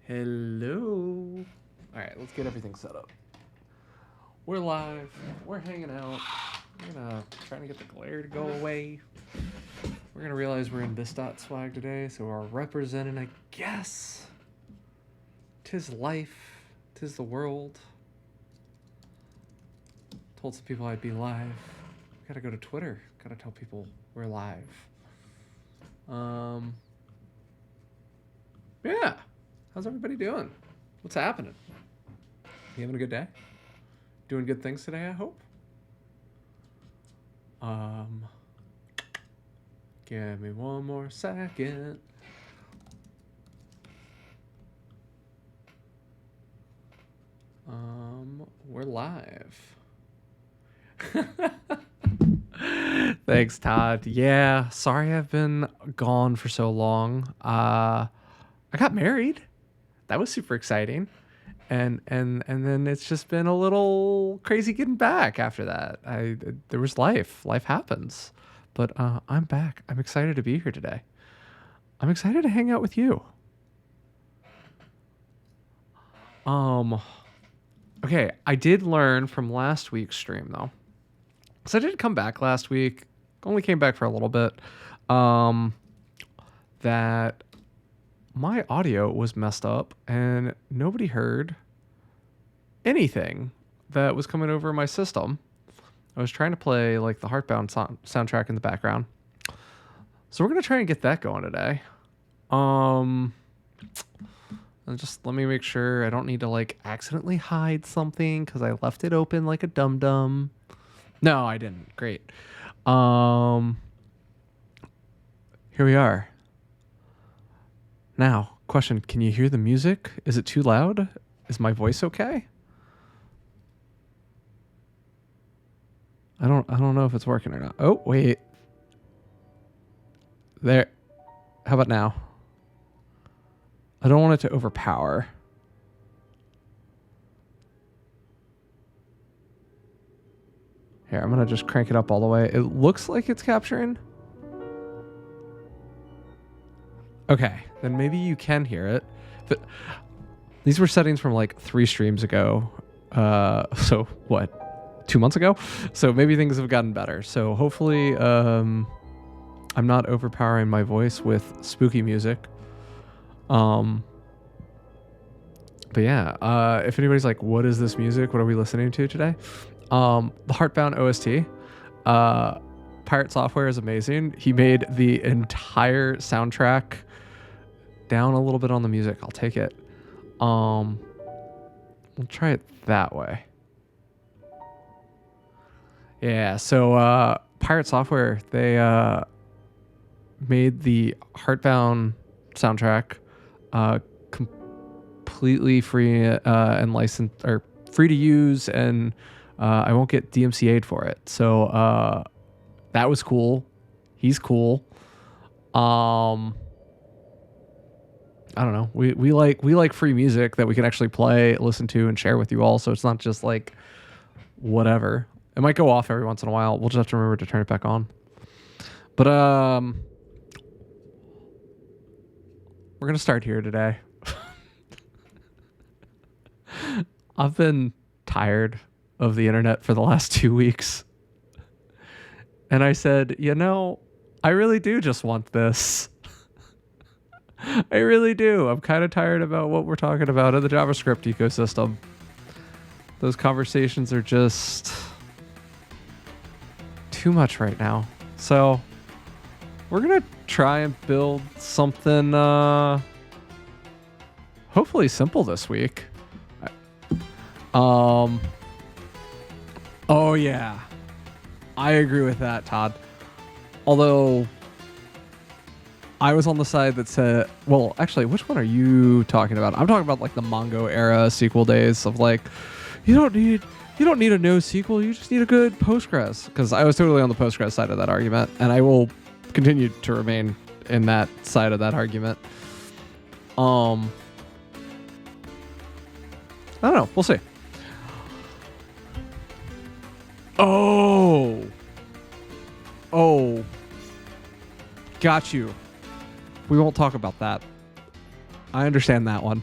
Hello. All right, let's get everything set up. We're live. We're hanging out. We're gonna trying to get the glare to go away. We're gonna realize we're in this.swag today, so we're representing, I guess. 'Tis life. 'Tis the world. Told some people I'd be live. Gotta go to Twitter. Gotta tell people we're live. Yeah. How's everybody doing? What's happening? You having a good day? Doing good things today, I hope? Give me one more second. We're live. Thanks, Todd. Yeah, sorry I've been gone for so long. I got married. That was super exciting. And then it's just been a little crazy getting back after that. There was life. Life happens. But I'm back. I'm excited to be here today. I'm excited to hang out with you. Okay, I did learn from last week's stream though. So I did come back last week. Only came back for a little bit. That my audio was messed up and nobody heard anything that was coming over my system. I was trying to play like the Heartbound soundtrack in the background. So we're going to try and get that going today. And just let me make sure I don't need to like accidentally hide something because I left it open like a dum-dum. No, I didn't. Great. Here we are. Now, question, can you hear the music? Is it too loud? Is my voice okay? I don't know if it's working or not. Oh, wait. There. How about now? I don't want it to overpower. Here, I'm going to just crank it up all the way. It looks like it's capturing. Okay, then maybe you can hear it. But these were settings from like 3 streams ago. So what? 2 months ago? So maybe things have gotten better. So hopefully I'm not overpowering my voice with spooky music. But yeah, if anybody's like, what is this music? What are we listening to today? The Heartbound OST. Pirate Software is amazing. He made the entire soundtrack down a little bit on the music. I'll take it. We'll try it that way. Yeah, so Pirate Software, they made the Heartbound soundtrack completely free and licensed, or free to use, and I won't get DMCA'd for it. So that was cool. He's cool. I don't know. We like free music that we can actually play, listen to, and share with you all. So it's not just like whatever. It might go off every once in a while. We'll just have to remember to turn it back on. But we're gonna start here today. I've been tired of the internet for the last 2 weeks. And I said, I really do just want this. I really do. I'm kind of tired about what we're talking about in the JavaScript ecosystem. Those conversations are just too much right now. So we're going to try and build something hopefully simple this week. Oh yeah. I agree with that, Todd. Although I was on the side that said, well, actually, which one are you talking about? I'm talking about like the Mongo era SQL days of like, you don't need a NoSQL, you just need a good Postgres. Because I was totally on the Postgres side of that argument, and I will continue to remain in that side of that argument. I don't know. We'll see. Oh, got you. We won't talk about that. I understand that one.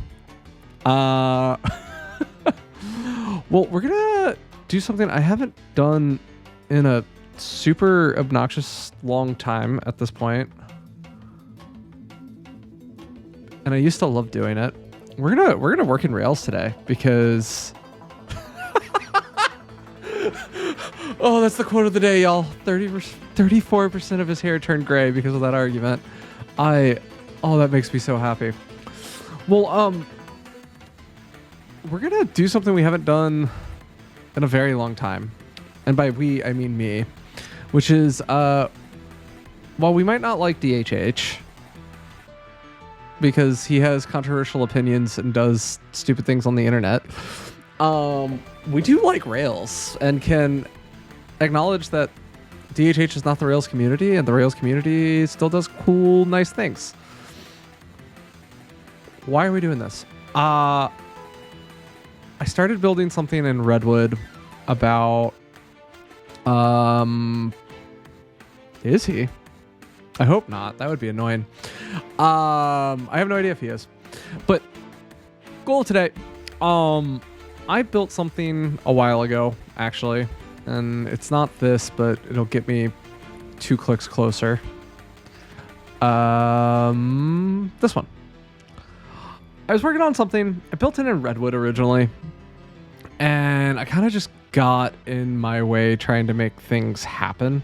Well, we're gonna do something I haven't done in a super obnoxious long time at this point. And I used to love doing it. We're gonna work in Rails today because oh, that's the quote of the day, y'all. 34% of his hair turned gray because of that argument. Oh, that makes me so happy. Well, we're gonna do something we haven't done in a very long time. And by we, I mean me. Which is, while we might not like DHH, because he has controversial opinions and does stupid things on the internet, we do like Rails and can acknowledge that DHH is not the Rails community, and the Rails community still does cool, nice things. Why are we doing this? I started building something in Redwood about... Is he? I hope not. That would be annoying. I have no idea if he is. But goal today. I built something a while ago, actually. And it's not this, but it'll get me 2 clicks closer. This one. I was working on something. I built it in Redwood originally. And I kind of just got in my way trying to make things happen.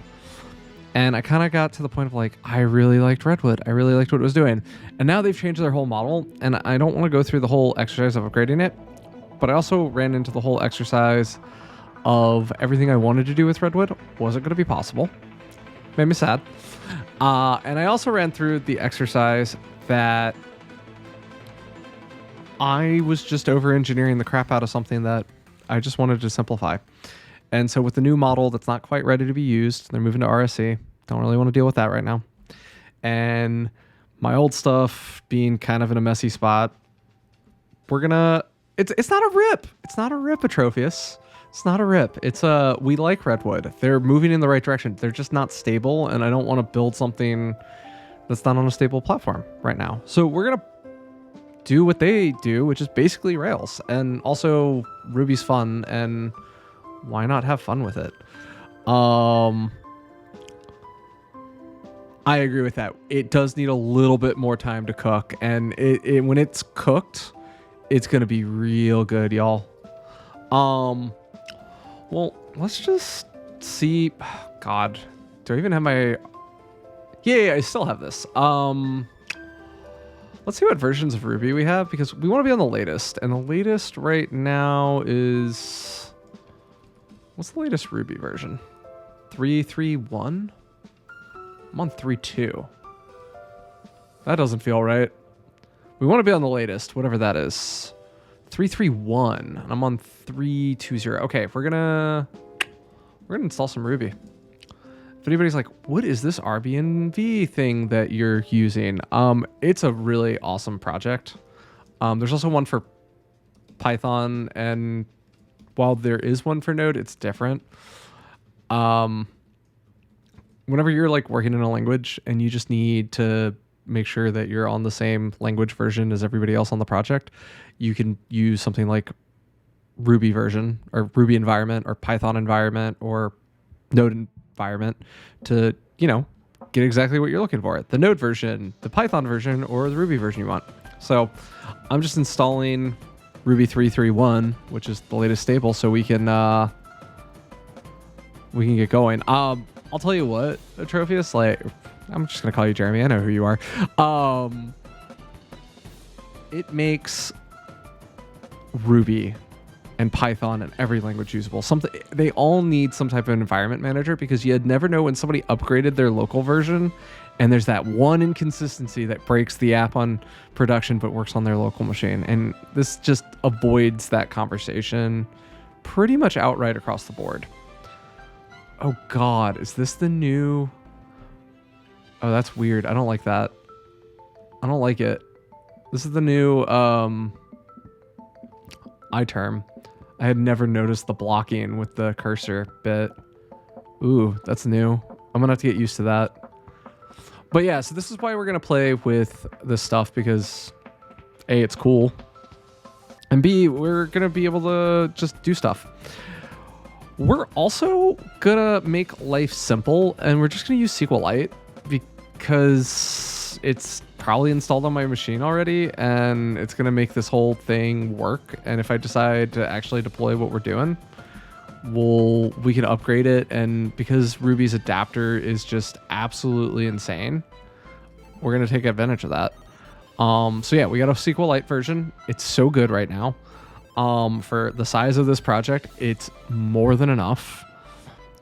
And I kind of got to the point of like, I really liked Redwood. I really liked what it was doing. And now they've changed their whole model. And I don't want to go through the whole exercise of upgrading it. But I also ran into the whole exercise of everything I wanted to do with Redwood wasn't going to be possible. Made me sad. And I also ran through the exercise that I was just over-engineering the crap out of something that I just wanted to simplify. And so with the new model that's not quite ready to be used, they're moving to RSC. Don't really want to deal with that right now. And my old stuff being kind of in a messy spot, we're gonna... It's not a rip. It's not a rip, Atrophius. It's not a rip. It's we like Redwood. They're moving in the right direction. They're just not stable, and I don't want to build something that's not on a stable platform right now. So we're gonna do what they do, which is basically Rails. And also Ruby's fun, and why not have fun with it? I agree with that. It does need a little bit more time to cook, and it when it's cooked, it's gonna be real good, y'all. Well, let's just see. God, do I even have my... Yeah, I still have this. Let's see what versions of Ruby we have, because we want to be on the latest, and the latest right now is... What's the latest Ruby version? 3.3.1? I'm on 3.2. That doesn't feel right. We want to be on the latest, whatever that is. 3.3.1, and I'm on 3.2.0. Okay, we're gonna install some Ruby. If anybody's like, what is this Airbnb thing that you're using? It's a really awesome project. There's also one for Python, and while there is one for Node, it's different. Whenever you're like working in a language and you just need to make sure that you're on the same language version as everybody else on the project, you can use something like Ruby version or Ruby environment or Python environment or Node environment to, you know, get exactly what you're looking for. The Node version, the Python version, or the Ruby version you want. So I'm just installing Ruby 3.3.1, which is the latest stable, so we can get going. I'll tell you what, Atrophius, like, I'm just gonna call you Jeremy. I know who you are. It makes Ruby and Python and every language usable. They all need some type of environment manager, because you'd never know when somebody upgraded their local version and there's that one inconsistency that breaks the app on production but works on their local machine. And this just avoids that conversation pretty much outright across the board. Oh God, is this the new... Oh, that's weird. I don't like that. I don't like it. This is the new iTerm. I had never noticed the blocking with the cursor bit. Ooh, that's new. I'm gonna have to get used to that. But yeah, so this is why we're gonna play with this stuff, because A, it's cool. And B, we're going to be able to just do stuff. We're also going to make life simple, and we're just going to use SQLite because it's probably installed on my machine already, and it's going to make this whole thing work. And if I decide to actually deploy what we're doing, we can upgrade it. And because Ruby's adapter is just absolutely insane, we're going to take advantage of that. So yeah, we got a SQLite version. It's so good right now. For the size of this project, it's more than enough.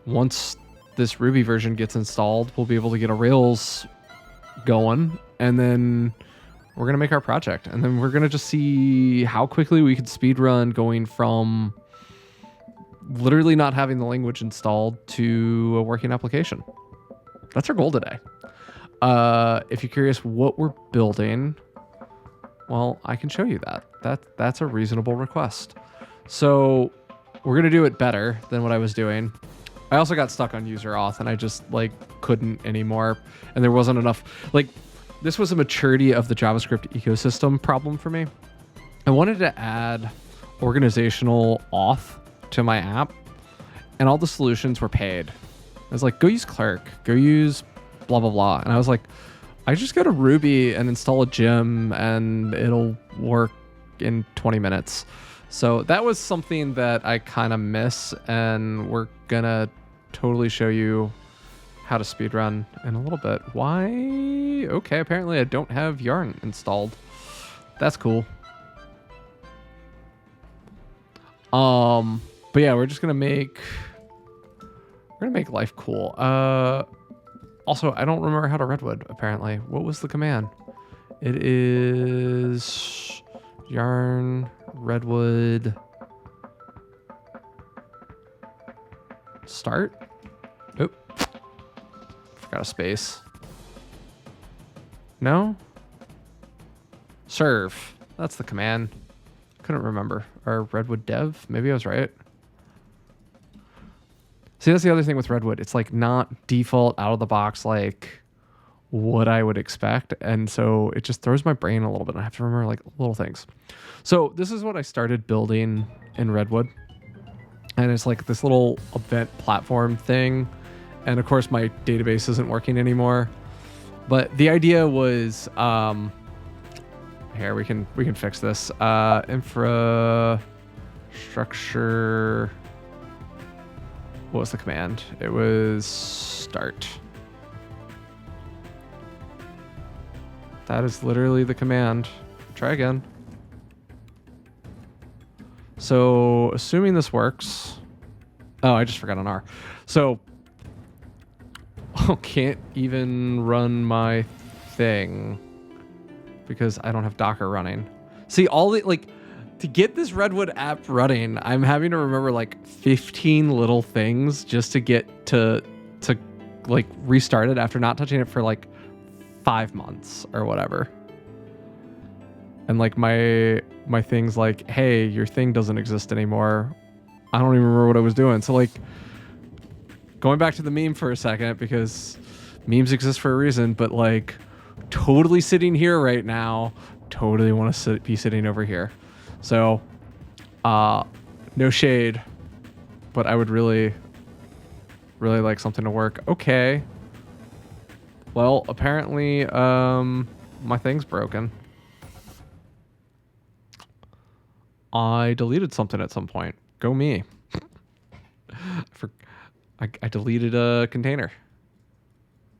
Once this Ruby version gets installed, we'll be able to get a Rails going, and then we're going to make our project. And then we're going to just see how quickly we could speedrun going from literally not having the language installed to a working application. That's our goal today. If you're curious what we're building, well, I can show you that. That's a reasonable request. So we're going to do it better than what I was doing. I also got stuck on user auth, and I just couldn't anymore. And there wasn't enough. This was a maturity of the JavaScript ecosystem problem for me. I wanted to add organizational auth to my app, and all the solutions were paid. I was like, go use Clerk, go use blah, blah, blah. And I was like, I just go to Ruby and install a gem and it'll work in 20 minutes. So that was something that I kind of miss, and we're gonna totally show you how to speedrun in a little bit. Why? Okay, apparently I don't have Yarn installed. That's cool. But yeah, we're gonna make life cool. Also, I don't remember how to Redwood, apparently. What was the command? It is yarn redwood start. Oop. Forgot a space. No? Serve. That's the command. Couldn't remember. Or redwood dev. Maybe I was right. See, that's the other thing with Redwood. It's not default out of the box what I would expect. And so it just throws my brain a little bit. I have to remember little things. So this is what I started building in Redwood. And it's this little event platform thing. And of course my database isn't working anymore. But the idea was, here, we can fix this. Infrastructure. What was the command? It was start. That is literally the command. Try again. So, assuming this works. Oh, I just forgot an R. So, can't even run my thing because I don't have Docker running. See, all the to get this Redwood app running, I'm having to remember 15 little things just to get to restart it after not touching it for 5 months or whatever. And my things hey, your thing doesn't exist anymore. I don't even remember what I was doing. So going back to the meme for a second, because memes exist for a reason, but totally sitting here right now, totally want to be sitting over here. So, no shade, but I would really, really like something to work. Okay. Well, apparently, my thing's broken. I deleted something at some point. Go me. I deleted a container.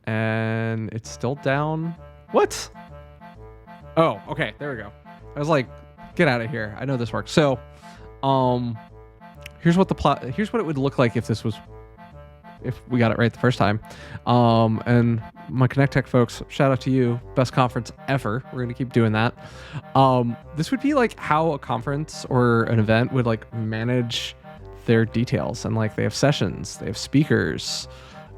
And it's still down. What? Oh, okay. There we go. I was get out of here. I know this works. So, here's what it would look like if we got it right the first time. And my Connect Tech folks, shout out to you. Best conference ever. We're going to keep doing that. This would be how a conference or an event would manage their details. And they have sessions, they have speakers,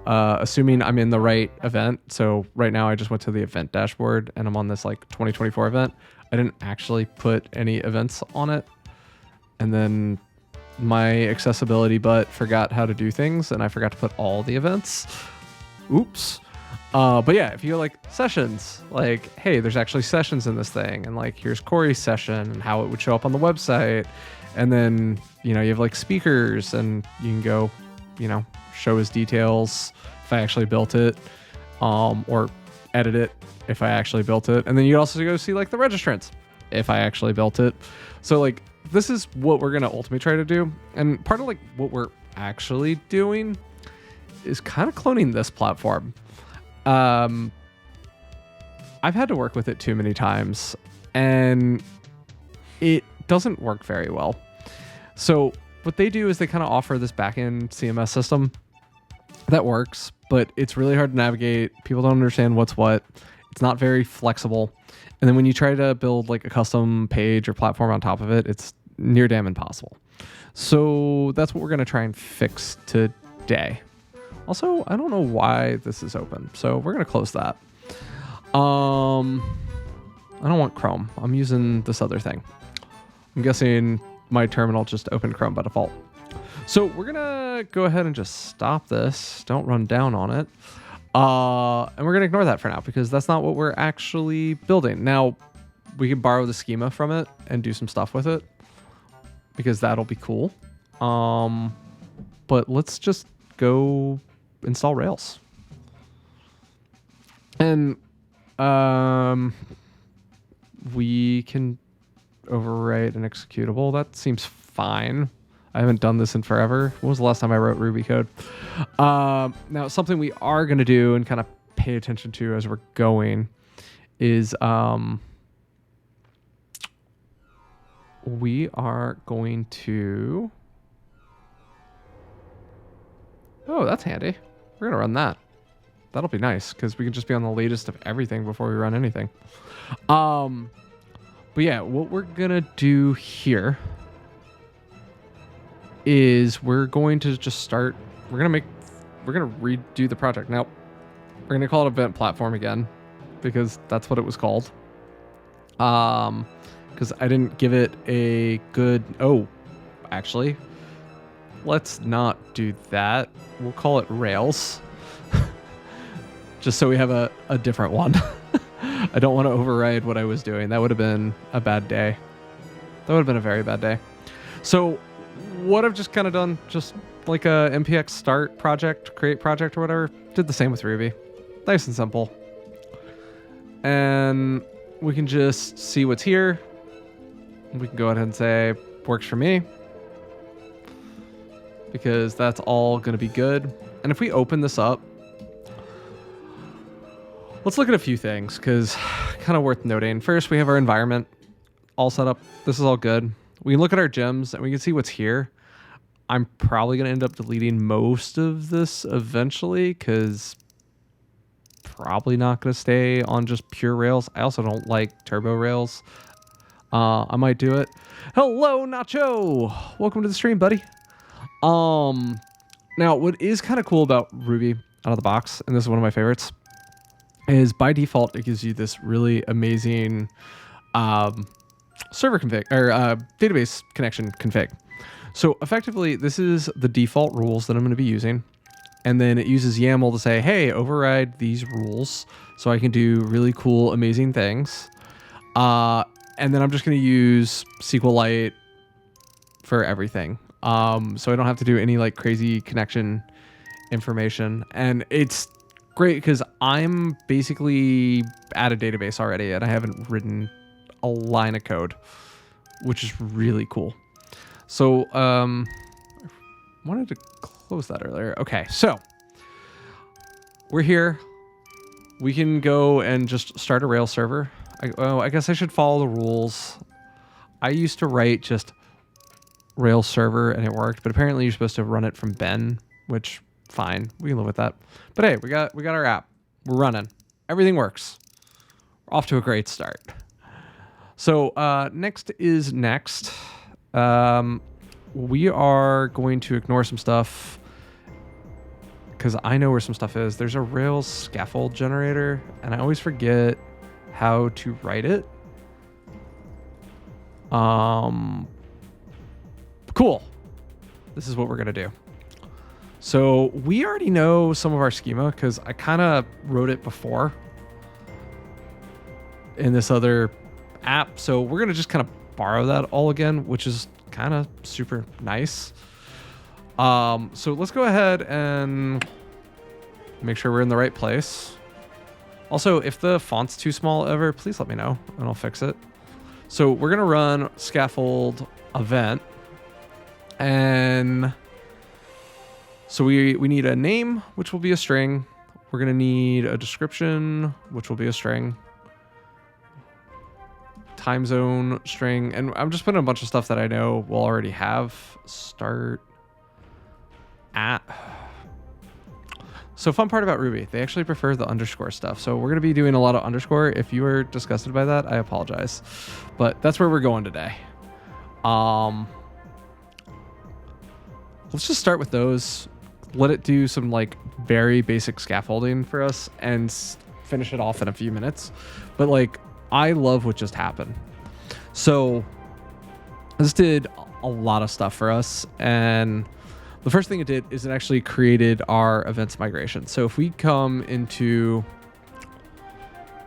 assuming I'm in the right event. So right now I just went to the event dashboard and I'm on this 2024 event. I didn't actually put any events on it. And then my accessibility butt forgot how to do things, and I forgot to put all the events. Oops. But yeah, if you go like sessions, like, hey, there's actually sessions in this thing, and like here's Corey's session and how it would show up on the website. And then, you have like speakers, and you can go, show his details if I actually built it, or edit it if I actually built it. And then you also go see like the registrants if I actually built it. So like, this is what we're going to ultimately try to do. And part of like what we're actually doing is kind of cloning this platform. I've had to work with it too many times, and it doesn't work very well. So what they do is they kind of offer this backend CMS system that works, but it's really hard to navigate. People don't understand what's what. It's not very flexible. And then when you try to build like a custom page or platform on top of it, it's near damn impossible. So that's what we're going to try and fix today. Also, I don't know why this is open, so we're going to close that. I don't want Chrome. I'm using this other thing. I'm guessing my terminal just opened Chrome by default. So we're going to go ahead and just stop this. Don't run down on it. And we're going to ignore that for now because that's not what we're actually building. Now, we can borrow the schema from it and do some stuff with it because that'll be cool. But let's just go install Rails. And we can overwrite an executable. That seems fine. I haven't done this in forever. When was the last time I wrote Ruby code? Now, something we are going to do and kind of pay attention to as we're going is we are going to... Oh, that's handy. We're going to run that. That'll be nice because we can just be on the latest of everything before we run anything. But yeah, what we're going to do here is we're going to just start, we're going to redo the project. Now, we're going to call it Event Platform again because that's what it was called. Because I didn't give it a good, actually, let's not do that. We'll call it Rails. Just so we have a different one. I don't want to override what I was doing. That would have been a bad day. That would have been a very bad day. So what I've just kind of done, just like a npx start project, create project or whatever, did the same with Ruby. Nice and simple. And we can just see what's here. We can go ahead and say, works for me. Because that's all going to be good. And if we open this up, let's look at a few things because kind of worth noting. First, we have our environment all set up. This is all good. We can look at our gems and we can see what's here. I'm probably going to end up deleting most of this eventually because probably not going to stay on just pure Rails. I also don't like turbo Rails. I might do it. Hello, Nacho. Welcome to the stream, buddy. Now, what is kind of cool about Ruby out of the box, and this is one of my favorites, is by default, it gives you this really amazing server config or database connection config. So effectively, this is the default rules that I'm going to be using. And then it uses YAML to say, hey, override these rules so I can do really cool, amazing things. And then I'm just going to use SQLite for everything. So I don't have to do any like crazy connection information. And it's great because I'm basically at a database already and I haven't written a line of code, which is really cool. So I wanted to close that earlier. Okay, so we're here. We can go and just start a Rails server. I guess I should follow the rules. I used to write just Rails server and it worked, but apparently you're supposed to run it from Ben, which fine, we can live with that. But hey, we got our app. We're running. Everything works. We're off to a great start. So next is next. We are going to ignore some stuff because I know where some stuff is. There's a Rails scaffold generator, and I always forget how to write it. Cool. This is what we're gonna do. So we already know some of our schema because I kind of wrote it before in this other app. So we're going to just kind of borrow that all again, which is kind of super nice. So let's go ahead and make sure we're in the right place. Also, if the font's too small ever, please let me know and I'll fix it. So we're going to run scaffold event. And so we need a name, which will be a string. We're going to need a description, which will be a string. Time zone string. And I'm just putting a bunch of stuff that I know we'll already have. Start at. So fun part about Ruby, they actually prefer the underscore stuff. So we're going to be doing a lot of underscore. If you are disgusted by that, I apologize. But that's where we're going today. Let's just start with those. Let it do some like very basic scaffolding for us and finish it off in a few minutes. But like, I love what just happened. So this did a lot of stuff for us. And the first thing it did is it actually created our events migration. So if we come into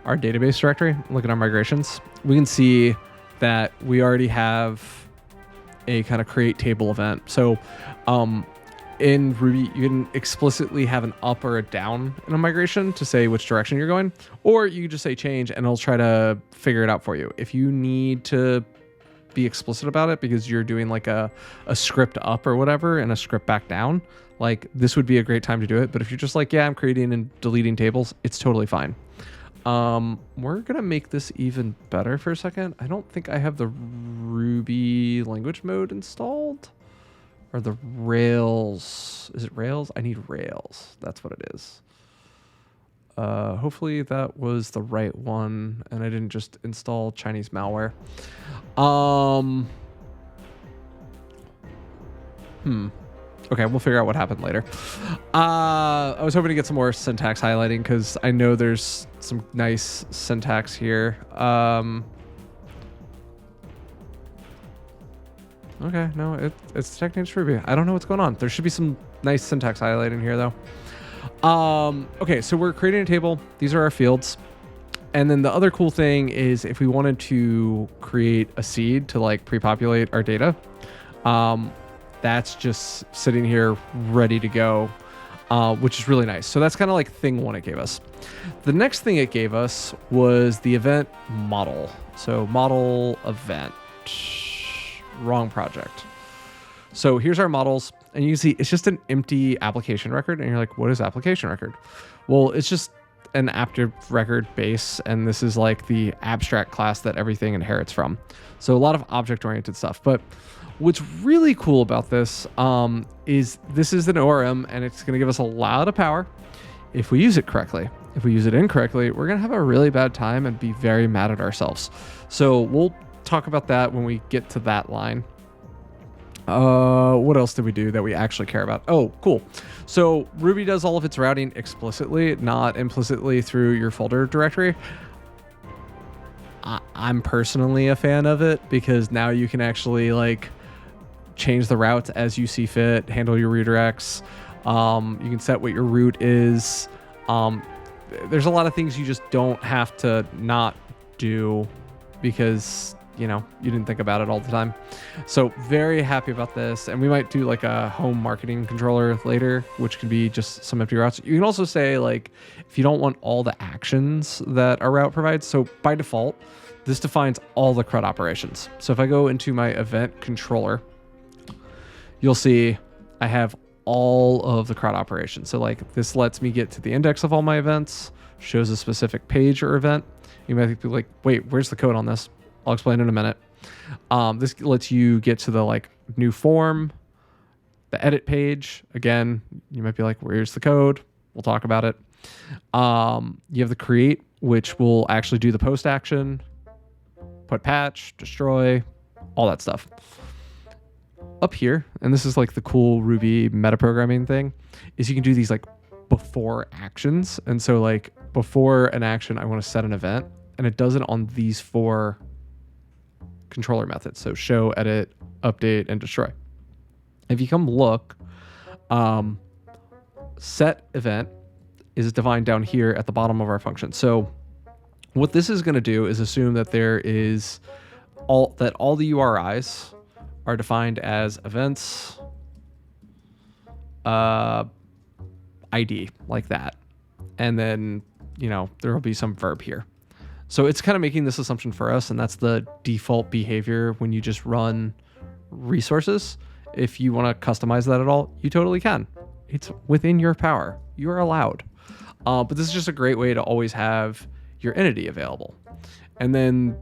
our database directory, look at our migrations, we can see that we already have a kind of create table event. So in Ruby, you can explicitly have an up or a down in a migration to say which direction you're going, or you can just say change and it'll try to figure it out for you. If you need to be explicit about it because you're doing like a script up or whatever and a script back down, like this would be a great time to do it. But if you're just like, yeah, I'm creating and deleting tables, it's totally fine. We're gonna make this even better for a second. I don't think I have the Ruby language mode installed, or the Rails. Is it Rails? I need Rails. That's what it is. Hopefully that was the right one and I didn't just install Chinese malware. Okay, we'll figure out what happened later. I was hoping to get some more syntax highlighting because I know there's some nice syntax here. Okay, no, it's techniques Ruby. I don't know what's going on. There should be some nice syntax highlighting here though. Okay, so we're creating a table. These are our fields. And then the other cool thing is if we wanted to create a seed to like pre-populate our data, that's just sitting here ready to go, which is really nice. So that's kind of like thing one it gave us. The next thing it gave us was the event model. So model event, wrong project. So here's our models. And you can see it's just an empty application record. And you're like, what is application record? Well, it's just an active record base. And this is like the abstract class that everything inherits from. So a lot of object-oriented stuff. But what's really cool about this is this is an ORM and it's going to give us a lot of power if we use it correctly. If we use it incorrectly, we're going to have a really bad time and be very mad at ourselves. So we'll talk about that when we get to that line. What else did we do that we actually care about? Oh, cool. So Ruby does all of its routing explicitly, not implicitly through your folder directory. I'm personally a fan of it because now you can actually like change the routes as you see fit, handle your redirects. You can set what your route is. There's a lot of things you just don't have to not do because you didn't think about it all the time. So very happy about this. And we might do like a home marketing controller later, which can be just some empty routes. You can also say like, if you don't want all the actions that a route provides. So by default, this defines all the CRUD operations. So if I go into my event controller, you'll see I have all of the CRUD operations. So like this lets me get to the index of all my events, shows a specific page or event. You might be like, wait, where's the code on this? I'll explain in a minute. This lets you get to the like new form, the edit page. Again, you might be like, where's the code? We'll talk about it. You have the create, which will actually do the post action, put patch, destroy, all that stuff. Up here, and this is like the cool Ruby metaprogramming thing, is you can do these like before actions. And so like before an action, I want to set an event, and it does it on these 4 controller methods. So show, edit, update, and destroy. If you come look, set event is defined down here at the bottom of our function. So what this is going to do is assume that there is all the URIs are defined as events ID, like that. And then, there will be some verb here. So it's kind of making this assumption for us, and that's the default behavior when you just run resources. If you want to customize that at all, you totally can. It's within your power. You are allowed. But this is just a great way to always have your entity available. And then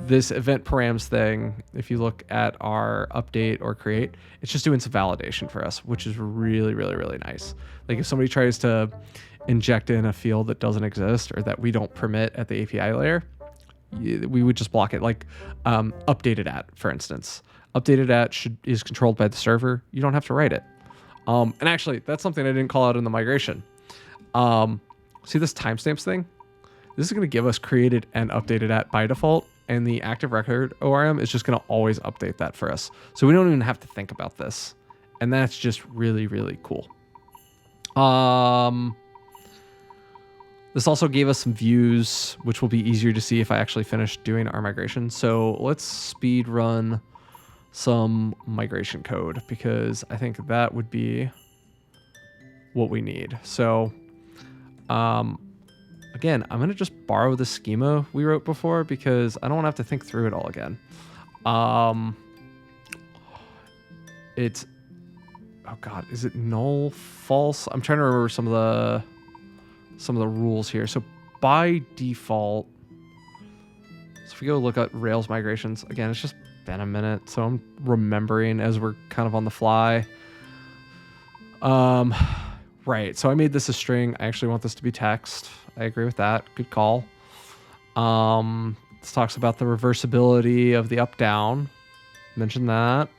this event params thing, if you look at our update or create, it's just doing some validation for us, which is really, really, really nice. Like if somebody tries to inject in a field that doesn't exist or that we don't permit at the API layer, we would just block it. Like updated at, for instance. Updated at is controlled by the server. You don't have to write it. And actually, that's something I didn't call out in the migration. See this timestamps thing? This is going to give us created and updated at by default, and the active record ORM is just going to always update that for us. So we don't even have to think about this. And that's just really, really cool. This also gave us some views, which will be easier to see if I actually finish doing our migration. So let's speed run some migration code, because I think that would be what we need. So again, I'm going to just borrow the schema we wrote before, because I don't want to have to think through it all again. It's, oh God, is it null, false? I'm trying to remember some of the rules here. So by default, so if we go look at Rails migrations, again, it's just been a minute, so I'm remembering as we're kind of on the fly. Right, so I made this a string. I actually want this to be text. I agree with that. Good call. This talks about the reversibility of the up-down. Mentioned that.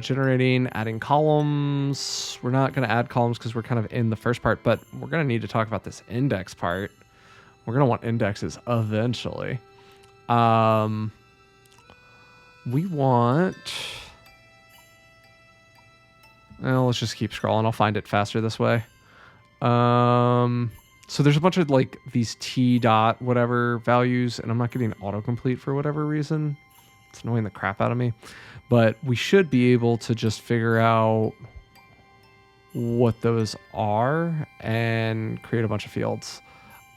Generating, adding columns. We're not going to add columns because we're kind of in the first part, but we're going to need to talk about this index part. We're going to want indexes eventually. We want... Well, let's just keep scrolling. I'll find it faster this way. So there's a bunch of like these T dot whatever values, and I'm not getting autocomplete for whatever reason. It's annoying the crap out of me. But we should be able to just figure out what those are and create a bunch of fields.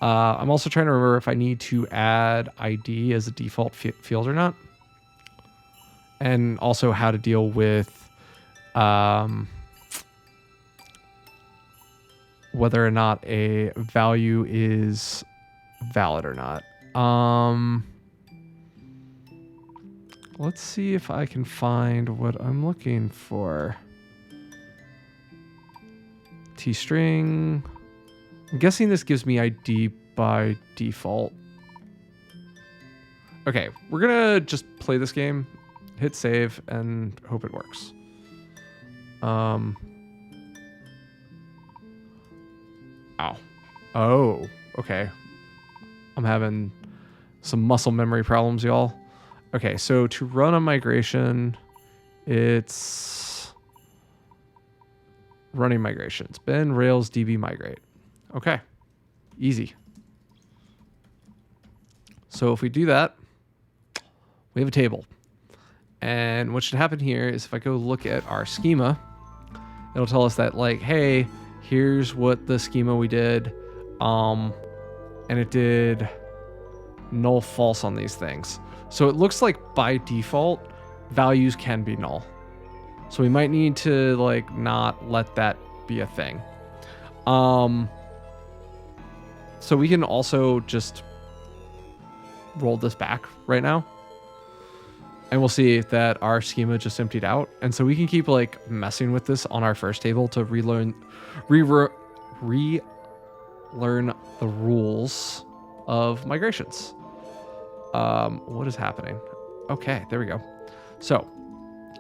I'm also trying to remember if I need to add ID as a default field or not. And also how to deal with whether or not a value is valid or not. Let's see if I can find what I'm looking for. T-string. I'm guessing this gives me ID by default. Okay, we're gonna just play this game, hit save, and hope it works. Ow. Oh, okay. I'm having some muscle memory problems, y'all. Okay, so to run a migration, it's running migrations. Ben Rails DB migrate. Okay, easy. So if we do that, we have a table. And what should happen here is if I go look at our schema, it'll tell us that like, hey, here's what the schema we did. And it did null false on these things. So it looks like by default, values can be null. So we might need to like not let that be a thing. So we can also just roll this back right now. And we'll see that our schema just emptied out. And so we can keep like messing with this on our first table to relearn the rules of migrations. What is happening? Okay, there we go. So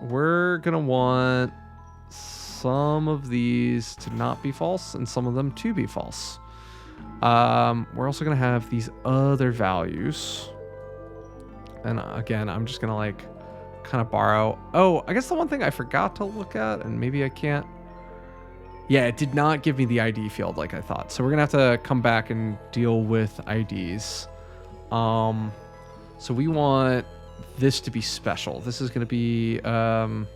we're gonna want some of these to not be false and some of them to be false. We're also gonna have these other values. And again, I'm just gonna like kind of borrow. Oh, I guess the one thing I forgot to look at, and maybe I can't Yeah, it did not give me the ID field like I thought. So we're gonna have to come back and deal with IDs. So we want this to be special. This is gonna be, you know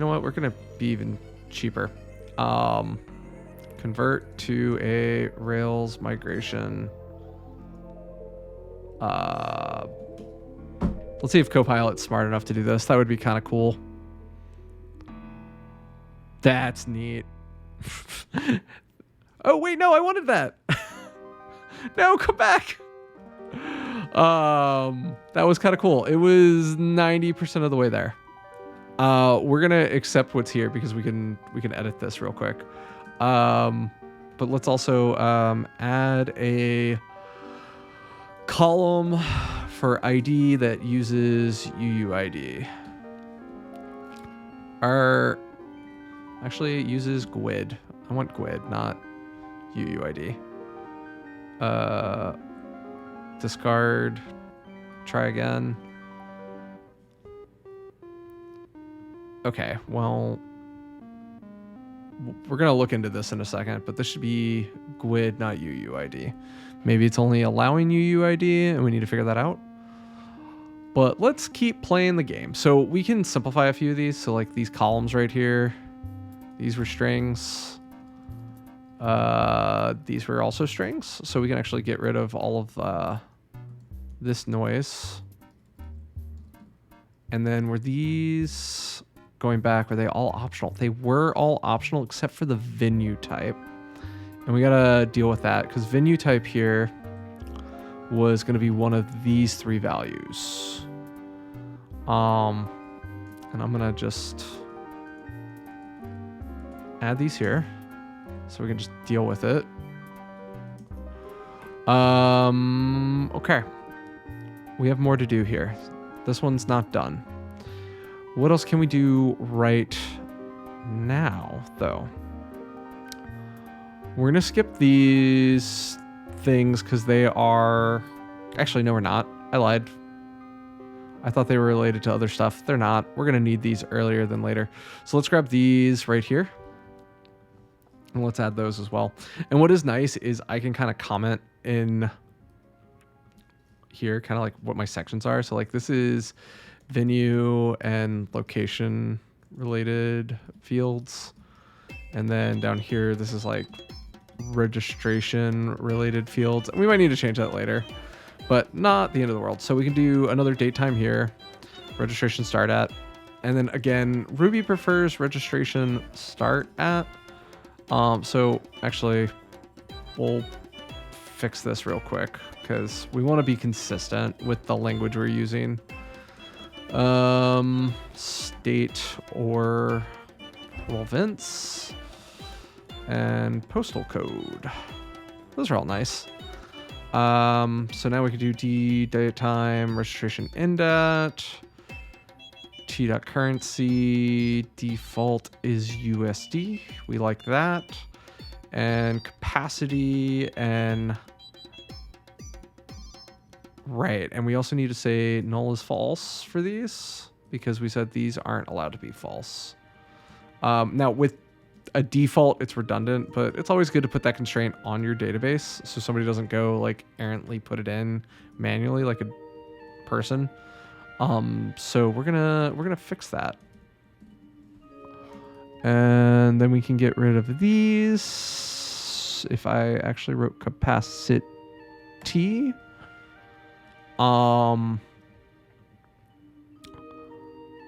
what? We're gonna be even cheaper. Convert to a Rails migration. Let's see if Copilot's smart enough to do this. That would be kind of cool. That's neat. Oh, wait, no, I wanted that. No, come back. That was kind of cool. It was 90% of the way there. We're going to accept what's here because we can edit this real quick. But let's also add a column for ID that uses UUID. Actually, it uses GUID. I want GUID, not UUID. Discard. Try again. Okay, well, we're going to look into this in a second, but this should be GUID, not UUID. Maybe it's only allowing UUID, and we need to figure that out. But let's keep playing the game. So we can simplify a few of these. So like these columns right here, these were strings. These were also strings. So we can actually get rid of all of this noise. And then were these, going back, were they all optional? They were all optional except for the venue type. And we gotta deal with that because venue type here was gonna be one of these three values. And I'm gonna just add these here so we can just deal with it. Okay. We have more to do here. This one's not done. What else can we do right now, though? We're gonna skip these things because they are... Actually, no, we're not. I lied. I thought they were related to other stuff. They're not. We're gonna need these earlier than later. So let's grab these right here. And let's add those as well. And what is nice is I can kind of comment in here, kind of like what my sections are. So like this is venue and location related fields. And then down here, this is like registration related fields. We might need to change that later, but not the end of the world. So we can do another date time here, registration start at, and then again, Ruby prefers registration start at. So actually we'll fix this real quick because we want to be consistent with the language we're using. State or province and postal code. Those are all nice. So now we can do date time, registration end at, t.currency, default is USD. We like that. And capacity and right. And we also need to say null is false for these because we said these aren't allowed to be false. Now with a default, it's redundant, but it's always good to put that constraint on your database so somebody doesn't go like errantly put it in manually like a person. So we're gonna fix that. And then we can get rid of these. If I actually wrote capacity,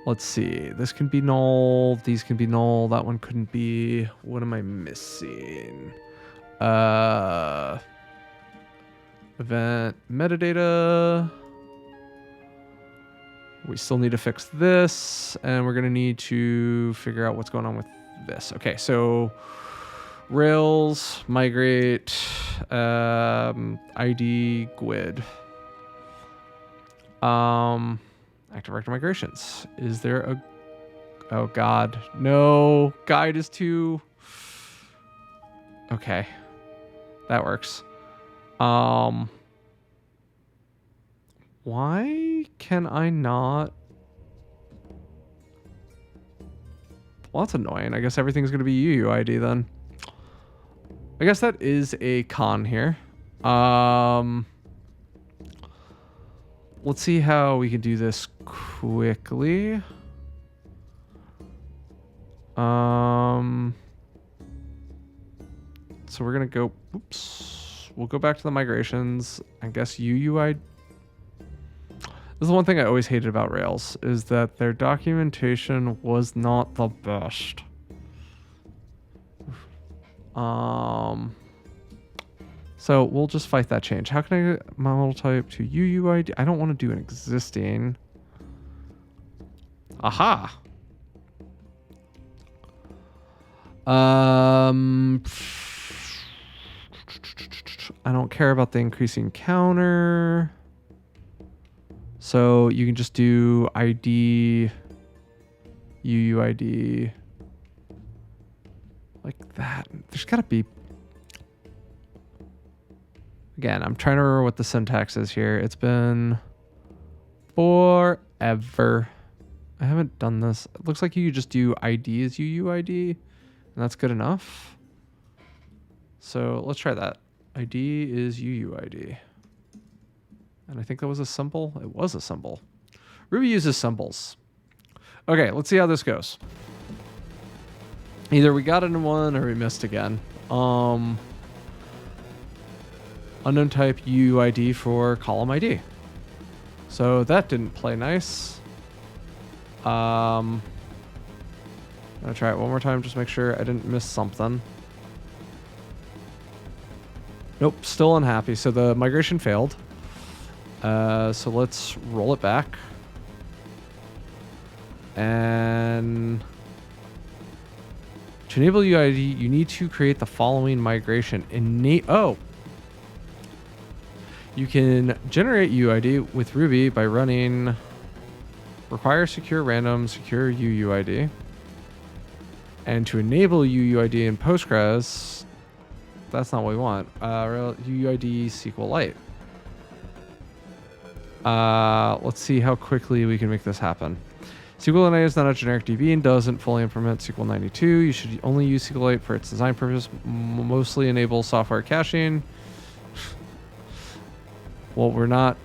let's see. This can be null. These can be null. That one couldn't be. What am I missing? Event metadata. We still need to fix this, and we're going to need to figure out what's going on with this. Okay, so Rails, migrate, ID, GUID. Active Directory migrations. Is there a... Oh, God. No. Guide is too... Okay. That works. Why can I not... Well, that's annoying. I guess everything's going to be UUID then. I guess that is a con here. Let's see how we can do this quickly. So we're going to go, oops, we'll go back to the migrations. I guess UUID. This is one thing I always hated about Rails, is that their documentation was not the best. So we'll just fight that change. How can I get model type to UUID? I don't want to do an existing. Aha. I don't care about the increasing counter. So you can just do ID, UUID, like that. There's got to be. Again, I'm trying to remember what the syntax is here. It's been forever. I haven't done this. It looks like you just do ID as UUID, and that's good enough. So let's try that. ID is UUID. And I think that was a symbol. It was a symbol. Ruby uses symbols. Okay, let's see how this goes. Either we got it in one or we missed again. Unknown type UUID for column ID. So that didn't play nice. I'm gonna try it one more time, just make sure I didn't miss something. Nope, still unhappy. So the migration failed. So let's roll it back. And to enable UUID, you need to create the following migration. You can generate UUID with Ruby by running require secure random secure UUID. And to enable UUID in Postgres, that's not what we want. UUID SQLite. Let's see how quickly we can make this happen. SQLite is not a generic DB and doesn't fully implement SQL 92. You should only use SQLite for its design purpose, mostly enable software caching. Well, we're not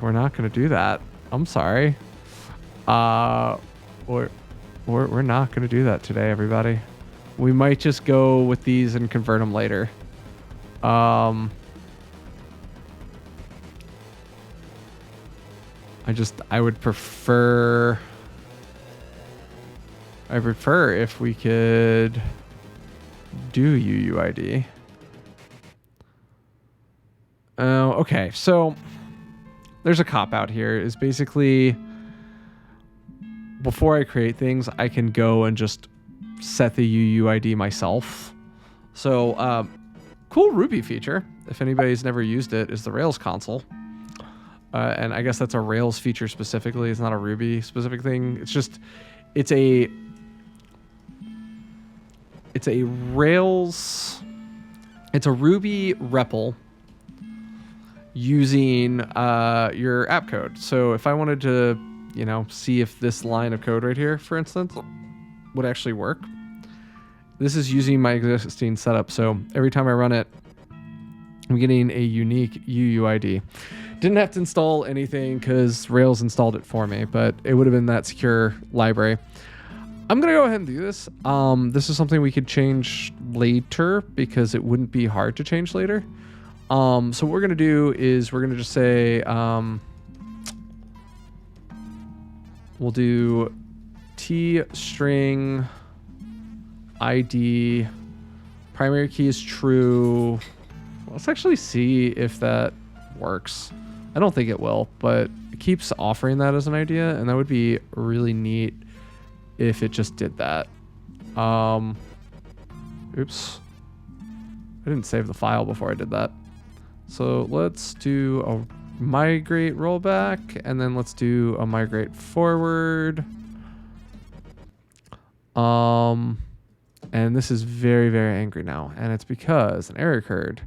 going to do that. I'm sorry. We're not going to do that today, everybody. We might just go with these and convert them later. I would prefer if we could do UUID. Okay, so there's a cop out here. Is basically before I create things, I can go and just set the UUID myself. So cool Ruby feature, if anybody's never used it, is the Rails console. And I guess that's a Rails feature specifically. It's not a Ruby specific thing. It's just, it's a Rails, it's a Ruby REPL using your app code. So if I wanted to, see if this line of code right here, for instance, would actually work, this is using my existing setup. So every time I run it, I'm getting a unique UUID. Didn't have to install anything because Rails installed it for me, but it would have been that secure library. I'm going to go ahead and do this. This is something we could change later because it wouldn't be hard to change later. So what we're going to do is we're going to just say, we'll do T string ID, primary key is true. Let's actually see if that works. I don't think it will, but it keeps offering that as an idea, and that would be really neat if it just did that. Oops. I didn't save the file before I did that. So let's do a migrate rollback, and then let's do a migrate forward. And this is very, very angry now, and it's because an error occurred.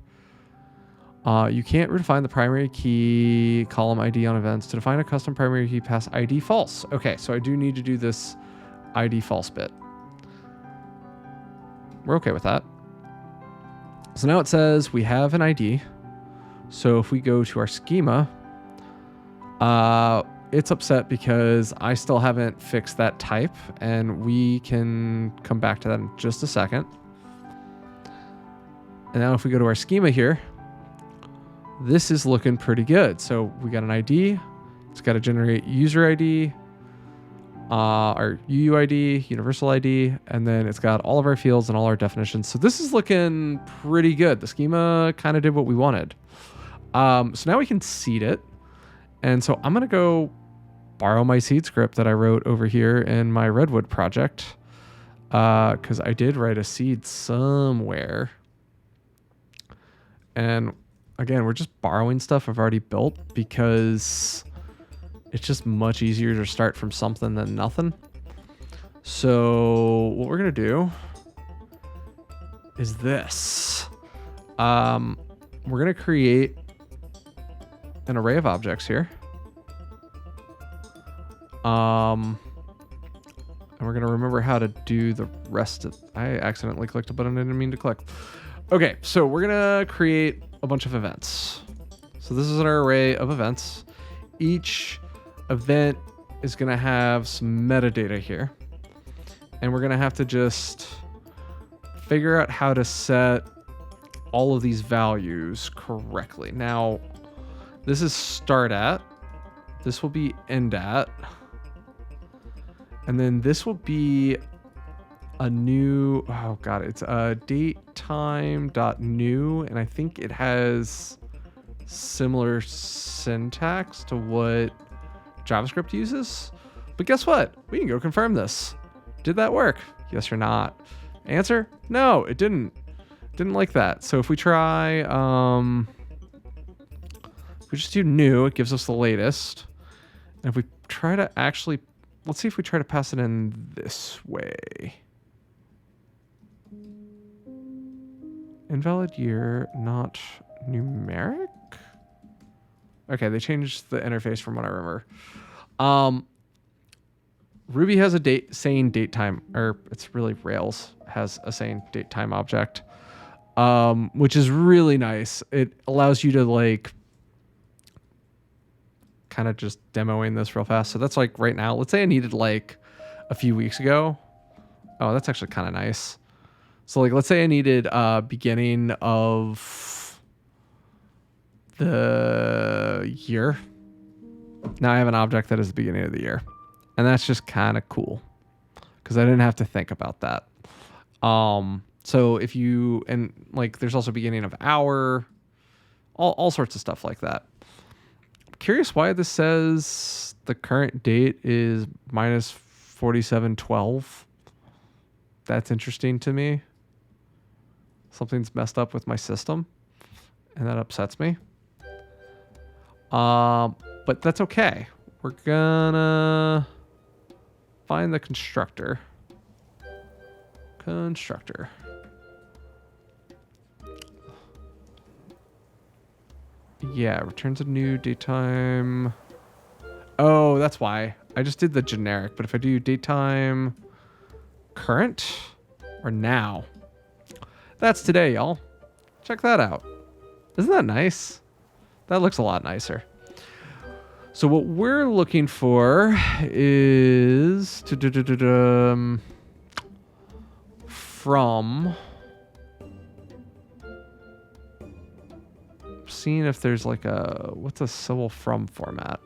You can't redefine the primary key column ID on events. To define a custom primary key, pass ID false. Okay, so I do need to do this ID false bit. We're okay with that. So now it says we have an ID. So if we go to our schema, it's upset because I still haven't fixed that type, and we can come back to that in just a second. And now if we go to our schema here, this is looking pretty good. So we got an ID. It's got to generate user ID, our UUID, universal ID, and then it's got all of our fields and all our definitions. So this is looking pretty good. The schema kind of did what we wanted. So now we can seed it. And so I'm going to go borrow my seed script that I wrote over here in my Redwood project, because I did write a seed somewhere. And again, we're just borrowing stuff I've already built because it's just much easier to start from something than nothing. So what we're going to do is this. We're going to create an array of objects here. And we're going to remember how to do the rest of... I accidentally clicked a button I didn't mean to click. Okay, so we're going to create a bunch of events. So this is our array of events. Each event is going to have some metadata here. And we're going to have to just figure out how to set all of these values correctly. Now, this is start at. This will be end at. And then this will be a new, oh God, it's a date time dot new. And I think it has similar syntax to what JavaScript uses. But guess what? We can go confirm this. Did that work? Yes or not? Answer? No, it didn't. Didn't like that. So if we try, if we just do new, it gives us the latest. And if we try to actually, let's see if we try to pass it in this way. Invalid year, not numeric? Okay, they changed the interface from what I remember. Ruby has a saying date time, or it's really Rails has a saying date time object, which is really nice. It allows you to like kind of just demoing this real fast. So that's like right now, let's say I needed like a few weeks ago. Oh, that's actually kind of nice. So like, let's say I needed beginning of the year. Now I have an object that is the beginning of the year. And that's just kind of cool because I didn't have to think about that. So if you, and like, there's also beginning of hour, all sorts of stuff like that. I'm curious why this says the current date is minus 4712. That's interesting to me. Something's messed up with my system and that upsets me. But that's okay. We're gonna find the constructor. Yeah, returns a new datetime. Oh, that's why. I just did the generic, but if I do datetime current or now, that's today, y'all. Check that out. Isn't that nice? That looks a lot nicer. So what we're looking for is from seeing if there's like a, what's a civil from format?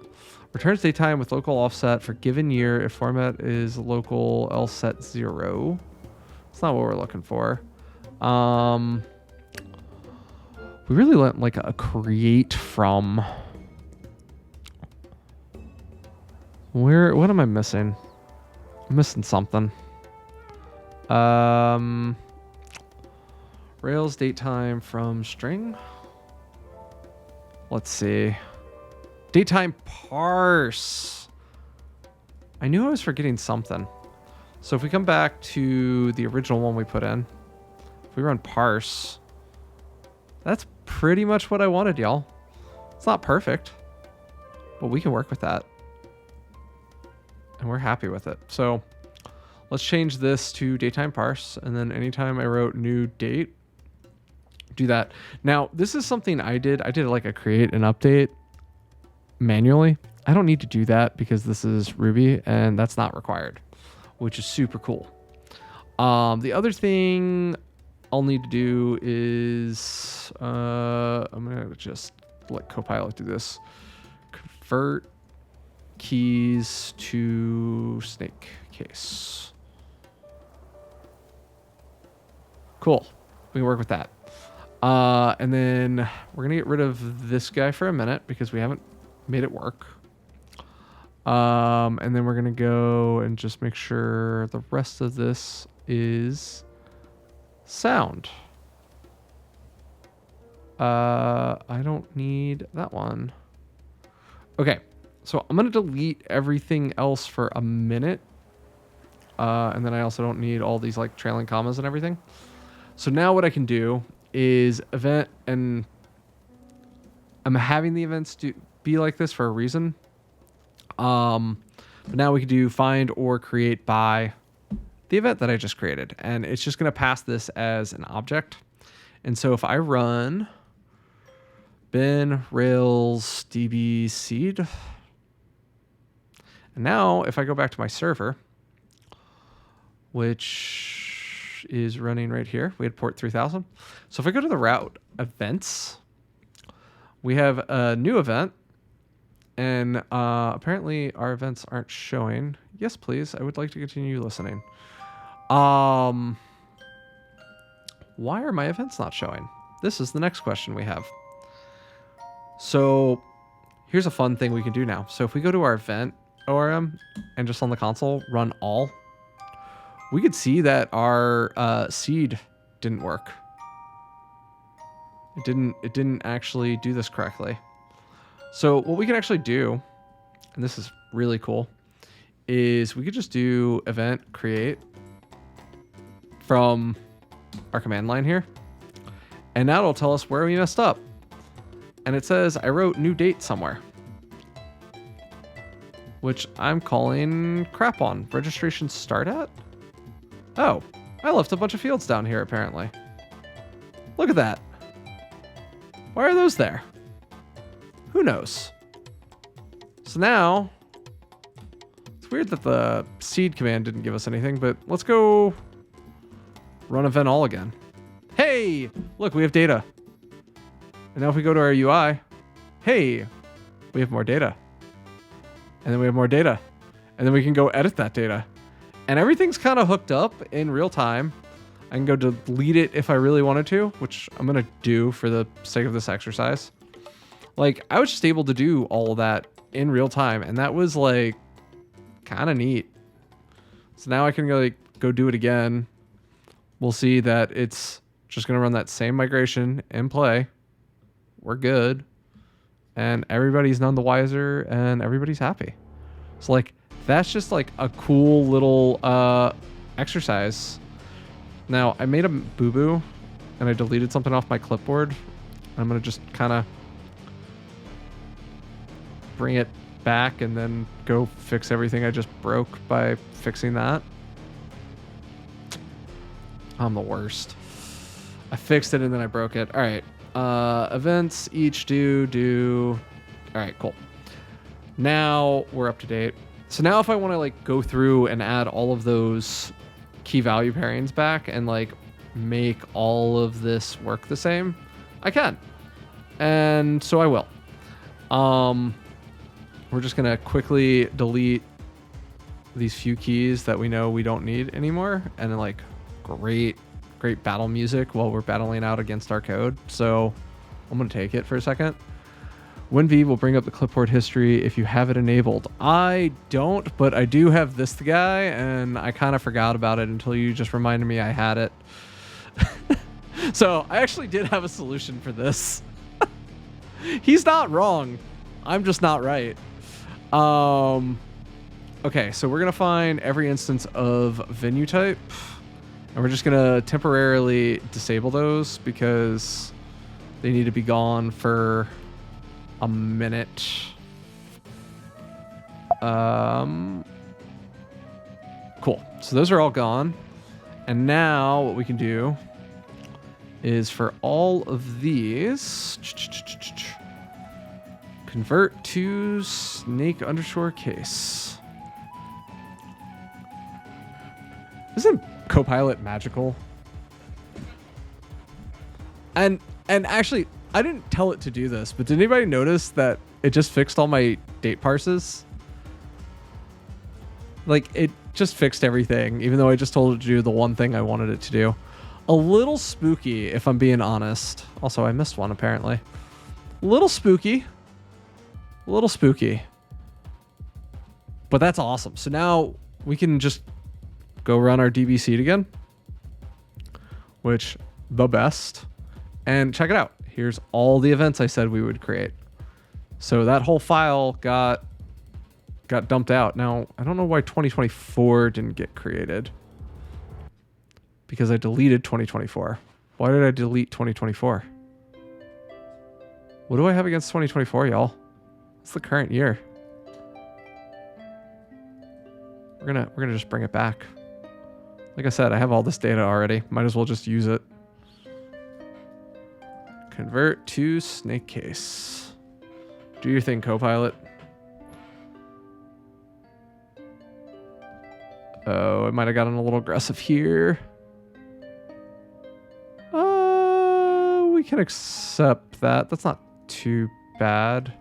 Returns datetime with local offset for given year if format is local, else set 0. That's not what we're looking for. We really want like a create from. What am I missing? I'm missing something. Rails datetime from string. Let's see. Datetime parse. I knew I was forgetting something. So if we come back to the original one we put in, if we run parse, that's pretty much what I wanted, y'all. It's not perfect, but we can work with that. And we're happy with it. So Let's change this to datetime parse. And then anytime I wrote new date, do that. Now, this is something I did. I did like a create and update manually. I don't need to do that because this is Ruby and that's not required, which is super cool. The other thing I'll need to do is I'm going to just let Copilot do this. Convert keys to snake case. Cool. We can work with that. And then we're going to get rid of this guy for a minute because we haven't made it work. And then we're going to go and just make sure the rest of this is sound. I don't need that one. Okay. So I'm going to delete everything else for a minute. And then I also don't need all these like trailing commas and everything. So now what I can do is event, and I'm having the events be like this for a reason. But now we can do find or create by the event that I just created. And it's just going to pass this as an object. And so if I run bin rails db seed, and now if I go back to my server, which is running right here, we had port 3000. So if I go to the route events, we have a new event, and apparently our events aren't showing. Yes, please. I would like to continue listening. Why are my events not showing? This is the next question we have. So here's a fun thing we can do now. So if we go to our event ORM and just on the console run all, we could see that our seed didn't work. It didn't actually do this correctly. So what we can actually do, and this is really cool, is we could just do event create from our command line here. And now it'll tell us where we messed up. And it says I wrote new date somewhere, which I'm calling crap on. Registration start at? Oh, I left a bunch of fields down here apparently. Look at that. Why are those there? Who knows? So now, it's weird that the seed command didn't give us anything, but let's go run event all again. Hey, look, we have data. And now if we go to our UI, hey, we have more data. And then we have more data. And then we can go edit that data. And everything's kind of hooked up in real time. I can go delete it if I really wanted to, which I'm going to do for the sake of this exercise. Like, I was just able to do all of that in real time. And that was like kind of neat. So now I can go do it again. We'll see that it's just going to run that same migration in play. We're good. And everybody's none the wiser and everybody's happy. So like, that's just like a cool little exercise. Now I made a boo-boo and I deleted something off my clipboard. I'm going to just kind of bring it back and then go fix everything I just broke by fixing that. I'm the worst. I fixed it and then I broke it. All right. Events each do. All right, cool. Now we're up to date. So now if I want to like go through and add all of those key value pairings back and like make all of this work the same, I can. And so I will. We're just going to quickly delete these few keys that we know we don't need anymore. And then like great battle music while we're battling out against our code. So I'm going to take it for a second. WinV will bring up the clipboard history if you have it enabled. I don't, but I do have this guy, and I kind of forgot about it until you just reminded me I had it. So I actually did have a solution for this. He's not wrong. I'm just not right. Okay, so we're going to find every instance of venue type, and we're just going to temporarily disable those because they need to be gone for a minute. Cool. So those are all gone. And now what we can do is for all of these, convert to snake_case. Isn't Copilot magical? And actually, I didn't tell it to do this, but did anybody notice that it just fixed all my date parses? Like, it just fixed everything, even though I just told it to do the one thing I wanted it to do. A little spooky, if I'm being honest. Also, I missed one, apparently. A little spooky. A little spooky. But that's awesome. So now we can just go run our DB seed again. Which, the best. And check it out. Here's all the events I said we would create. So that whole file got dumped out. Now, I don't know why 2024 didn't get created. Because I deleted 2024. Why did I delete 2024? What do I have against 2024, y'all? It's the current year. We're gonna just bring it back. Like I said, I have all this data already. Might as well just use it. Convert to snake case. Do your thing, Copilot. Oh, it might have gotten a little aggressive here. We can accept that. That's not too bad.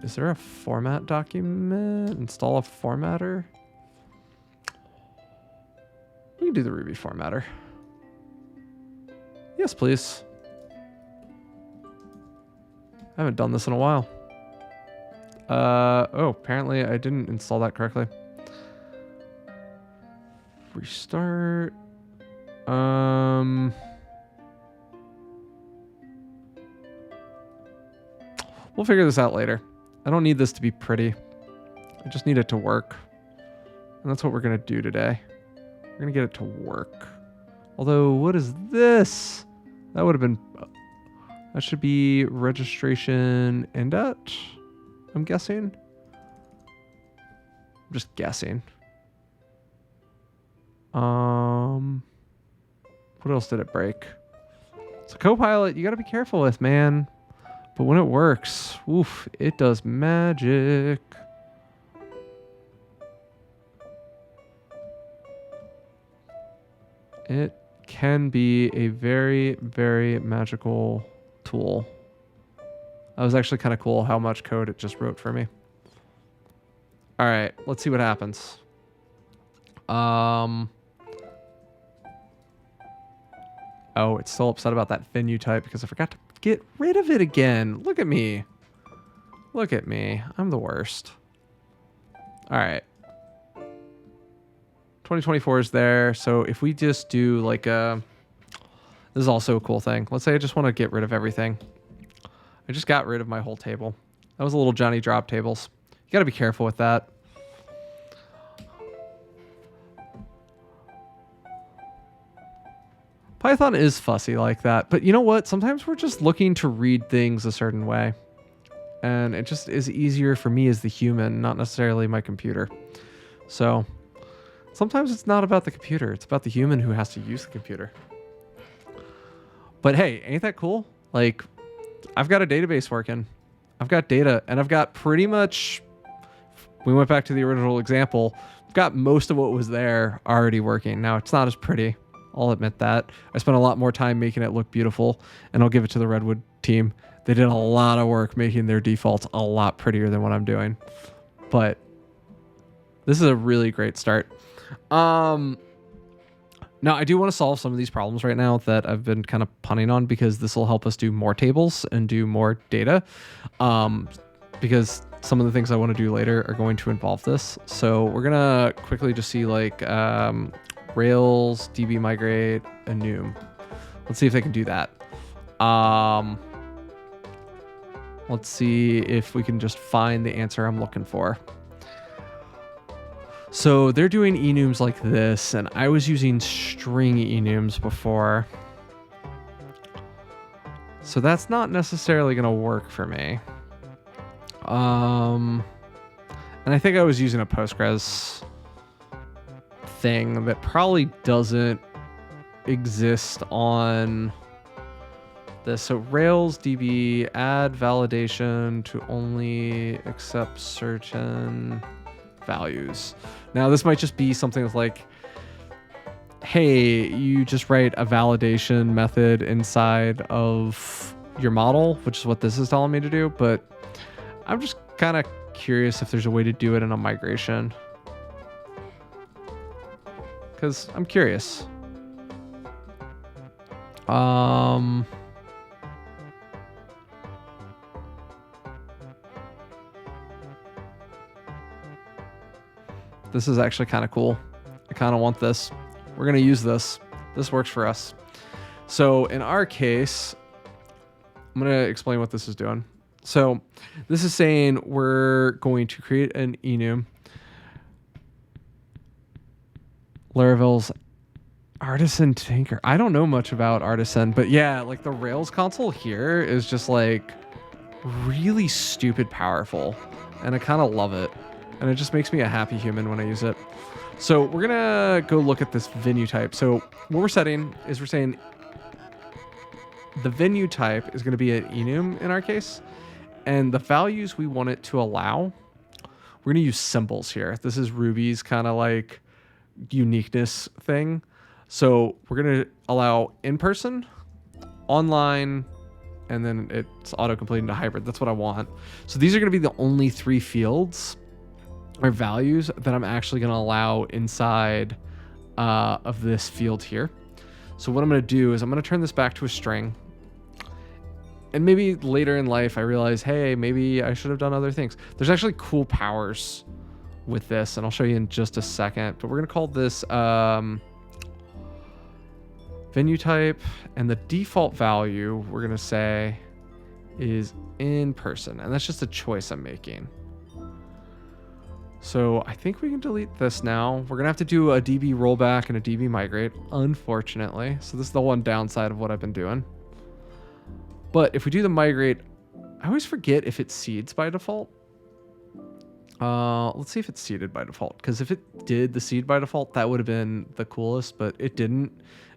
Is there a format document? Install a formatter? We can do the Ruby formatter. Yes, please. I haven't done this in a while. Oh, apparently I didn't install that correctly. Restart. We'll figure this out later. I don't need this to be pretty. I just need it to work. And that's what we're going to do today. We're going to get it to work. Although, what is this? That would have been... That should be registration indet, I'm guessing. I'm just guessing. What else did it break? So Copilot, you got to be careful with, man. But when it works, oof, it does magic. It can be a very, very magical tool. That was actually kind of cool how much code it just wrote for me. All right, let's see what happens. Oh, it's still upset about that venue type because I forgot to get rid of it again. Look at me. Look at me. I'm the worst. All right. 2024 is there. So if we just do like a... This is also a cool thing. Let's say I just want to get rid of everything. I just got rid of my whole table. That was a little Johnny drop tables. You got to be careful with that. Python is fussy like that, but you know what? Sometimes we're just looking to read things a certain way. And it just is easier for me as the human, not necessarily my computer. So sometimes it's not about the computer. It's about the human who has to use the computer. But hey, ain't that cool? Like, I've got a database working. I've got data, and I've got pretty much... We went back to the original example. I've got most of what was there already working. Now, it's not as pretty. I'll admit that. I spent a lot more time making it look beautiful, and I'll give it to the Redwood team. They did a lot of work making their defaults a lot prettier than what I'm doing. But this is a really great start. Now, I do want to solve some of these problems right now that I've been kind of punning on because this will help us do more tables and do more data. Because some of the things I want to do later are going to involve this. So we're going to quickly just see like... Rails, DB migrate, enum. Let's see if they can do that. Let's see if we can just find the answer I'm looking for. So they're doing enums like this, and I was using string enums before. So that's not necessarily going to work for me. And I think I was using a Postgres thing that probably doesn't exist on this. So Rails DB add validation to only accept certain values. Now this might just be something that's like, hey, you just write a validation method inside of your model, which is what this is telling me to do. But I'm just kind of curious if there's a way to do it in a migration, because I'm curious. This is actually kind of cool. I kind of want this. We're going to use this. This works for us. So in our case, I'm going to explain what this is doing. So this is saying we're going to create an enum. Laravel's Artisan Tinker. I don't know much about Artisan, but yeah, like the Rails console here is just like really stupid powerful, and I kind of love it. And it just makes me a happy human when I use it. So we're gonna go look at this venue type. So what we're setting is we're saying the venue type is gonna be an enum in our case, and the values we want it to allow, we're gonna use symbols here. This is Ruby's kind of like uniqueness thing. So we're gonna allow in-person, online, and then it's auto-complete into hybrid. That's what I want. So these are gonna be the only 3 fields or values that I'm actually going to allow inside of this field here. So what I'm going to do is I'm going to turn this back to a string. And maybe later in life, I realize, hey, maybe I should have done other things. There's actually cool powers with this, and I'll show you in just a second. But we're going to call this venue type, and the default value we're going to say is in person. And that's just a choice I'm making. So I think we can delete this now. We're going to have to do a DB rollback and a DB migrate, unfortunately. So this is the one downside of what I've been doing. But if we do the migrate, I always forget if it seeds by default. Let's see if it's seeded by default. Because if it did the seed by default, that would have been the coolest, but it didn't.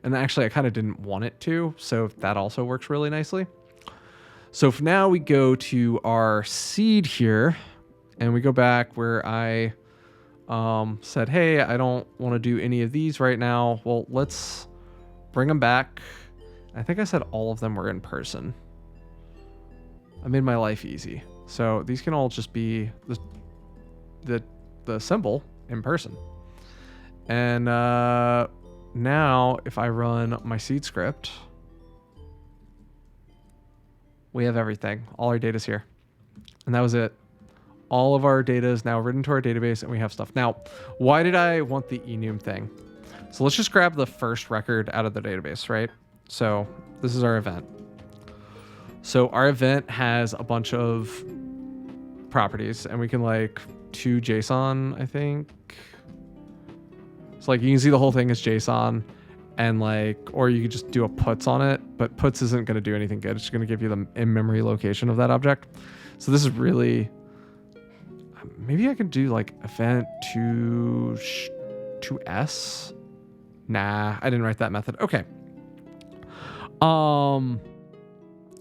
And actually, I kind of didn't want it to. So that also works really nicely. So if now we go to our seed here, and we go back where I said, hey, I don't want to do any of these right now. Well, let's bring them back. I think I said all of them were in person. I made my life easy. So these can all just be the symbol in person. And now if I run my seed script, we have everything. All our data's here. And that was it. All of our data is now written to our database, and we have stuff. Now, why did I want the enum thing? So let's just grab the first record out of the database, right? So this is our event. So our event has a bunch of properties, and we can like to JSON, I think. So like you can see the whole thing is JSON, and like, or you could just do a puts on it, but puts isn't going to do anything good. It's just going to give you the in-memory location of that object. So this is really... Maybe I could do like event to S. Nah, I didn't write that method. Okay. So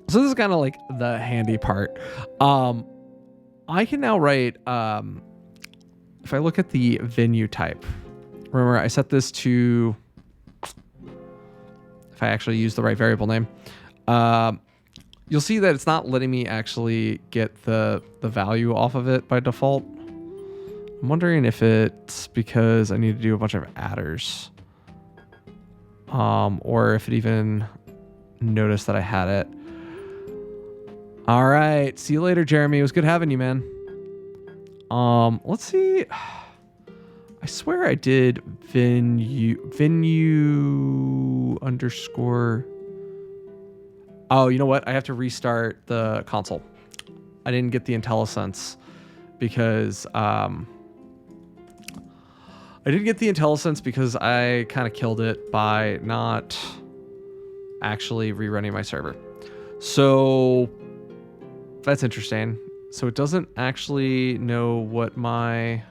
this is kind of like the handy part. I can now write, if I look at the venue type, remember I set this to, if I actually use the right variable name, you'll see that it's not letting me actually get the value off of it by default. I'm wondering if it's because I need to do a bunch of adders. Or if it even noticed that I had it. All right. See you later, Jeremy. It was good having you, man. Let's see. I swear I did venue underscore. Oh, you know what? I have to restart the console. I didn't get the IntelliSense because I kind of killed it by not actually rerunning my server. So that's interesting. So it doesn't actually know what my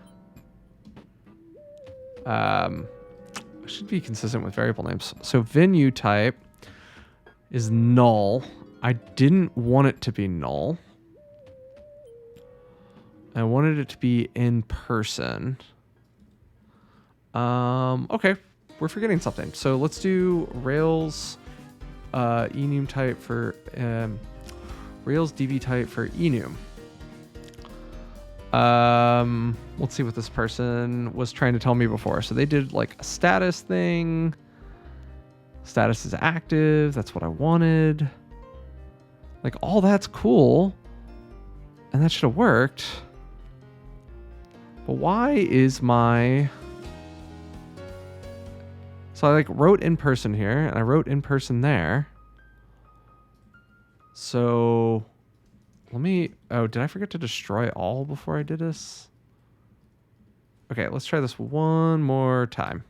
should be consistent with variable names. So venue type is null. I didn't want it to be null. I wanted it to be in person. Okay, we're forgetting something. So let's do Rails enum type for Rails DB type for enum. Let's see what this person was trying to tell me before. So they did like a status thing. Status is active. That's what I wanted. Like all that's cool. And that should have worked. But why is my... So I like wrote in person here and I wrote in person there. So let me... Oh, did I forget to destroy all before I did this? Okay, let's try this one more time.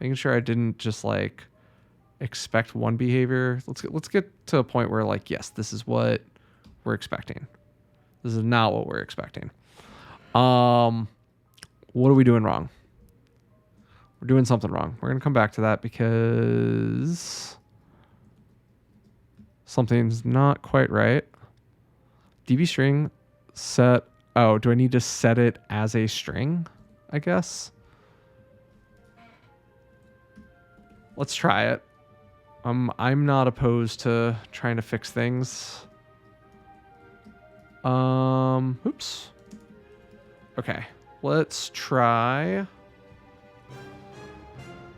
Making sure I didn't just like expect one behavior. Let's get to a point where like, yes, this is what we're expecting. This is not what we're expecting. What are we doing wrong? We're doing something wrong. We're going to come back to that because something's not quite right. DB string set. Oh, do I need to set it as a string? I guess. Let's try it. I'm not opposed to trying to fix things. Oops. Okay. Let's try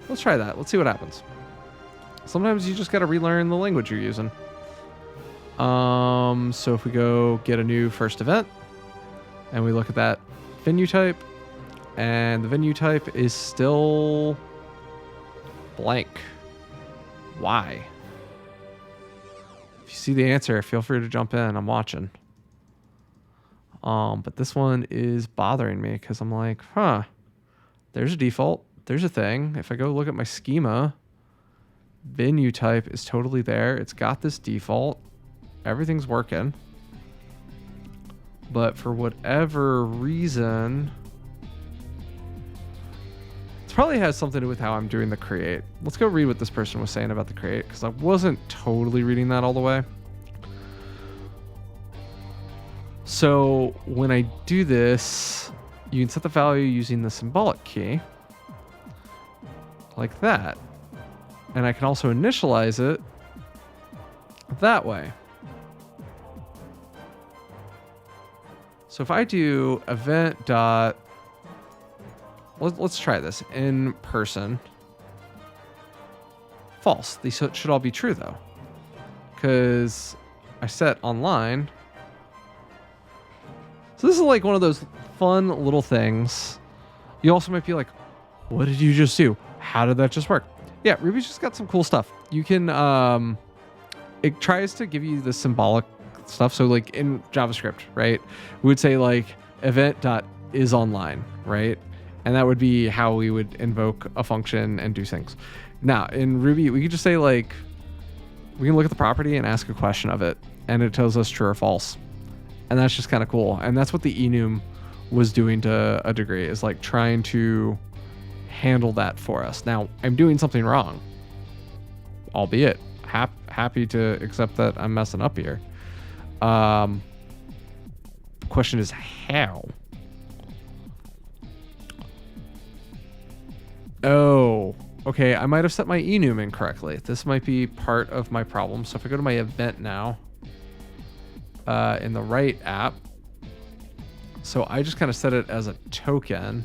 that. Let's see what happens. Sometimes you just got to relearn the language you're using. So if we go get a new first event and we look at that venue type, and the venue type is still blank. Why? If you see the answer, feel free to jump in. I'm watching. But this one is bothering me because I'm like, there's a default. There's a thing. If I go look at my schema, venue type is totally there. It's got this default. Everything's working. But for whatever reason, it probably has something to do with how I'm doing the create. Let's go read what this person was saying about the create because I wasn't totally reading that all the way. So when I do this, you can set the value using the symbolic key like that. And I can also initialize it that way. So if I do event dot, let's try this, in person, false. These should all be true though, because I set online. So this is like one of those fun little things. You also might be like, what did you just do? How did that just work? Yeah, Ruby's just got some cool stuff. You can, it tries to give you the symbolic stuff. So like in JavaScript, right? We would say like event.isOnline, right? And that would be how we would invoke a function and do things. Now in Ruby, we could just say like, we can look at the property and ask a question of it and it tells us true or false. And that's just kind of cool. And that's what the enum was doing to a degree, is like trying to handle that for us. Now I'm doing something wrong, albeit happy to accept that I'm messing up here. The question is how? Oh, okay. I might have set my enum incorrectly. This might be part of my problem. So if I go to my event now, in the right app, so I just kind of set it as a token.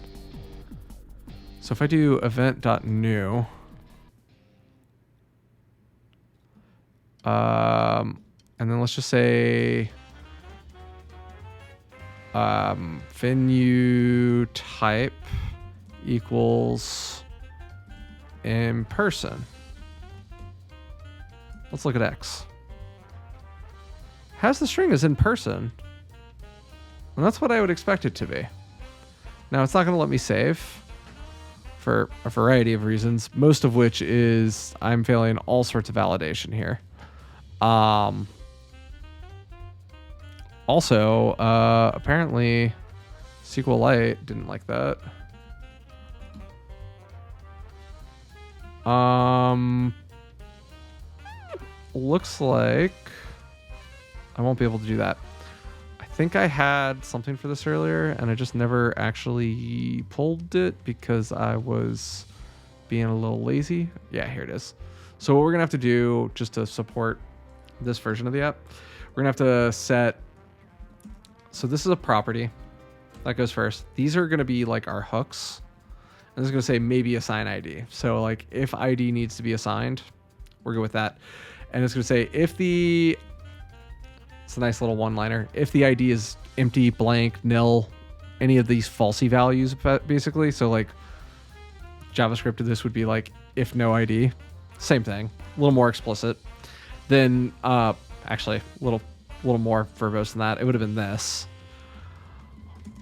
So if I do event.new, and then let's just say venue type equals in person. Let's look at X. Has the string as in person, and that's what I would expect it to be. Now it's not going to let me save for a variety of reasons, most of which is I'm failing all sorts of validation here. Also, apparently SQLite didn't like that. Looks like I won't be able to do that. I think I had something for this earlier and I just never actually pulled it because I was being a little lazy. Yeah, here it is. So what we're gonna have to do just to support this version of the app, we're gonna have to set, so this is a property that goes first. These are gonna be like our hooks. And this is gonna say maybe assign ID. So like if ID needs to be assigned, we're good with that. And it's gonna say if the, it's a nice little one-liner, if the ID is empty, blank, nil, any of these falsy values basically. So like JavaScript to this would be like if no ID, same thing, a little more explicit. Then actually a little more verbose than that. It would have been this.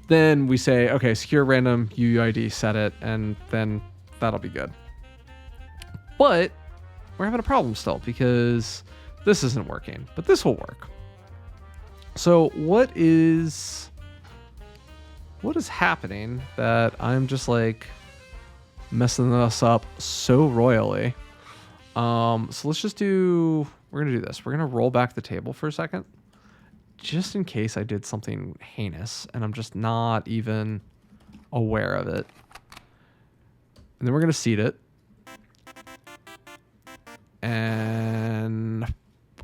Then we say, okay, secure random UUID, set it, and then that'll be good. But we're having a problem still because this isn't working, but this will work. So what is happening that I'm just like messing this up so royally? So let's just we're gonna do this. We're gonna roll back the table for a second, just in case I did something heinous and I'm just not even aware of it. And then we're gonna seed it. And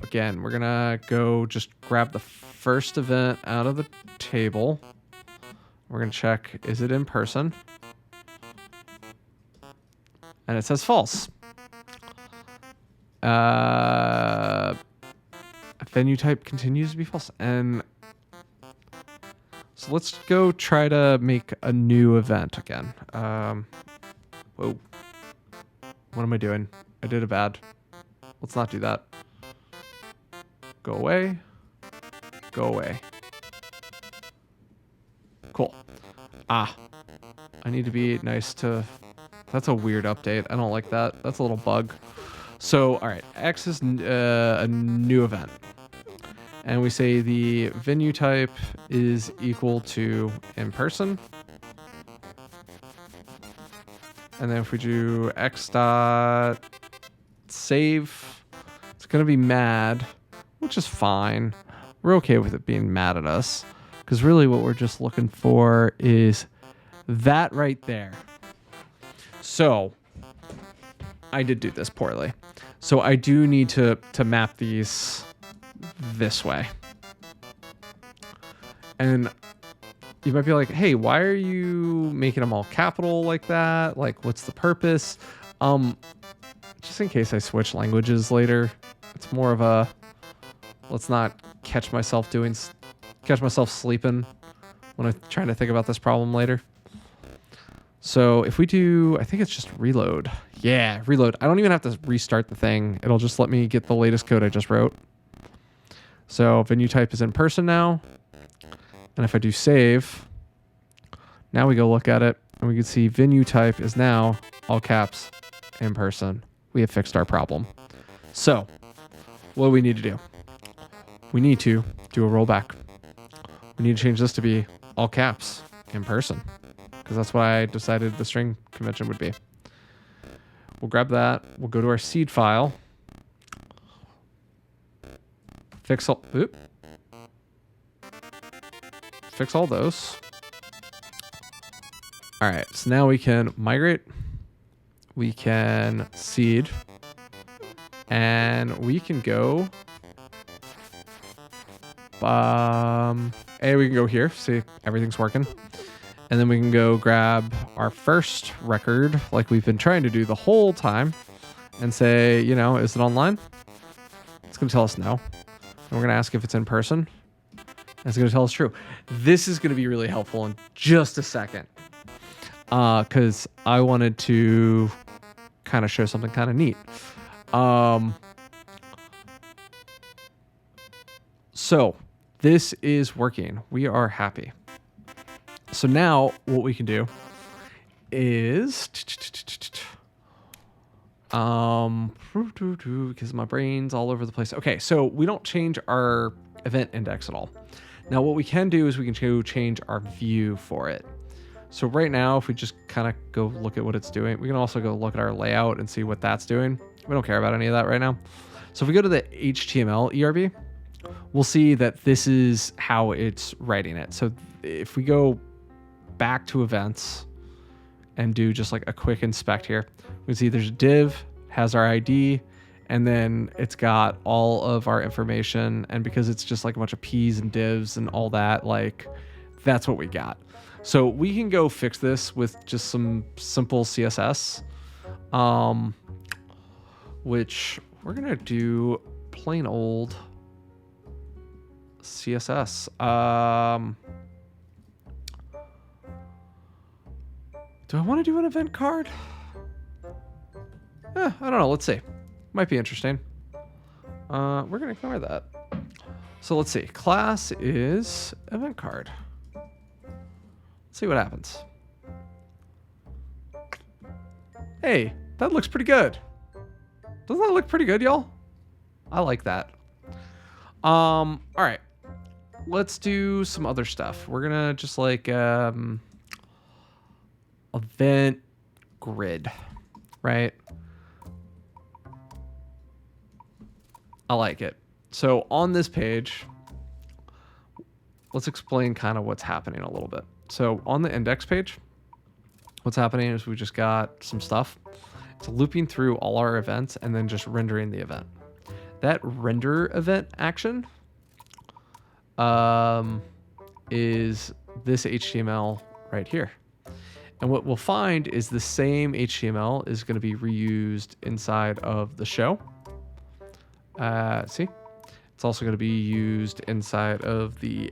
again, we're gonna go just grab the first event out of the table. We're gonna check, is it in person? And it says false. Venue type continues to be false. And so let's go try to make a new event again. Whoa. What am I doing? I did a bad. Let's not do that. Go away. Go away. Cool. I need to be nice to... That's a weird update. I don't like that. That's a little bug. So, all right. X is a new event. And we say the venue type is equal to in person. And then if we do x dot save, it's going to be mad, which is fine. We're okay with it being mad at us because really what we're just looking for is that right there. So I did do this poorly. So I do need to map these this way. And you might be like, hey, why are you making them all capital like that? Like, what's the purpose? Just in case I switch languages later, it's more of a, let's not catch myself sleeping when I'm trying to think about this problem later. So if we do, I think it's just reload. Yeah, reload. I don't even have to restart the thing. It'll just let me get the latest code I just wrote. So venue type is in person now. And if I do save, now we go look at it and we can see venue type is now all caps in person. We have fixed our problem. So what do we need to do? We need to do a rollback. We need to change this to be all caps in person because that's what I decided the string convention would be. We'll grab that. We'll go to our seed file. Fix all those. All right, so now we can migrate. We can seed. And we can go... we can go here, see everything's working. And then we can go grab our first record like we've been trying to do the whole time and say, is it online? It's going to tell us no. And we're going to ask if it's in person. And it's going to tell us true. This is going to be really helpful in just a second. Because I wanted to kind of show something kind of neat. So this is working. We are happy. So now what we can do is, because my brain's all over the place. Okay, so we don't change our event index at all. Now what we can do is we can change our view for it. So right now, if we just kind of go look at what it's doing, we can also go look at our layout and see what that's doing. We don't care about any of that right now. So if we go to the HTML ERB, we'll see that this is how it's writing it. So if we go back to events and do just like a quick inspect here, we can see there's a div, has our ID, and then it's got all of our information. And because it's just like a bunch of P's and divs and all that, like that's what we got. So we can go fix this with just some simple CSS, which we're going to do plain old CSS. Do I want to do an event card? I don't know. Let's see. Might be interesting. We're going to ignore that. So let's see. Class is event card. Let's see what happens. Hey, that looks pretty good. Doesn't that look pretty good, y'all? I like that. All right. Let's do some other stuff. We're gonna just like event grid, right? I like it. So on this page, let's explain kind of what's happening a little bit. So on the index page, what's happening is we just got some stuff. It's looping through all our events and then just rendering the event. That render event action is this HTML right here. And what we'll find is the same HTML is going to be reused inside of the show. See? It's also going to be used inside of the,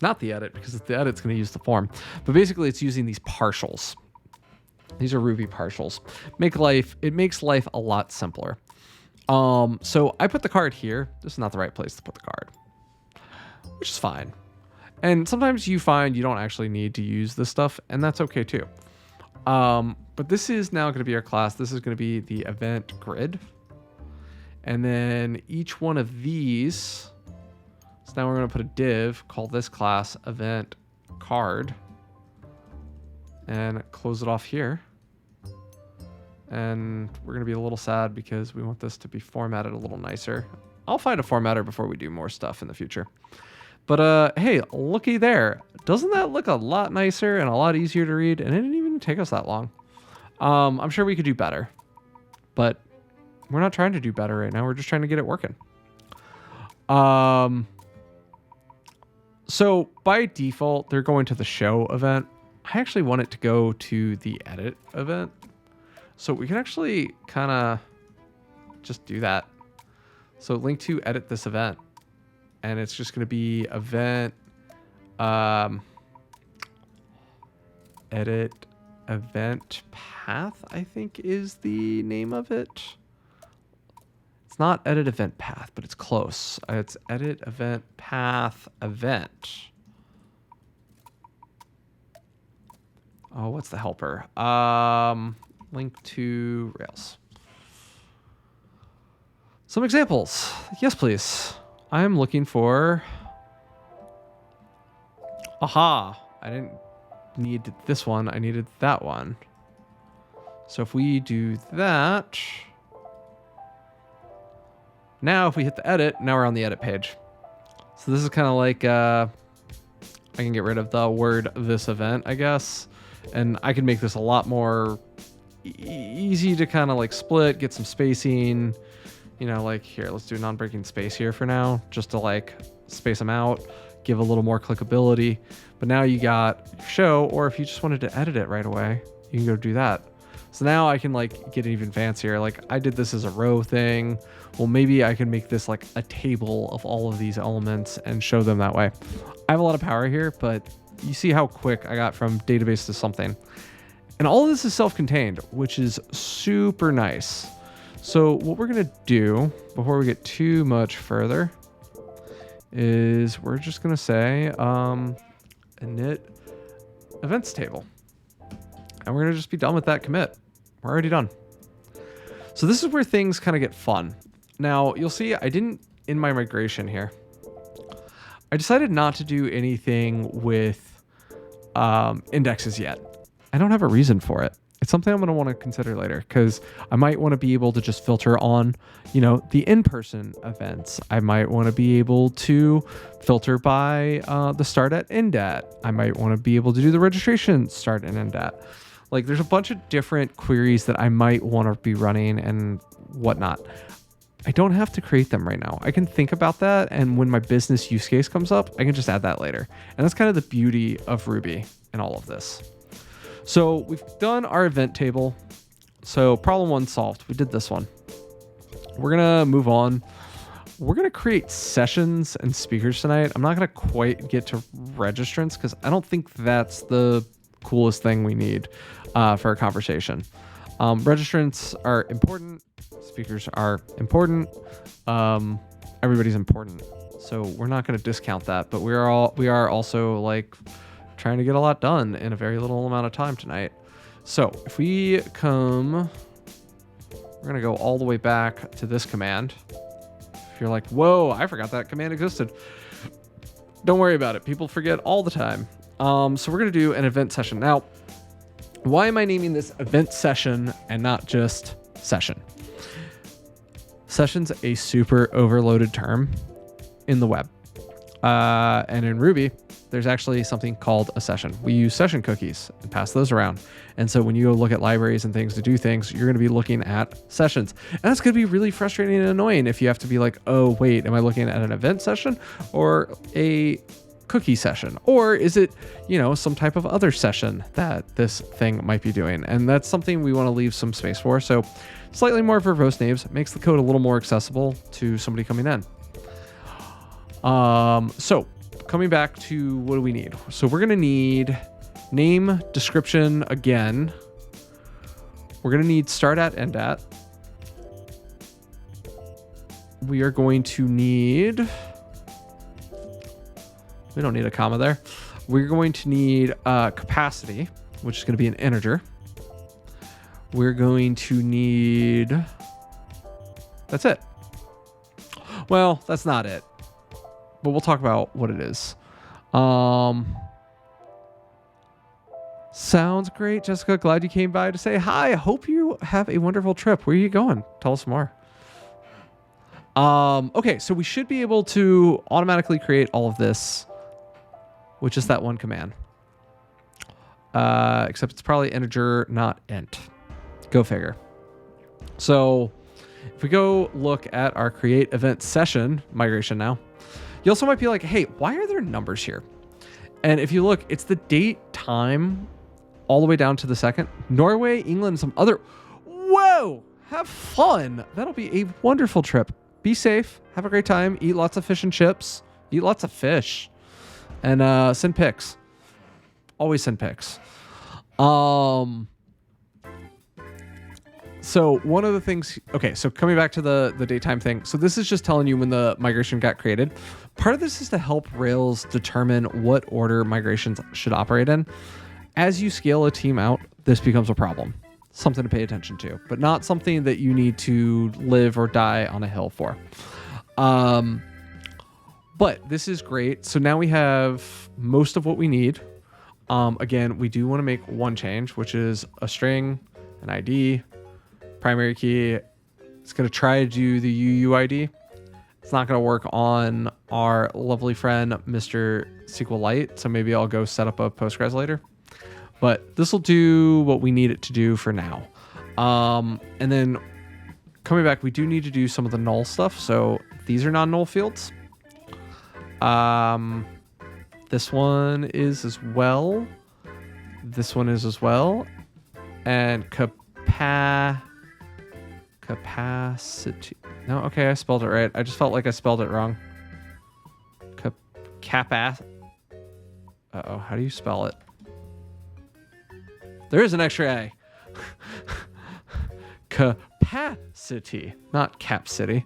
not the edit, because the edit's going to use the form. But basically, it's using these partials. These are Ruby partials. It makes life a lot simpler. So I put the card here. This is not the right place to put the card, which is fine. And sometimes you find you don't actually need to use this stuff, and that's okay too. But this is now going to be our class. This is going to be the event grid. And then each one of these, so now we're going to put a div, call this class event card, and close it off here. And we're going to be a little sad because we want this to be formatted a little nicer. I'll find a formatter before we do more stuff in the future. But hey, looky there. Doesn't that look a lot nicer and a lot easier to read? And it didn't even take us that long. I'm sure we could do better, but we're not trying to do better right now. We're just trying to get it working. So by default, they're going to the show event. I actually want it to go to the edit event. So we can actually kind of just do that. So link to edit this event. And it's just going to be event, edit event path, I think is the name of it. It's not edit event path, but it's close. It's edit event path event. Oh, what's the helper? Link to Rails. Some examples. Yes, please. I'm looking for... Aha! I didn't need this one. I needed that one. So if we do that... Now if we hit the edit, now we're on the edit page. So this is kind of like... I can get rid of the word this event, I guess. And I can make this a lot more easy to kind of like split, get some spacing. You know, like here, let's do non-breaking space here for now, just to like space them out, give a little more clickability. But now you got show, or if you just wanted to edit it right away, you can go do that. So now I can like get even fancier. Like I did this as a row thing. Well, maybe I can make this like a table of all of these elements and show them that way. I have a lot of power here, but you see how quick I got from database to something. And all of this is self-contained, which is super nice. So what we're going to do before we get too much further is we're just going to say init events table. And we're going to just be done with that commit. We're already done. So this is where things kind of get fun. Now, you'll see I didn't, in my migration here, I decided not to do anything with indexes yet. I don't have a reason for it. It's something I'm going to want to consider later, because I might want to be able to just filter on, the in-person events. I might want to be able to filter by the start at, end at. I might want to be able to do the registration start and end at. Like, there's a bunch of different queries that I might want to be running and whatnot. I don't have to create them right now. I can think about that, and when my business use case comes up, I can just add that later. And that's kind of the beauty of Ruby and all of this. So we've done our event table. So problem 1 solved. We did this one. We're going to move on. We're going to create sessions and speakers tonight. I'm not going to quite get to registrants because I don't think that's the coolest thing we need for a conversation. Registrants are important. Speakers are important. Everybody's important. So we're not going to discount that, but we are also like trying to get a lot done in a very little amount of time tonight. So if we we're going to go all the way back to this command. If you're like, whoa, I forgot that command existed. Don't worry about it. People forget all the time. So we're going to do an event session. Now, why am I naming this event session and not just session? Session's a super overloaded term in the web. And in Ruby, there's actually something called a session. We use session cookies and pass those around. And so when you go look at libraries and things to do things, you're going to be looking at sessions. And that's going to be really frustrating and annoying if you have to be like, oh, wait, am I looking at an event session or a cookie session? Or is it, some type of other session that this thing might be doing? And that's something we want to leave some space for. So slightly more verbose names makes the code a little more accessible to somebody coming in. So coming back to what do we need? So we're going to need name, description again. We're going to need start at, end at. We are going to need, we don't need a comma there. We're going to need capacity, which is going to be an integer. We're going to need, that's it. Well, that's not it, but we'll talk about what it is. Sounds great, Jessica. Glad you came by to say hi. I hope you have a wonderful trip. Where are you going? Tell us more. Okay, so we should be able to automatically create all of this with just that one command. Except it's probably integer, not int. Go figure. So if we go look at our create event session migration now, you also might be like, hey, why are there numbers here? And if you look, it's the date, time, all the way down to the second. Norway, England, some other. Whoa, have fun. That'll be a wonderful trip. Be safe. Have a great time. Eat lots of fish and chips. Eat lots of fish. And send pics. Always send pics. So one of the things, okay, so coming back to the daytime thing. So this is just telling you when the migration got created. Part of this is to help Rails determine what order migrations should operate in. As you scale a team out, this becomes a problem. Something to pay attention to, but not something that you need to live or die on a hill for. But this is great. So now we have most of what we need. Again, we do want to make one change, which is a string, an ID, primary key. It's going to try to do the UUID. It's not going to work on our lovely friend, Mr. SQLite. So maybe I'll go set up a Postgres later. But this will do what we need it to do for now. And then coming back, we do need to do some of the null stuff. So these are non-null fields. This one is as well. This one is as well. And capacity. No, okay, I spelled it right. I just felt like I spelled it wrong. Uh-oh, how do you spell it? There is an extra A. Capacity, not cap city.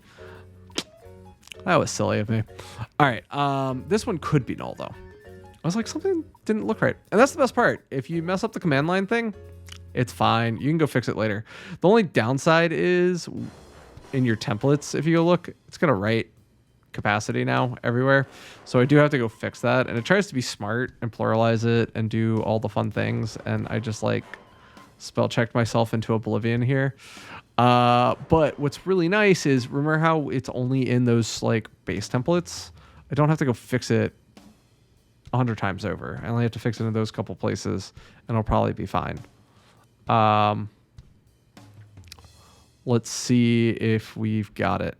That was silly of me. All right, this one could be null though. I was like, something didn't look right. And that's the best part. If you mess up the command line thing, it's fine. You can go fix it later. The only downside is in your templates, if you go look, it's gonna write capacity now everywhere. So I do have to go fix that. And it tries to be smart and pluralize it and do all the fun things. And I just like spell checked myself into oblivion here. But what's really nice is, remember how it's only in those like base templates? I don't have to go fix it 100 times over. I only have to fix it in those couple places and I'll probably be fine. Let's see if we've got it.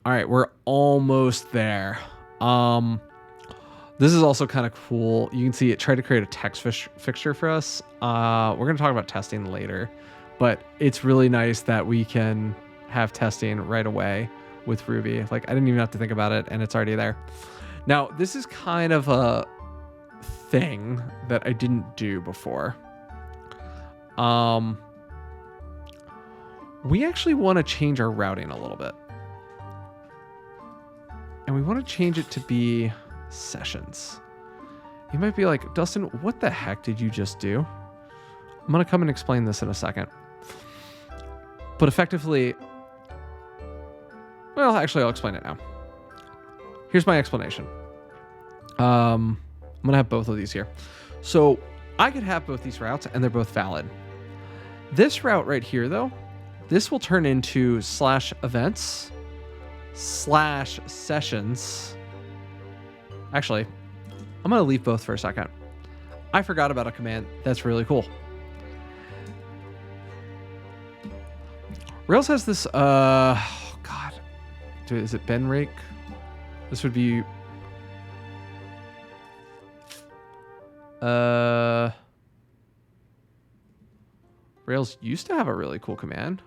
All right, we're almost there. This is also kind of cool. You can see it tried to create a text fixture for us. We're going to talk about testing later, but it's really nice that we can have testing right away with Ruby. Like, I didn't even have to think about it, and it's already there. Now, this is kind of a thing that I didn't do before. We actually want to change our routing a little bit. And we want to change it to be sessions. You might be like, Dustin, what the heck did you just do? I'm going to come and explain this in a second. But effectively, well, actually, I'll explain it now. Here's my explanation. I'm going to have both of these here. So I could have both these routes and they're both valid. This route right here, though, this will turn into /events/sessions. Actually, I'm going to leave both for a second. I forgot about a command that's really cool. Rails has this, God, is it Ben Rake? This would be, Rails used to have a really cool command.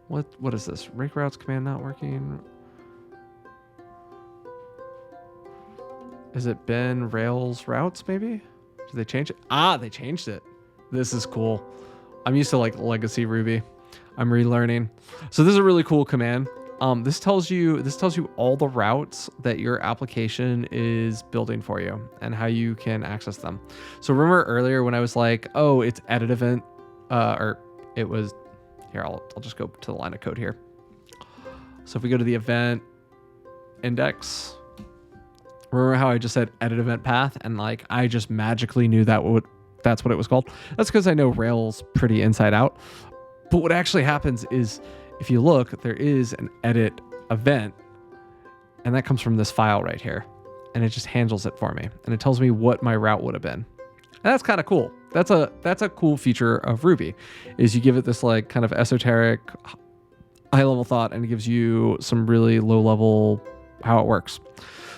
What is this? Rake routes command not working. Is it Ben Rails routes maybe? Did they change it? Ah, they changed it. This is cool. I'm used to like legacy Ruby. I'm relearning. So this is a really cool command. This tells you all the routes that your application is building for you and how you can access them. So remember earlier when I was like, oh, it's edit event, or it was here. I'll just go to the line of code here. So if we go to the event index, remember how I just said edit event path and like I just magically knew that's what it was called. That's because I know Rails pretty inside out. But what actually happens is, if you look, there is an edit event, and that comes from this file right here, and it just handles it for me, and it tells me what my route would have been. And that's kind of cool. That's a cool feature of Ruby, is you give it this like kind of esoteric, high level thought, and it gives you some really low level how it works.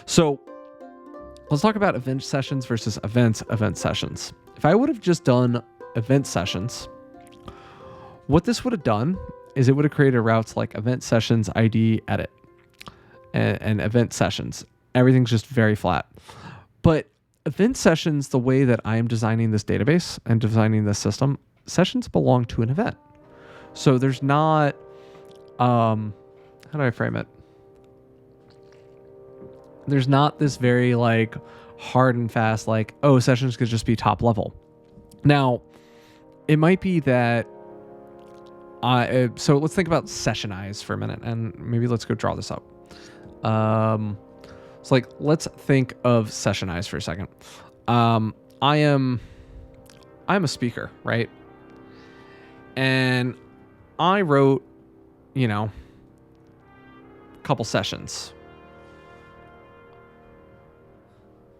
So let's talk about event sessions versus event sessions. If I would have just done event sessions, what this would have done is it would have created routes like event sessions ID edit and event sessions. Everything's just very flat. But event sessions, the way that I'm designing this database and designing this system, sessions belong to an event. So there's not, how do I frame it? There's not this very like hard and fast, like, oh, sessions could just be top level. Now, it might be that, so let's think about sessionize for a minute, and maybe let's go draw this up. So like, let's think of sessionize for a second. I'm a speaker, right? And I wrote, a couple sessions.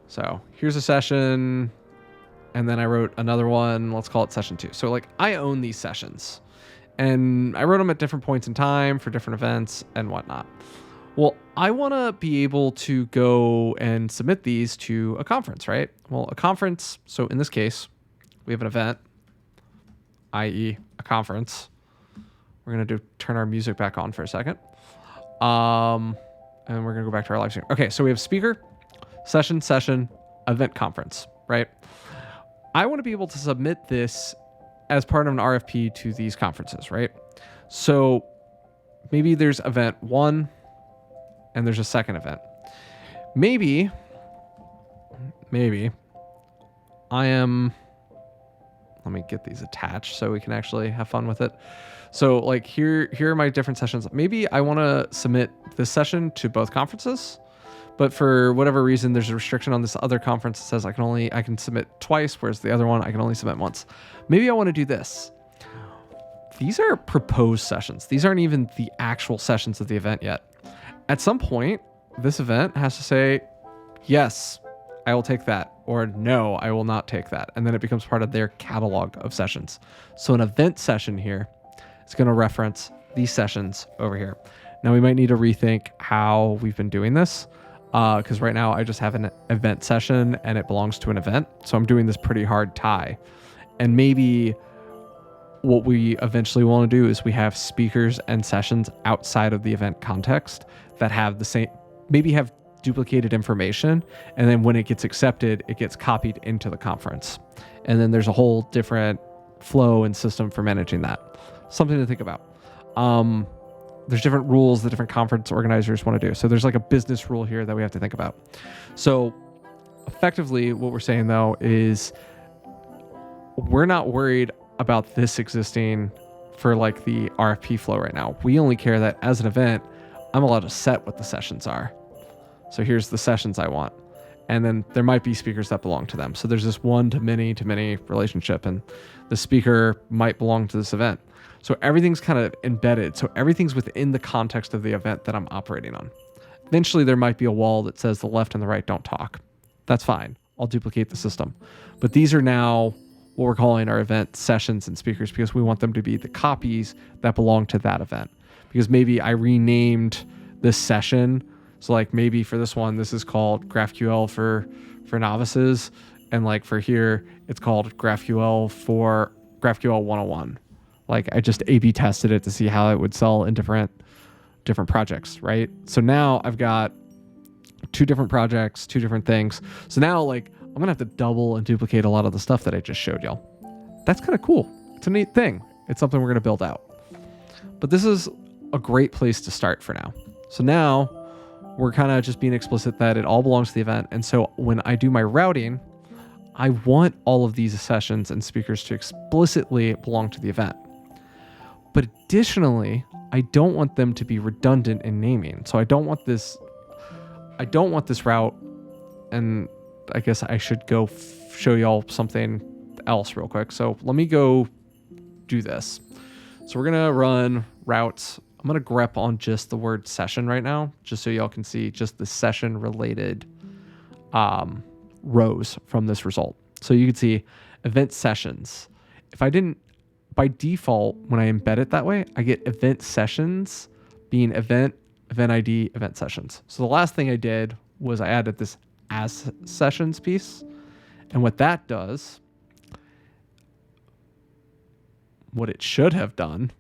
So here's a session, and then I wrote another one. Let's call it session 2. So like, I own these sessions. And I wrote them at different points in time for different events and whatnot. Well, I want to be able to go and submit these to a conference, right? Well, a conference, so in this case, we have an event, i.e. a conference. We're going to turn our music back on for a second. And we're going to go back to our live stream. Okay, so we have speaker, session, event, conference, right? I want to be able to submit this as part of an RFP to these conferences, right? So maybe there's event 1 and there's a second event. Maybe I am, let me get these attached so we can actually have fun with it. So like here are my different sessions. Maybe I want to submit this session to both conferences, but for whatever reason, there's a restriction on this other conference that says I can submit twice, whereas the other one I can only submit once. Maybe I want to do this. These are proposed sessions. These aren't even the actual sessions of the event yet. At some point, this event has to say, yes, I will take that, or no, I will not take that. And then it becomes part of their catalog of sessions. So an event session here is going to reference these sessions over here. Now we might need to rethink how we've been doing this, because right now I just have an event session and it belongs to an event. So I'm doing this pretty hard tie. And maybe what we eventually want to do is we have speakers and sessions outside of the event context that have the same, maybe have duplicated information. And then when it gets accepted, it gets copied into the conference. And then there's a whole different flow and system for managing that. Something to think about. There's different rules that different conference organizers want to do. So there's like a business rule here that we have to think about. So effectively what we're saying though is we're not worried about this existing for like the RFP flow right now. We only care that as an event, I'm allowed to set what the sessions are. So here's the sessions I want. And then there might be speakers that belong to them. So there's this one to many relationship, and the speaker might belong to this event. So everything's kind of embedded. So everything's within the context of the event that I'm operating on. Eventually there might be a wall that says the left and the right don't talk. That's fine. I'll duplicate the system. But these are now what we're calling our event sessions and speakers, because we want them to be the copies that belong to that event. Because maybe I renamed this session. So like maybe for this one, this is called GraphQL for novices. And like for here, it's called GraphQL for GraphQL 101. Like I just A/B tested it to see how it would sell in different projects, right? So now I've got 2 different projects, 2 different things. So now like I'm gonna have to double and duplicate a lot of the stuff that I just showed y'all. That's kind of cool. It's a neat thing. It's something we're gonna build out. But this is a great place to start for now. So now we're kind of just being explicit that it all belongs to the event. And so when I do my routing, I want all of these sessions and speakers to explicitly belong to the event. But additionally, I don't want them to be redundant in naming. So I don't want this route, and I guess I should go show y'all something else real quick. So let me go do this. So we're going to run routes. I'm going to grep on just the word session right now, just so y'all can see just the session related rows from this result. So you can see event sessions. If I didn't, by default, when I embed it that way, I get event sessions being event ID, event sessions. So the last thing I did was I added this as sessions piece. And what that does, what it should have done,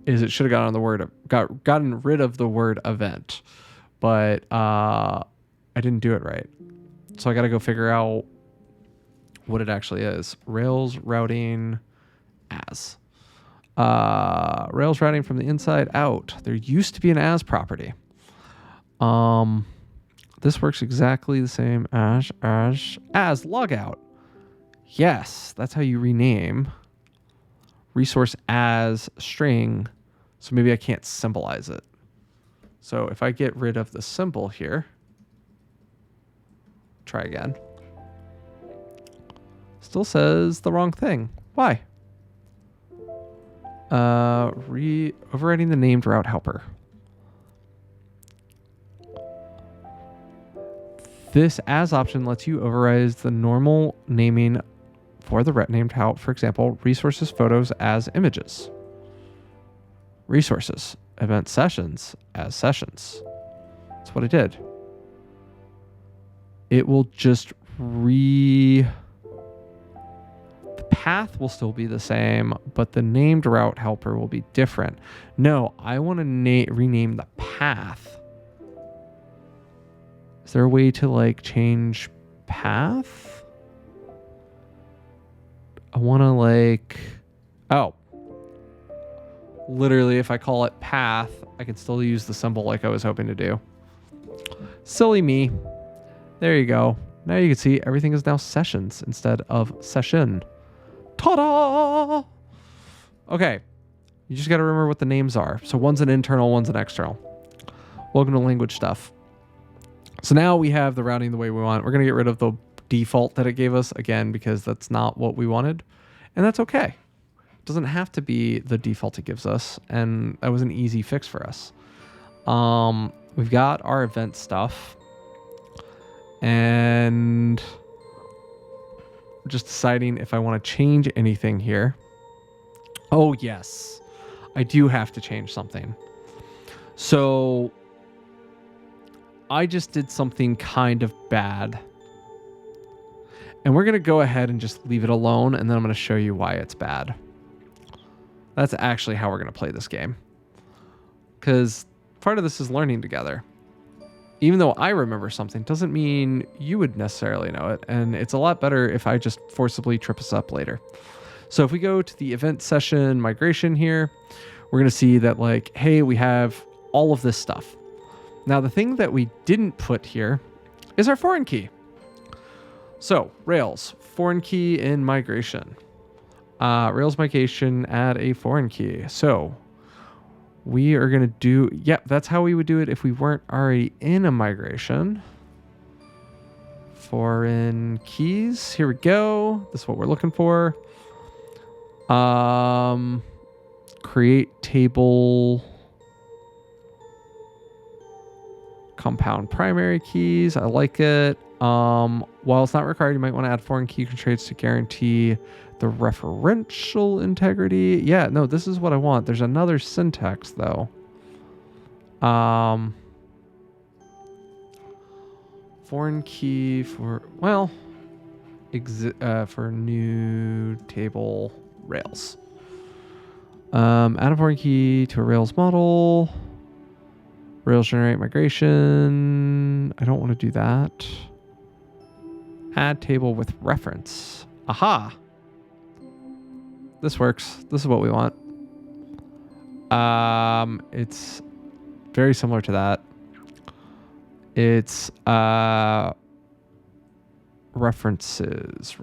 is it should have gotten rid of the word event, but I didn't do it right. So I got to go figure out what it actually is. Rails routing as. Rails routing from the inside out. There used to be an as property. This works exactly the same as logout. Yes, that's how you rename resource as string. So maybe I can't symbolize it. So if I get rid of the symbol here, try again. Still says the wrong thing. Why? Overriding the named route helper. This as option lets you override the normal naming for the named route. For example, resources photos as images. Resources event sessions as sessions. That's what I did. It will just the path will still be the same, but the named route helper will be different. No, I want to rename the path. Is there a way to like change path? I want to like, oh, literally if I call it path, I can still use the symbol like I was hoping to do. Silly me. There you go. Now you can see everything is now sessions instead of session. Ta-da! Okay, you just got to remember what the names are. So one's an internal, one's an external. Welcome to language stuff. So now we have the routing the way we want. We're going to get rid of the default that it gave us, again, because that's not what we wanted. And that's okay. It doesn't have to be the default it gives us. And that was an easy fix for us. We've got our event stuff. And just deciding if I want to change anything here. Oh, yes. I do have to change something. So I just did something kind of bad. And we're going to go ahead and just leave it alone, and then I'm going to show you why it's bad. That's actually how we're going to play this game. Because part of this is learning together. Even though I remember something doesn't mean you would necessarily know it. And it's a lot better if I just forcibly trip us up later. So if we go to the event session migration here, we're going to see that like, hey, we have all of this stuff. Now, the thing that we didn't put here is our foreign key. So Rails, foreign key in migration. Rails migration, add a foreign key. So we are going to do, that's how we would do it if we weren't already in a migration. Foreign keys, here we go. This is what we're looking for. Create table compound primary keys. I like it. While it's not required, you might want to add foreign key constraints to guarantee the referential integrity. Yeah, no, this is what I want. There's another syntax though. Foreign key for, well, for new table Rails. Add a foreign key to a Rails model. Rails generate migration. I don't want to do that. Add table with reference. Aha. This works. This is what we want. It's very similar to that. It's references.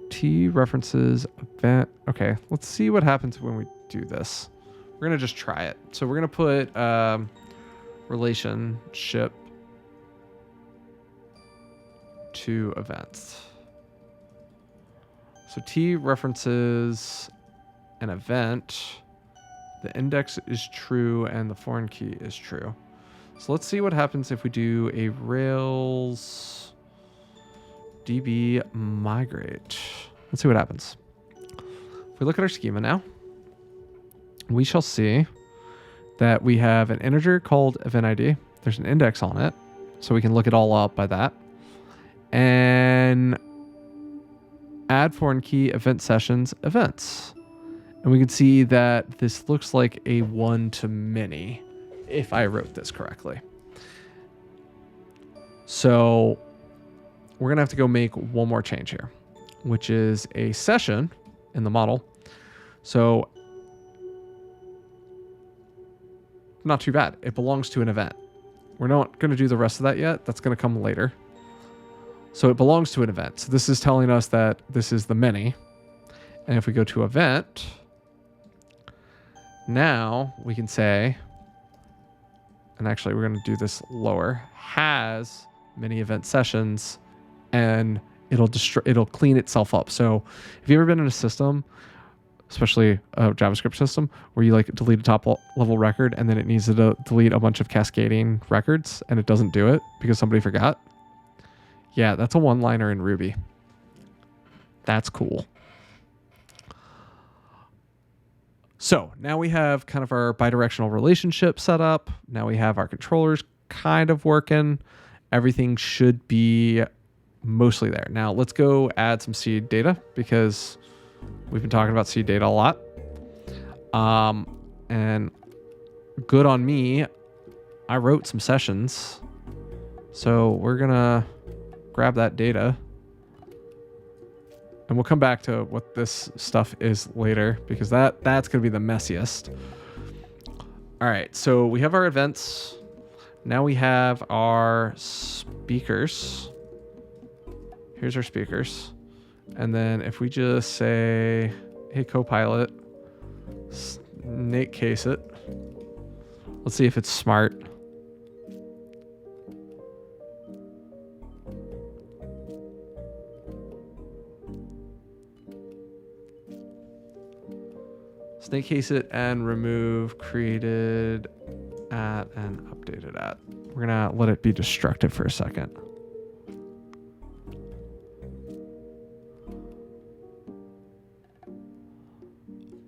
T references event. Okay, let's see what happens when we do this. We're gonna just try it. So we're gonna put relationship to events. So T references an event. The index is true and the foreign key is true. So let's see what happens if we do a Rails DB migrate. Let's see what happens. If we look at our schema now, we shall see that we have an integer called event ID. There's an index on it, so we can look it all up by that. And add foreign key event sessions events. And we can see that this looks like a one-to-many, if I wrote this correctly. So we're going to have to go make one more change here, which is a session in the model. So not too bad. It belongs to an event. We're not going to do the rest of that yet. That's going to come later. So it belongs to an event. So this is telling us that this is the many. And if we go to event, now we can say, and actually we're going to do this lower, has many event sessions, and it'll clean itself up. So have you ever been in a system, especially a JavaScript system, where you like delete a top level record and then it needs to delete a bunch of cascading records and it doesn't do it because somebody forgot? Yeah, that's a one-liner in Ruby. That's cool. So now we have kind of our bidirectional relationship set up. Now we have our controllers kind of working. Everything should be mostly there. Now let's go add some seed data because we've been talking about seed data a lot. And good on me, I wrote some sessions. So we're gonna grab that data And we'll come back to what this stuff is later, because that's going to be the messiest. All right, so we have our events. Now we have our speakers. Here's our speakers. And then if we just say, hey, Copilot, snake case it. Let's see if it's smart. Snake case it and remove created at and updated at. We're gonna let it be destructive for a second.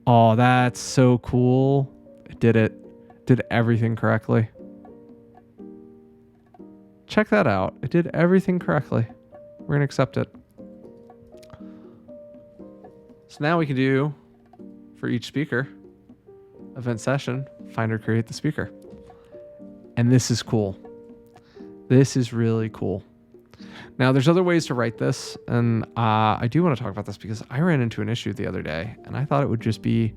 Oh, that's so cool. It did it. Did everything correctly. Check that out. It did everything correctly. We're gonna accept it. So now we can do, for each speaker, event session, find or create the speaker. And this is cool. This is really cool. Now, there's other ways to write this, and I do want to talk about this because I ran into an issue the other day, and I thought it would just be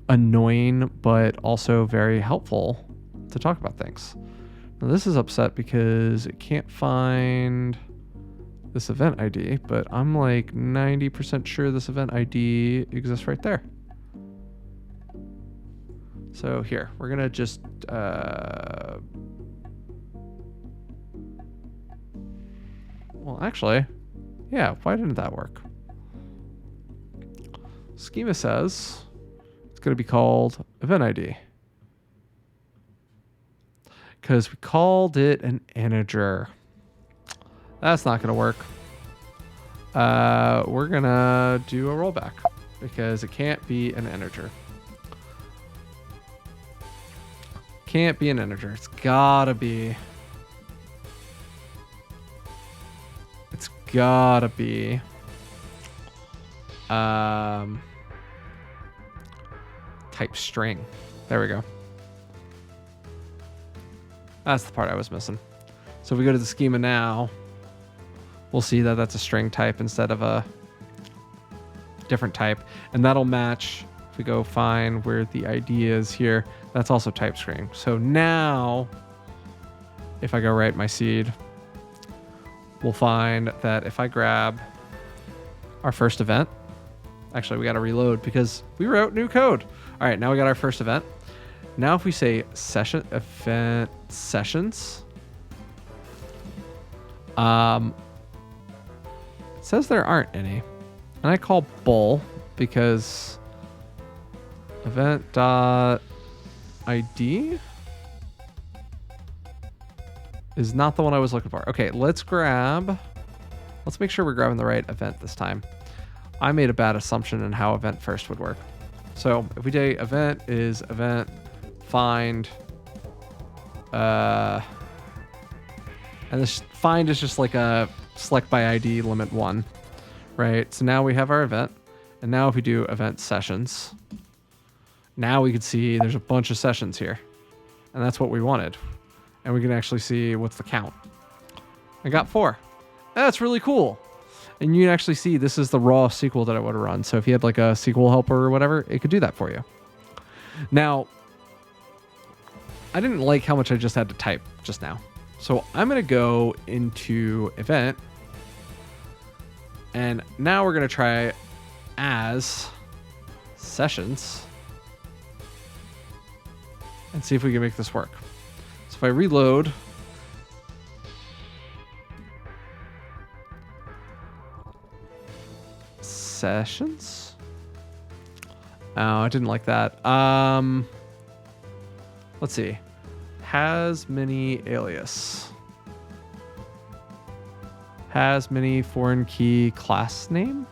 annoying, but also very helpful to talk about things. Now, this is upset because it can't find this event ID, but I'm like 90% sure this event ID exists right there. So here, we're going to just... well, actually, yeah, why didn't that work? Schema says it's going to be called event ID. Because we called it an integer. That's not going to work. We're going to do a rollback because it can't be an integer. Can't be an integer. It's gotta be. It's gotta be. Type string. There we go. That's the part I was missing. So if we go to the schema now, we'll see that that's a string type instead of a different type. And that'll match, if we go find where the ID is here, that's also type string. So now, if I go write my seed, we'll find that if I grab our first event, actually we got to reload because we wrote new code. All right, now we got our first event. Now if we say session event sessions, it says there aren't any. And I call bull because event.id is not the one I was looking for. Okay, let's make sure we're grabbing the right event this time. I made a bad assumption in how event first would work. So if we say event is event find, and this find is just like a select by ID limit 1, right? So now we have our event, and now if we do event sessions, now we can see there's a bunch of sessions here, and that's what we wanted. And we can actually see what's the count. I got 4. That's really cool. And you can actually see this is the raw SQL that I would have run. So if you had like a SQL helper or whatever, it could do that for you. Now, I didn't like how much I just had to type just now. So I'm going to go into event. And now we're going to try as sessions and see if we can make this work. So if I reload, sessions. Oh, I didn't like that. Let's see. Has many alias. Has many foreign key class name.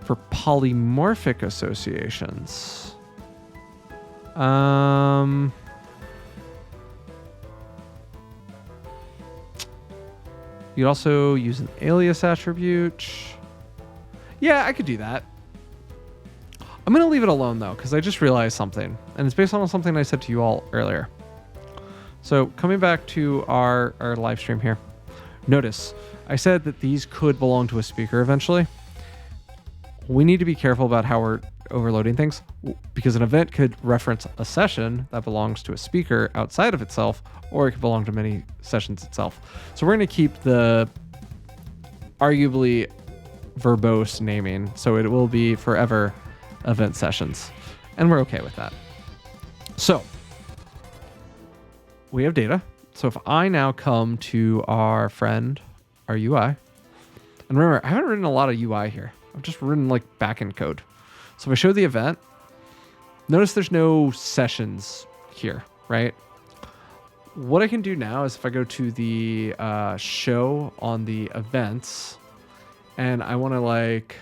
For polymorphic associations. You'd also use an alias attribute. Yeah, I could do that. I'm going to leave it alone, though, because I just realized something. And it's based on something I said to you all earlier. So coming back to our live stream here. Notice I said that these could belong to a speaker eventually. We need to be careful about how we're overloading things, because an event could reference a session that belongs to a speaker outside of itself, or it could belong to many sessions itself. So we're going to keep the arguably verbose naming. So it will be forever event sessions. And we're okay with that. So we have data. So if I now come to our friend, our UI, and remember, I haven't written a lot of UI here. I've just written like backend code. So if I show the event, notice there's no sessions here, right? What I can do now is if I go to the show on the events, and I want to like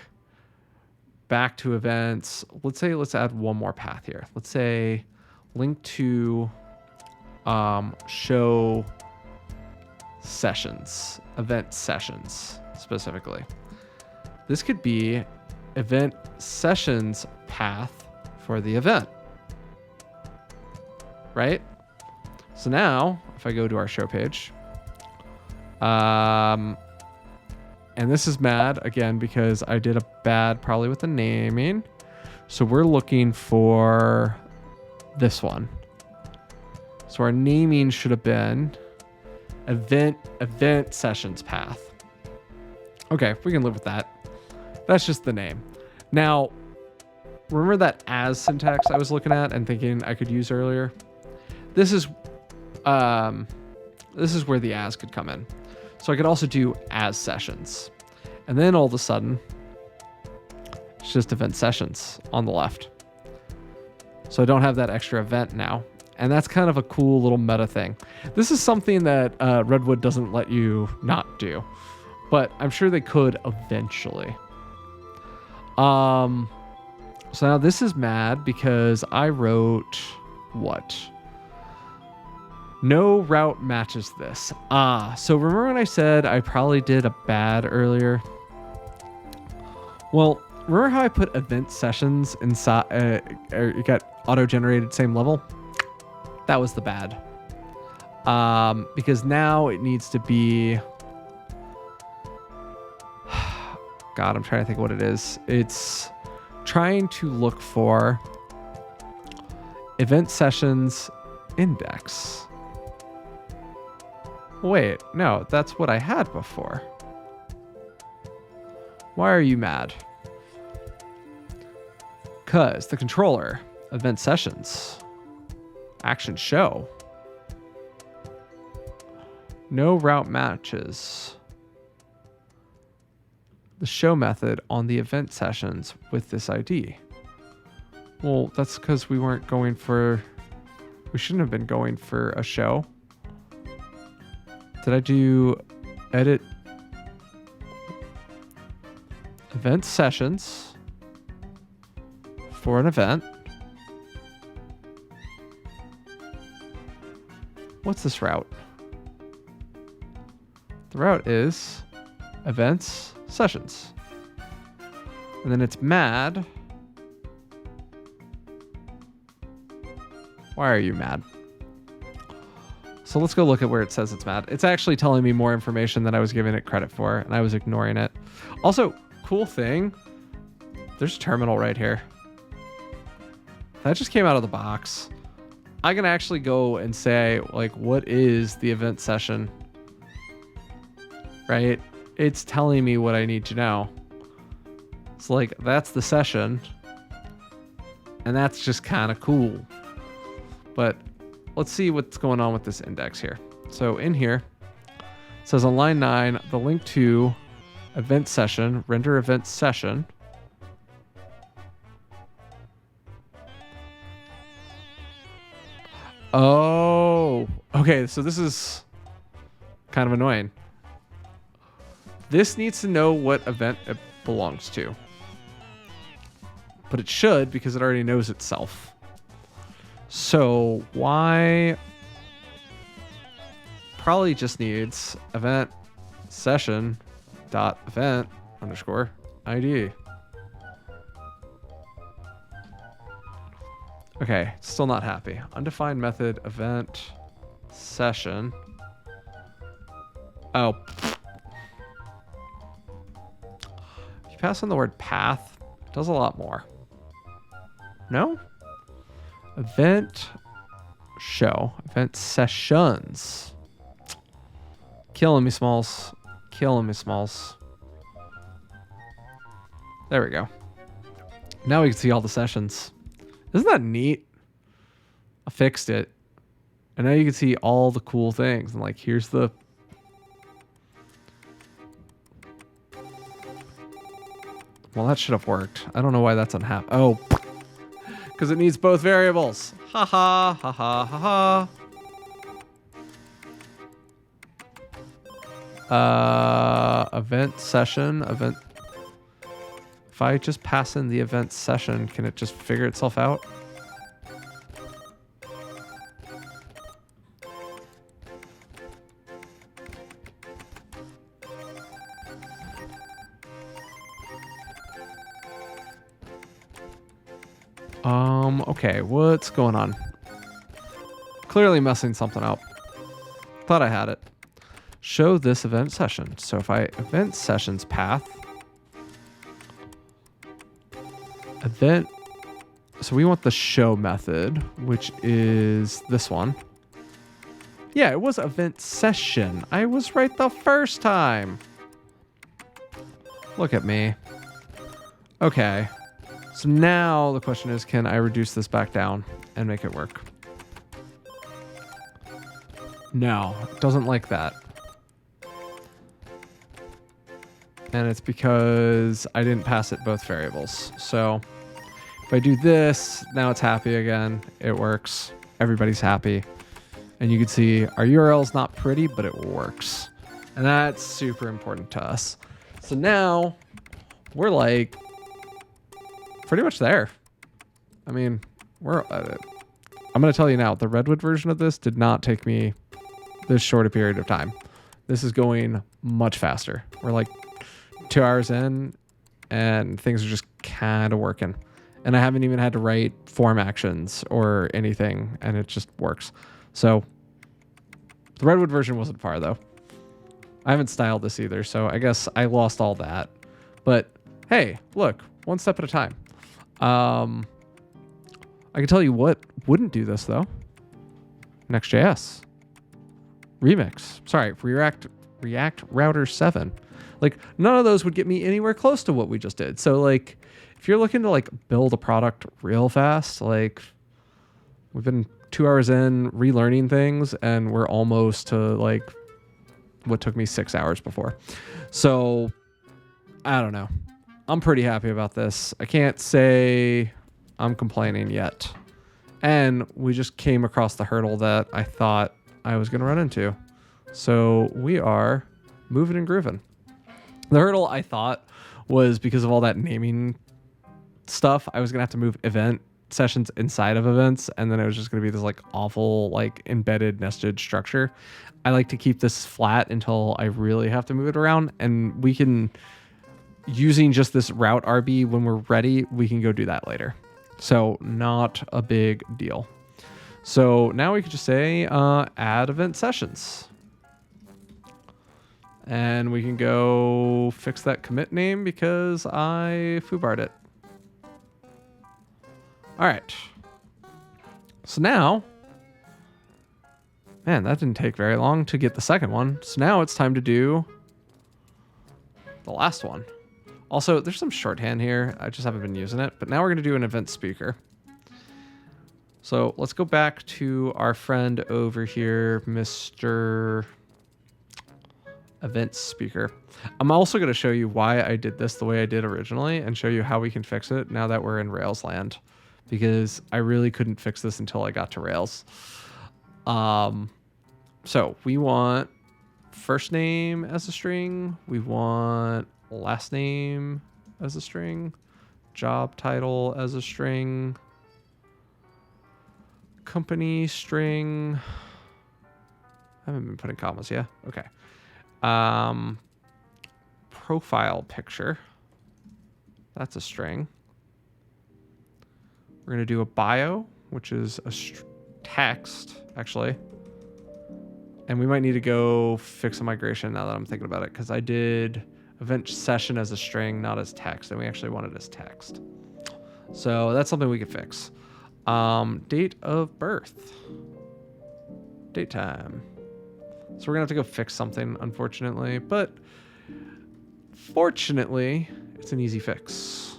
back to events, let's add one more path here. Let's say link to show sessions, event sessions specifically. This could be event sessions path for the event, right? So now if I go to our show page, and this is mad again because I did a bad probably with the naming. So we're looking for this one. So our naming should have been event sessions path. Okay, we can live with that. That's just the name. Now, remember that as syntax I was looking at and thinking I could use earlier? This is where the as could come in. So I could also do as sessions. And then all of a sudden, it's just event sessions on the left. So I don't have that extra event now. And that's kind of a cool little meta thing. This is something that Redwood doesn't let you not do, but I'm sure they could eventually. So now this is mad because I wrote what? No route matches this. So remember when I said I probably did a bad earlier? Well, remember how I put event sessions inside, it got auto-generated same level? That was the bad. Because now it needs to be, God, I'm trying to think what it is. It's trying to look for event sessions index. Wait, no, that's what I had before. Why are you mad? Because the controller, event sessions, action show, no route matches the show method on the event sessions with this ID. Well, that's because we shouldn't have been going for a show. Did I do edit event sessions for an event? What's this route? The route is events sessions. And then it's mad. Why are you mad? So let's go look at where it says it's mad. It's actually telling me more information than I was giving it credit for, and I was ignoring it. Also, cool thing, there's a terminal right here. That just came out of the box. I can actually go and say, like, what is the event session? Right? It's telling me what I need to know. It's like, that's the session. And that's just kind of cool. But let's see what's going on with this index here. So in here, it says on line 9, the link to event session, render event session. Oh, okay. So this is kind of annoying. This needs to know what event it belongs to. But it should, because it already knows itself. So why? Probably just needs event session dot event underscore ID. Okay, still not happy. Undefined method event session. Oh, you pass in the word path, it does a lot more. No? Event show. Event sessions. Killing me, Smalls. Killing me, Smalls. There we go. Now we can see all the sessions. Isn't that neat? I fixed it. And now you can see all the cool things. And like, here's the... Well, that should have worked. I don't know why that's unhappy. Oh, because it needs both variables. Ha ha, ha ha, ha ha. Event session, event. If I just pass in the event session, can it just figure itself out? Okay, what's going on? Clearly messing something up. Thought I had it. Show this event session. So if I event sessions path, event, so we want the show method, which is this one. Yeah, it was event session. I was right the first time. Look at me. Okay. So now the question is, can I reduce this back down and make it work? No, it doesn't like that. And it's because I didn't pass it both variables. So if I do this, now it's happy again. It works. Everybody's happy. And you can see our URL is not pretty, but it works. And that's super important to us. So now we're like pretty much there. I mean, we're at it. I'm going to tell you now, the Redwood version of this did not take me this short a period of time. This is going much faster. We're like 2 hours in and things are just kind of working. And I haven't even had to write form actions or anything, and it just works. So the Redwood version wasn't far though. I haven't styled this either, so I guess I lost all that. But hey, look, one step at a time. I can tell you what wouldn't do this though. Next.js. Remix. Sorry, React Router 7. Like, none of those would get me anywhere close to what we just did. So like, if you're looking to like build a product real fast, like we've been 2 hours in relearning things and we're almost to like what took me 6 hours before. So I don't know. I'm pretty happy about this. I can't say I'm complaining yet. And we just came across the hurdle that I thought I was going to run into. So we are moving and grooving. The hurdle I thought was because of all that naming stuff, I was going to have to move event sessions inside of events, and then it was just going to be this like awful like embedded nested structure. I like to keep this flat until I really have to move it around, and we can, using just this route RB when we're ready, we can go do that later. So not a big deal. So now we could just say add event sessions. And we can go fix that commit name because I foobarred it. All right. So now, man, that didn't take very long to get the second one. So now it's time to do the last one. Also, there's some shorthand here. I just haven't been using it. But now we're going to do an event speaker. So let's go back to our friend over here, Mr. Event Speaker. I'm also going to show you why I did this the way I did originally and show you how we can fix it now that we're in Rails land, because I really couldn't fix this until I got to Rails. So we want first name as a string. We want last name as a string, job title as a string, company string. I haven't been putting commas yet. Okay. Profile picture. That's a string. We're going to do a bio, which is a text, actually. And we might need to go fix a migration now that I'm thinking about it, because I did event session as a string, not as text, and we actually want it as text. So that's something we could fix. Date of birth. Date time. So we're gonna have to go fix something, unfortunately, but fortunately, it's an easy fix.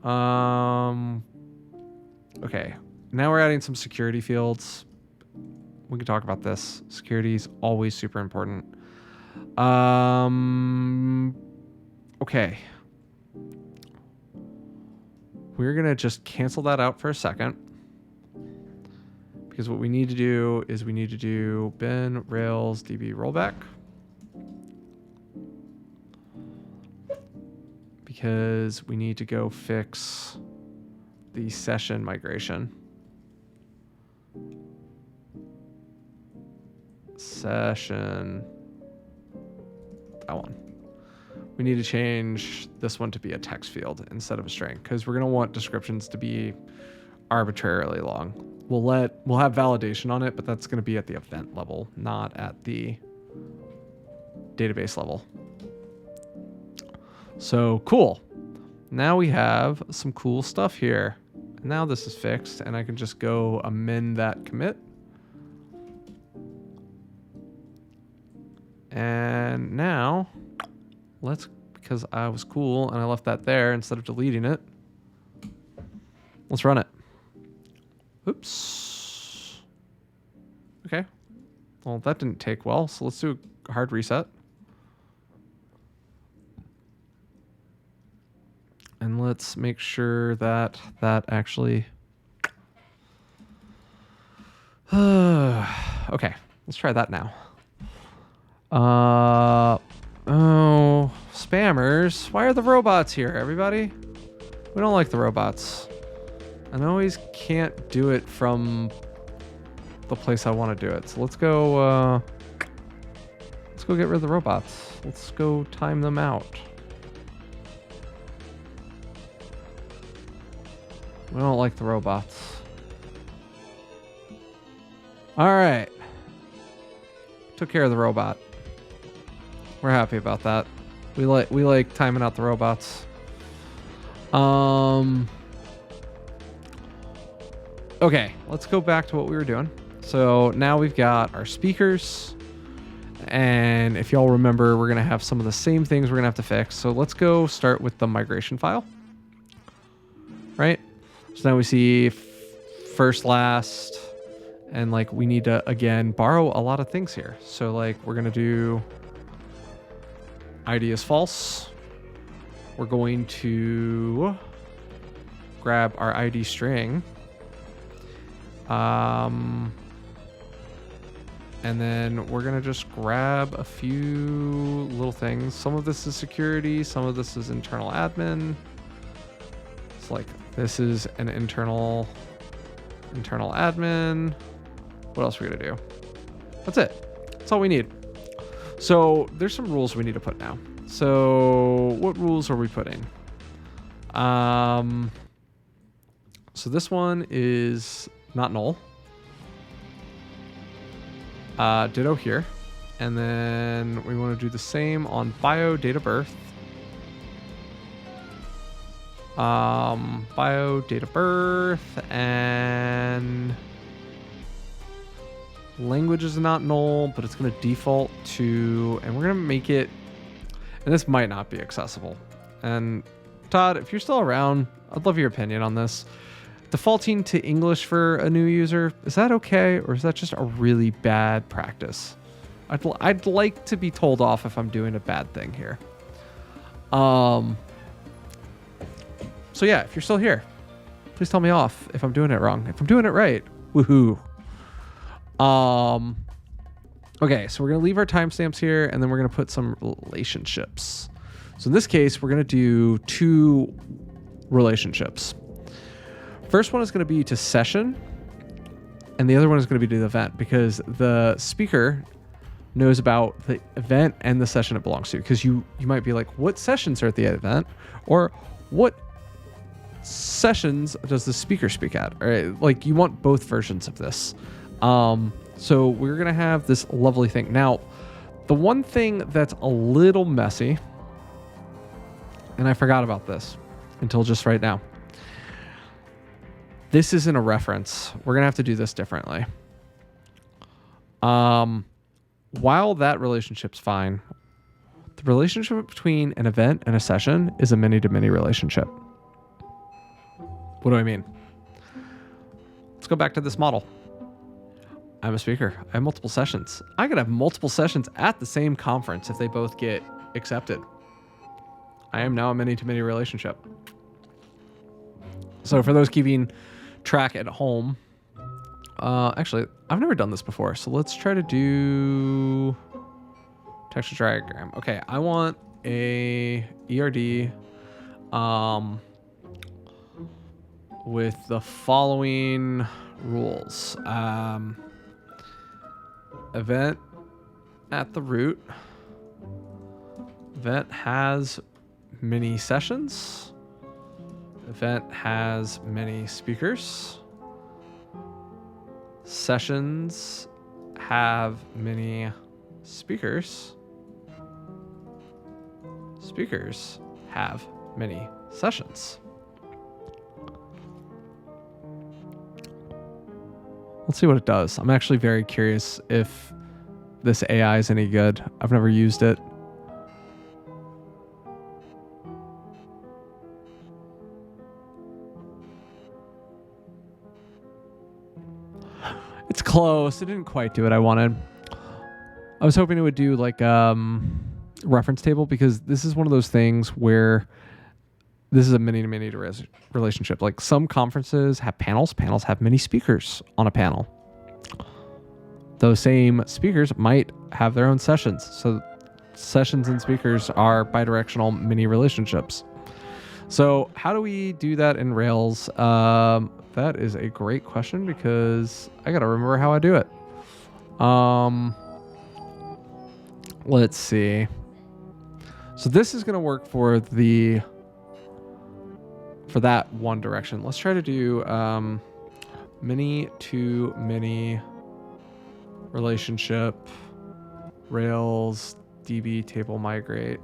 Okay, now we're adding some security fields. We can talk about this. Security is always super important. Okay. We're gonna just cancel that out for a second. Because what we need to do is we need to do bin rails db rollback. Because we need to go fix the session migration. Session. That one. We need to change this one to be a text field instead of a string because we're going to want descriptions to be arbitrarily long. We'll have validation on it, but that's going to be at the event level, not at the database level. So cool. Now we have some cool stuff here. Now this is fixed and I can just go amend that commit. And now because I was cool and I left that there instead of deleting it, let's run it. Oops. Okay. Well, that didn't take well, so let's do a hard reset. And let's make sure that that actually... okay, let's try that now. Oh, spammers. Why are the robots here, everybody? We don't like the robots. And I always can't do it from the place I want to do it. So let's go get rid of the robots. Let's go time them out. We don't like the robots. All right. Took care of the robot. We're happy about that. We like timing out the robots. Okay, let's go back to what we were doing. So now we've got our speakers. And if y'all remember, we're going to have some of the same things we're going to have to fix. So let's go start with the migration file. Right? So now we see first, last, and like we need to, again, borrow a lot of things here. So like we're going to do ID is false. We're going to grab our ID string. And then we're going to just grab a few little things. Some of this is security. Some of this is internal admin. It's like this is an internal admin. What else are we going to do? That's it. That's all we need. So there's some rules we need to put now. So what rules are we putting? So this one is not null. Ditto here. And then we want to do the same on bio, date of birth. Bio, date of birth, and language is not null, but it's going to default to, and we're going to make it, and this might not be accessible. And Todd, if you're still around, I'd love your opinion on this. Defaulting to English for a new user, is that okay? Or is that just a really bad practice? I'd like to be told off if I'm doing a bad thing here. So yeah, if you're still here, please tell me off if I'm doing it wrong. If I'm doing it right, woohoo. Okay, so we're going to leave our timestamps here, and then we're going to put some relationships. So in this case, we're going to do two relationships. First one is going to be to session, and the other one is going to be to the event, because the speaker knows about the event and the session it belongs to. Because you might be like, what sessions are at the event? Or what sessions does the speaker speak at? Or like you want both versions of this. So we're going to have this lovely thing. Now, the one thing that's a little messy and I forgot about this until just right now. This isn't a reference. We're going to have to do this differently. While that relationship's fine, the relationship between an event and a session is a many-to-many relationship. What do I mean? Let's go back to this model. I'm a speaker. I have multiple sessions. I could have multiple sessions at the same conference if they both get accepted. I am now a many-to-many relationship. So for those keeping track at home, actually, I've never done this before, so let's try to do texture diagram. Okay, I want a ERD with the following rules. Event at the root. Event has many sessions. Event has many speakers. Sessions have many speakers. Speakers have many sessions. Let's see what it does. I'm actually very curious if this AI is any good. I've never used it. It's close. It didn't quite do what I wanted. I was hoping it would do like reference table, because this is one of those things where this is a many-to-many relationship. Like some conferences have panels. Panels have many speakers on a panel. Those same speakers might have their own sessions. So sessions and speakers are bidirectional mini relationships. So how do we do that in Rails? That is a great question, because I got to remember how I do it. Let's see. So this is going to work for that one direction. Let's try to do many-to-many relationship Rails DB table migrate.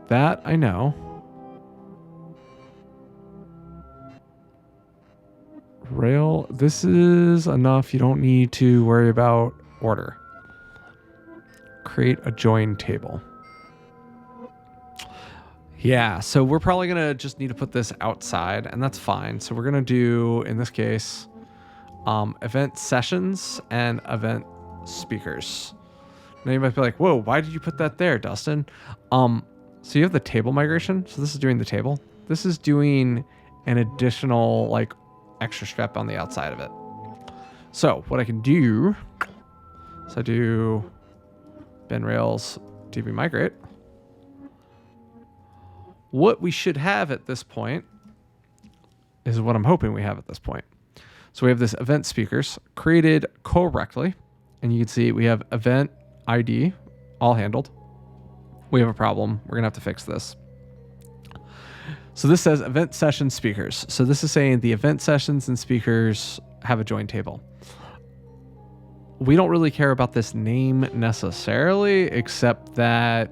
That I know. Rail, this is enough. You don't need to worry about order. Create a join table. Yeah, so we're probably going to just need to put this outside, and that's fine. So we're going to do, in this case, event sessions and event speakers. Now you might be like, whoa, why did you put that there, Dustin? So you have the table migration. So this is doing the table. This is doing an additional like extra step on the outside of it. So what I can do is I do bin Rails DB migrate. What we should have at this point is what I'm hoping we have at this point. So we have this event speakers created correctly. And you can see we have event ID all handled. We have a problem. We're going to have to fix this. So this says event session speakers. So this is saying the event sessions and speakers have a join table. We don't really care about this name necessarily, except that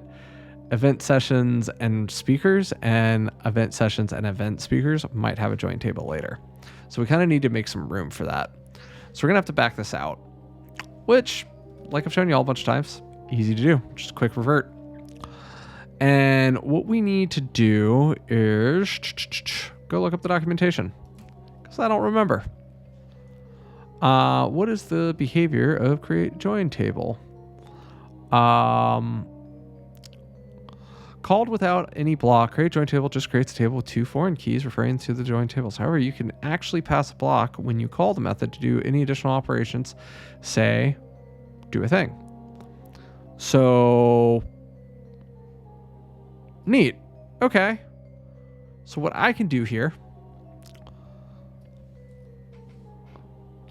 event sessions and speakers and event sessions and event speakers might have a join table later. So we kind of need to make some room for that. So we're going to have to back this out, which, like I've shown you all a bunch of times, easy to do. Just a quick revert. And what we need to do is go look up the documentation, because I don't remember. What is the behavior of create join table? Called without any block, create join table just creates a table with 2 foreign keys referring to the join tables. However, you can actually pass a block when you call the method to do any additional operations, say, do a thing. So, neat. Okay. So what I can do here,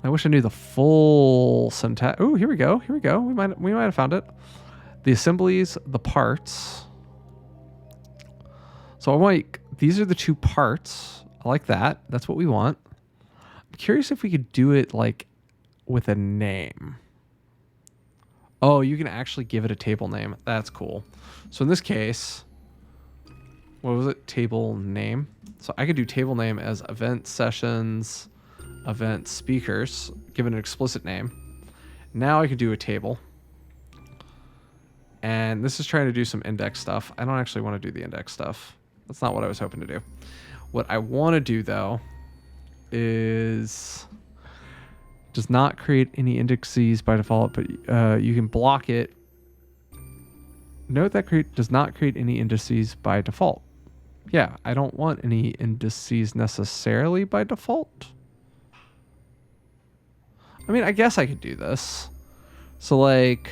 I wish I knew the full syntax. Oh, here we go. Here we go. We might have found it. The assemblies, the parts. So I'm like, these are the 2 parts. I like that. That's what we want. I'm curious if we could do it like with a name. Oh, you can actually give it a table name. That's cool. So in this case, what was it? Table name. So I could do table name as event sessions, event speakers, give it an explicit name. Now I could do a table. And this is trying to do some index stuff. I don't actually want to do the index stuff. That's not what I was hoping to do. What I want to do, though, is does not create any indices by default, but you can block it. Note that does not create any indices by default. Yeah, I don't want any indices necessarily by default. I mean, I guess I could do this. So, like,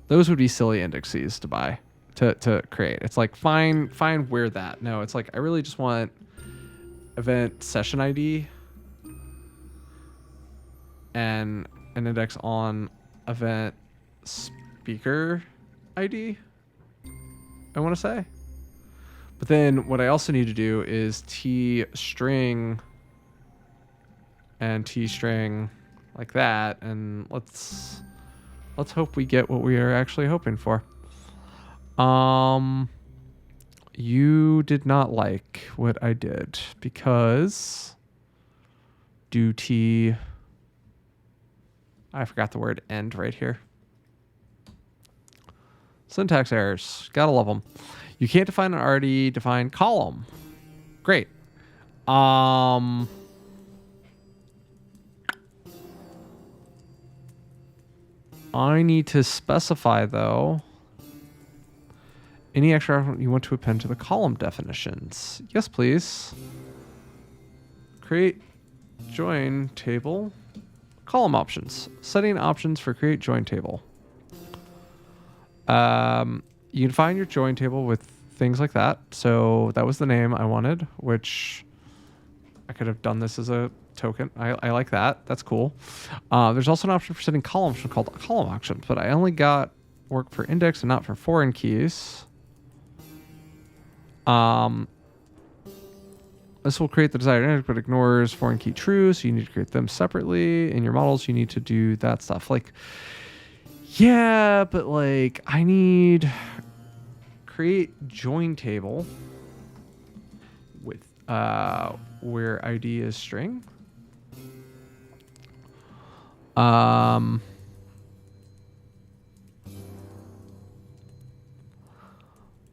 those would be silly indices to buy, to create. It's like, fine where that. No, it's like, I really just want event session ID and an index on event speaker ID, I want to say. But then what I also need to do is T string and T string like that. And let's hope we get what we are actually hoping for. You did not like what I did because do T, I forgot the word end right here. Syntax errors. Gotta love them. You can't define an already defined column. Great. I need to specify, though, any extra you want to append to the column definitions. Yes, please. Create join table. Column options. Setting options for create join table. You can find your join table with things like that. So that was the name I wanted, which I could have done this as a token. I like that. That's cool. There's also an option for setting columns called column options, but I only got work for index and not for foreign keys. This will create the desired index, but ignores foreign key true. So you need to create them separately. In your models, you need to do that stuff. Like, yeah, but like I need create join table with where ID is string.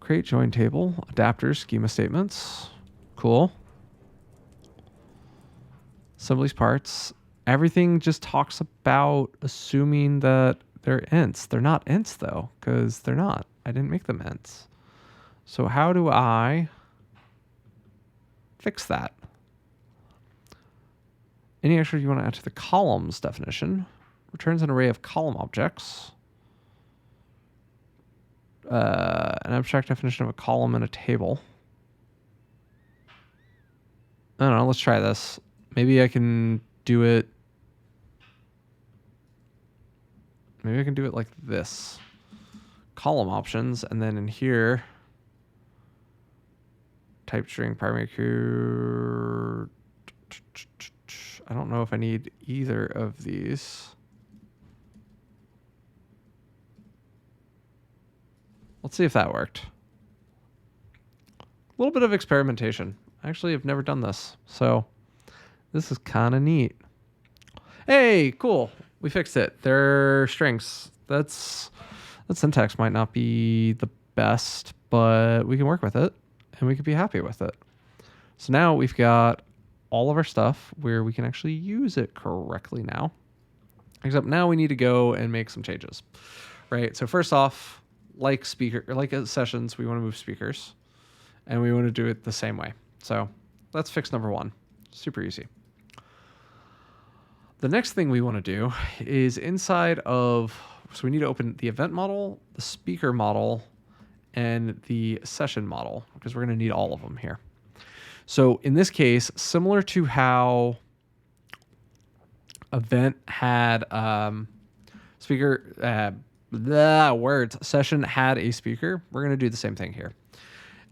Create join table, adapters, schema statements. Cool. Assemblies parts. Everything just talks about assuming that they're ints. They're not ints though, because they're not. I didn't make them ints. So how do I fix that? Any extra you want to add to the columns definition returns an array of column objects. An abstract definition of a column in a table. I don't know. Let's try this. Maybe I can do it. Maybe I can do it like this. Column options, and then in here, type string primary key. I don't know if I need either of these. Let's see if that worked. A little bit of experimentation. I actually have never done this, so this is kind of neat. Hey, cool. We fixed it. They're strings. That syntax might not be the best, but we can work with it, and we can be happy with it. So now we've got all of our stuff where we can actually use it correctly now. Except now we need to go and make some changes, right? So first off, like sessions, we want to move speakers, and we want to do it the same way. So let's fix number one. Super easy. The next thing we want to do is inside of, so we need to open the event model, the speaker model, and the session model, because we're going to need all of them here. So in this case, similar to how event had session had a speaker, we're going to do the same thing here.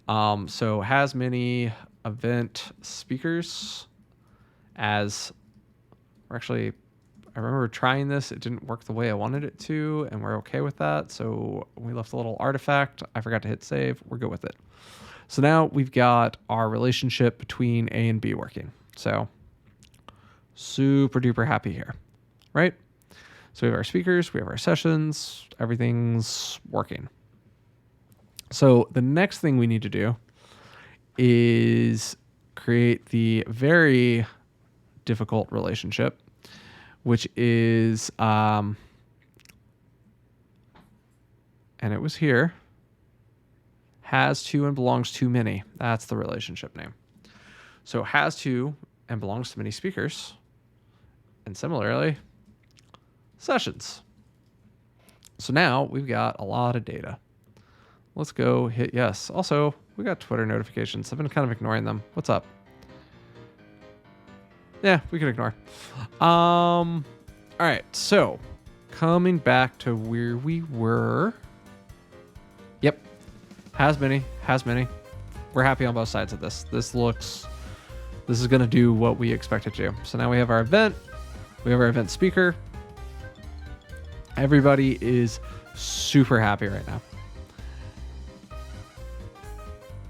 So has many event speakers as, or actually, I remember trying this. It didn't work the way I wanted it to, and we're okay with that. So we left a little artifact. I forgot to hit save. We're good with it. So now we've got our relationship between A and B working. So super duper happy here, right? So we have our speakers, we have our sessions, everything's working. So the next thing we need to do is create the very difficult relationship, which is, and it was here, has to and belongs to many. That's the relationship name. So has to and belongs to many speakers. And similarly, sessions. So now we've got a lot of data. Let's go hit yes. Also, we got Twitter notifications. I've been kind of ignoring them. What's up? Yeah, we can ignore. All right, so coming back to where we were. Yep, has many. We're happy on both sides of this. This is gonna do what we expect it to do. So now we have our event. We have our event speaker. Everybody is super happy right now.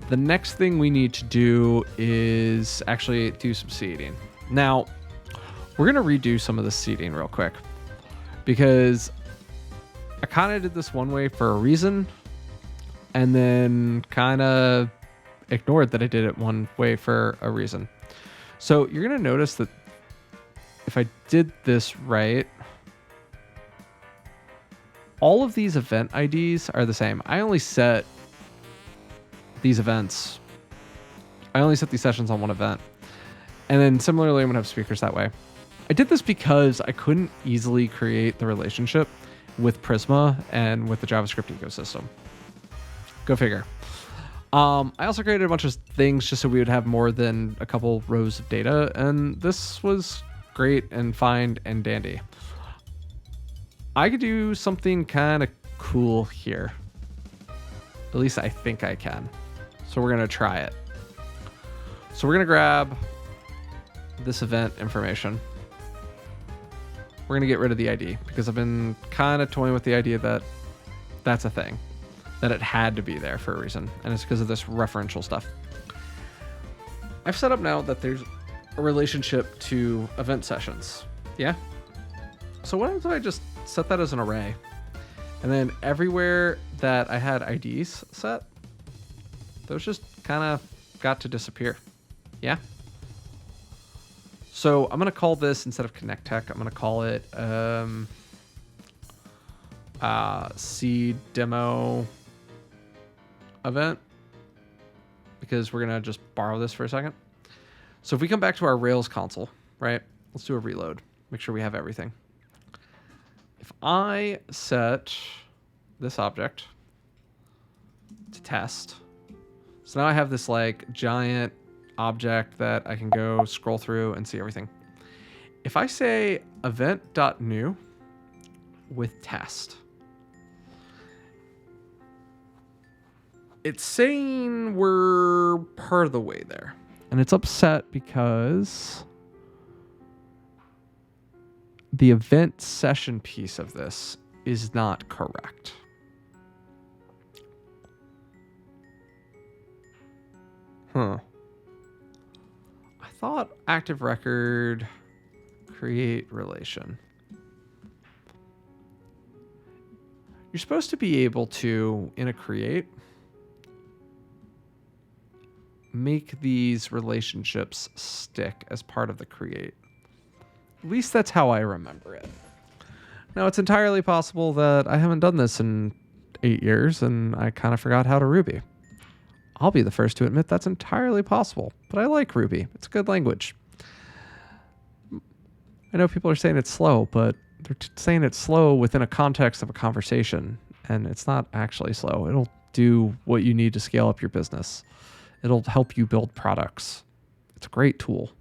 The next thing we need to do is actually do some seeding. Now, we're going to redo some of the seeding real quick because I kind of did this one way for a reason and then kind of ignored that I did it one way for a reason. So you're going to notice that if I did this right, all of these event IDs are the same. I only set these events. I only set these sessions on one event. And then similarly, I'm going to have speakers that way. I did this because I couldn't easily create the relationship with Prisma and with the JavaScript ecosystem. Go figure. I also created a bunch of things just so we would have more than a couple rows of data. And this was great and fine and dandy. I could do something kind of cool here. At least I think I can. So we're going to try it. So we're going to grab this event information. We're going to get rid of the ID because I've been kind of toying with the idea that that's a thing, that it had to be there for a reason. And it's because of this referential stuff. I've set up now that there's a relationship to event sessions. Yeah. So what if I just set that as an array? And then everywhere that I had IDs set, those just kind of got to disappear. Yeah. So I'm going to call this, instead of Connect Tech, I'm going to call it seed demo event, because we're going to just borrow this for a second. So if we come back to our Rails console, right? Let's do a reload. Make sure we have everything. If I set this object to test, so now I have this like giant object that I can go scroll through and see everything. If I say event.new with test, it's saying we're part of the way there. And it's upset because the event session piece of this is not correct. I thought active record create relation. You're supposed to be able to, in a create, make these relationships stick as part of the create. At least that's how I remember it. Now, it's entirely possible that I haven't done this in 8 years and I kind of forgot how to Ruby. I'll be the first to admit that's entirely possible, but I like Ruby. It's a good language. I know people are saying it's slow, but they're saying it's slow within a context of a conversation, and it's not actually slow. It'll do what you need to scale up your business. It'll help you build products. It's a great tool.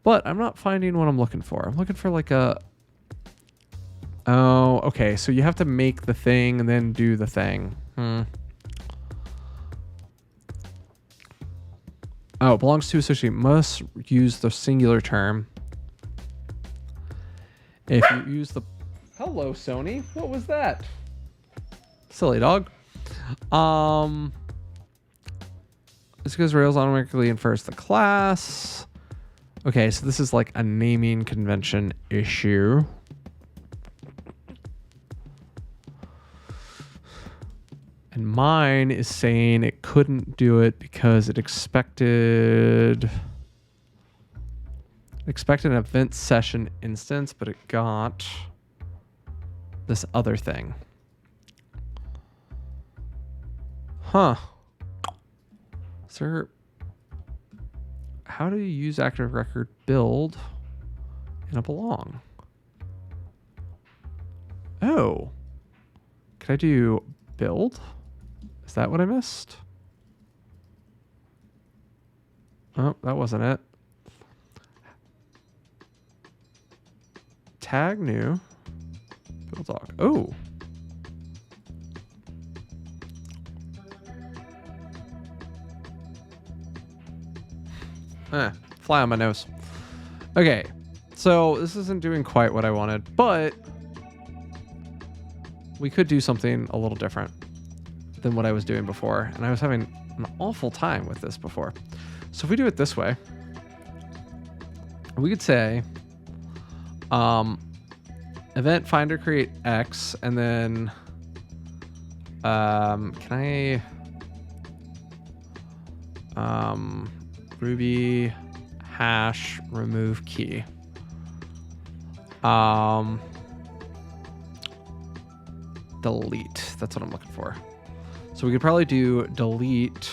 But I'm not finding what I'm looking for. I'm looking for like a... Oh, okay. So you have to make the thing and then do the thing. Oh, belongs to associate must use the singular term. If you use the... Hello, Sony. What was that? Silly dog. It's because Rails automatically infers the class. Okay, so this is like a naming convention issue. And mine is saying it couldn't do it because it expected an event session instance, but it got this other thing. Huh. Sir, how do you use active record build in a belong? Oh. Could I do build? Is that what I missed? Oh, that wasn't it. Tag new. Build doc. Oh. Fly on my nose. Okay. So this isn't doing quite what I wanted, but we could do something a little different than what I was doing before. And I was having an awful time with this before. So if we do it this way, we could say event finder create X, and then can I Ruby hash remove key. Delete. That's what I'm looking for. So we could probably do delete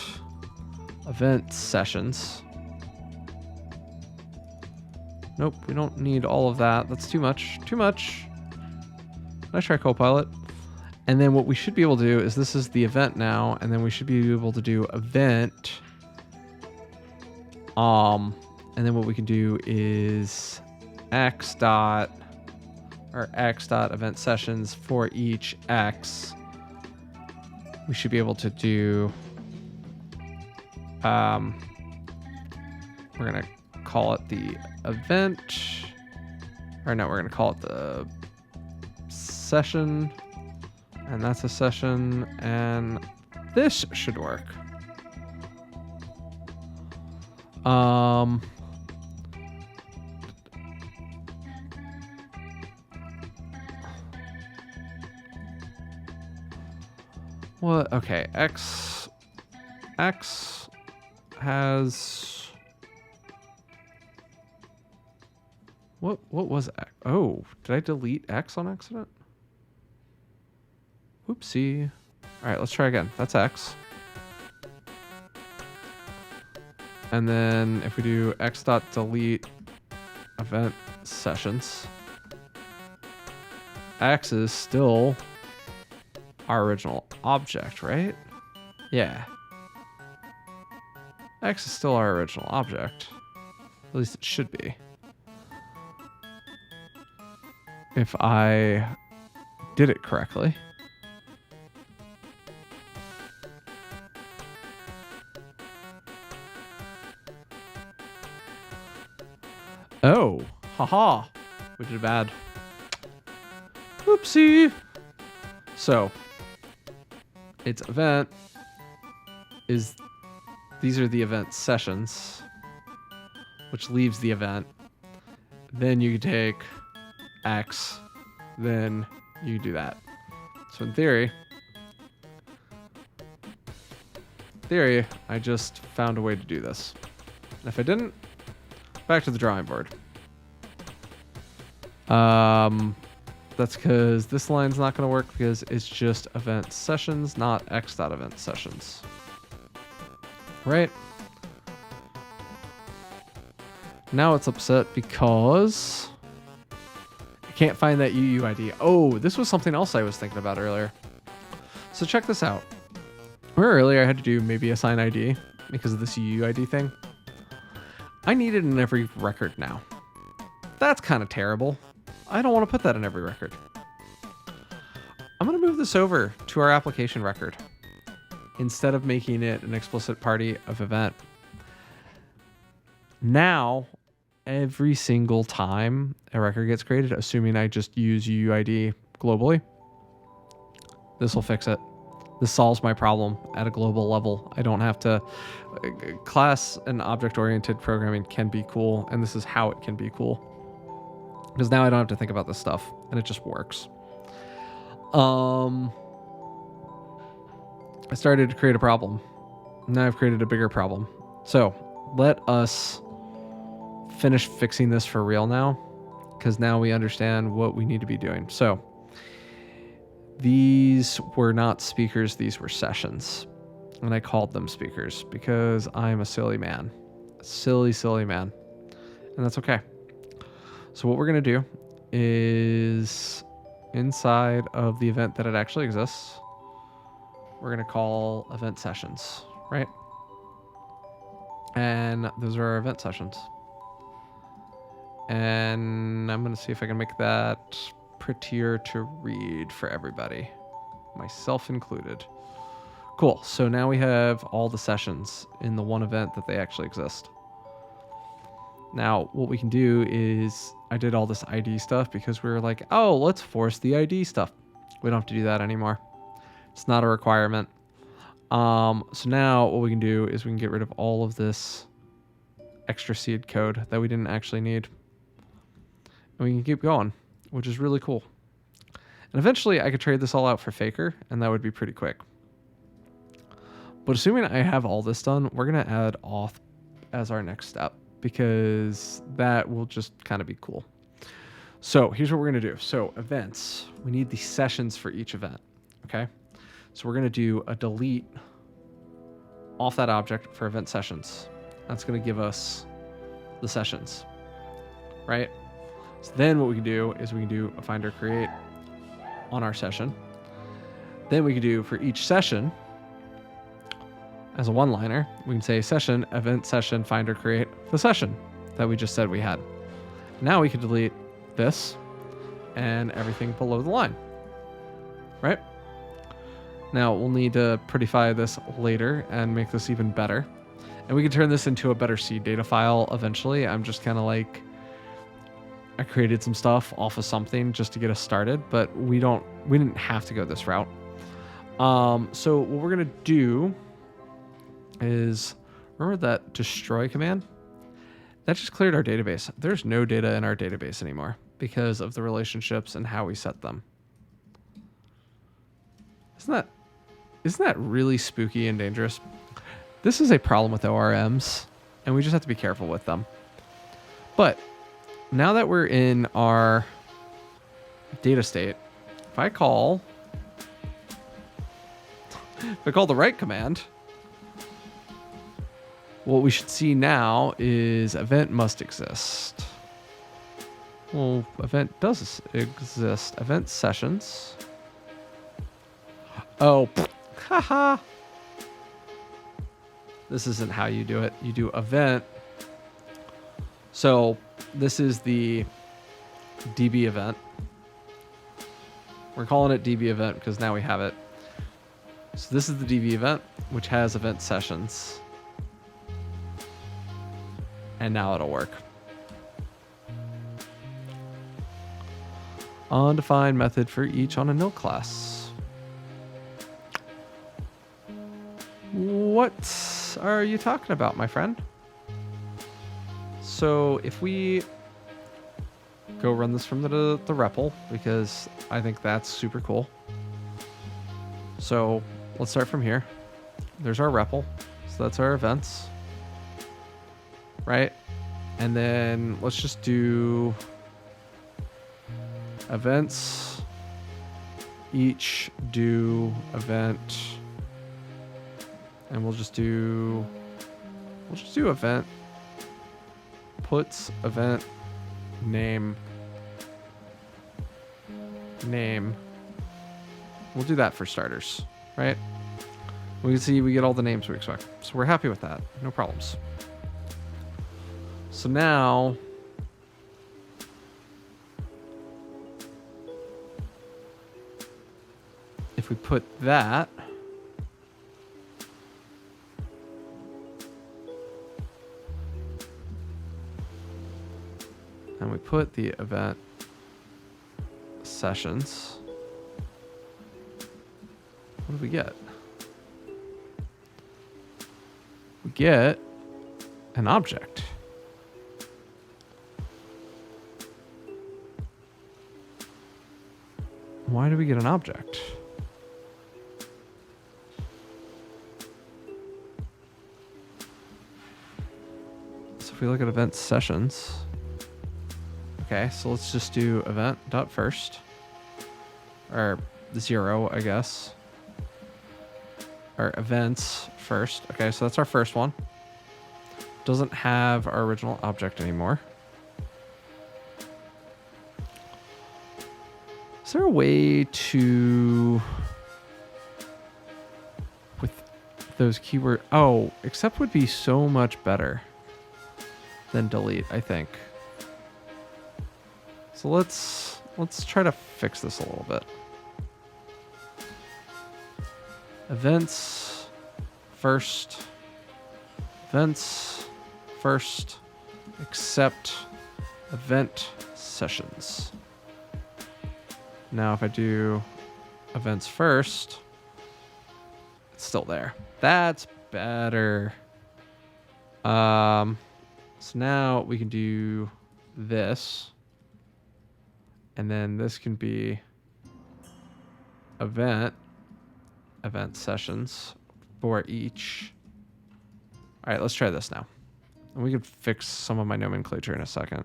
event sessions. Nope, we don't need all of that. That's too much. Too much. Nice try, Copilot. And then what we should be able to do is this is the event now, and then we should be able to do event. And then what we can do is x dot event sessions for each x. We should be able to do, we're going to call it the event, or no, we're going to call it the session, and that's a session, and this should work. What? Okay, X has what was X? Oh, did I delete X on accident? Oopsie. All right, let's try again. That's X. And then if we do x.delete event sessions, X is still our original object, right? Yeah. X is still our original object. At least it should be. If I did it correctly. Oh, haha. We did bad. Oopsie. So, its event is, these are the event sessions, which leaves the event. Then you take X, then you do that. So in theory, I just found a way to do this. And if I didn't, back to the drawing board. That's because this line's not going to work because it's just event sessions, not x.event sessions. Right? Now it's upset because I can't find that UUID. Oh, this was something else I was thinking about earlier. So check this out. Remember earlier I had to do maybe assign ID because of this UUID thing? I need it in every record now. That's kind of terrible. I don't want to put that in every record. I'm going to move this over to our application record instead of making it an explicit party of event. Now, every single time a record gets created, assuming I just use UUID globally, this will fix it. This solves my problem at a global level. I don't have to... Class and object-oriented programming can be cool, and this is how it can be cool. Because now I don't have to think about this stuff, and it just works. I started to create a problem. Now I've created a bigger problem. So let us finish fixing this for real now, because now we understand what we need to be doing. So these were not speakers, these were sessions. And I called them speakers because I'm a silly man. Silly man. And that's okay. So what we're going to do is inside of the event that it actually exists, we're going to call event sessions, right? And those are our event sessions. And I'm going to see if I can make that prettier to read for everybody, myself included. Cool. So now we have all the sessions in the one event that they actually exist. Now, what we can do is I did all this ID stuff because we were like, oh, let's force the ID stuff. We don't have to do that anymore. It's not a requirement. So now what we can do is we can get rid of all of this extra seed code that we didn't actually need. And we can keep going, which is really cool. And eventually I could trade this all out for Faker, and that would be pretty quick. But assuming I have all this done, we're going to add auth as our next step, because that will just kind of be cool. So here's what we're going to do. So events, we need the sessions for each event. Okay. So we're going to do a delete off that object for event sessions. That's going to give us the sessions, right? So then what we can do is we can do a finder create on our session. Then we can do for each session as a one-liner, we can say session, event session, finder create the session that we just said we had. Now we can delete this and everything below the line, right? Now we'll need to prettify this later and make this even better. And we can turn this into a better seed data file eventually. I'm just kind of like, I created some stuff off of something just to get us started, but we didn't have to go this route. So what we're going to do is, remember that destroy command? That just cleared our database. There's no data in our database anymore because of the relationships and how we set them. Isn't that really spooky and dangerous? This is a problem with ORMs, and we just have to be careful with them. But now that we're in our data state, if I call the right command, what we should see now is event must exist. Well, event does exist. Event sessions. Oh, haha. This isn't how you do it. You do event. So this is the DB event. We're calling it DB event because now we have it. So this is the DB event, which has event sessions. And now it'll work. Undefined method for each on a nil class. What are you talking about, my friend? So if we go run this from the REPL, because I think that's super cool. So let's start from here. There's our REPL. So that's our events. Right? And then let's just do events, each do event, and we'll just do event, puts event name. We'll do that for starters, right? We can see we get all the names we expect. So we're happy with that. No problems. So now if we put that put the event sessions. What do we get? We get an object. Why do we get an object? So if we look at event sessions, okay, so let's just do event.first, or 0, I guess, or events first. Okay, so that's our first one. Doesn't have our original object anymore. Is there a way to, with those keyword, oh, accept would be so much better than delete, I think. So let's try to fix this a little bit. Events first, except event sessions. Now if I do events first, it's still there. That's better. So now we can do this, and then this can be event sessions for each. All right, let's try this now. And we can fix some of my nomenclature in a second.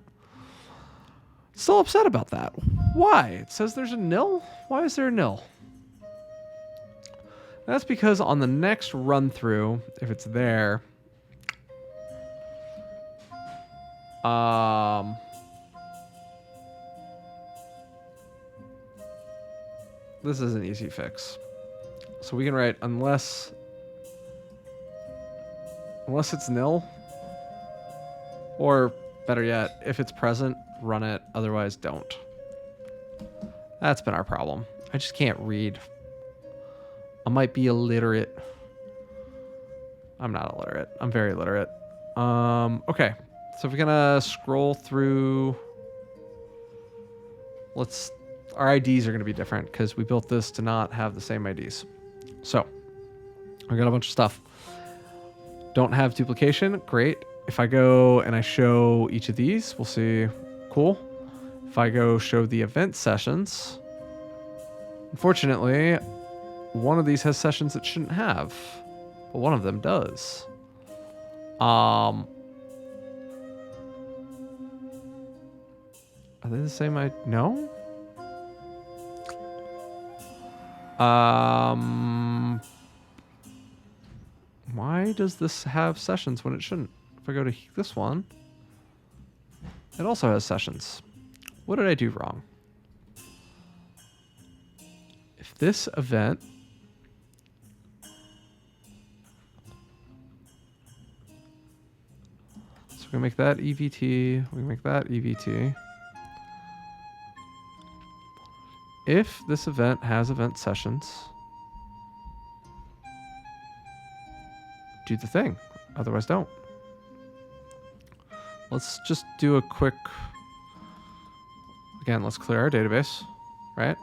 Still upset about that. Why? It says there's a nil? Why is there a nil? That's because on the next run through, if it's there, this is an easy fix. So we can write unless it's nil, or better yet, if it's present, run it, otherwise don't. That's been our problem. I just can't read. I might be illiterate. I'm not illiterate. I'm very literate. Okay. So if we're gonna scroll through, our IDs are gonna be different because we built this to not have the same IDs. So I got a bunch of stuff. Don't have duplication, great. If I go and I show each of these, we'll see, cool. If I go show the event sessions, unfortunately, one of these has sessions it shouldn't have, but one of them does. Are they the same? No? Why does this have sessions when it shouldn't? If I go to this one, it also has sessions. What did I do wrong? If this event so we can make that EVT, we can make that EVT. If this event has event sessions, do the thing, otherwise don't. Let's just do a quick, again, let's clear our database, right?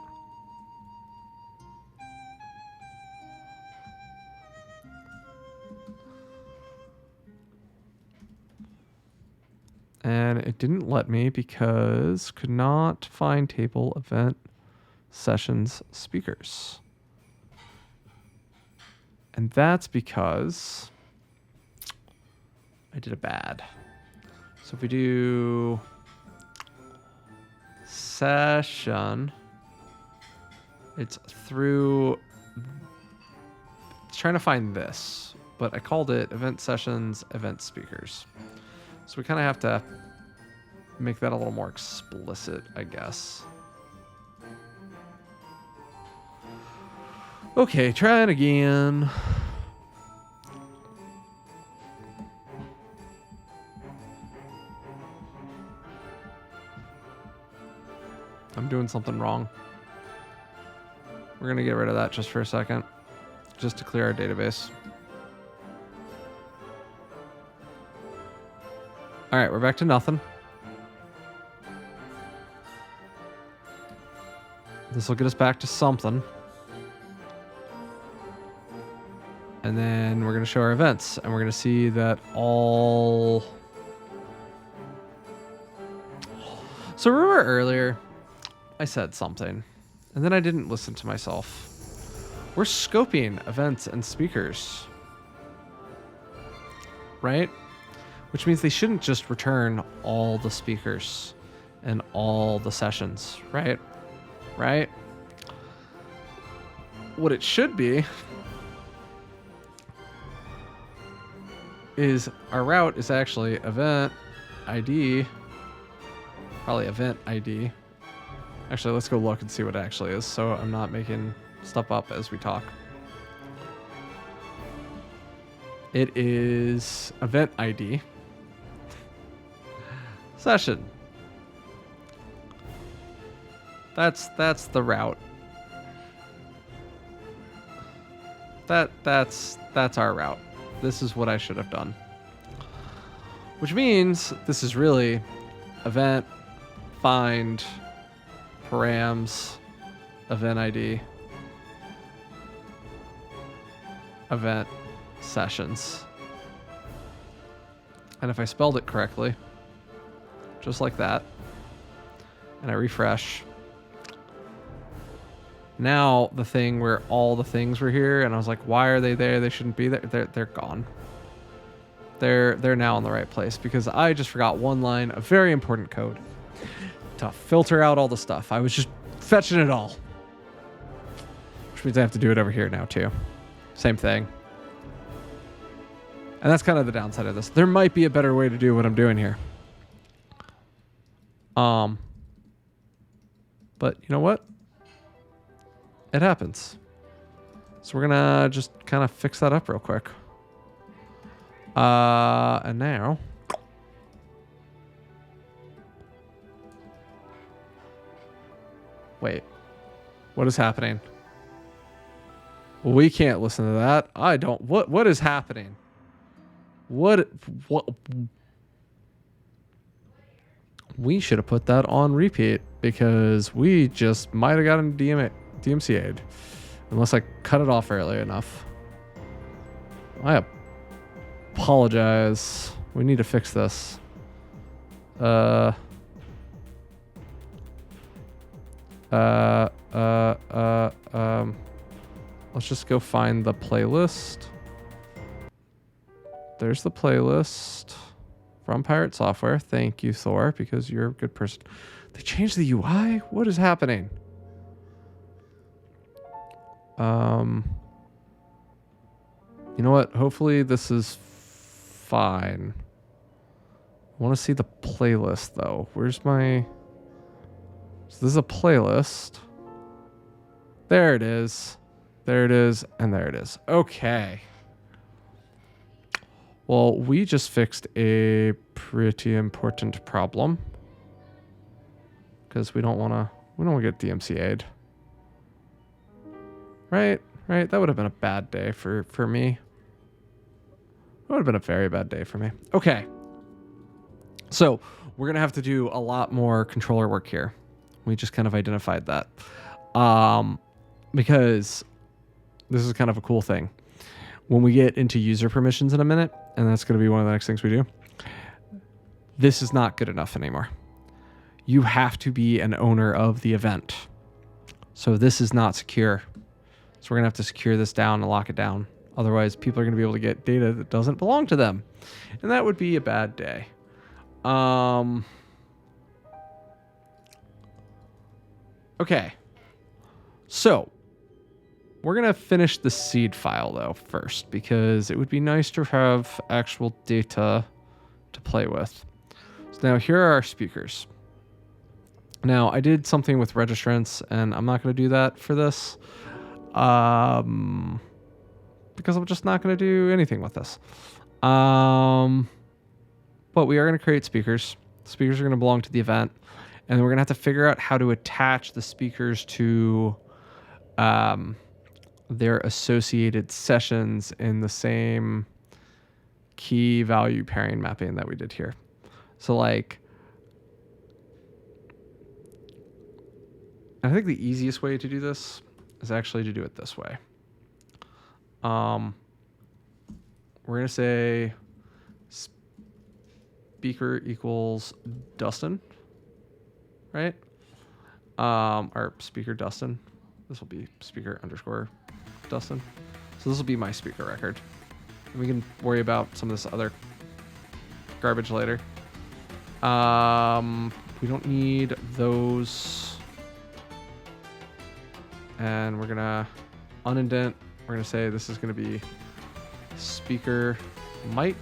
And it didn't let me because could not find table event sessions speakers. And that's because I did a bad. So if we do session, it's through, it's trying to find this, but I called it event sessions, event speakers. So we kind of have to make that a little more explicit, I guess. Okay, try it again. I'm doing something wrong. We're going to get rid of that just for a second, just to clear our database. All right, we're back to nothing. This will get us back to something. And then we're going to show our events, and we're going to see that all... So remember earlier, I said something, and then I didn't listen to myself. We're scoping events and speakers, right? Which means they shouldn't just return all the speakers and all the sessions, right? Right? What it should be is our route is actually event ID, probably event ID. Actually, let's go look and see what it actually is, so I'm not making stuff up as we talk. It is event ID. Session. That's the route. That's our route. This is what I should have done. Which means this is really event find params event ID event sessions. And if I spelled it correctly, just like that, and I refresh, now the thing where all the things were here, and I was like, why are they there? They shouldn't be there. They're gone. They're now in the right place because I just forgot one line of very important code to filter out all the stuff. I was just fetching it all. Which means I have to do it over here now too. Same thing. And that's kind of the downside of this. There might be a better way to do what I'm doing here. But you know what? It happens. So we're gonna just kind of fix that up real quick. And now wait, what is happening? We can't listen to that. I don't. What is happening? What? We should have put that on repeat because we just might have gotten DMCA'd. Unless I cut it off early enough. I apologize. We need to fix this. Let's just go find the playlist. There's the playlist from Pirate Software. Thank you, Thor, because you're a good person. They changed the UI? What is happening? You know what? Hopefully this is fine. I want to see the playlist though. Where's my... So this is a playlist. There it is. There it is. And there it is. Okay. Well, we just fixed a pretty important problem. Because we don't want to get DMCA'd. Right? Right? That would have been a bad day for me. It would have been a very bad day for me. Okay. So we're going to have to do a lot more controller work here. We just kind of identified that. Because this is kind of a cool thing. When we get into user permissions in a minute, and that's going to be one of the next things we do, this is not good enough anymore. You have to be an owner of the event. So this is not secure. So we're going to have to secure this down and lock it down. Otherwise, people are going to be able to get data that doesn't belong to them. And that would be a bad day. Okay. So we're going to finish the seed file, though, first, because it would be nice to have actual data to play with. So now here are our speakers. Now, I did something with registrants, and I'm not going to do that for this. Because I'm just not going to do anything with this. But we are going to create speakers. Speakers are going to belong to the event. And we're going to have to figure out how to attach the speakers to their associated sessions in the same key value pairing mapping that we did here. So like, I think the easiest way to do this is actually to do it this way. We're going to say speaker equals Dustin, right? Or speaker Dustin. This will be speaker underscore Dustin. So this will be my speaker record. And we can worry about some of this other garbage later. We don't need those. And we're going to unindent. We're going to say this is going to be speaker mic.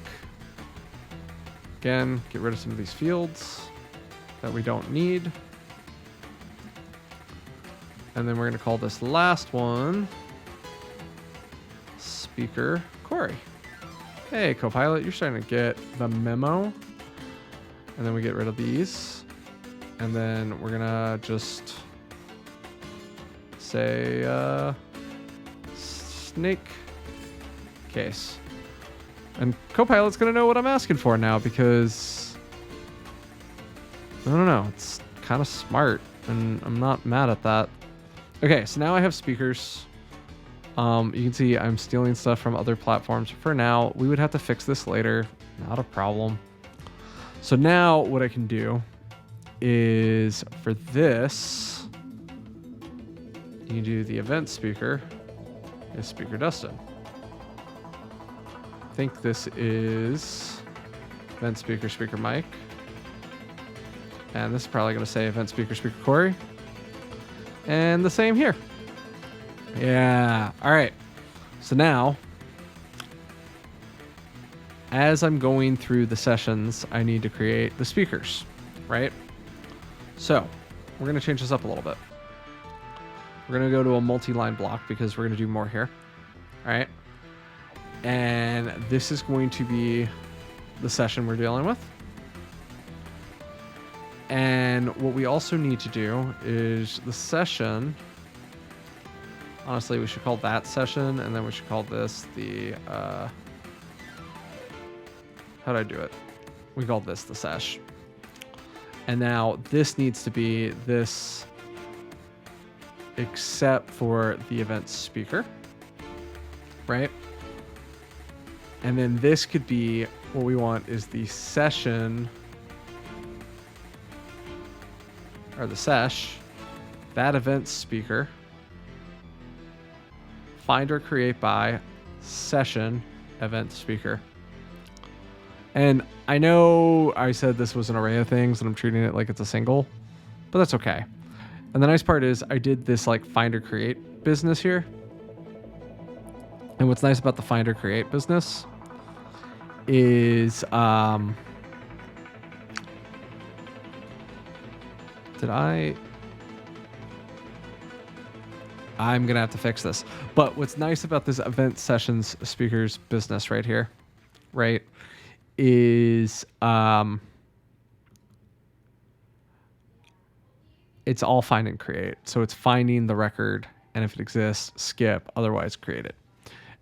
Again, get rid of some of these fields that we don't need. And then we're going to call this last one speaker Corey. Hey, Copilot, you're starting to get the memo. And then we get rid of these. And then we're going to just say snake case. And Copilot's going to know what I'm asking for now because, I don't know, it's kind of smart and I'm not mad at that. Okay, so now I have speakers. You can see I'm stealing stuff from other platforms. For now, we would have to fix this later. Not a problem. So now what I can do is for this, you can do the event speaker is speaker Dustin. I think this is event speaker, speaker Mike. And this is probably going to say event speaker, speaker Corey. And the same here. Yeah. All right. So now, as I'm going through the sessions, I need to create the speakers, right? So we're going to change this up a little bit. We're going to go to a multi-line block because we're going to do more here. All right. And this is going to be the session we're dealing with. And what we also need to do is the session. Honestly, we should call that session, and then we should call this the, how'd I do it? We called this the sesh. And now this needs to be this except for the event speaker, right? And then this could be, what we want is the session, or the sesh, that event speaker, find or create by session event speaker. And I know I said this was an array of things and I'm treating it like it's a single, but that's okay. And the nice part is I did this like find or create business here. And what's nice about the find or create business is, I'm going to have to fix this. But what's nice about this event sessions speakers business right here, right, is it's all find and create. So it's finding the record, and if it exists, skip, otherwise create it.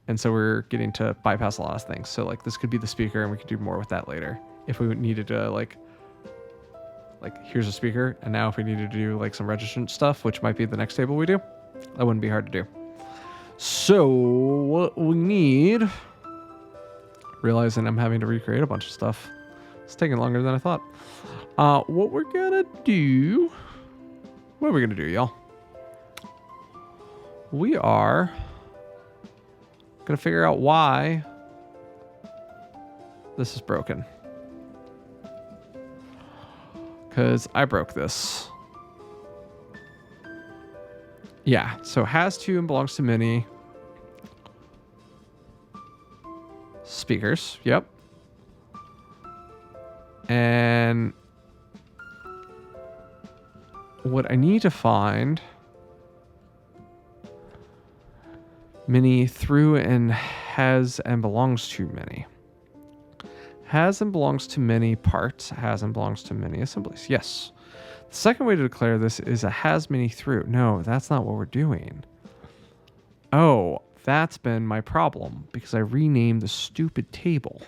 And so we're getting to bypass a lot of things. So like this could be the speaker, and we could do more with that later. If we needed to like here's a speaker, and now if we needed to do like some registrant stuff, which might be the next table we do, that wouldn't be hard to do. So what we need, realizing I'm having to recreate a bunch of stuff, it's taking longer than I thought. What are we gonna do, y'all? We are gonna figure out why this is broken. Because I broke this. Yeah, so has to and belongs to many speakers. Yep. And what I need to find, many through and has and belongs to many. Has and belongs to many parts, has and belongs to many assemblies. Yes. The second way to declare this is a has many through. No, that's not what we're doing. Oh, that's been my problem because I renamed the stupid table.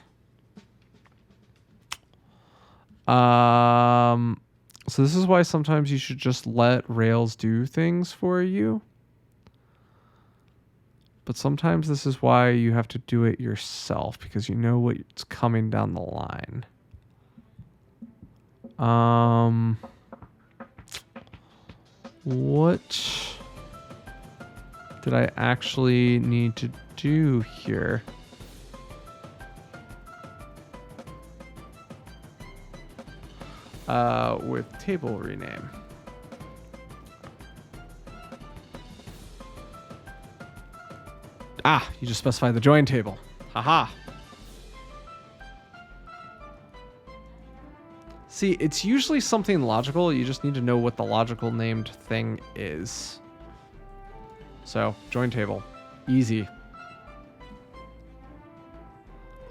So this is why sometimes you should just let Rails do things for you. But sometimes this is why you have to do it yourself, because you know what's coming down the line. What did I actually need to do here? With table rename. Ah, you just specify the join table. Haha. See, it's usually something logical. You just need to know what the logical named thing is. So, join table. Easy.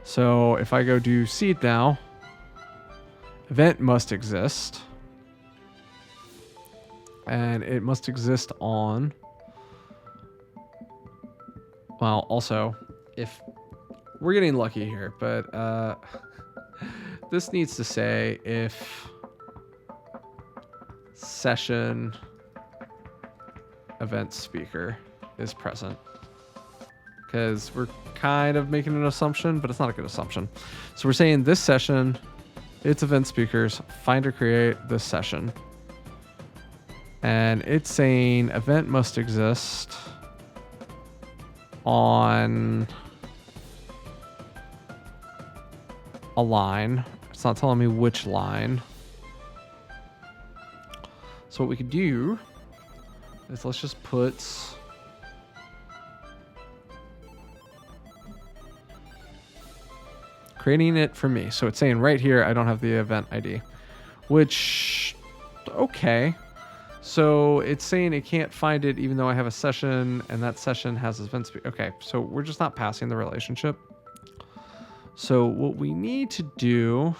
So, if I go do seed now, event must exist. And it must exist on... Well, also, if... We're getting lucky here, but... this needs to say if session event speaker is present, because we're kind of making an assumption, but it's not a good assumption. So we're saying this session, its event speakers, find or create this session. And it's saying event must exist on a line. It's not telling me which line. So what we could do is let's just put creating it for me. So it's saying right here I don't have the event ID, which, okay. So it's saying it can't find it even though I have a session and that session has event speaker. Okay, so we're just not passing the relationship. So what we need to do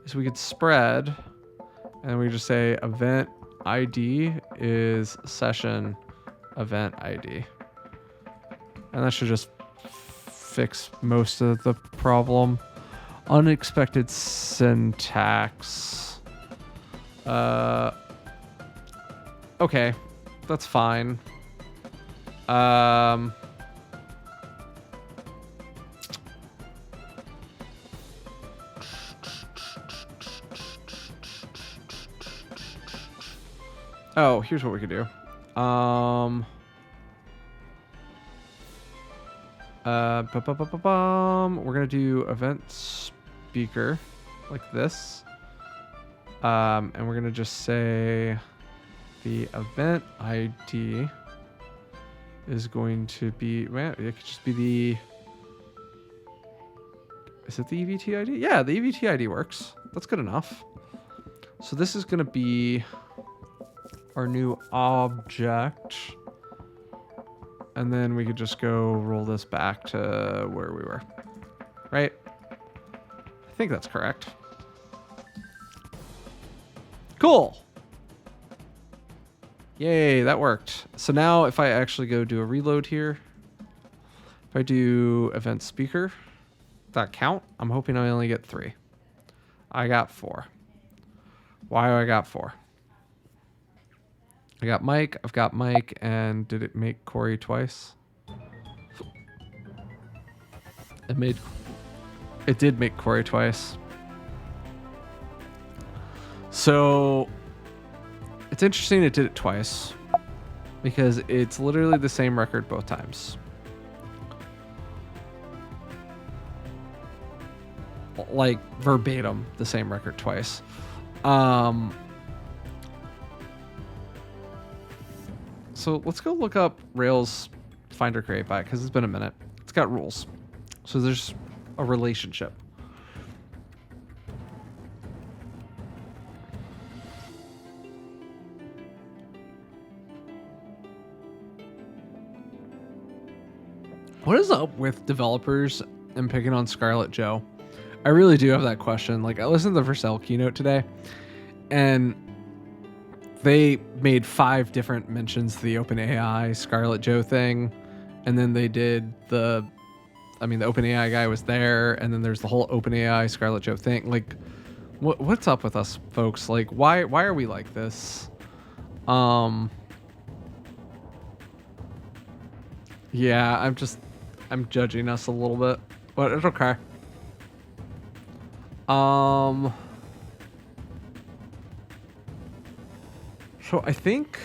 is we could spread, and we just say event ID is session event ID. And that should just fix most of the problem. Unexpected syntax. Okay, that's fine. Oh, here's what we could do. We're gonna do event speaker like this. And we're gonna just say the event ID is going to be, well, it could just be the, is it the EVT ID? Yeah, the EVT ID works. That's good enough. So this is gonna be our new object. And then we could just go roll this back to where we were, right? I think that's correct. Cool. Yay, that worked. So now if I actually go do a reload here, if I do event speaker, that count, I'm hoping I only get 3. I got 4. Why do I got 4? I got Mike, I've got Mike, and did it make Corey twice? It did make Corey twice. So it's interesting it did it twice, because it's literally the same record both times. Like verbatim, the same record twice. So let's go look up Rails find or create by, because it's been a minute. It's got rules. So there's a relationship. What is up with developers and picking on Scarlett Joe? I really do have that question. Like, I listened to the Vercel keynote today, and they made 5 different mentions to the OpenAI Scarlett Joe thing, and then they did the OpenAI guy was there, and then there's the whole OpenAI Scarlett Joe thing. Like, What's up with us, folks? Like, why are we like this? Yeah, I'm judging us a little bit, but it's okay. So I think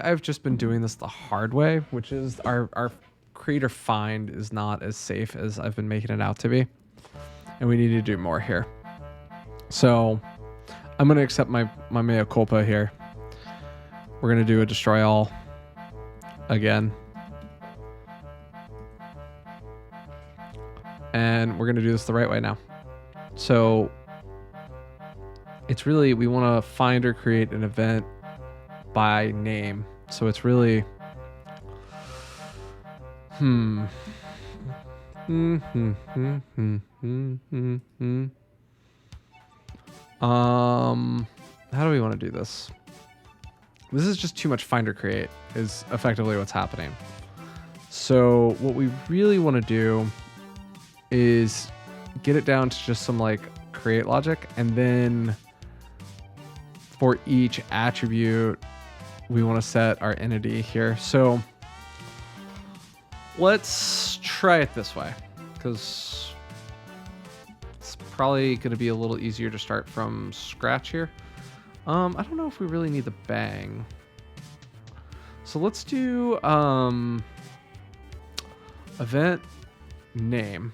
I've just been doing this the hard way, which is our creator find is not as safe as I've been making it out to be, and we need to do more here. So I'm gonna accept my mea culpa here. We're gonna do a destroy all again, and we're gonna do this the right way now. So it's really, we want to find or create an event by name. So it's really how do we want to do this? This is just too much find or create is effectively what's happening. So what we really want to do is get it down to just some like create logic, and then for each attribute we want to set our entity here. So let's try it this way, because it's probably going to be a little easier to start from scratch here. I don't know if we really need the bang. So let's do event name,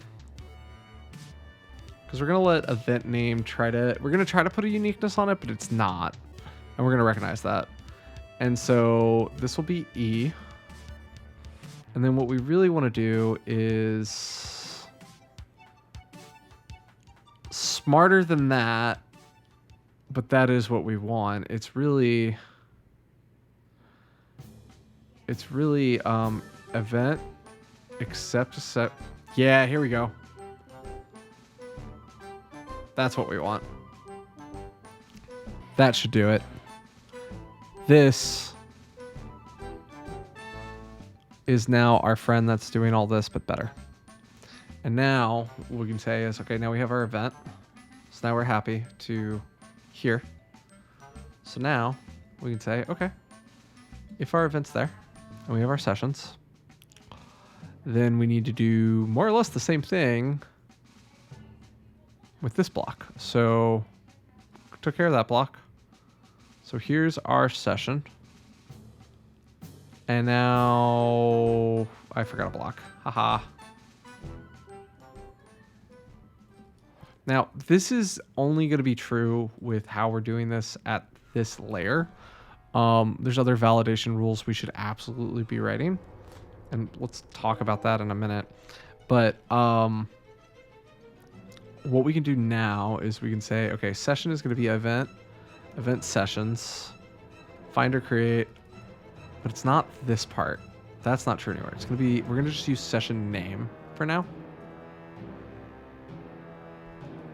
because we're going to let event name we're going to try to put a uniqueness on it, but it's not. And we're going to recognize that. And so this will be E. And then what we really want to do is smarter than that, but that is what we want. It's really event accept set. Yeah, here we go. That's what we want. That should do it. This is now our friend that's doing all this, but better. And now what we can say is, okay, now we have our event. So now we're happy to here. So now we can say, okay, if our event's there and we have our sessions, then we need to do more or less the same thing with this block. So took care of that block. So here's our session. And now I forgot a block. Haha. Now, this is only going to be true with how we're doing this at this layer. There's other validation rules we should absolutely be writing, and let's talk about that in a minute. But what we can do now is we can say, okay, session is going to be event sessions, find or create, but it's not this part. That's not true anymore. It's going to be, we're going to just use session name for now.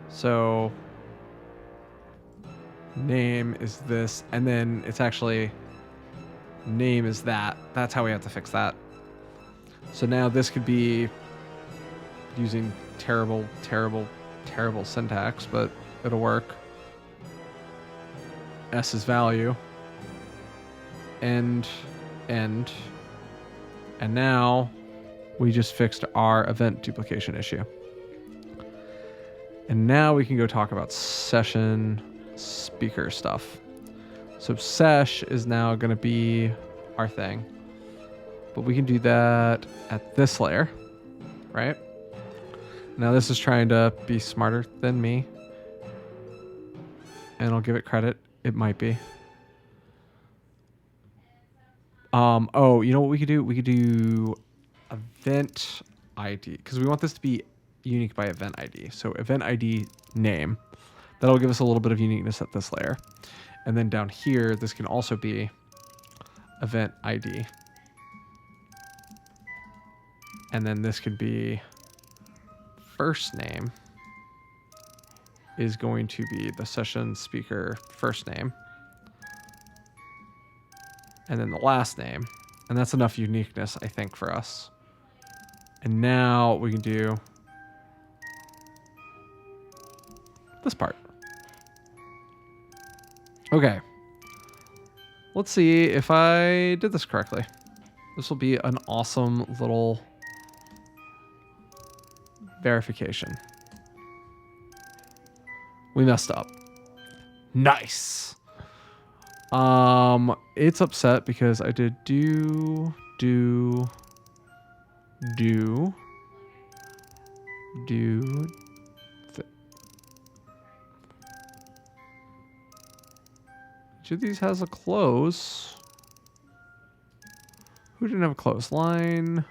So name is this, and then it's actually name is that. That's how we have to fix that. So now this could be using terrible syntax, but it'll work. S is value. End. And now we just fixed our event duplication issue. And now we can go talk about session speaker stuff. So sesh is now going to be our thing. But we can do that at this layer, right? Now this is trying to be smarter than me. And I'll give it credit. It might be. Oh, you know what we could do? We could do event ID, because we want this to be unique by event ID. So event ID name. That'll give us a little bit of uniqueness at this layer. And then down here, this can also be event ID. And then this could be first name is going to be the session speaker first name. And then the last name. And that's enough uniqueness, I think, for us. And now what we can do this part. Okay. Let's see if I did this correctly. This will be an awesome little verification. We messed up. Nice. It's upset because I did do. Each of these has a close. Who didn't have a close? Line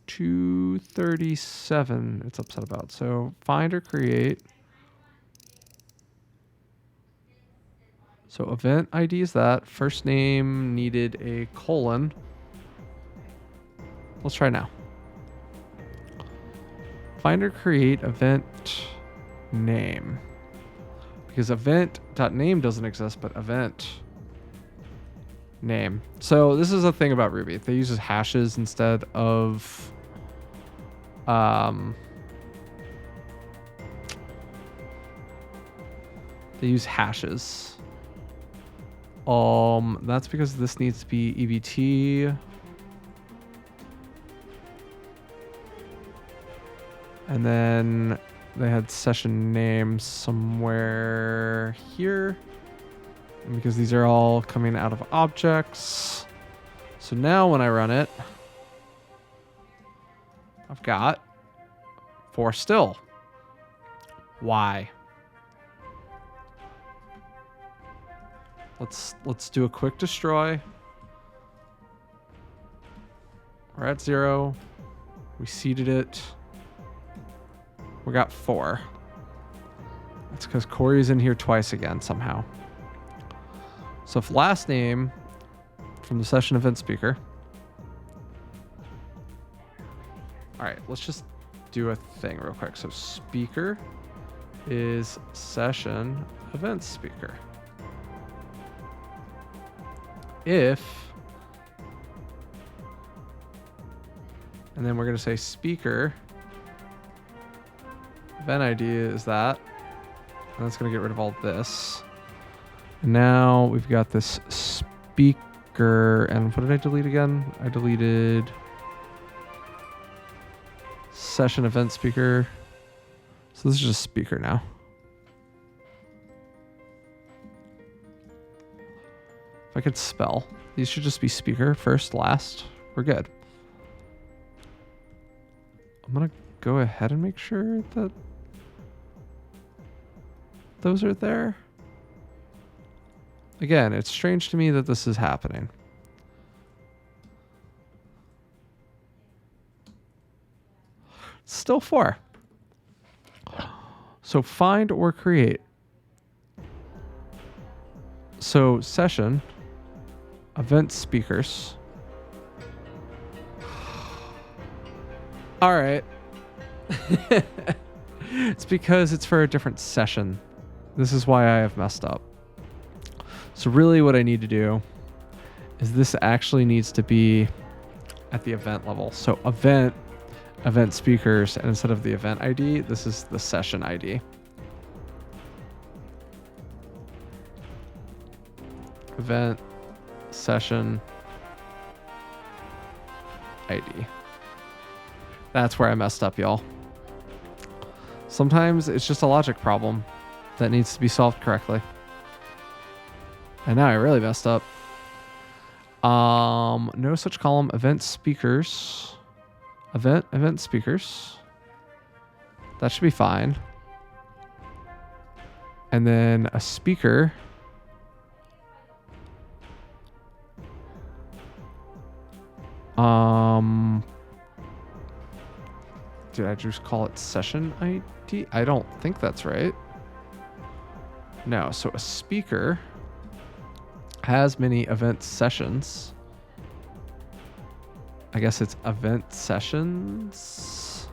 237. It's upset about. So find or create. So event ID is that. First name needed a colon. Let's try now. Find or create event name. Because event.name doesn't exist, but event name. So this is a thing about Ruby. They use hashes instead of they use hashes. That's because this needs to be EBT. And then they had session names somewhere here. And because these are all coming out of objects. So now when I run it, I've got 4 still. Why? Let's do a quick destroy. We're at 0. We seeded it. We got 4. It's because Corey's in here twice again somehow. So if last name from the session event speaker. All right, let's just do a thing real quick. So speaker is session event speaker. If, and then we're going to say speaker event ID is that, and that's going to get rid of all this. And now we've got this speaker, and what did I delete again? I deleted session event speaker. So this is just speaker now. If I could spell, these should just be speaker first, last. We're good. I'm going to go ahead and make sure that those are there. Again, it's strange to me that this is happening. Still 4. So find or create. So session, event speakers. All right. It's because it's for a different session. This is why I have messed up. So really what I need to do is this actually needs to be at the event level. So event speakers, and instead of the event ID, this is the session ID. Event session ID. That's where I messed up, y'all. Sometimes it's just a logic problem that needs to be solved correctly. And now I really messed up. No such column, event speakers. Event speakers. That should be fine. And then a speaker. Did I just call it session ID? I don't think that's right. No, so a speaker has many event sessions. I guess it's event sessions.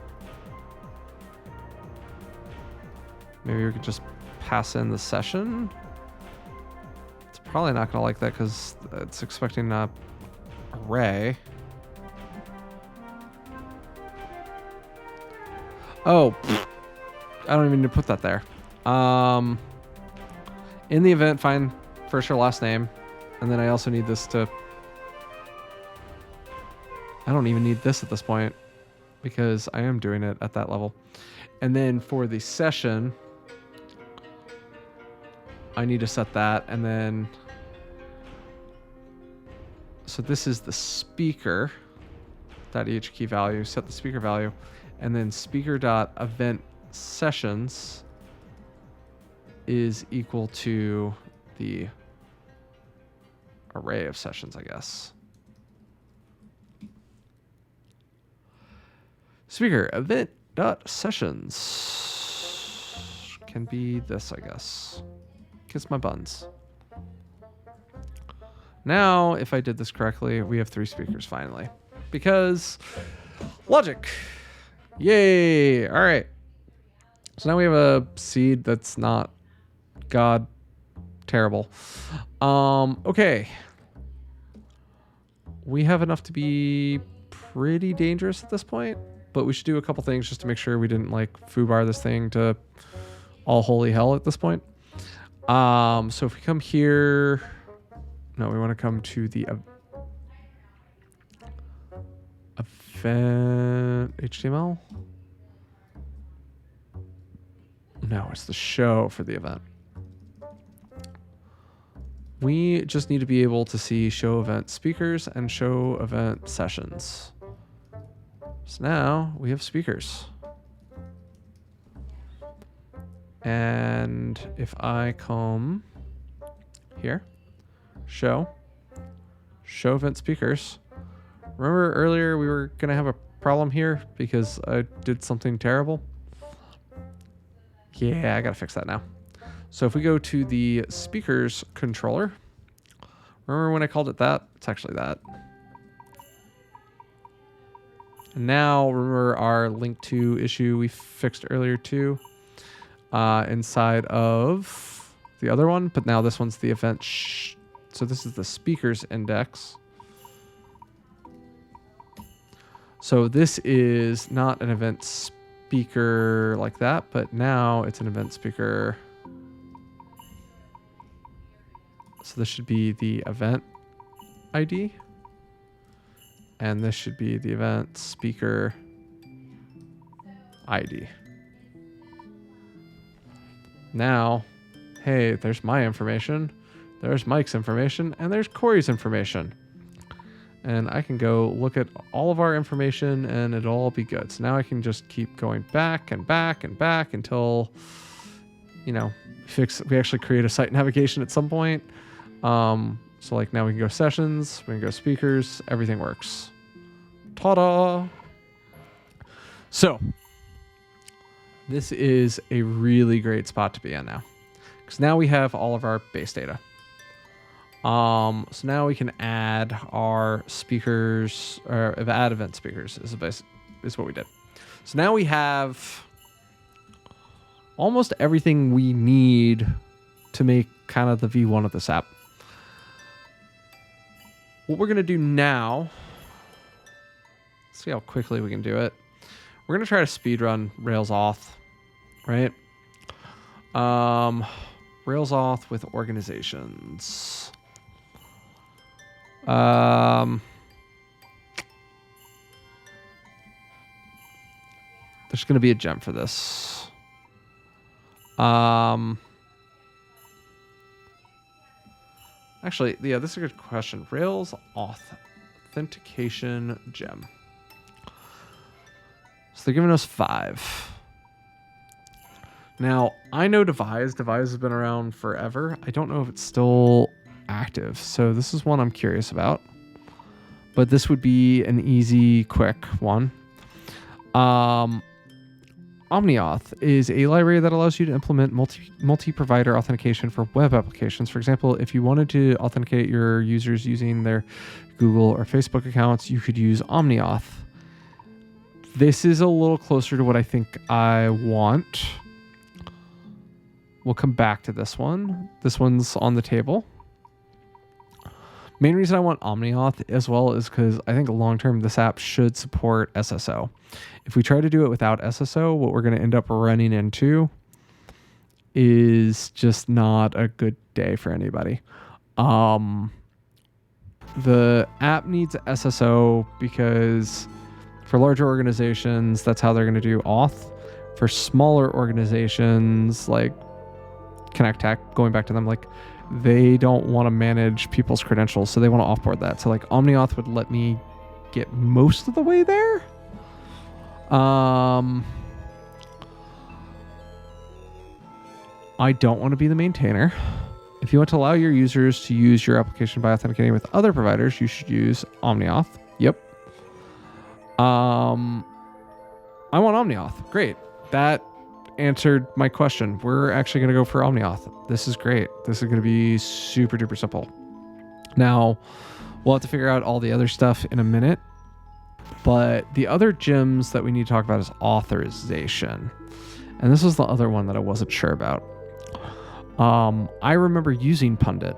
Maybe we could just pass in the session. It's probably not going to like that because it's expecting an array. Oh, I don't even need to put that there. In the event, find first or last name. And then I also need this to... I don't even need this at this point because I am doing it at that level. And then for the session, I need to set that. And then... So this is the speaker. .each key value. Set the speaker value. And then speaker.event sessions is equal to the array of sessions, I guess. Speaker event dot sessions can be this, I guess. Kiss my buns. Now, if I did this correctly, we have 3 speakers finally. Because logic. Yay. All right. So now we have a seed that's not God terrible. Okay. We have enough to be pretty dangerous at this point, but we should do a couple things just to make sure we didn't like foobar this thing to all holy hell at this point. So if we come here, no, we want to come to the event HTML. No, it's the show for the event. We just need to be able to see show event speakers and show event sessions. So now we have speakers. And if I come here, show event speakers. Remember earlier we were going to have a problem here because I did something terrible? Yeah, I got to fix that now. So if we go to the speakers controller, remember when I called it that? It's actually that. And now remember our link to issue we fixed earlier too, inside of the other one, but now this one's the event. So this is the speakers index. So this is not an event speaker like that, but now it's an event speaker. So this should be the event ID. And this should be the event speaker ID. Now, hey, there's my information. There's Mike's information. And there's Corey's information. And I can go look at all of our information and it'll all be good. So now I can just keep going back and back and back until, you know, we actually create a site navigation at some point. So like now we can go sessions, we can go speakers, everything works. Ta-da! So this is a really great spot to be in now, because now we have all of our base data. So now we can add our speakers, or add event speakers is what we did. So now we have almost everything we need to make kind of the V1 of this app. What we're going to do now, see how quickly we can do it. We're going to try to speedrun Rails auth, right? Rails auth with organizations. There's going to be a gem for this. Actually, yeah, this is a good question. Rails Authentication gem. So they're giving us 5. Now, I know Devise. Devise has been around forever. I don't know if it's still active. So this is one I'm curious about. But this would be an easy, quick one. OmniAuth is a library that allows you to implement multi-provider authentication for web applications. For example, if you wanted to authenticate your users using their Google or Facebook accounts, you could use OmniAuth. This is a little closer to what I think I want. We'll come back to this one. This one's on the table. Main reason I want OmniAuth as well is because I think long-term this app should support SSO. If we try to do it without SSO, what we're going to end up running into is just not a good day for anybody. The app needs SSO because for larger organizations, that's how they're going to do auth. For smaller organizations like Connect Tech, going back to them, like they don't want to manage people's credentials, so they want to offboard that. So like OmniAuth would let me get most of the way there. I don't want to be the maintainer. If you want to allow your users to use your application by authenticating with other providers, you should use OmniAuth. Yep. I want OmniAuth. Great. That answered my question. We're actually going to go for OmniAuth. This is great. This is going to be super duper simple. Now, we'll have to figure out all the other stuff in a minute. But the other gems that we need to talk about is authorization. And this was the other one that I wasn't sure about. I remember using Pundit.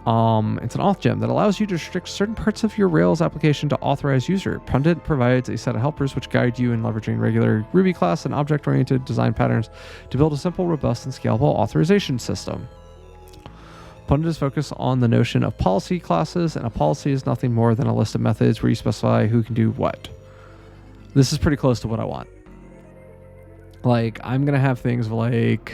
It's an auth gem that allows you to restrict certain parts of your Rails application to authorized user. Pundit provides a set of helpers which guide you in leveraging regular Ruby class and object-oriented design patterns to build a simple, robust, and scalable authorization system. Pundit is focused on the notion of policy classes, and a policy is nothing more than a list of methods where you specify who can do what. This is pretty close to what I want. Like, I'm going to have things like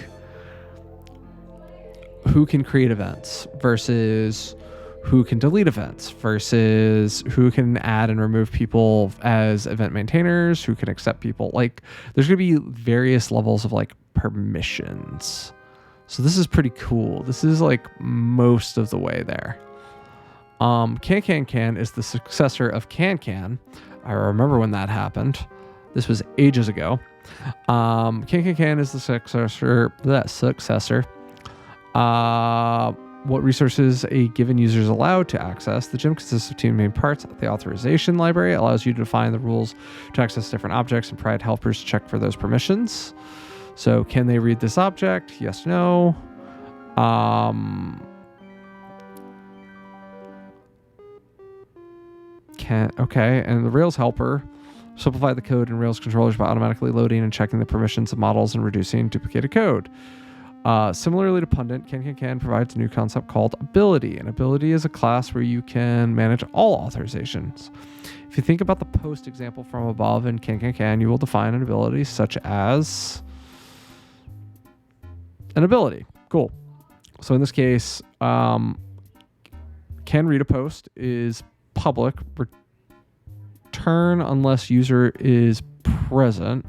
who can create events versus who can delete events versus who can add and remove people as event maintainers, who can accept people. Like, there's going to be various levels of like permissions. So this is pretty cool. This is like most of the way there. Can is the successor of Can. I remember when that happened. This was ages ago. Can is the successor. What resources a given user is allowed to access. The gem consists of two main parts. The authorization library allows you to define the rules to access different objects and provide helpers to check for those permissions. So can they read this object? Yes, no. Okay. And the Rails helper simplify the code in Rails controllers by automatically loading and checking the permissions of models and reducing duplicated code. Similarly to Pundit, Can provides a new concept called ability. An ability is a class where you can manage all authorizations. If you think about the post example from above in Can, you will define an ability such as an ability. Cool. So in this case, can read a post is public. Return unless user is present.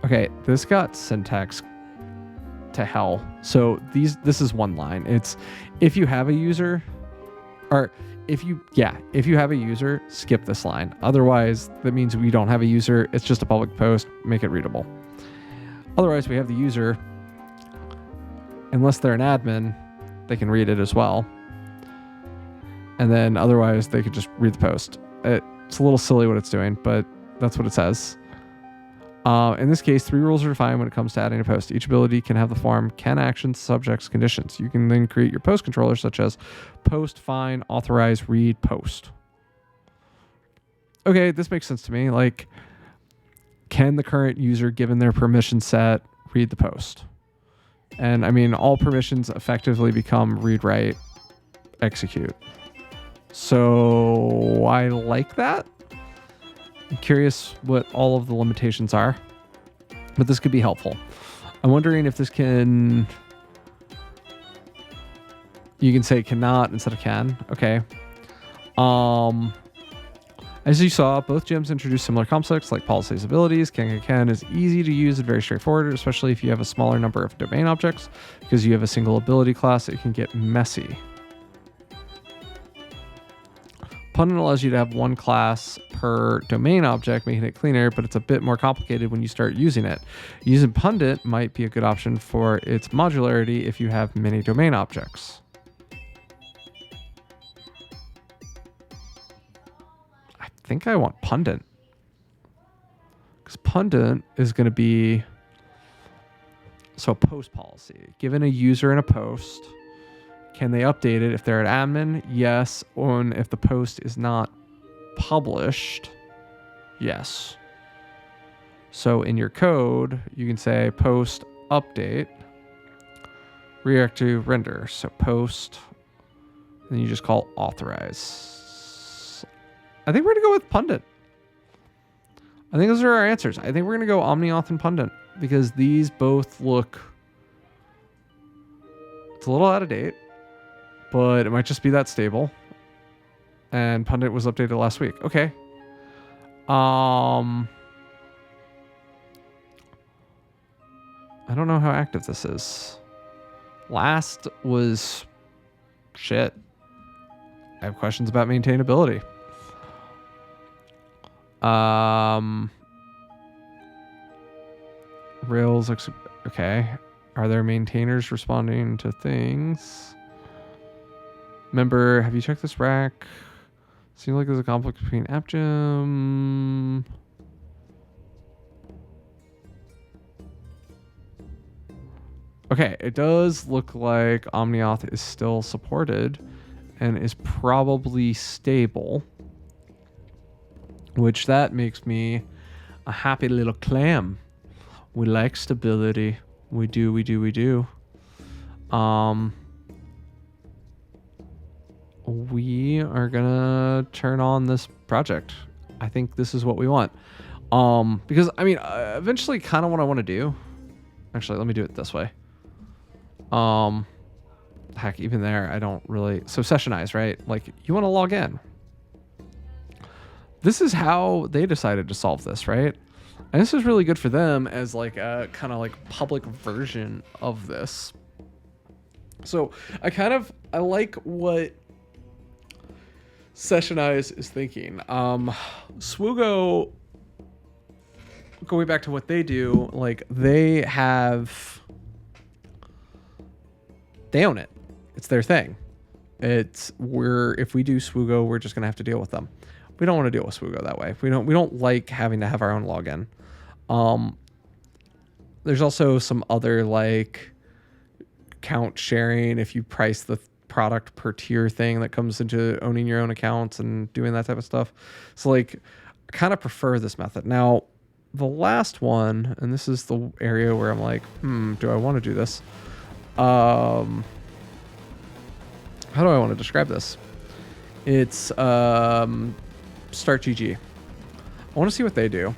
Okay, this got syntax to hell. So this is one line. It's if you have a user, or if you have a user, skip this line. Otherwise, that means we don't have a user. It's just a public post. Make it readable. Otherwise, we have the user. Unless they're an admin, they can read it as well. And then otherwise, they could just read the post. It's a little silly what it's doing, but that's what it says. In this case, 3 rules are defined when it comes to adding a post. Each ability can have the form can, actions, subjects, conditions. You can then create your post controllers such as post, find, authorize, read, post. Okay, this makes sense to me. Like, can the current user, given their permission set, read the post? And I mean, all permissions effectively become read, write, execute. So I like that. I'm curious what all of the limitations are, but this could be helpful. I'm wondering if this can... You can say cannot instead of can. Okay. As you saw, both gems introduce similar concepts like policies, abilities. Can is easy to use and very straightforward, especially if you have a smaller number of domain objects. Because you have a single ability class, it can get messy. Pundit allows you to have one class per domain object, making it cleaner, but it's a bit more complicated when you start using it. Using Pundit might be a good option for its modularity if you have many domain objects. I think I want Pundit. Because Pundit is going to be... So post policy. Given a user in a post, Can they update it if they're an admin? Yes. And if the post is not published, yes. So in your code, you can say post update, redirect to render. So post, and then you just call authorize. I think we're going to go with Pundit. I think those are our answers. I think we're going to go OmniAuth and Pundit because these both look, it's a little out of date, but it might just be that stable. And Pundit was updated last week. Okay. I don't know how active this is. Last was shit. I have questions about maintainability. Rails looks okay. Are there maintainers responding to things? Member, have you checked this rack? Seems like there's a conflict between AppGem. Okay, it does look like OmniAuth is still supported and is probably stable, which that makes me a happy little clam. We like stability. We do. We are gonna turn on this project. I think this is what we want. Because I mean, eventually kind of what I want to do. Actually, let me do it this way. Heck, even there, I don't really... So sessionize, right? Like, you want to log in. This is how they decided to solve this, right? And this is really good for them as like a kind of like public version of this. So I like what Sessionize is thinking. Swoogo, going back to what they do, like they own it. It's their thing. If we do Swoogo, we're just gonna have to deal with them. We don't want to deal with Swoogo that way. We don't like having to have our own login. There's also some other like account sharing if you price the product per tier thing that comes into owning your own accounts and doing that type of stuff. So like I kind of prefer this method. Now the last one, and this is the area where I'm like, do I want to do this? How do I want to describe this? It's StartGG. I want to see what they do.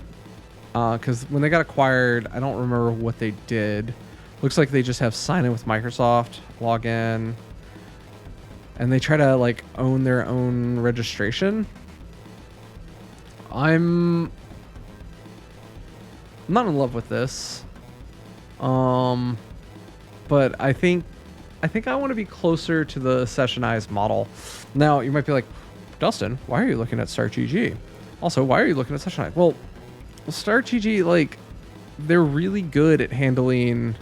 Because when they got acquired, I don't remember what they did. Looks like they just have sign in with Microsoft, log in, and they try to like own their own registration. I'm not in love with this. But I think I want to be closer to the sessionized model. Now, you might be like, Dustin, why are you looking at StartGG? Also, why are you looking at Sessionize? Well, StartGG, like, they're really good at handling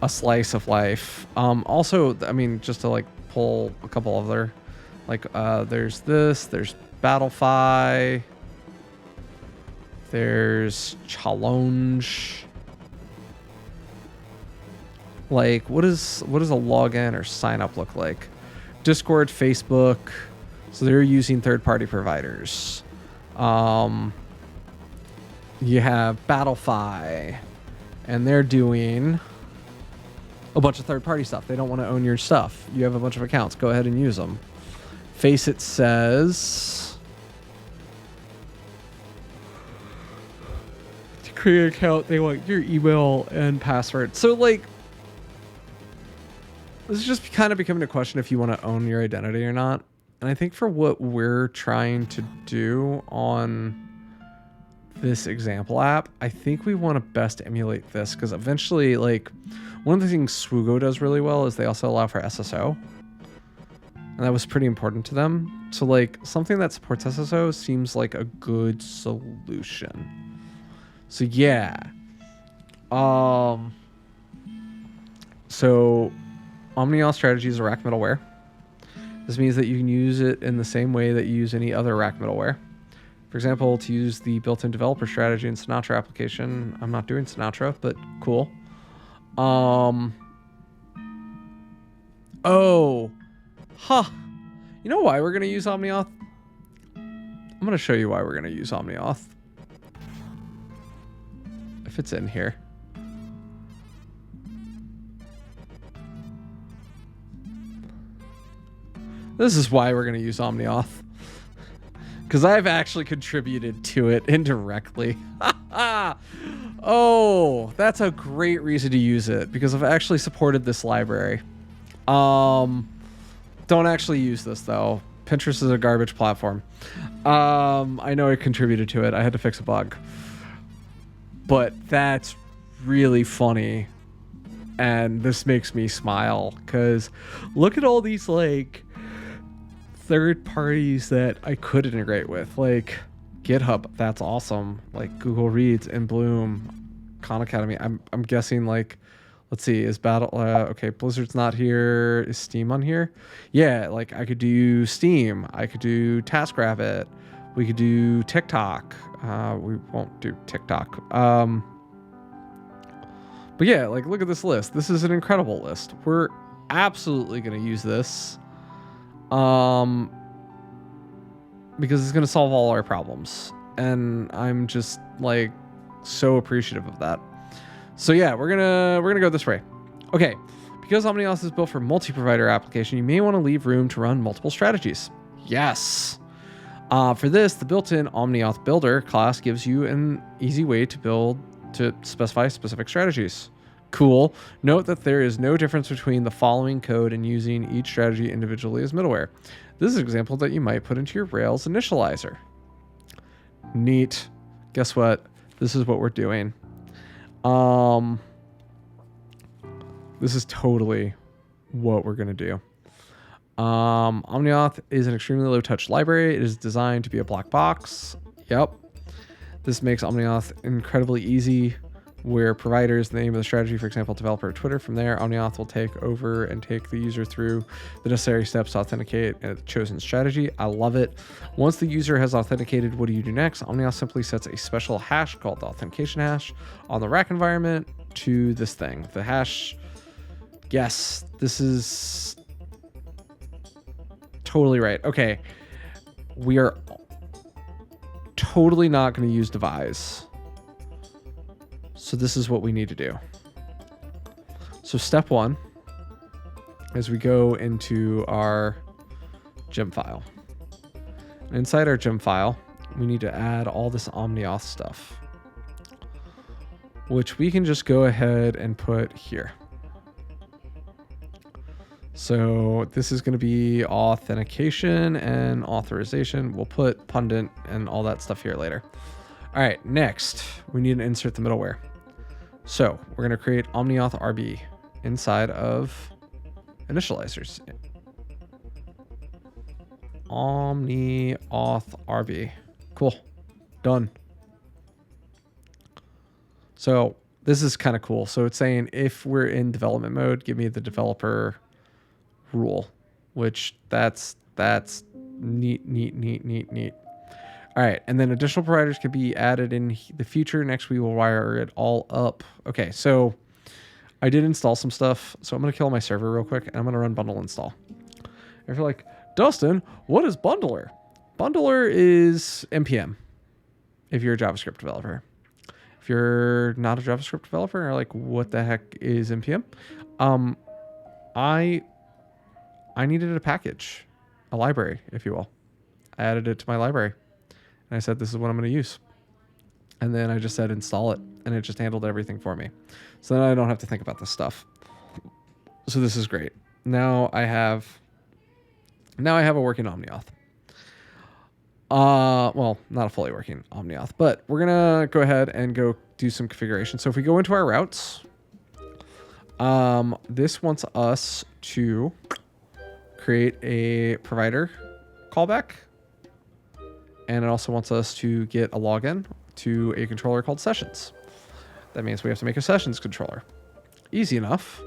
a slice of life. Also, I mean, just to, like, pull a couple other, like, there's this, there's Battlefy, there's Challenge. Like, what does a login or sign up look like? Discord, Facebook. So they're using third-party providers. You have Battlefy, and they're doing a bunch of third-party stuff. They don't want to own your stuff. You have a bunch of accounts. Go ahead and use them. Faceit says to create an account, they want your email and password. So, like, this is just kind of becoming a question if you want to own your identity or not. And I think for what we're trying to do on this example app, I think we want to best emulate this because eventually, like, one of the things Swoogo does really well is they also allow for SSO. And that was pretty important to them. So, like, something that supports SSO seems like a good solution. So, yeah. So, OmniAuth strategy is a rack middleware. This means that you can use it in the same way that you use any other rack middleware. For example, to use the built-in developer strategy in Sinatra application. I'm not doing Sinatra, but cool. Oh, huh. You know why we're going to use OmniAuth? I'm going to show you why we're going to use OmniAuth. If it's in here. This is why we're going to use OmniAuth. Because I've actually contributed to it indirectly. Oh, that's a great reason to use it. Because I've actually supported this library. Don't actually use this, though. Pinterest is a garbage platform. I know I contributed to it. I had to fix a bug. But that's really funny. And this makes me smile. Because look at all these, like, third parties that I could integrate with. Like, GitHub. That's awesome. Like, Google Reads and Bloom. Khan Academy. I'm guessing, like... Let's see, is Battle... okay, Blizzard's not here. Is Steam on here? Yeah, like, I could do Steam. I could do TaskRabbit. We could do TikTok. We won't do TikTok. But yeah, like, look at this list. This is an incredible list. We're absolutely going to use this. Because it's going to solve all our problems. And I'm just, like, so appreciative of that. So yeah, we're gonna go this way. Okay, because OmniAuth is built for multi-provider application, you may want to leave room to run multiple strategies. Yes. For this, the built-in OmniAuth Builder class gives you an easy way to specify specific strategies. Cool. Note that there is no difference between the following code and using each strategy individually as middleware. This is an example that you might put into your Rails initializer. Neat. Guess what? This is what we're doing. This is totally what we're going to do. OmniAuth is an extremely low touch library. It is designed to be a black box. Yep. This makes OmniAuth incredibly easy where providers, the name of the strategy, for example, developer or Twitter. From there, OmniAuth will take over and take the user through the necessary steps to authenticate a chosen strategy. I love it. Once the user has authenticated, what do you do next? OmniAuth simply sets a special hash called the authentication hash on the rack environment to this thing. The hash, yes, this is totally right. Okay, we are totally not going to use devise. So this is what we need to do. So step one is we go into our gem file. And inside our gem file, we need to add all this OmniAuth stuff, which we can just go ahead and put here. So this is going to be authentication and authorization. We'll put pundit and all that stuff here later. All right, next we need to insert the middleware. So we're going to create OmniAuth RB inside of initializers. OmniAuth RB. Cool. Done. So this is kind of cool. So it's saying if we're in development mode, give me the developer rule, which that's neat. All right, and then additional providers could be added in the future. Next, we will wire it all up. Okay, so I did install some stuff, so I'm going to kill my server real quick, and I'm going to run bundle install. If you're like, Dustin, what is bundler? Bundler is NPM if you're a JavaScript developer. If you're not a JavaScript developer, or like, what the heck is NPM? I needed a package, a library, if you will. I added it to my library. And I said, this is what I'm going to use. And then I just said, install it. And it just handled everything for me. So then I don't have to think about this stuff. So this is great. Now I have a working OmniAuth. Well, not a fully working OmniAuth, but we're going to go ahead and go do some configuration. So if we go into our routes, this wants us to create a provider callback. And it also wants us to get a login to a controller called sessions. That means we have to make a sessions controller. Easy enough.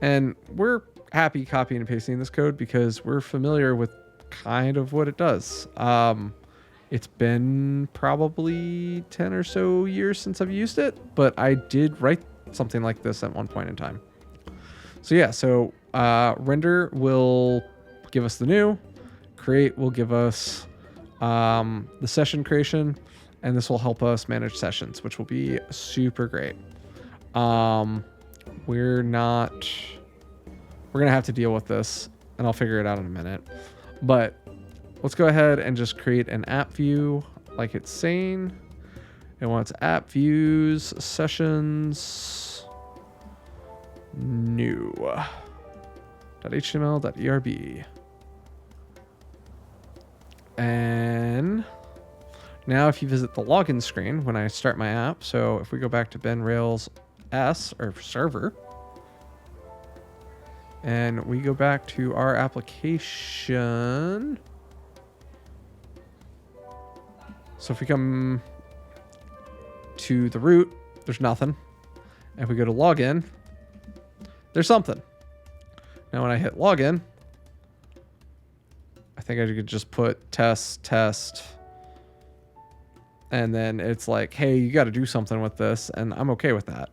And we're happy copying and pasting this code because we're familiar with kind of what it does. It's been probably 10 or so years since I've used it, but I did write something like this at one point in time. So yeah, render will give us the new, create will give us the session creation, and this will help us manage sessions, which will be super great. We're gonna have to deal with this, and I'll figure it out in a minute. But let's go ahead and just create an app view like it's saying. It wants app views, sessions, new, .html.erb. And now if you visit the login screen when I start my app, so if we go back to Ben Rails S or server, and we go back to our application. So if we come to the root, there's nothing. And if we go to login, there's something. Now when I hit login, I think I could just put test, and then it's like, hey, you got to do something with this, and I'm okay with that.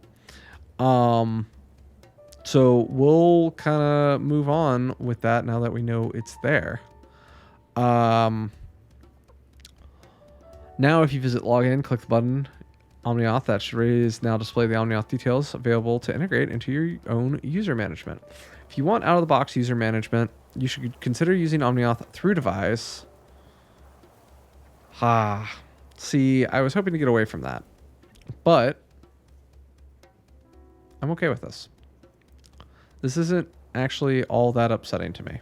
So we'll kind of move on with that now that we know it's there. Now if you visit login, click the button OmniAuth. That should now display the OmniAuth details available to integrate into your own user management. If you want out-of-the-box user management, you should consider using OmniAuth through device. See, I was hoping to get away from that, but I'm okay with this. This isn't actually all that upsetting to me.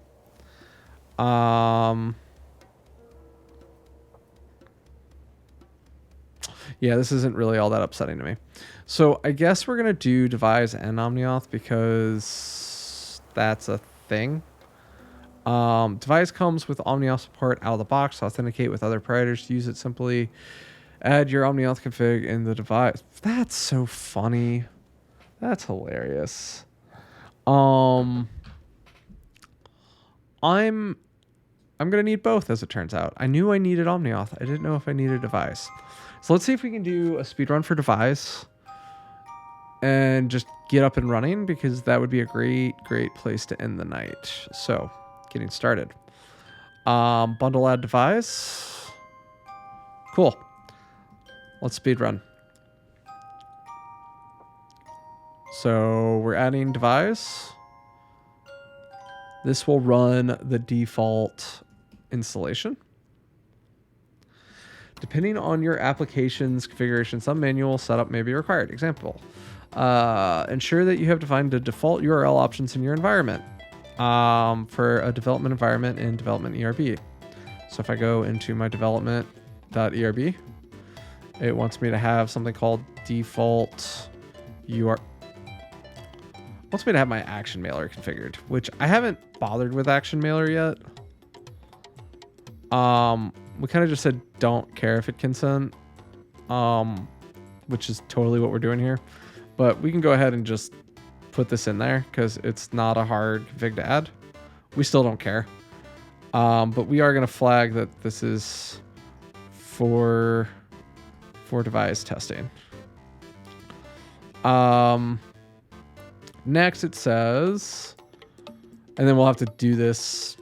Yeah, this isn't really all that upsetting to me. So I guess we're going to do devise and OmniAuth because that's a thing. Devise comes with OmniAuth support out of the box. Authenticate with other providers to use it simply. Add your OmniAuth config in the device. That's so funny. That's hilarious. I'm gonna need both, as it turns out. I knew I needed OmniAuth. I didn't know if I needed Devise. So let's see if we can do a speedrun for Devise and just get up and running, because that would be a great place to end the night. So getting started. Bundle add Devise. Cool. Let's speedrun. So we're adding Devise. This will run the default installation. Depending on your application's configuration, some manual setup may be required. Example, ensure that you have defined the default URL options in your environment for a development environment in development ERB. So if I go into my development.erb, it wants me to have something called default URL. Wants me to have my action mailer configured, which I haven't bothered with action mailer yet. We kind of just said don't care if it consent, which is totally what we're doing here. But we can go ahead and just put this in there because it's not a hard config to add. We still don't care. But we are going to flag that this is for device testing. Next it says, and then we'll have to do this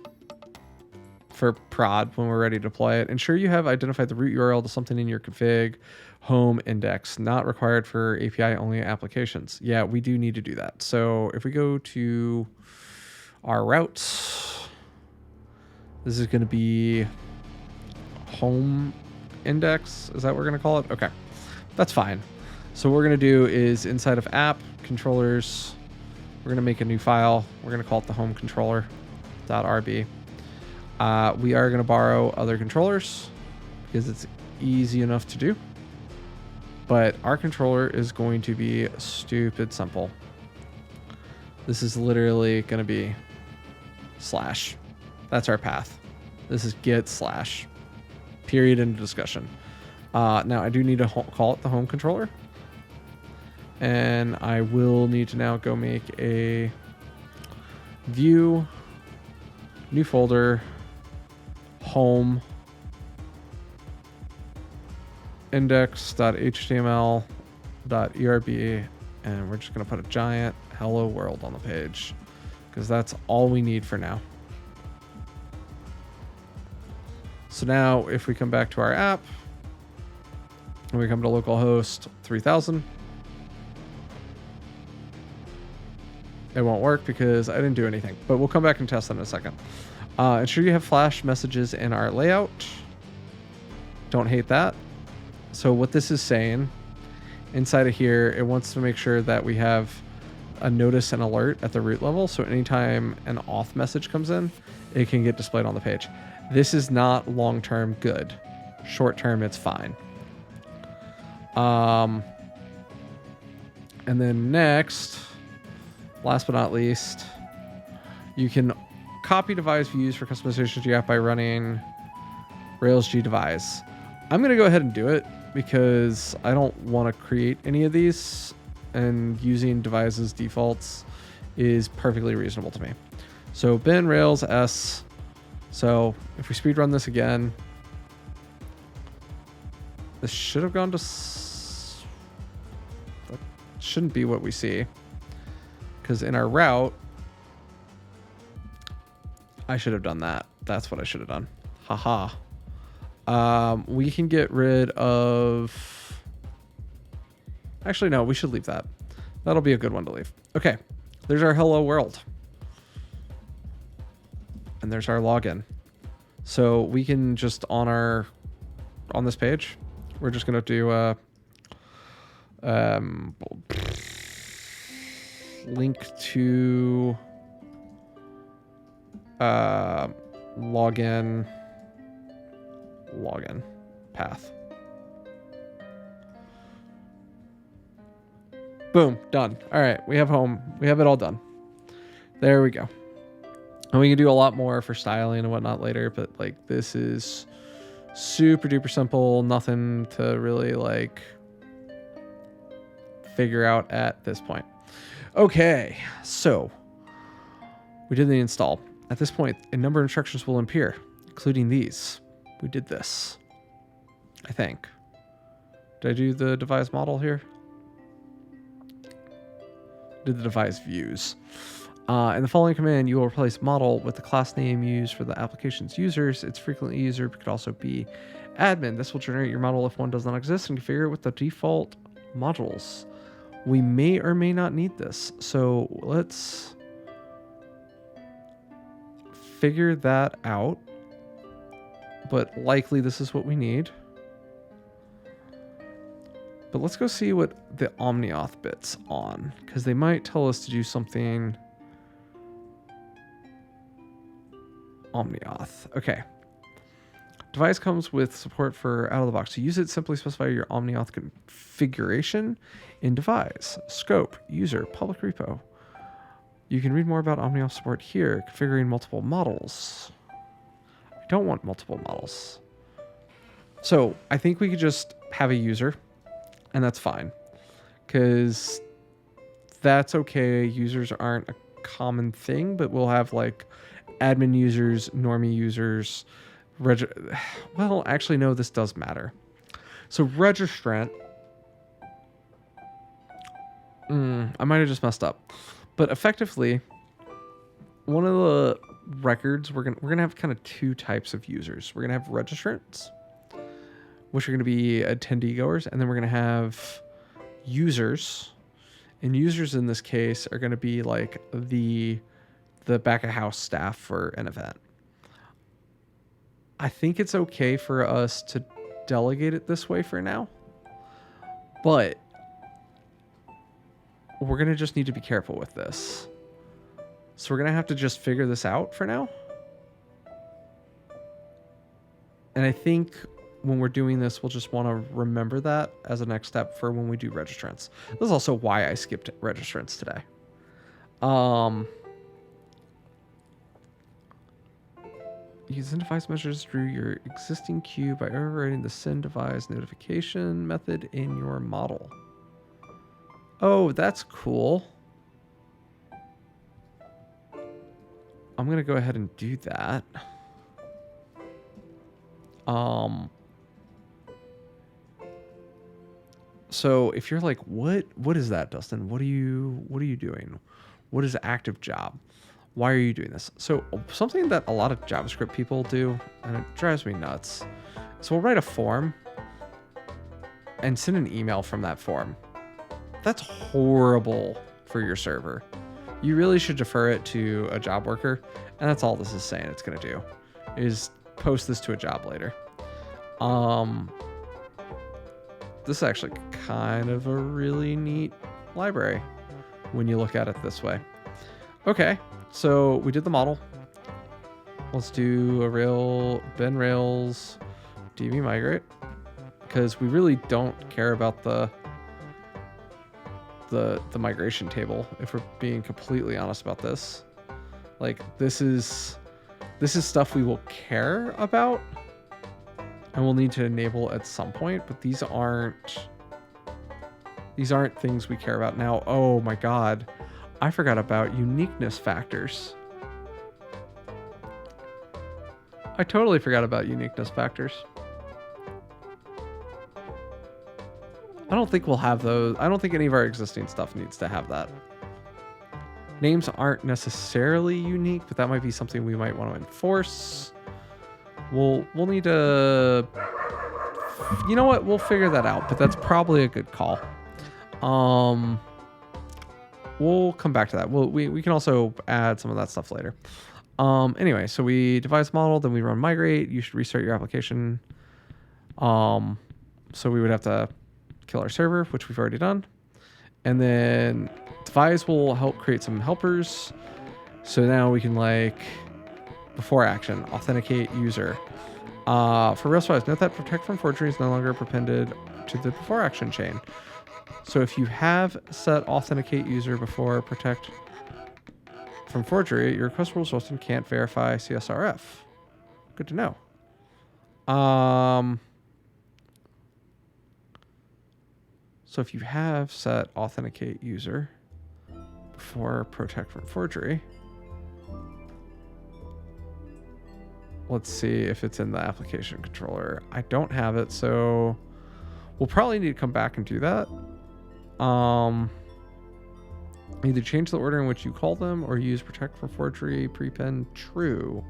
for prod when we're ready to deploy it. Ensure you have identified the root URL to something in your config home index, not required for API only applications. Yeah, we do need to do that. So if we go to our routes, this is going to be home index. Is that what we're going to call it? Okay, that's fine. So what we're going to do is inside of app controllers, we're going to make a new file. We're going to call it the home controller.rb. We are going to borrow other controllers because it's easy enough to do. But our controller is going to be stupid simple. This is literally going to be slash. That's our path. This is get slash. Period, end of discussion. Now I do need to call it the home controller. And I will need to now go make a view, new folder, home, index.html.erb, and we're just going to put a giant hello world on the page, because that's all we need for now. So now if we come back to our app and we come to localhost 3000, it won't work because I didn't do anything, but we'll come back and test that in a second. Ensure you have flash messages in our layout. Don't hate that. So what this is saying, inside of here, it wants to make sure that we have a notice and alert at the root level. So anytime an auth message comes in, it can get displayed on the page. This is not long-term good. Short-term, it's fine. And then next, last but not least, you can copy devise views for customization to your app by running Rails G devise. I'm going to go ahead and do it because I don't want to create any of these, and using devise's defaults is perfectly reasonable to me. So bin Rails S. So if we speed run this again, this should have gone to... that shouldn't be what we see, because in our route, I should have done that. That's what I should have done. Haha. We can get rid of... Actually, no, we should leave that. That'll be a good one to leave. Okay, there's our hello world. And there's our login. So we can just on this page, we're just going to do link to login path. Boom, done. All right, we have home. We have it all done. There we go. And we can do a lot more for styling and whatnot later, but like this is super duper simple. Nothing to really like figure out at this point. Okay, so we did the install. At this point, a number of instructions will appear, including these. We did this, I think. Did I do the devise model here? Did the devise views. In the following command, you will replace model with the class name used for the application's users. It's frequently user, but could also be admin. This will generate your model if one does not exist and configure it with the default modules. We may or may not need this. So let's figure that out. But likely this is what we need. But let's go see what the OmniAuth bit's on, because they might tell us to do something. OmniAuth. Okay. Device comes with support for out of the box. To use it, simply specify your OmniAuth configuration in device, scope, user, public repo. You can read more about OmniAuth support here. Configuring multiple models. I don't want multiple models. So I think we could just have a user, and that's fine, because that's okay. Users aren't a common thing, but we'll have like admin users, normie users, well, actually, no, this does matter. So registrant, I might have just messed up, but effectively, one of the records, we're gonna have kind of two types of users. We're gonna have registrants, which are gonna be attendee goers, and then we're gonna have users, and users in this case are gonna be like the back of house staff for an event. I think it's okay for us to delegate it this way for now, but we're going to just need to be careful with this. So we're going to have to just figure this out for now. And I think when we're doing this, we'll just want to remember that as a next step for when we do registrants. This is also why I skipped registrants today. You can send device messages through your existing queue by overriding the send device notification method in your model. Oh, that's cool. I'm going to go ahead and do that. So if you're like, what is that, Dustin? What are you doing? What is active job? Why are you doing this? So something that a lot of JavaScript people do, and it drives me nuts. So we'll write a form and send an email from that form. That's horrible for your server. You really should defer it to a job worker, and that's all this is saying it's going to do, is post this to a job later. This is actually kind of a really neat library when you look at it this way. Okay, so we did the model. Let's do a Ben Rails DB migrate, because we really don't care about the migration table, if we're being completely honest about this. Like, this is stuff we will care about and we'll need to enable at some point, but these aren't things we care about now. Oh my god, I forgot about uniqueness factors. I totally forgot about uniqueness factors. I don't think we'll have those. I don't think any of our existing stuff needs to have that. Names aren't necessarily unique, but that might be something we might want to enforce. We'll need to... You know what? We'll figure that out, but that's probably a good call. We'll come back to that. We can also add some of that stuff later. Anyway, so we devise model, then we run migrate. You should restart your application. So we would have to kill our server, which we've already done. And then devise will help create some helpers. So now we can, like, before action, authenticate user. For Rails 5, note that protect from forgery is no longer appended to the before action chain. So if you have set authenticate user before protect from forgery, your request rules often can't verify CSRF. Good to know. So if you have set authenticate user before protect from forgery, let's see if it's in the application controller. I don't have it, so we'll probably need to come back and do that. Either change the order in which you call them or use protect from forgery prepend true.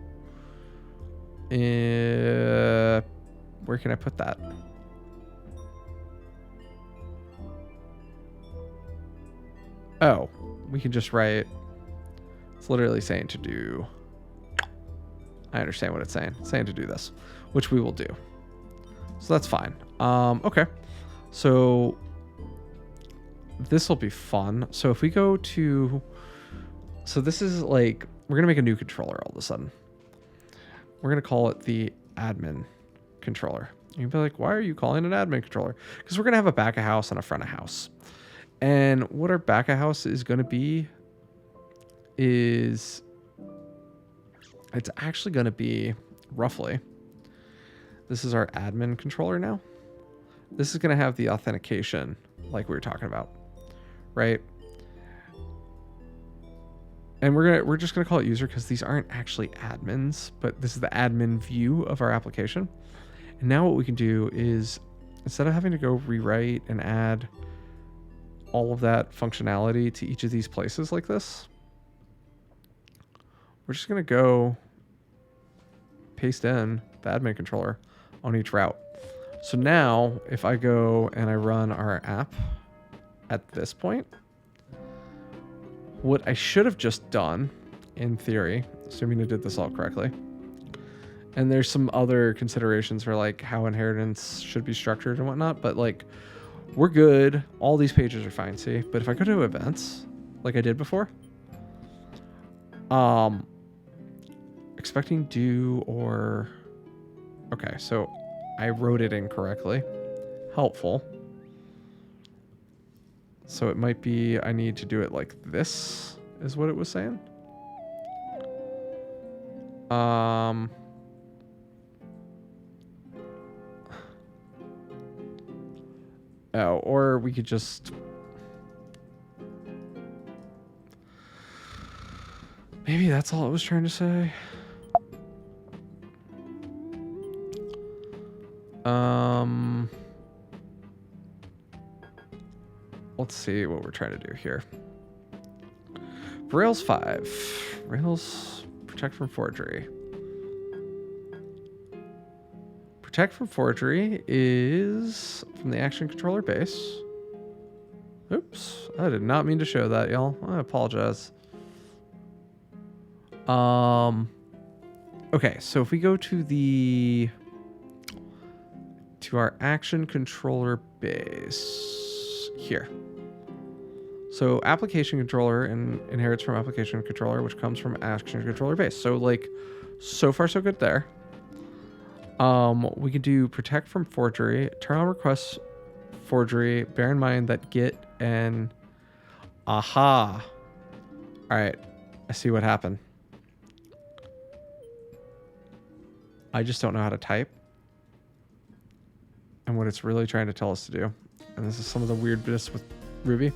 Where can I put that? Oh, we can just write, it's literally saying to do, I understand what it's saying. It's saying to do this, which we will do. So that's fine. Okay. So this will be fun. So if we go to, so this is like, we're going to make a new controller all of a sudden. We're going to call it the admin controller. You'd be like, why are you calling it an admin controller? Because we're going to have a back of house and a front of house. And what our back of house is going to be is, it's actually going to be roughly, this is our admin controller now. This is going to have the authentication like we were talking about, right? And we're just going to call it user because these aren't actually admins, but this is the admin view of our application. And now what we can do is, instead of having to go rewrite and add all of that functionality to each of these places like this, we're just going to go paste in the admin controller on each route. So now if I go and I run our app at this point, what I should have just done, in theory, assuming I did this all correctly, and there's some other considerations for like how inheritance should be structured and whatnot, but like we're good. All these pages are fine, see? But if I go to events, like I did before, expecting due or, okay, so I wrote it incorrectly. Helpful. So it might be I need to do it like this, is what it was saying. Oh, or we could just, maybe that's all it was trying to say. let's see what we're trying to do here. Rails 5, Rails protect from forgery. Protect from forgery is from the action controller base. Oops, I did not mean to show that, y'all. I apologize. Okay, so if we go to our action controller base here. So application controller inherits from application controller, which comes from action controller base. So like, so far so good there. We can do protect from forgery, turn on requests forgery. Bear in mind that git and aha. All right, I see what happened. I just don't know how to type and what it's really trying to tell us to do. And this is some of the weirdness with Ruby,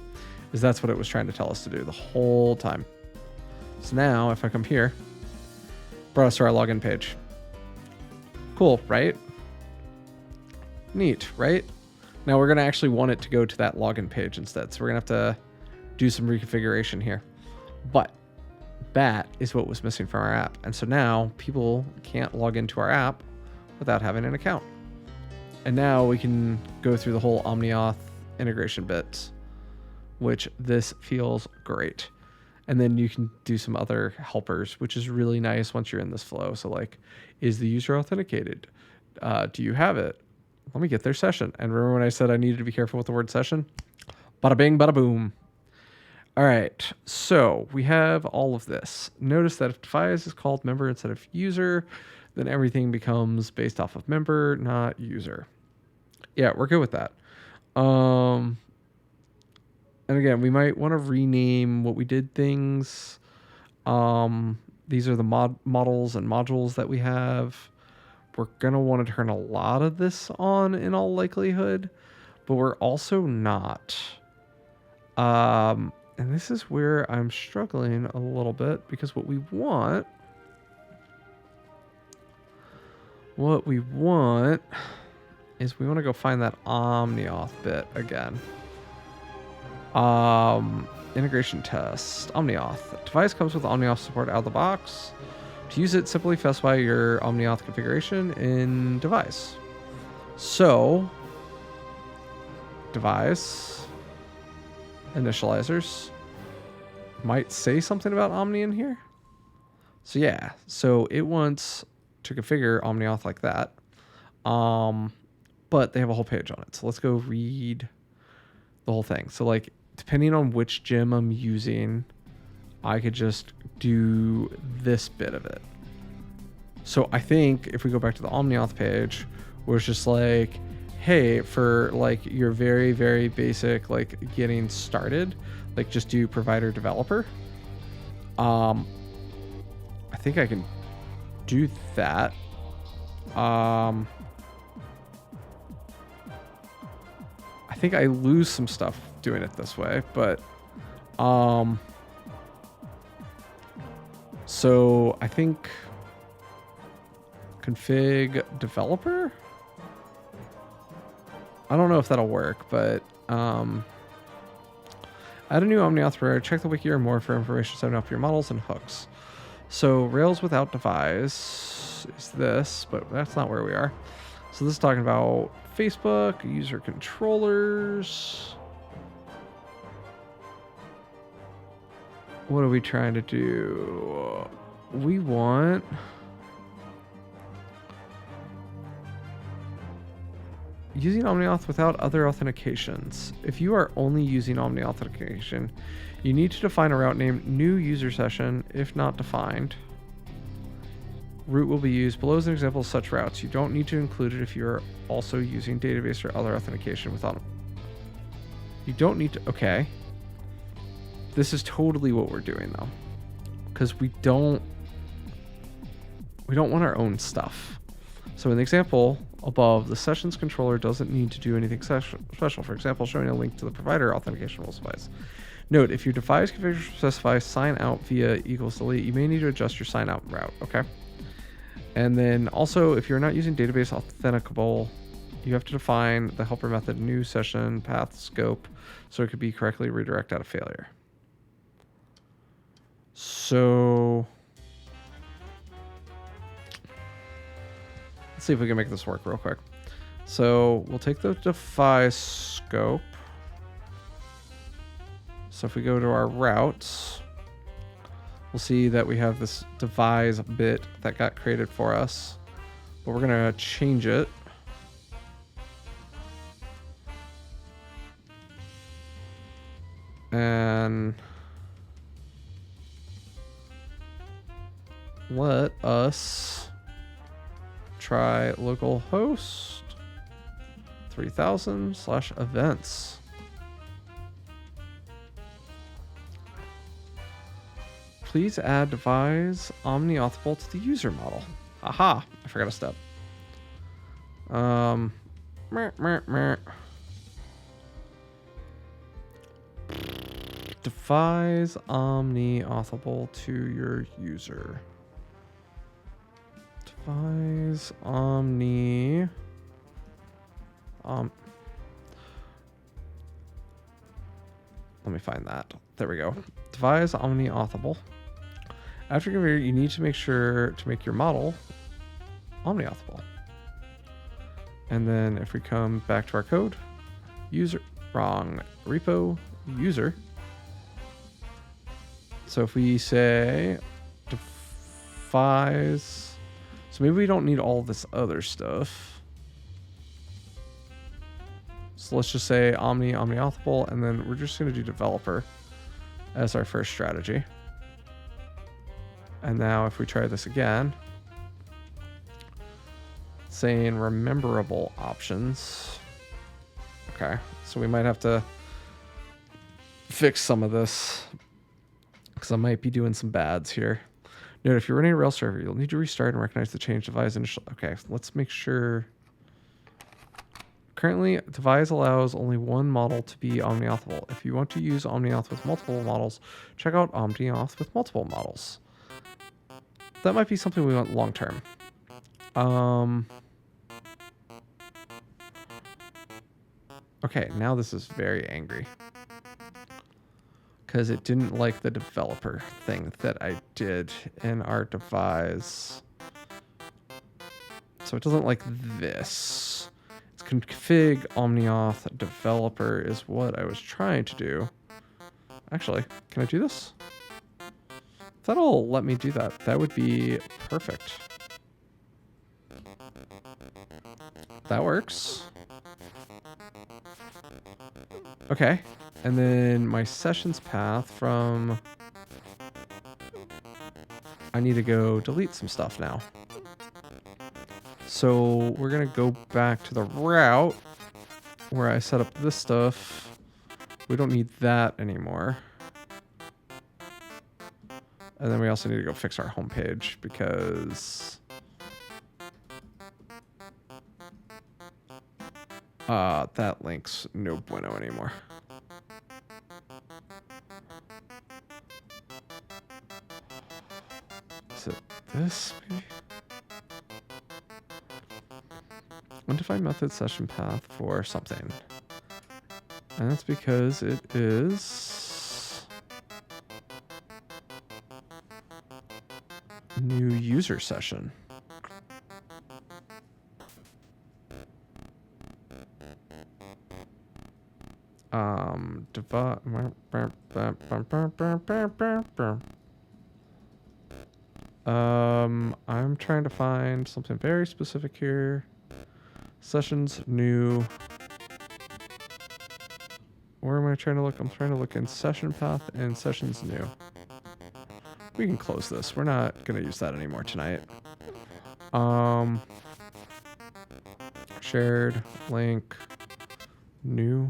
is that's what it was trying to tell us to do the whole time. So now if I come here, brought us to our login page. Cool, right? Neat, right? Now we're gonna actually want it to go to that login page instead. So we're gonna have to do some reconfiguration here. But that is what was missing from our app. And so now people can't log into our app without having an account. And now we can go through the whole OmniAuth integration bits, which this feels great. And then you can do some other helpers, which is really nice once you're in this flow. So like, is the user authenticated? Do you have it? Let me get their session. And remember when I said I needed to be careful with the word session? Bada bing, bada boom. All right, so we have all of this. Notice that if device is called member instead of user, then everything becomes based off of member, not user. Yeah, we're good with that. And again, we might want to rename what we did things. These are the models and modules that we have. We're going to want to turn a lot of this on in all likelihood, but we're also not. And this is where I'm struggling a little bit, because what we want is we want to go find that OmniAuth bit again. Integration test, OmniAuth. Device comes with OmniAuth support out of the box. To use it, simply specify your OmniAuth configuration in device. So, device, initializers, might say something about Omni in here. So yeah, so it wants to configure OmniAuth like that. But they have a whole page on it. So let's go read the whole thing. So like, depending on which gem I'm using, I could just do this bit of it. So I think if we go back to the OmniAuth page, where it's just like, hey, for like your very, very basic, like getting started, like just do provider developer. I think I can do that. I think I lose some stuff doing it this way, but so I think config developer. I don't know if that'll work, but add a new OmniAuth prayer, check the wiki or more for information setting up your models and hooks. So Rails without device is this, but that's not where we are. So this is talking about Facebook, user controllers. What are we trying to do? We want using OmniAuth without other authentications. If you are only using Omni authentication, you need to define a route named new user session. If not defined, route will be used. Below is an example of such routes. You don't need to include it if you're also using database or other authentication without them. You don't need to, okay. This is totally what we're doing though, because we don't want our own stuff. So in the example above, the sessions controller doesn't need to do anything special. For example, showing a link to the provider authentication will suffice. Note, if your device configuration specifies sign out via equals delete, you may need to adjust your sign out route, okay? And then also, if you're not using database authenticable you have to define the helper method new session path scope so it could be correctly redirect out of failure. So let's see if we can make this work real quick. So we'll take the devise scope. So if we go to our routes, we'll see that we have this devise bit that got created for us, but we're going to change it. And let us try localhost 3000/events. Please add devise omni-authable to the user model. Aha, I forgot a step. Devise omni-authable to your user. Devise omni. Let me find that. There we go. Devise omni-authable. After configure, you need to make sure to make your model omni-authable. And then if we come back to our code, user, wrong, repo, user. So if we say devise, so maybe we don't need all this other stuff. So let's just say omni-authable, and then we're just going to do developer as our first strategy. And now if we try this again, saying rememberable options. Okay, so we might have to fix some of this because I might be doing some bads here. Note, if you're running a Rails server, you'll need to restart and recognize the change devise initial. Okay, let's make sure. Currently, devise allows only one model to be omni-authable. If you want to use omni-auth with multiple models, check out omni-auth with multiple models. That might be something we want long term. Okay, now this is very angry. Because it didn't like the developer thing that I did in our devise. So it doesn't like this. It's config omni-auth developer is what I was trying to do. Actually, can I do this? If that'll let me do that, that would be perfect. That works. Okay, and then my sessions path from... I need to go delete some stuff now. So we're going to go back to the route where I set up this stuff. We don't need that anymore. And then we also need to go fix our homepage because that link's no bueno anymore. Is it this maybe? Undefined method session path for something. And that's because it is new user session. I'm trying to find something very specific here. Sessions new. Where am I trying to look? I'm trying to look in session path and sessions new. We can close this. We're not going to use that anymore tonight. Shared link new.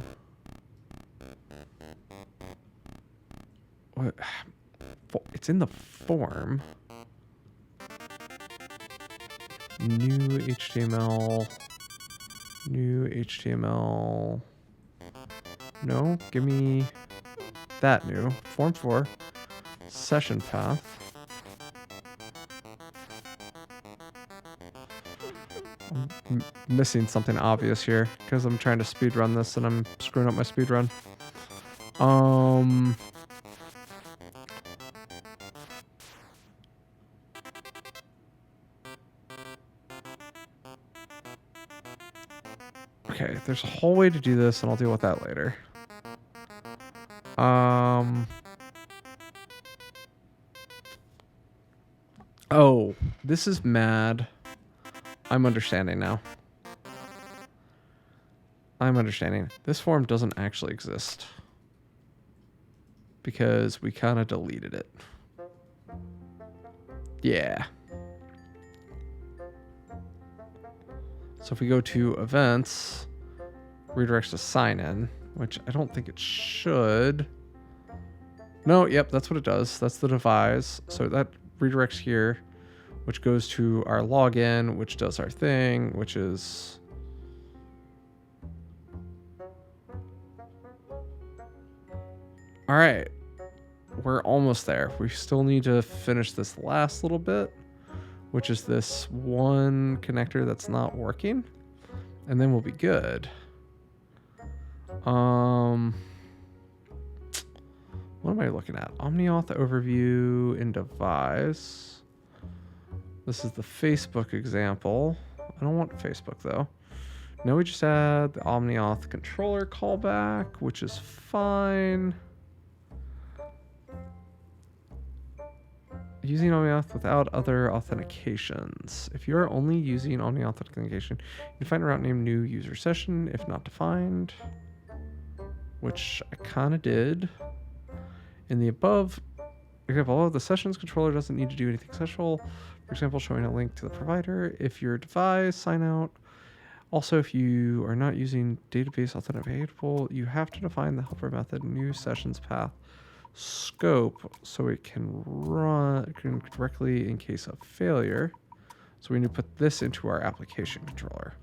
What? It's in the form. New HTML. New HTML. No, give me that new. Form 4. Session path. I'm missing something obvious here because I'm trying to speed run this and I'm screwing up my speed run. Okay, there's a whole way to do this, and I'll deal with that later. Oh, this is mad. I'm understanding now. I'm understanding. This form doesn't actually exist because we kind of deleted it. Yeah. So if we go to events, redirects to sign in, which I don't think it should. No, yep, that's what it does. That's the devise. So that redirects here, which goes to our login, which does our thing, which is... All right, we're almost there. We still need to finish this last little bit, which is this one connector that's not working, and then we'll be good. What am I looking at? OmniAuth overview in devise. This is the Facebook example. I don't want Facebook though. Now we just add the OmniAuth controller callback, which is fine. Using OmniAuth without other authentications. If you are only using OmniAuth authentication, you can find a route named new user session if not defined, which I kind of did. In the above example, the sessions controller doesn't need to do anything special. For example, showing a link to the provider. If your device sign out. Also, if you are not using database authenticatable, you have to define the helper method new sessions path scope so it can run directly in case of failure. So we need to put this into our application controller.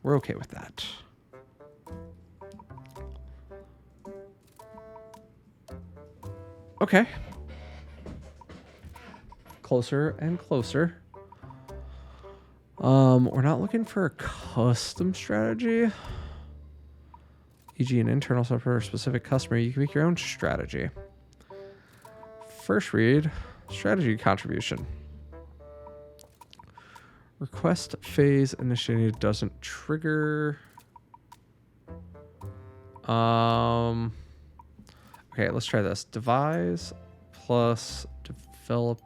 We're okay with that. Okay. Closer and closer. We're not looking for a custom strategy. E.g. an internal software for a specific customer. You can make your own strategy. First read, strategy contribution. Request phase initiated doesn't trigger. Okay, let's try this. Devise plus develop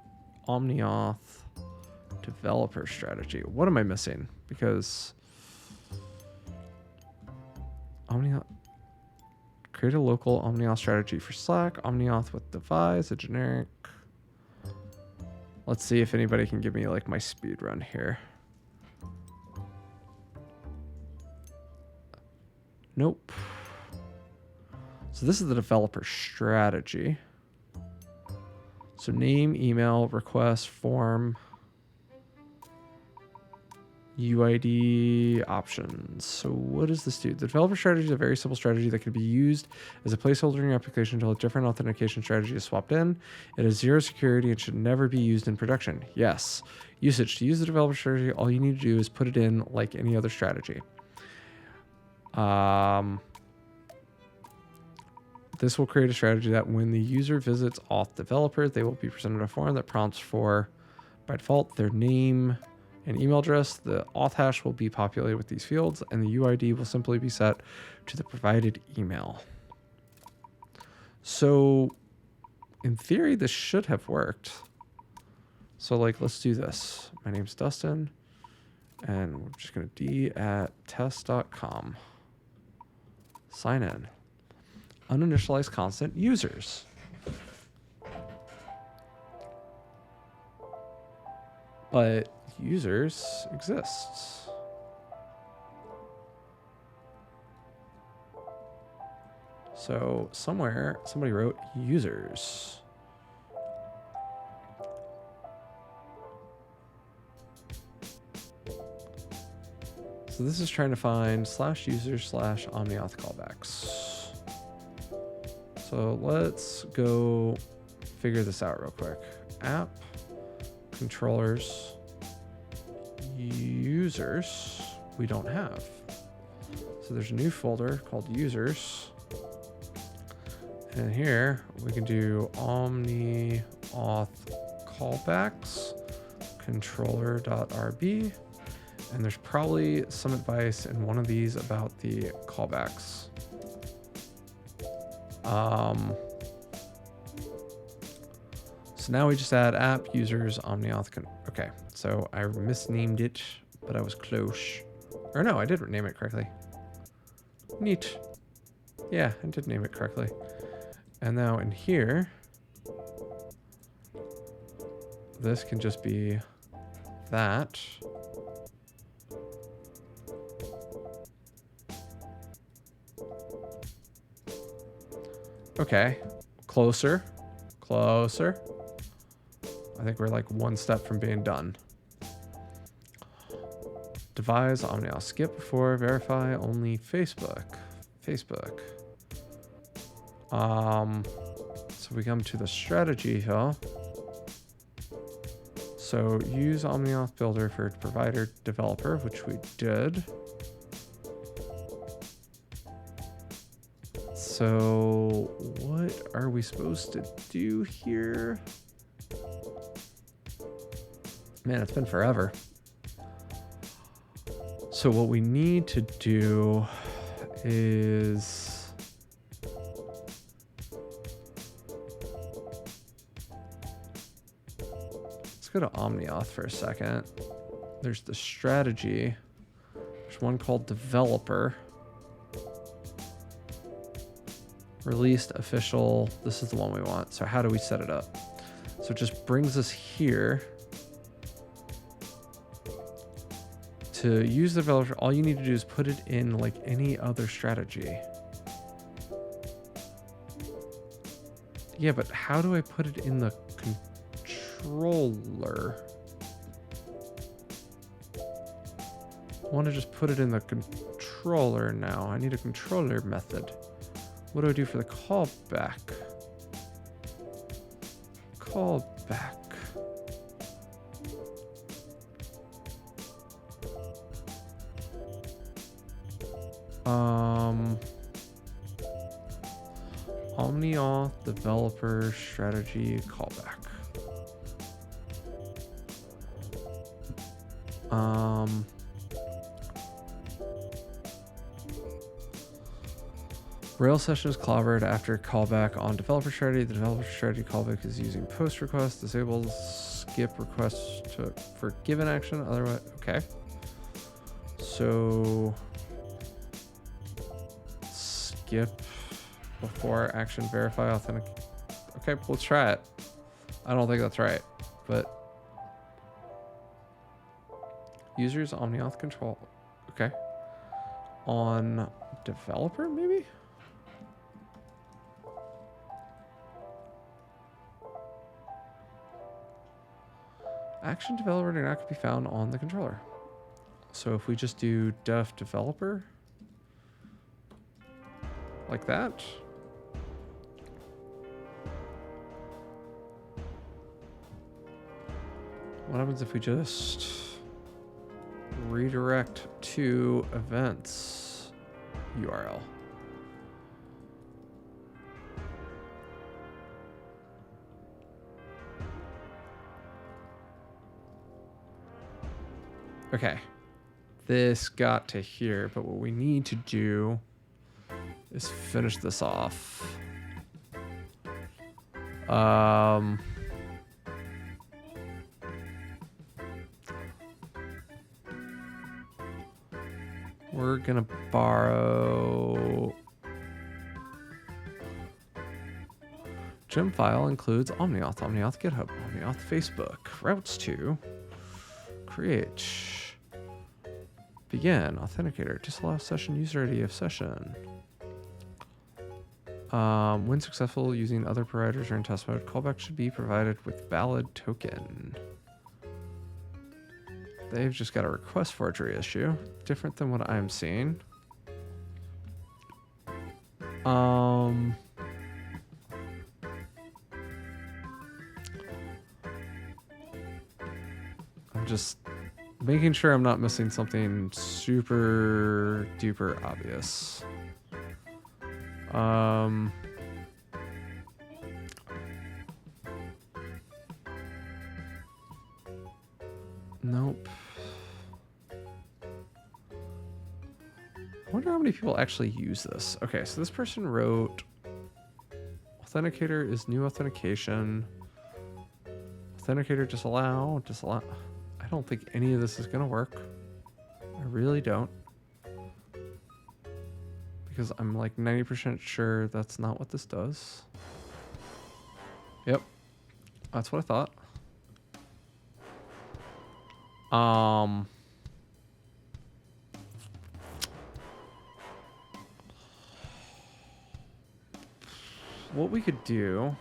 OmniAuth developer strategy. What am I missing? Because OmniAuth, create a local OmniAuth strategy for Slack. OmniAuth with devise, a generic. Let's see if anybody can give me like my speed run here. Nope. So this is the developer strategy. So name, email, request, form, UID options. So what does this do? The developer strategy is a very simple strategy that can be used as a placeholder in your application until a different authentication strategy is swapped in. It has zero security and should never be used in production. Yes. Usage. To use the developer strategy, all you need to do is put it in like any other strategy. This will create a strategy that when the user visits auth developer, they will be presented a form that prompts for, by default, their name and email address. The auth hash will be populated with these fields, and the UID will simply be set to the provided email. So in theory, this should have worked. So like, let's do this. My name's Dustin, and we're just going to d@test.com. Sign in. Uninitialized constant users. But users exists. So somewhere somebody wrote users. So this is trying to find /users/OmniAuth callbacks. So let's go figure this out real quick. App, controllers, users. users we don't have. So there's a new folder called users. And here we can do omni auth callbacks controller.rb. And there's probably some advice in one of these about the callbacks. So now we just add app users omniauth. Okay, so I misnamed it, but I was close. Or no, I did name it correctly. Neat. Yeah, I did name it correctly. And now in here, this can just be that. Okay, closer. I think we're like one step from being done. Devise omniauth skip before verify only Facebook. So we come to the strategy here. So use omniauth builder for provider developer, which we did. So what are we supposed to do here? Man, it's been forever. So what we need to do is let's go to omniauth for a second. There's the strategy. There's one called developer. Released official. This is the one we want. So how do we set it up? So it just brings us here. To use the developer, all you need to do is put it in like any other strategy. Yeah, but how do I put it in the controller? I want to just put it in the controller now. I need a controller method. What do I do for the callback? Callback. OmniAuth developer strategy callback. Rails session is clobbered after callback on developer strategy. The developer strategy callback is using post request, disables skip requests for given action. Otherwise, okay. So skip before action verify authentic. Okay, let's try it. I don't think that's right, but users omniauth control. Okay. On developer, maybe? Action developer do not be found on the controller. So if we just do def developer like that. What happens if we just redirect to events URL? Okay, this got to here, but what we need to do is finish this off. We're gonna borrow. Gem file includes OmniAuth, OmniAuth GitHub, OmniAuth Facebook, routes to create, begin, authenticator, disallow session user ID of session. When successful using other providers or in test mode, callback should be provided with valid token. They've just got a request forgery issue, different than what I'm seeing. I'm just Making sure I'm not missing something super duper obvious. Nope. I wonder how many people actually use this. Okay, so this person wrote Authenticator is new authentication. Authenticator disallow. I don't think any of this is going to work. I really don't. Because I'm like 90% sure that's not what this does. Yep. That's what I thought. What we could do,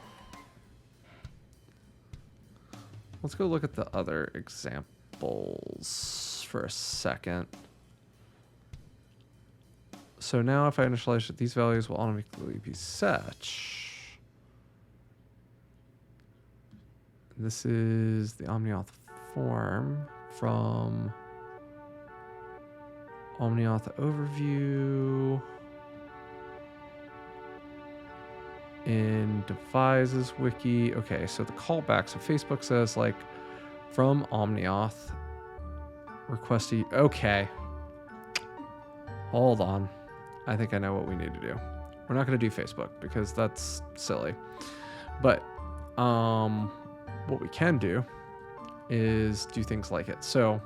let's go look at the other examples for a second. So now if I initialize it, these values will automatically be set. This is the OmniAuth form from OmniAuth overview. In Devises wiki. Okay, so the callback. So Facebook says like from OmniAuth request. Okay. Hold on. I think I know what we need to do. We're not going to do Facebook because that's silly. But what we can do is do things like it. So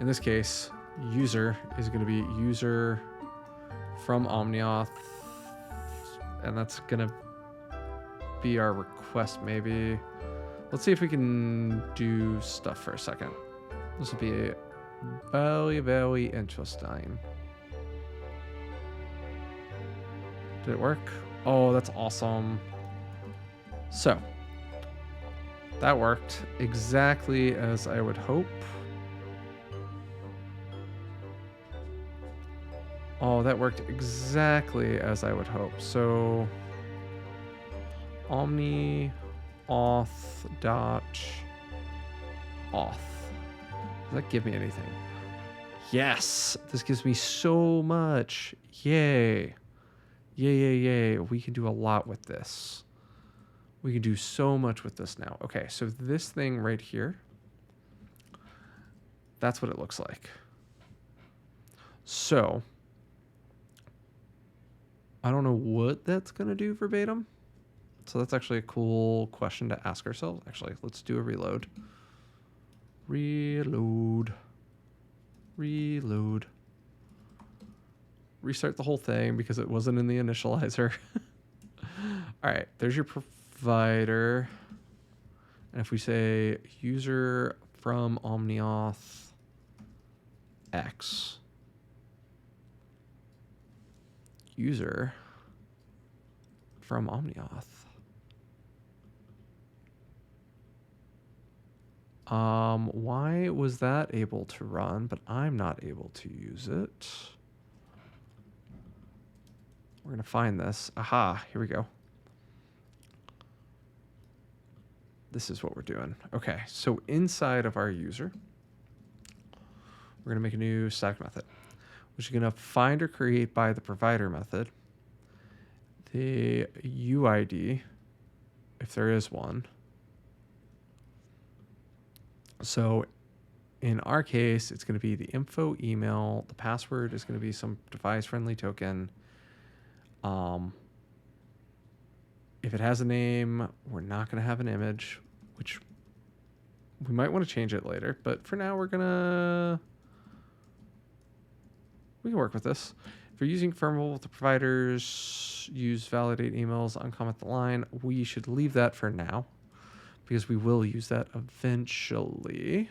in this case, user is going to be user from OmniAuth, and that's going to be our request maybe. Let's see if we can do stuff for a second. This will be very, very interesting. Did it work? Oh, that's awesome. So that worked exactly as I would hope. Oh, that worked exactly as I would hope. So OmniAuth dot auth. Does that give me anything? Yes, this gives me so much. Yay. Yay, yay, yay. We can do a lot with this. We can do so much with this now. Okay, so this thing right here, that's what it looks like. So I don't know what that's going to do verbatim. So that's actually a cool question to ask ourselves. Actually, let's do a reload. Reload. Restart the whole thing because it wasn't in the initializer. All right, there's your provider. And if we say user from OmniAuth X, user from OmniAuth. Why was that able to run, but I'm not able to use it? We're going to find this. Aha, here we go. This is what we're doing. Okay, so inside of our user, we're going to make a new static method, which is going to find or create by the provider method the UID, if there is one. So in our case, it's going to be the info email. The password is going to be some device-friendly token. If it has a name, we're not going to have an image, which we might want to change it later. But for now, we can work with this. If you're using confirmable with the providers, use validate emails, uncomment the line. We should leave that for now because we will use that eventually.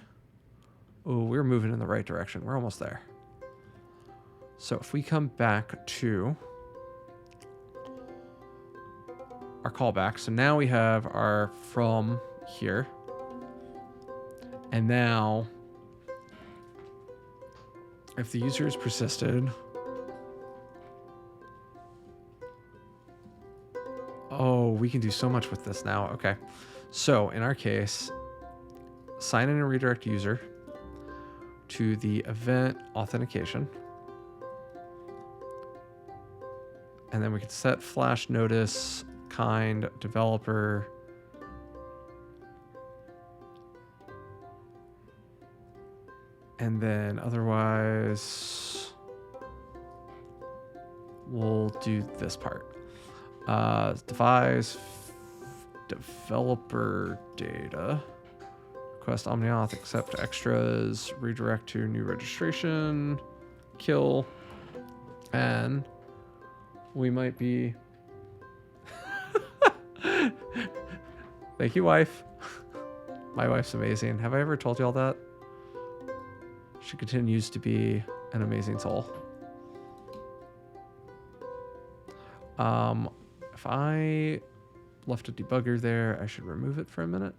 Oh, we're moving in the right direction. We're almost there. So if we come back to our callback, so now we have our from here. And now if the user is persisted, oh, we can do so much with this now. Okay. So in our case, sign in and redirect user to the event authentication. And then we can set flash notice, kind, developer. And then otherwise, we'll do this part. Devise developer data. Request OmniAuth, accept extras, redirect to new registration, kill, and we might be... Thank you, wife. My wife's amazing. Have I ever told you all that? She continues to be an amazing soul. If I left a debugger there, I should remove it for a minute.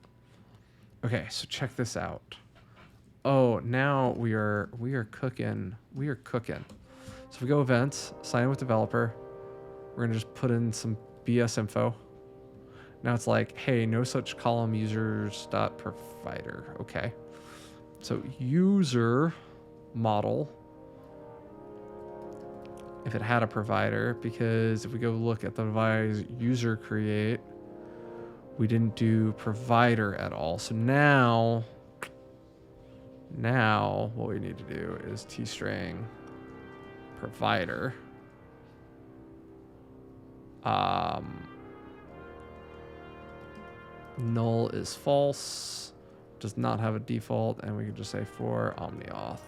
Okay, so check this out. Oh, now we are cooking. We are cooking. So if we go events, sign in with developer, we're gonna just put in some BS info. Now it's like, hey, no such column users.provider. Okay. So user model, if it had a provider, because if we go look at the devise user create, we didn't do provider at all. So now what we need to do is tstring provider. Null is false, does not have a default, and we can just say for OmniAuth.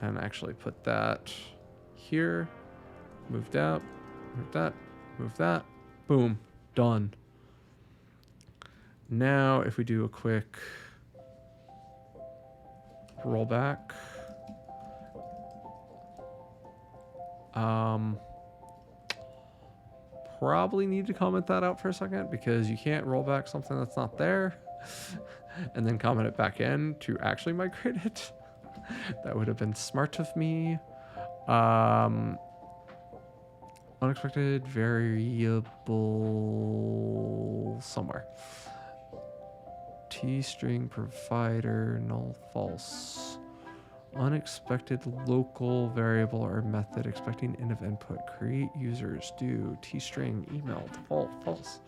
And actually put that here, move that, move that, move that, boom, done. Now if we do a quick rollback, probably need to comment that out for a second, because you can't roll back something that's not there and then comment it back in to actually migrate it. That would have been smart of me. Unexpected variable somewhere. T-string provider null false. Unexpected local variable or method expecting end of input. Create users do T-string email default false.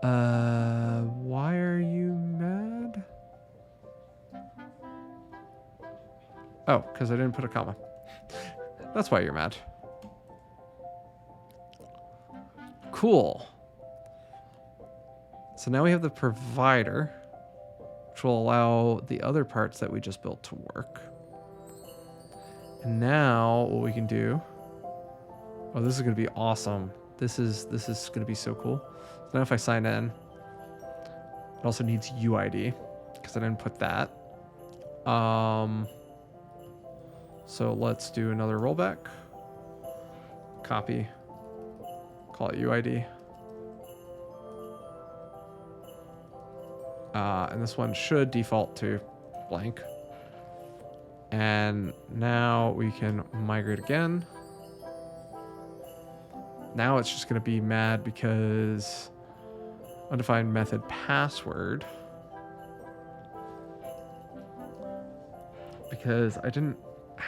Why are you mad? Oh, because I didn't put a comma. That's why you're mad. Cool. So now we have the provider, which will allow the other parts that we just built to work. And now what we can do... Oh, this is going to be awesome. This is going to be so cool. So now if I sign in, it also needs UID, because I didn't put that. So let's do another rollback. Copy. Call it UID. And this one should default to blank. And now we can migrate again. Now it's just going to be mad because undefined method password. Because I didn't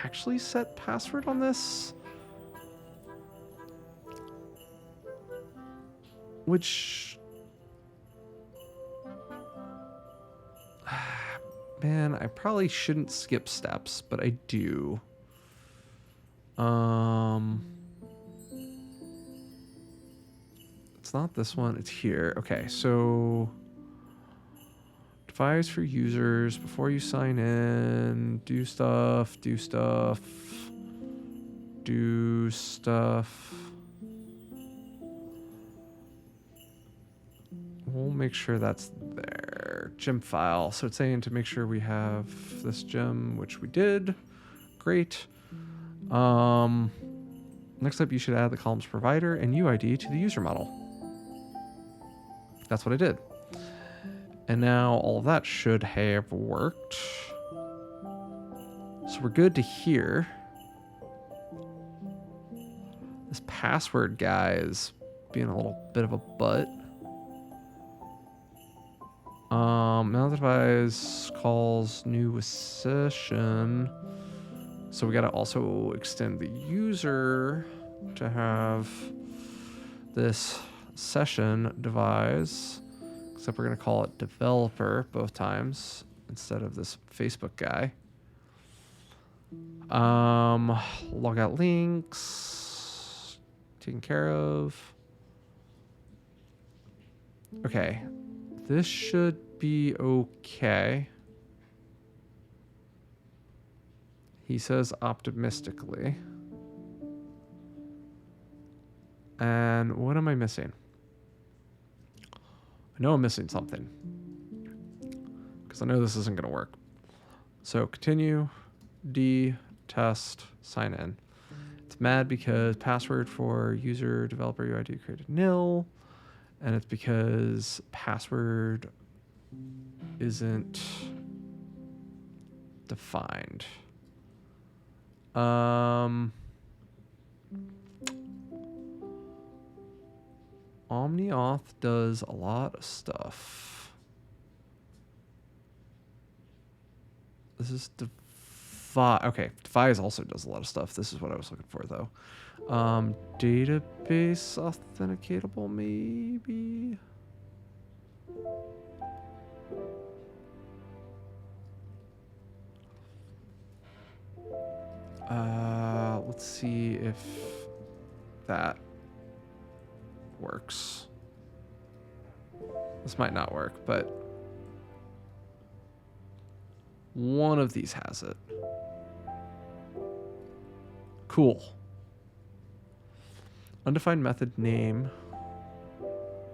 actually set password on this. Which... Man, I probably shouldn't skip steps, but I do. It's not this one, it's here. Okay, so devise for users before you sign in, do stuff. We'll make sure that's there. Gem file. So it's saying to make sure we have this gem, which we did. Great. Next up, you should add the columns provider and UID to the user model. That's what I did. And now all of that should have worked. So we're good to here. This password guy is being a little bit of a butt. Now the device calls new session. So we got to also extend the user to have this session device, except we're going to call it developer both times instead of this Facebook guy. Logout links taken care of. Okay, this should be okay. He says optimistically. And what am I missing? I know I'm missing something, because I know this isn't going to work. So continue, D, test, sign in. It's mad because password for user developer UID created nil, and it's because password isn't defined. OmniAuth does a lot of stuff. This is Defi. Okay, Defi also does a lot of stuff. This is what I was looking for, though. Database authenticatable, maybe? Let's see if that works. This might not work, but one of these has it. Cool. Undefined method name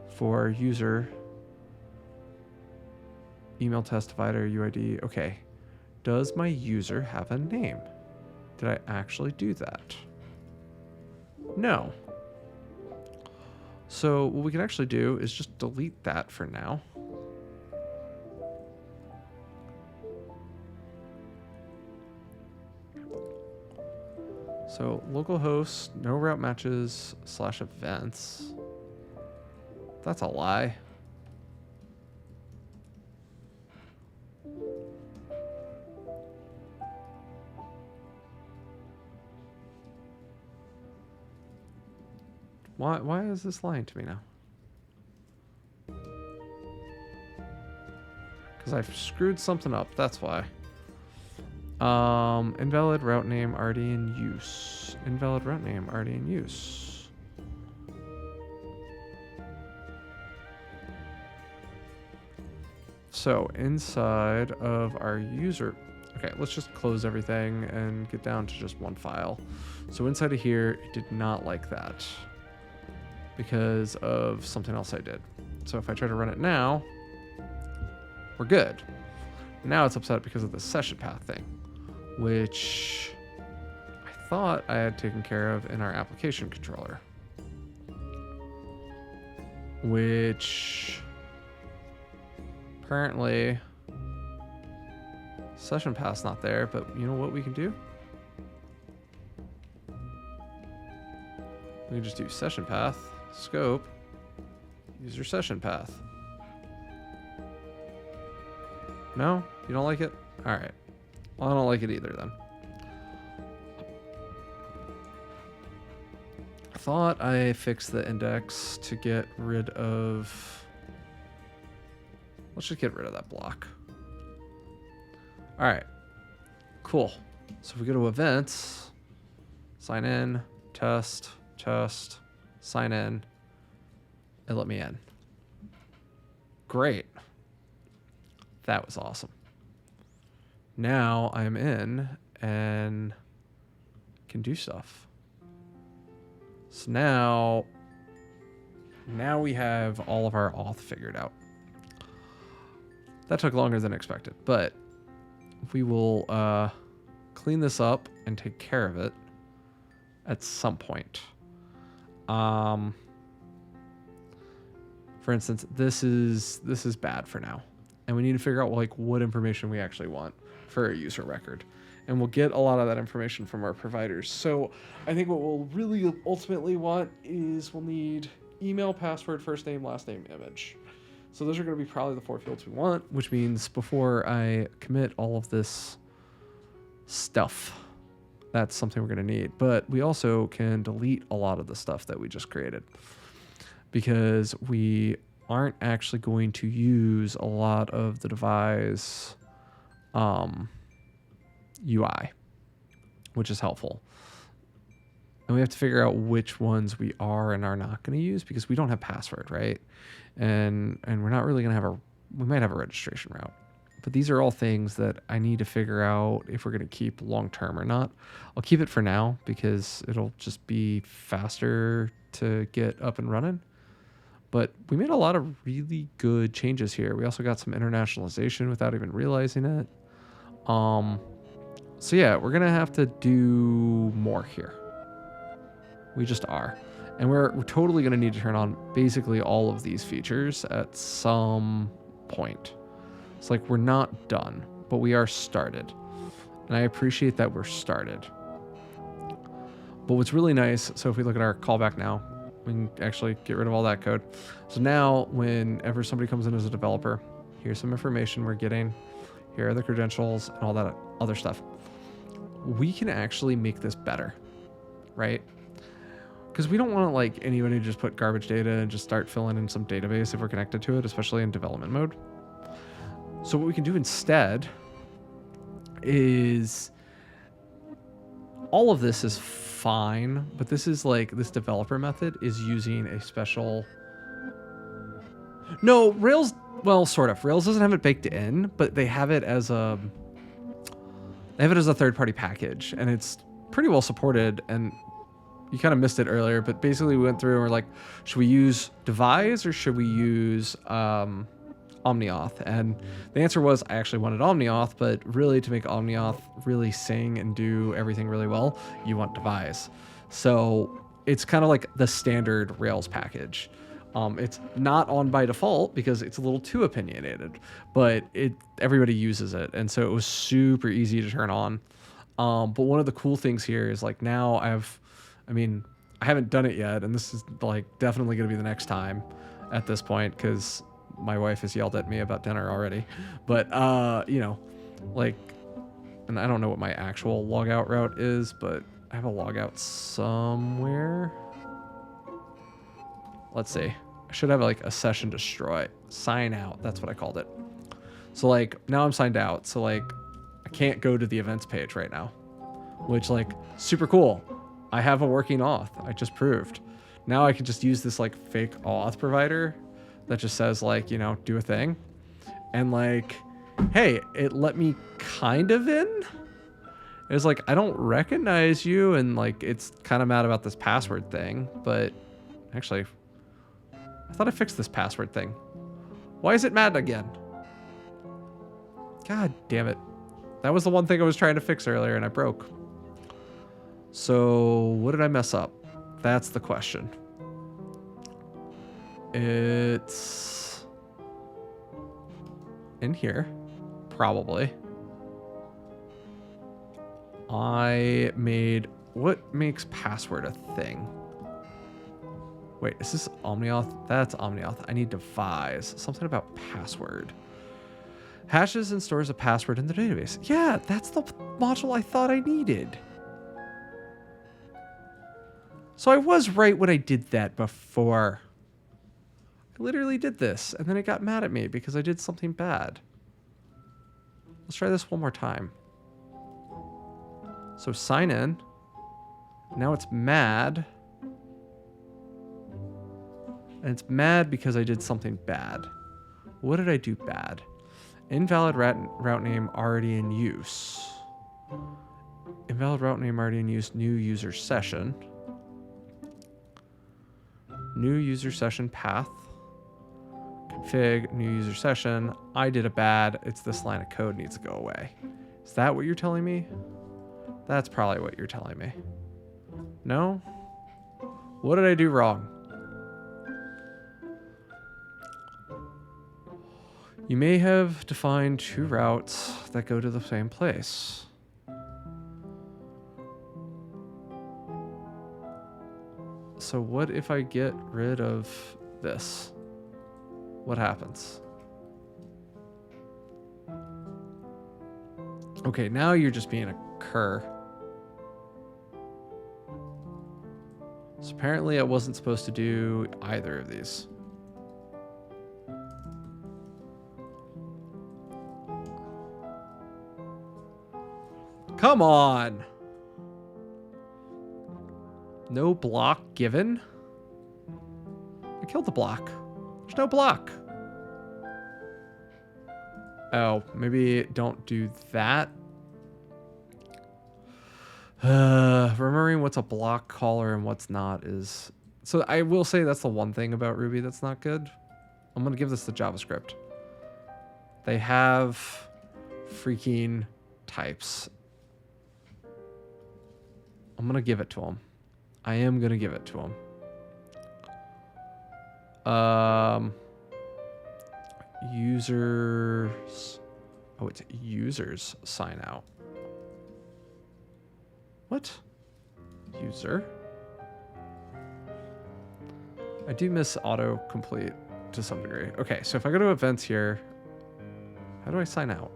for user email test divider UID. Okay. Does my user have a name? Did I actually do that? No. So what we can actually do is just delete that for now. So localhost, no route matches / events. That's a lie. Why is this lying to me now? Because I've screwed something up, that's why. Invalid route name already in use. Invalid route name already in use. So inside of our user, okay, let's just close everything and get down to just one file. So inside of here, it did not like that because of something else I did. So if I try to run it now, we're good. Now it's upset because of the session path thing, which I thought I had taken care of in our application controller. Which apparently session path's not there, but you know what we can do? We can just do session path, scope, user session path. No? You don't like it? Alright. Well, I don't like it either then. I thought I fixed the index to get rid of... Let's just get rid of that block. Alright. Cool. So if we go to events, sign in, test, sign in, and let me in. Great. That was awesome. Now I'm in and can do stuff. So now we have all of our auth figured out. That took longer than expected, but we will clean this up and take care of it at some point. For instance, this is bad for now. And we need to figure out like what information we actually want for a user record. And we'll get a lot of that information from our providers. So I think what we'll really ultimately want is we'll need email, password, first name, last name, image. So those are going to be probably the 4 fields we want, which means before I commit all of this stuff, that's something we're going to need. But we also can delete a lot of the stuff that we just created because we aren't actually going to use a lot of the devise UI, which is helpful. And we have to figure out which ones we are and are not going to use because we don't have password, right? And we're not really going to have we might have a registration route. But these are all things that I need to figure out if we're going to keep long term or not. I'll keep it for now because it'll just be faster to get up and running. But we made a lot of really good changes here. We also got some internationalization without even realizing it. So yeah, we're going to have to do more here. We just are. And we're totally going to need to turn on basically all of these features at some point. It's like we're not done, but we are started. And I appreciate that we're started. But what's really nice, so if we look at our callback now, we can actually get rid of all that code. So now whenever somebody comes in as a developer, here's some information we're getting. Here are the credentials and all that other stuff. We can actually make this better, right? Because we don't want like anybody to just put garbage data and just start filling in some database if we're connected to it, especially in development mode. So what we can do instead is all of this is fine, but this is like this developer method is using a special. No, Rails, well, sort of. Rails doesn't have it baked in, but they have it as a third-party package, and it's pretty well supported. And you kind of missed it earlier, but basically we went through and we're like, should we use devise or should we use OmniAuth? And the answer was I actually wanted OmniAuth, but really to make OmniAuth really sing and do everything really well, you want devise. So it's kind of like the standard Rails package. It's not on by default because it's a little too opinionated, but everybody uses it. And so it was super easy to turn on. But one of the cool things here is like now I haven't done it yet, and this is like definitely going to be the next time at this point because my wife has yelled at me about dinner already. But, like, and I don't know what my actual logout route is, but I have a logout somewhere. Let's see. I should have like a session destroy. Sign out. That's what I called it. So like now I'm signed out. So like I can't go to the events page right now, which like super cool. I have a working auth. I just proved. Now I can just use this like fake auth provider that just says like, do a thing. And like, hey, it let me kind of in. It was like, I don't recognize you. And like, it's kind of mad about this password thing, but actually I thought I fixed this password thing. Why is it mad again? God damn it. That was the one thing I was trying to fix earlier and I broke. So what did I mess up? That's the question. It's in here, probably. I made, what makes password a thing? Wait, is this OmniAuth? That's OmniAuth. I need devise. Something about password. Hashes and stores a password in the database. Yeah, that's the module I thought I needed. So I was right when I did that before. I literally did this, and then it got mad at me because I did something bad. Let's try this one more time. So sign in. Now it's mad. And it's mad because I did something bad. What did I do bad? Invalid route name already in use. Invalid route name already in use. New user session. New user session path. Config, new user session. I did a bad. It's this line of code needs to go away. Is that what you're telling me? That's probably what you're telling me. No? What did I do wrong? You may have defined two routes that go to the same place. So what if I get rid of this? What happens? Okay, now you're just being a cur. So apparently I wasn't supposed to do either of these. Come on. No block given? I killed the block. There's no block. Oh, maybe don't do that. Remembering what's a block caller and what's not is... So I will say that's the one thing about Ruby that's not good. I'm going to give this to JavaScript. They have freaking types. I'm going to give it to them. I am going to give it to them. Users... Oh, it's users sign out. What? User? I do miss autocomplete to some degree. Okay, so if I go to events here, how do I sign out?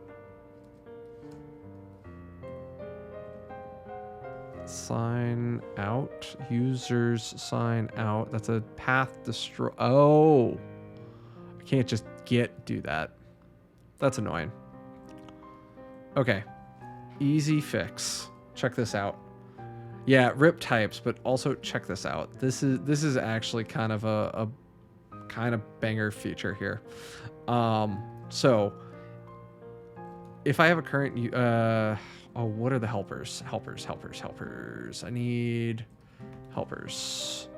Sign out. Users sign out. That's a path destroy. Oh. I can't just do that. That's annoying. Okay. Easy fix. Check this out. Yeah, rip types, but also check this out. This is actually kind of a kind of banger feature here. So if I have a current oh, what are the helpers? Helpers. I need helpers.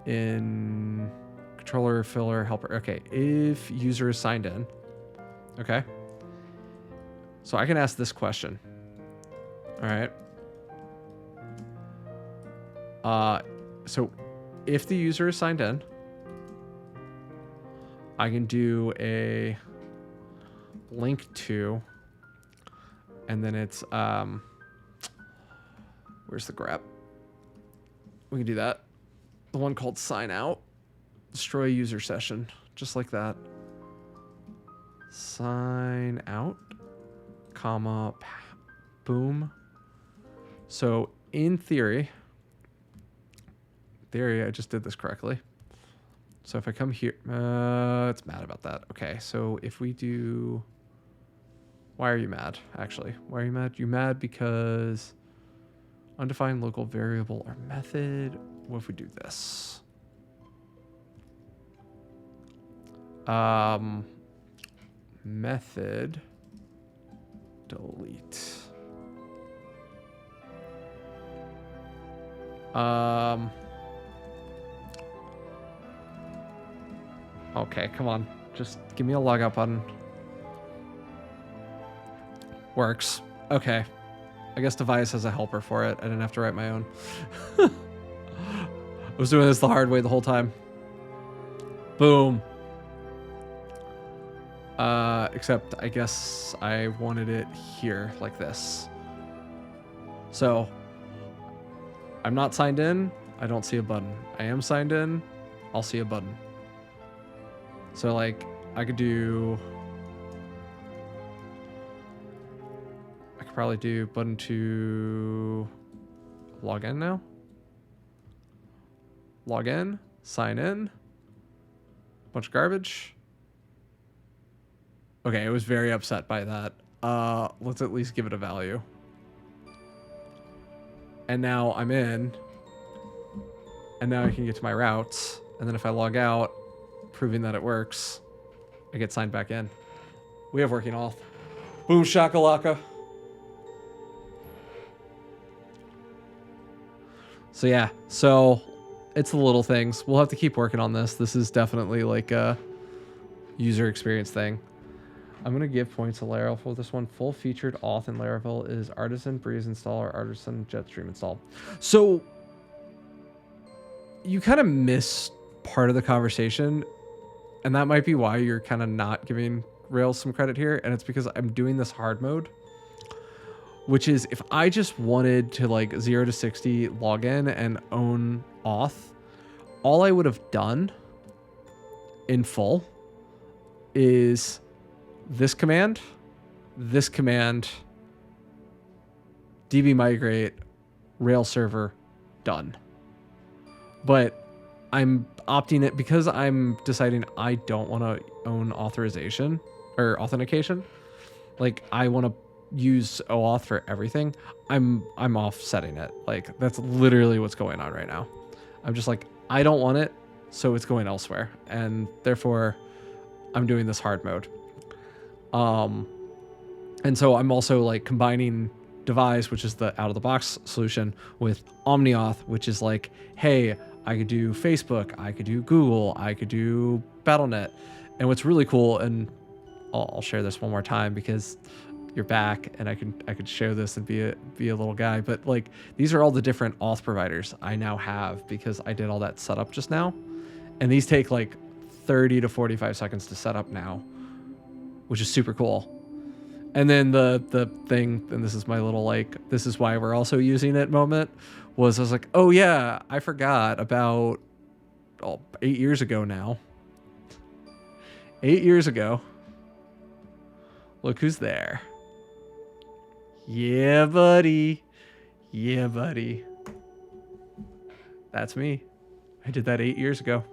In controller, filler, helper. Okay, if user is signed in. Okay. So I can ask this question. All right. So if the user is signed in, I can do a link to, and then it's, where's the grep? We can do that. The one called sign out, destroy user session, just like that. Sign out, comma, boom. So in theory, I just did this correctly. So if I come here, it's mad about that. Okay, so if we do, why are you mad, actually? Why are you mad? You're mad because undefined local variable or method. What if we do this? Method delete. Okay, come on. Just give me a logout button. Works. Okay. I guess Device has a helper for it. I didn't have to write my own. I was doing this the hard way the whole time. Boom. Except I guess I wanted it here like this. So I'm not signed in. I don't see a button. I am signed in. I'll see a button. So like I could probably do button to log in now. Log in, sign in. Bunch of garbage. Okay, I was very upset by that. Let's at least give it a value. And now I'm in. And now I can get to my routes. And then if I log out, proving that it works, I get signed back in. We have working auth. Boom shakalaka. So yeah, so it's the little things. We'll have to keep working on this. This is definitely like a user experience thing. I'm going to give points to Laravel for this one. Full featured auth in Laravel is Artisan Breeze install or Artisan Jetstream install. So you kind of missed part of the conversation, and that might be why you're kind of not giving Rails some credit here. And it's because I'm doing this hard mode, which is if I just wanted to like 0 to 60 log in and own auth, all I would have done in full is this command, db migrate, Rails server, done. But I'm opting it because I'm deciding I don't want to own authorization or authentication. Like I want to use OAuth for everything. I'm offsetting it. Like that's literally what's going on right now. I'm just like, I don't want it, so it's going elsewhere. And therefore I'm doing this hard mode. And so I'm also like combining Devise, which is the out of the box solution, with OmniAuth, which is like, hey, I could do Facebook, I could do Google, I could do Battle.net. And what's really cool, and I'll share this one more time because you're back and I could show this and be a little guy, but like these are all the different auth providers I now have because I did all that setup just now. And these take like 30 to 45 seconds to set up now, which is super cool. And then the thing, and this is my little like, this is why we're also using it moment, was I was like, oh yeah, I forgot about 8 years ago now. 8 years ago. Look who's there. Yeah, buddy. Yeah, buddy. That's me. I did that 8 years ago.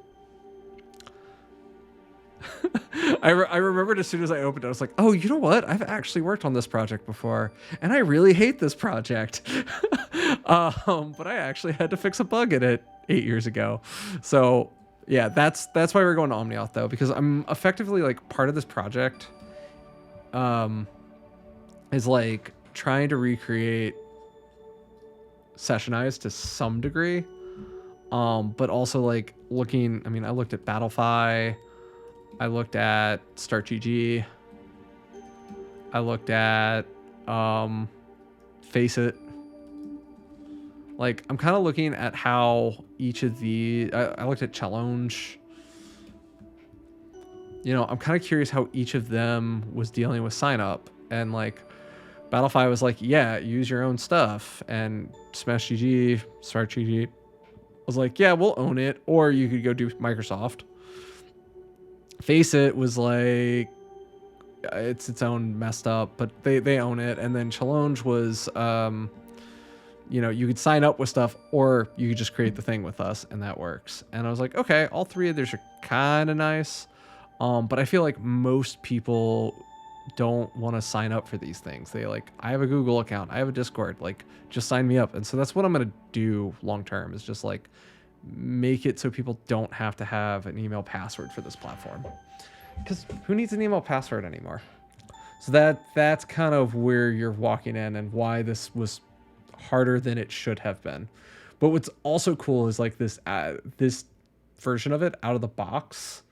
I remembered as soon as I opened it, I was like, oh, you know what? I've actually worked on this project before, and I really hate this project. But I actually had to fix a bug in it 8 years ago. So yeah, that's why we're going to OmniAuth though, because I'm effectively like part of this project is like trying to recreate Sessionize to some degree. But also like looking, I mean, I looked at Battlefy, I looked at StartGG, I looked at Faceit. Like I'm kind of looking at how each of the, I looked at Challenge. You know, I'm kind of curious how each of them was dealing with sign up, and like Battlefy was like, yeah, use your own stuff, and SmashGG, StartGG was like, yeah, we'll own it, or you could go do Microsoft. Faceit was like, it's its own messed up, but they own it. And then Challenge was, you know, you could sign up with stuff, or you could just create the thing with us, and that works. And I was like, okay, all three of these are kind of nice, but I feel like most people don't want to sign up for these things. They like, I have a Google account, I have a Discord, like just sign me up. And so that's what I'm going to do long term, is just like make it so people don't have to have an email password for this platform, because who needs an email password anymore? So that's kind of where you're walking in, and why this was harder than it should have been. But what's also cool is like this version of it out of the box,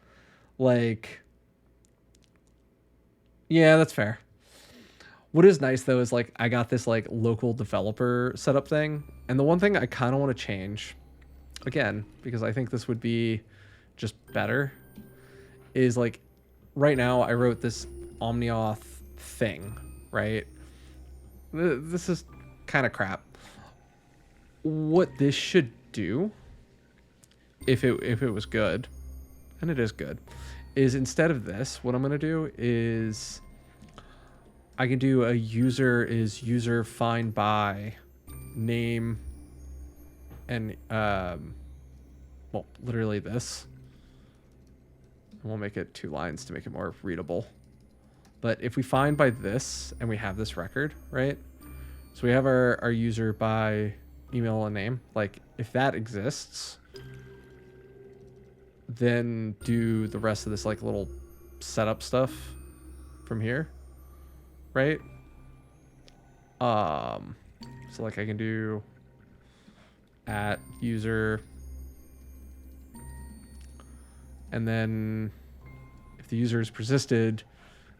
like, yeah, that's fair. What is nice though is like I got this like local developer setup thing, and the one thing I kind of want to change, again, because I think this would be just better, is like right now I wrote this OmniAuth thing, right? This is kind of crap. What this should do, if it was good, and it is good, is instead of this, what I'm going to do is I can do a user find by name and well, literally this. And we'll make it 2 lines to make it more readable. But if we find by this and we have this record, right? So we have our user by email and name. Like if that exists, then do the rest of this like little setup stuff from here, right? So like I can do at user, and then if the user is persisted,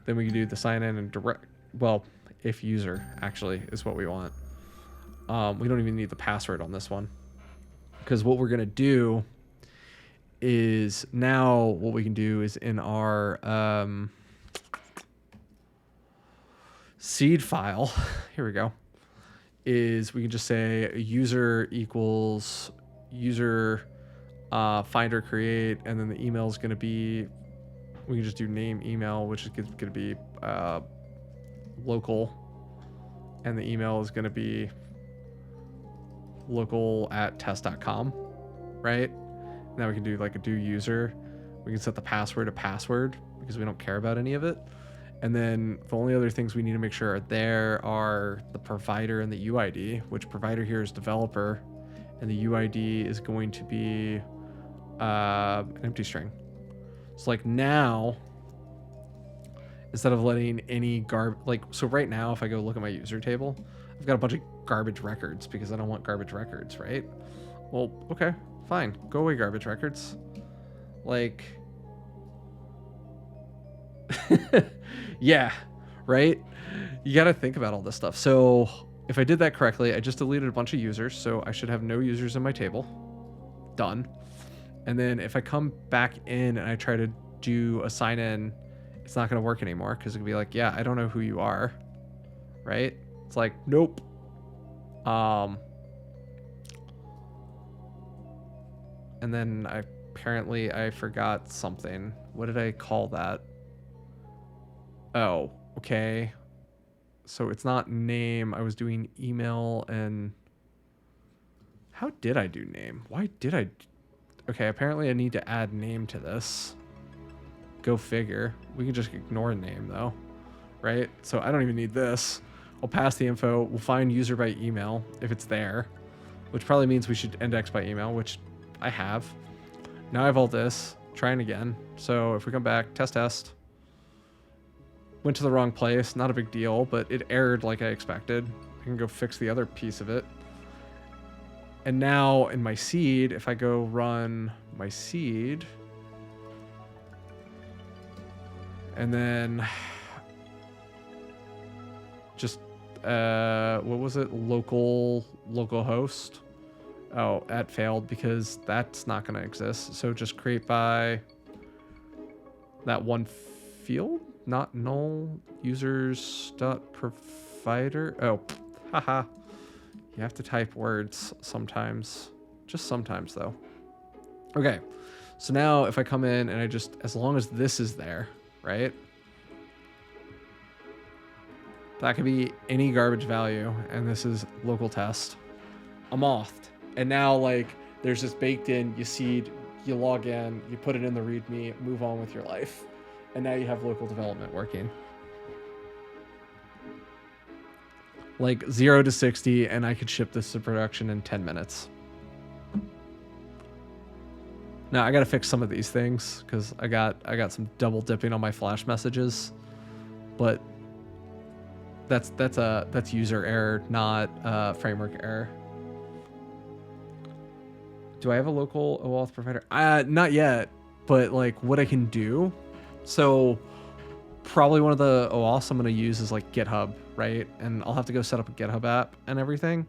then we can do the sign in and direct, well, if user actually is what we want. We don't even need the password on this one, because what we're gonna do is now what we can do is in our seed file, here we go, is we can just say user equals user finder create, and then the email is going to be we can just do name email, which is going to be local, and the email is going to be local@test.com, right? Now we can do like a do user. We can set the password to password because we don't care about any of it. And then the only other things we need to make sure are there are the provider and the UID, which provider here is developer, and the UID is going to be an empty string. So like now, instead of letting any so right now, if I go look at my user table, I've got a bunch of garbage records because I don't want garbage records, right? Well, okay, fine. Go away, garbage records. Like, yeah, right? You got to think about all this stuff. So if I did that correctly, I just deleted a bunch of users. So I should have no users in my table. Done. And then if I come back in and I try to do a sign in, it's not going to work anymore because it could be like, yeah, I don't know who you are, right? It's like, nope. And then apparently I forgot something. What did I call that? Oh, okay. So it's not name. I was doing email and how did I do name? Why did I? Okay, apparently I need to add name to this. Go figure. We can just ignore name though, right? So I don't even need this. I'll pass the info. We'll find user by email if it's there, which probably means we should index by email, which I have. Now I have all this. Trying again. So if we come back, test. Went to the wrong place. Not a big deal, but it errored like I expected. I can go fix the other piece of it. And now in my seed, if I go run my seed, and then just, what was it? Local host. Oh, that failed because that's not going to exist. So just create by that one field, not null users dot provider. Oh, haha. You have to type words sometimes, just sometimes though. Okay, so now if I come in and I just, as long as this is there, right? That could be any garbage value, and this is local test. I'm authed, and now like there's this baked in, you seed, you log in, you put it in the README, move on with your life, and now you have local development working. Like 0 to 60, and I could ship this to production in 10 minutes. Now I gotta fix some of these things because I got some double dipping on my Flash messages, but that's user error, not framework error. Do I have a local OAuth provider? Not yet, but like what I can do. So probably one of the OAuths I'm going to use is like GitHub, right? And I'll have to go set up a GitHub app and everything,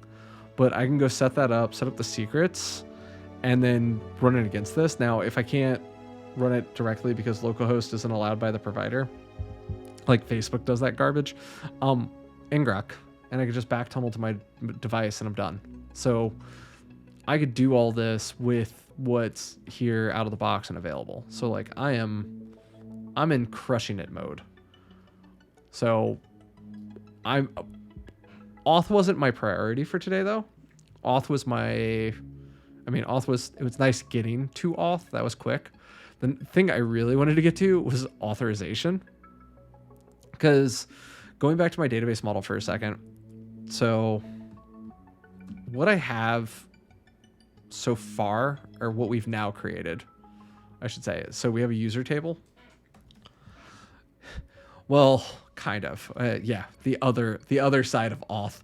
but I can go set that up, set up the secrets, and then run it against this. Now, if I can't run it directly because localhost isn't allowed by the provider, like Facebook does that garbage, ngrok, and I could just back tunnel to my device and I'm done. So I could do all this with what's here out of the box and available. So like I'm in crushing it mode. So Auth wasn't my priority for today though. Auth was it was nice getting to Auth. That was quick. The thing I really wanted to get to was authorization. Because going back to my database model for a second. So what I have so far, or what we've now created, I should say. So we have a user table. Well, kind of. Yeah, the other side of auth.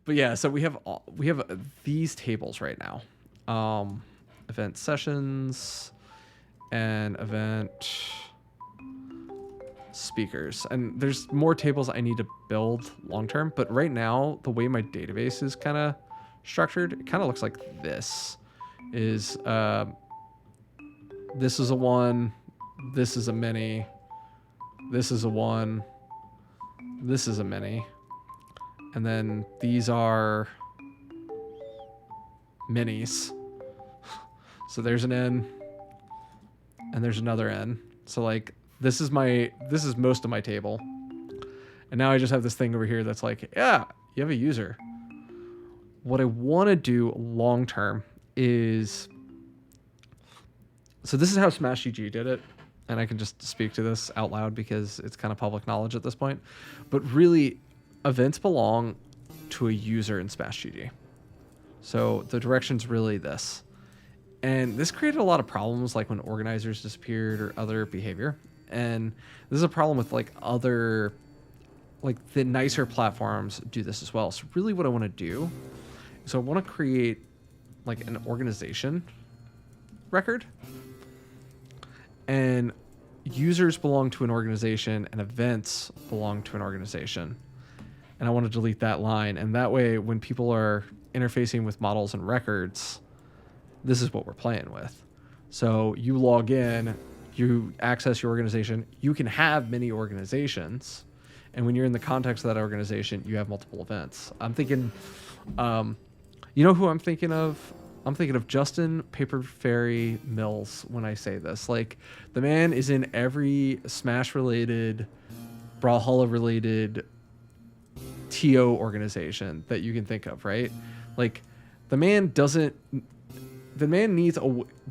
But yeah, so we have these tables right now. Event sessions and event speakers. And there's more tables I need to build long term, but right now the way my database is kind of structured, it kind of looks like this is this is a one, this is a mini, this is a one, this is a mini, and then these are minis. So there's an N and there's another N. So like this is most of my table. And now I just have this thing over here that's like, yeah, you have a user. What I want to do long term is, so this is how SmashGG did it. And I can just speak to this out loud because it's kind of public knowledge at this point. But really, events belong to a user in SmashGG. So the direction's really this. And this created a lot of problems, like when organizers disappeared or other behavior. And this is a problem with like other, like the nicer platforms do this as well. So really what I want to do is I want to create like an organization record. And users belong to an organization and events belong to an organization. And I want to delete that line. And that way, when people are interfacing with models and records, this is what we're playing with. So you log in, you access your organization. You can have many organizations. And when you're in the context of that organization, you have multiple events. I'm thinking, you know who I'm thinking of? I'm thinking of Justin Paper Fairy Mills when I say this. Like, the man is in every Smash-related, Brawlhalla-related TO organization that you can think of, right? Like, the man needs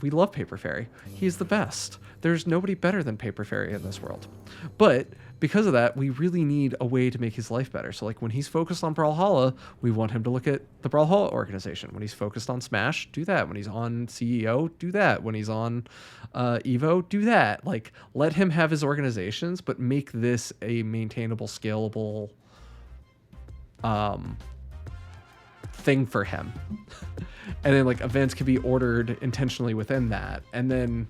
we love Paper Fairy. He's the best. There's nobody better than Paper Fairy in this world. But because of that, we really need a way to make his life better. So like when he's focused on Brawlhalla, we want him to look at the Brawlhalla organization. When he's focused on Smash, do that. When he's on CEO, do that. When he's on Evo, do that. Like, let him have his organizations, but make this a maintainable, scalable thing for him. And then like events can be ordered intentionally within that. And then,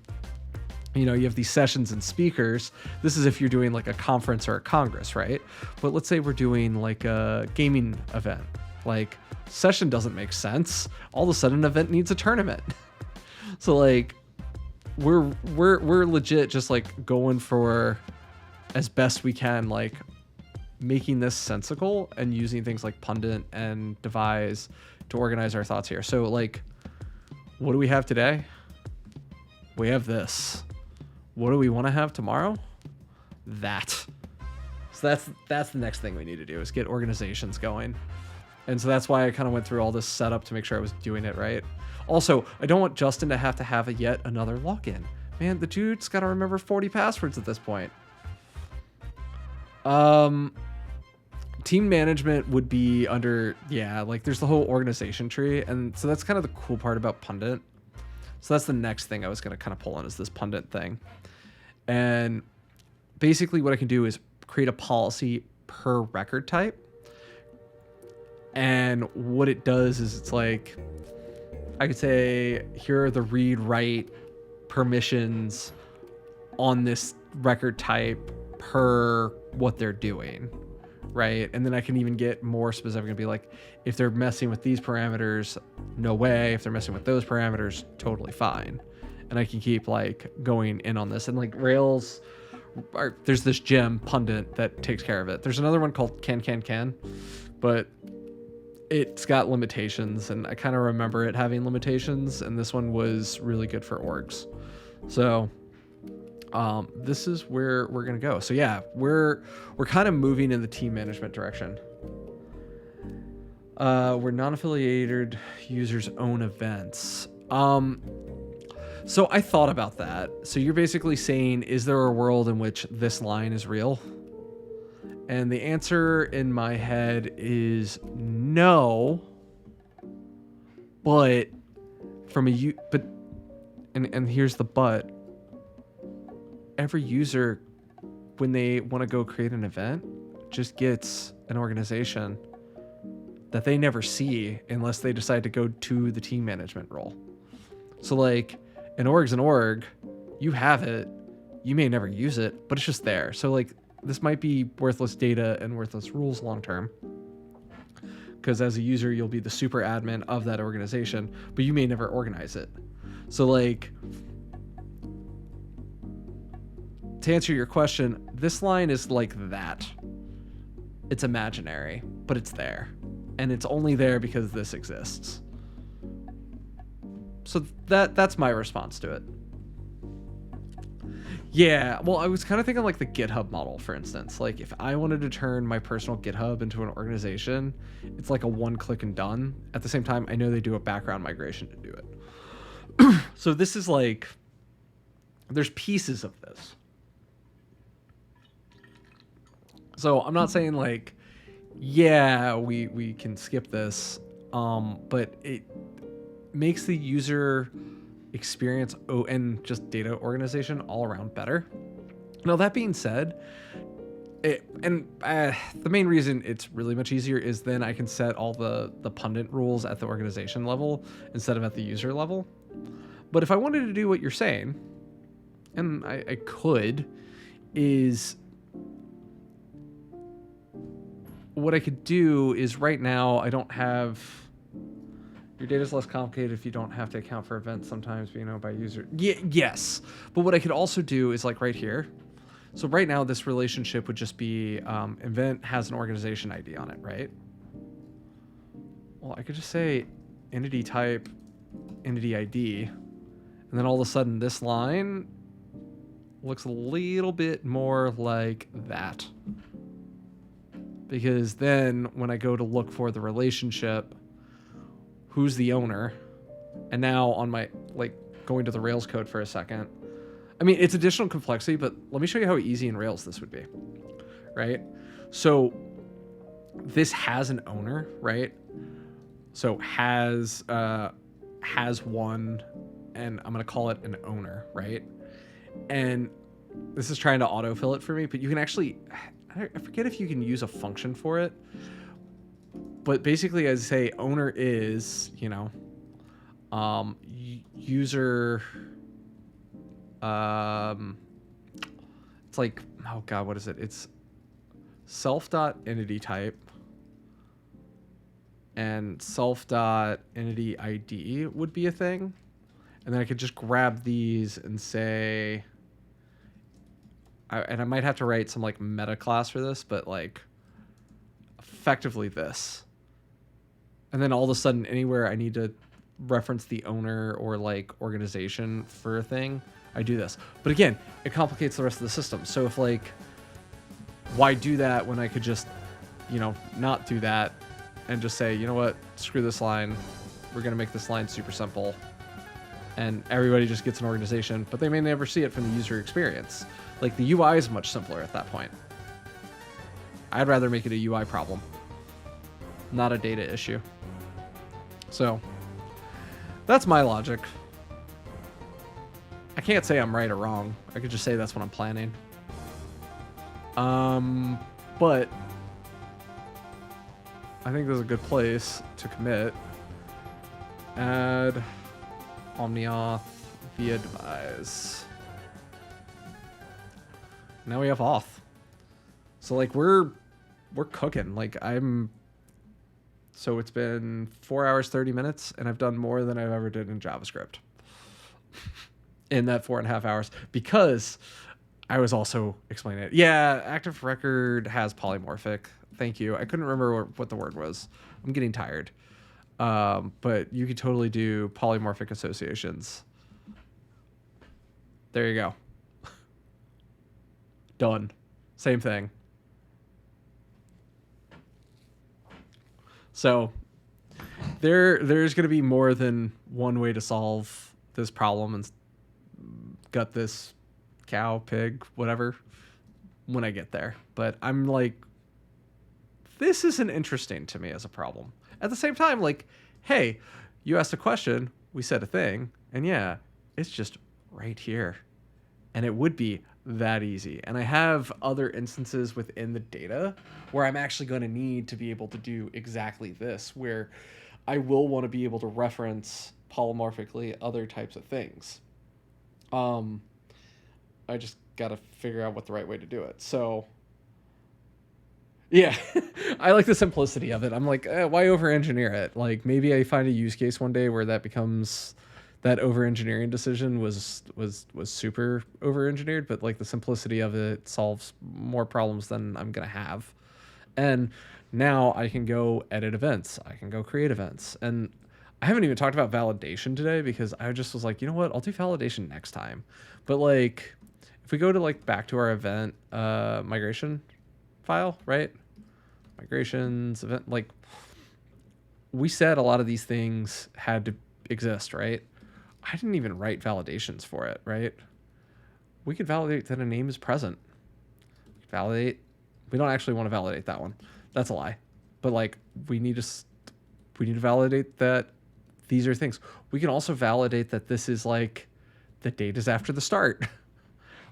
you know, you have these sessions and speakers. This is if you're doing like a conference or a congress, right? But let's say we're doing like a gaming event. Like, session doesn't make sense. All of a sudden, an event needs a tournament. So like, we're legit just like going for as best we can, like making this sensical and using things like Pundit and Devise to organize our thoughts here. So like, what do we have today? We have this. What do we want to have tomorrow? That. So that's the next thing we need to do, is get organizations going. And so that's why I kind of went through all this setup to make sure I was doing it right. Also, I don't want Justin to have a yet another login. Man, the dude's got to remember 40 passwords at this point. Team management would be under, like there's the whole organization tree. And so that's kind of the cool part about Pundit. So that's the next thing I was going to kind of pull on, is this Pundit thing. And basically what I can do is create a policy per record type. And what it does is it's like, I could say, here are the read write permissions on this record type per what they're doing, right? And then I can even get more specific and be like, if they're messing with these parameters, no way. If they're messing with those parameters, totally fine. And I can keep like going in on this. And like Rails, there's this gem Pundit that takes care of it. There's another one called can, but it's got limitations, and I kind of remember it having limitations, and this one was really good for orgs. So this is where we're gonna go. So yeah, we're kind of moving in the team management direction. We're non-affiliated users own events. So I thought about that. So you're basically saying, is there a world in which this line is real? And the answer in my head is no. But and here's the but. Every user, when they want to go create an event, just gets an organization that they never see unless they decide to go to the team management role. So like, an org's an org, you have it, you may never use it, but it's just there. So like, this might be worthless data and worthless rules long term, because as a user, you'll be the super admin of that organization, but you may never organize it. So like, to answer your question, this line is like that. It's imaginary, but it's there. And it's only there because this exists. So that's my response to it. Yeah, well, I was kind of thinking like the GitHub model, for instance. Like if I wanted to turn my personal GitHub into an organization, it's like a one click and done. At the same time, I know they do a background migration to do it. So this is like, there's pieces of this. So I'm not saying like, yeah, we can skip this, but it makes the user experience and just data organization all around better. Now, that being said, the main reason it's really much easier is then I can set all the pundit rules at the organization level instead of at the user level. But if I wanted to do what you're saying, and I could, is what I could do is right now I don't have... Your data is less complicated if you don't have to account for events sometimes being owned by user. Yes. But what I could also do is like right here. So right now this relationship would just be event has an organization ID on it, right? Well, I could just say entity type, entity ID. And then all of a sudden this line looks a little bit more like that. Because then when I go to look for the relationship, who's the owner, and now on my, like, going to the Rails code for a second. I mean, it's additional complexity, but let me show you how easy in Rails this would be, right? So this has an owner, right? So has one, and I'm gonna call it an owner, right? And this is trying to autofill it for me, but you can actually, I forget if you can use a function for it. But basically, as I say, owner is, you know, user, it's like, oh God, what is it? It's self.entity type and self.entity ID would be a thing. And then I could just grab these and say, and I might have to write some like meta class for this, but like effectively this. And then all of a sudden, anywhere I need to reference the owner or like organization for a thing, I do this. But again, it complicates the rest of the system. So if like, why do that when I could just, you know, not do that and just say, you know what, screw this line. We're going to make this line super simple. And everybody just gets an organization, but they may never see it from the user experience. Like the UI is much simpler at that point. I'd rather make it a UI problem, not a data issue. So that's my logic. I can't say I'm right or wrong. I could just say that's what I'm planning. But I think there's a good place to commit. Add OmniAuth via device. Now we have auth. So like we're cooking. Like so it's been 4 hours, 30 minutes, and I've done more than I've ever did in JavaScript in that 4.5 hours, because I was also explaining it. Yeah, Active Record has polymorphic. Thank you. I couldn't remember what the word was. I'm getting tired. But you could totally do polymorphic associations. There you go. Done. Same thing. So there's going to be more than one way to solve this problem and gut this cow, pig, whatever, when I get there. But I'm like, this isn't interesting to me as a problem. At the same time, like, hey, you asked a question, we said a thing, and yeah, it's just right here. And it would be that easy. And I have other instances within the data where I'm actually going to need to be able to do exactly this, where I will want to be able to reference polymorphically other types of things. I just got to figure out what the right way to do it. So yeah, I like the simplicity of it. I'm like, why over-engineer it? Like maybe I find a use case one day where that becomes, that over-engineering decision was super over-engineered, but like the simplicity of it solves more problems than I'm going to have. And now I can go edit events. I can go create events. And I haven't even talked about validation today because I just was like, you know what? I'll do validation next time. But like, if we go to like back to our event migration file, right? Migrations, event, like we said a lot of these things had to exist, right? I didn't even write validations for it, right? We could validate that a name is present. Validate. We don't actually want to validate that one. That's a lie. But like we need to validate that these are things. We can also validate that this is like the date is after the start.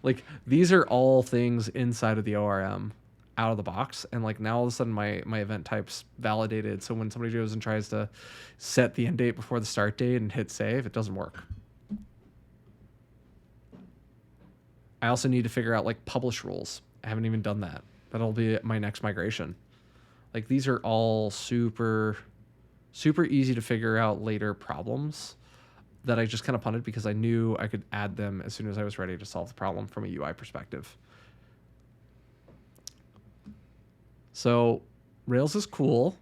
Like these are all things inside of the ORM out of the box, and like now all of a sudden my event type's validated, so when somebody goes and tries to set the end date before the start date and hit save, it doesn't work. I also need to figure out like publish rules. I haven't even done that. That'll be my next migration. Like these are all super easy to figure out later problems that I just kind of punted because I knew I could add them as soon as I was ready to solve the problem from a UI perspective. So Rails is cool,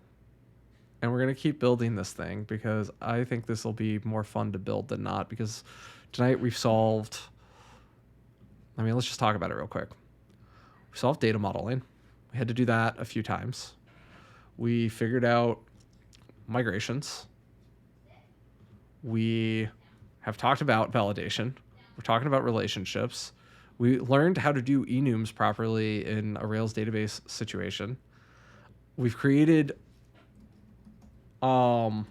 and we're going to keep building this thing because I think this will be more fun to build than not, because tonight we've solved, I mean, let's just talk about it real quick. We solved data modeling. We had to do that a few times. We figured out migrations. We have talked about validation. We're talking about relationships. We learned how to do enums properly in a Rails database situation. We've created, I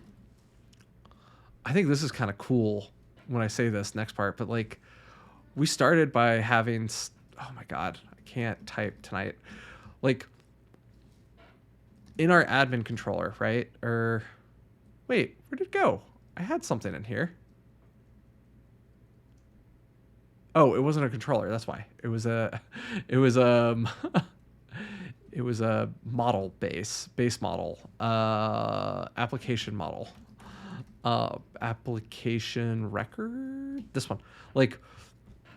think this is kind of cool when I say this next part, but like we started by having, oh my God, I can't type tonight. Like in our admin controller, right? Or wait, where did it go? I had something in here. Oh, it wasn't a controller. That's why. It was a it was a model base model, application model, application record. This one. Like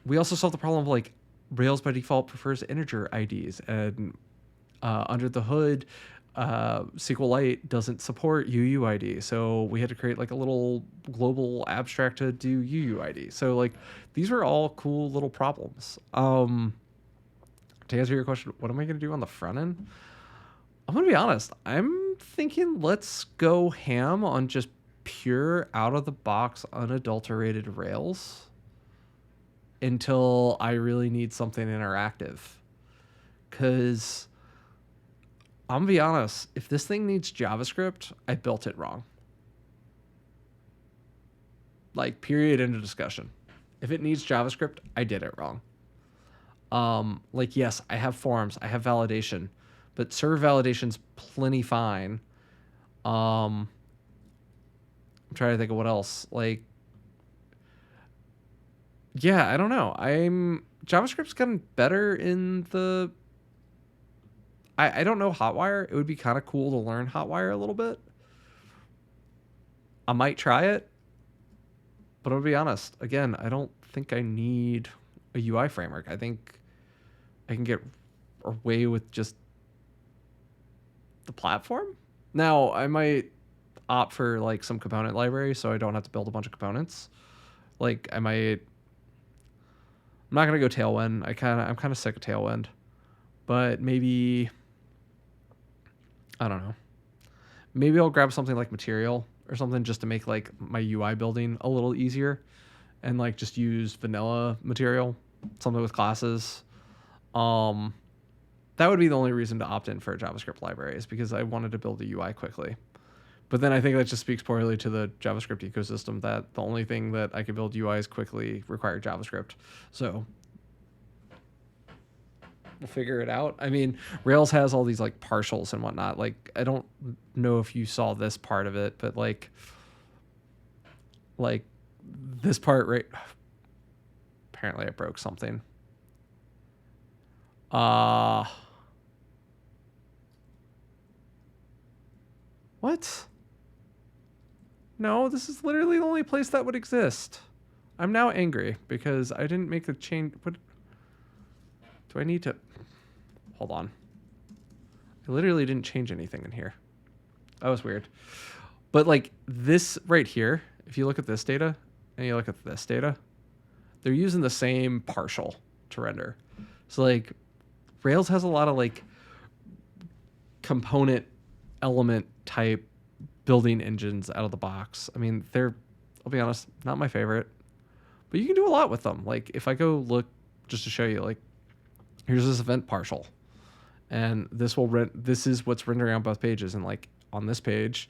we also solved the problem of like Rails by default prefers integer IDs, and under the hood, SQLite doesn't support UUID, so we had to create like a little global abstract to do UUID. So like these are all cool little problems. To answer your question, what am I going to do on the front end? I'm going to be honest. I'm thinking let's go ham on just pure out of the box unadulterated Rails until I really need something interactive. Because I'm going to be honest, if this thing needs JavaScript, I built it wrong. Like, period, end of discussion. If it needs JavaScript, I did it wrong. Like, yes, I have forms, I have validation, but server validation's plenty fine. I'm trying to think of what else. Like, yeah, I don't know. JavaScript's gotten better in the... I don't know Hotwire. It would be kind of cool to learn Hotwire a little bit. I might try it, but I'll be honest. Again, I don't think I need a UI framework. I think I can get away with just the platform. Now, I might opt for like some component library so I don't have to build a bunch of components. Like I'm not gonna go Tailwind. I'm kind of sick of Tailwind, but maybe I don't know. Maybe I'll grab something like Material or something just to make like my UI building a little easier, and like just use vanilla Material, something with classes. That would be the only reason to opt in for a JavaScript library, is because I wanted to build a UI quickly. But then I think that just speaks poorly to the JavaScript ecosystem, that the only thing that I could build UIs quickly required JavaScript. So we'll figure it out. I mean, Rails has all these like partials and whatnot. Like, I don't know if you saw this part of it, but like this part, right? Apparently I broke something. What? No, this is literally the only place that would exist. I'm now angry because I didn't make the change. What? Do I need to... Hold on. I literally didn't change anything in here. That was weird. But like this right here, if you look at this data and you look at this data, they're using the same partial. to render. So like Rails has a lot of like component element type building engines out of the box. I mean, they're, I'll be honest, not my favorite, but you can do a lot with them. Like if I go look just to show you, like here's this event partial, and this is what's rendering on both pages. And like on this page,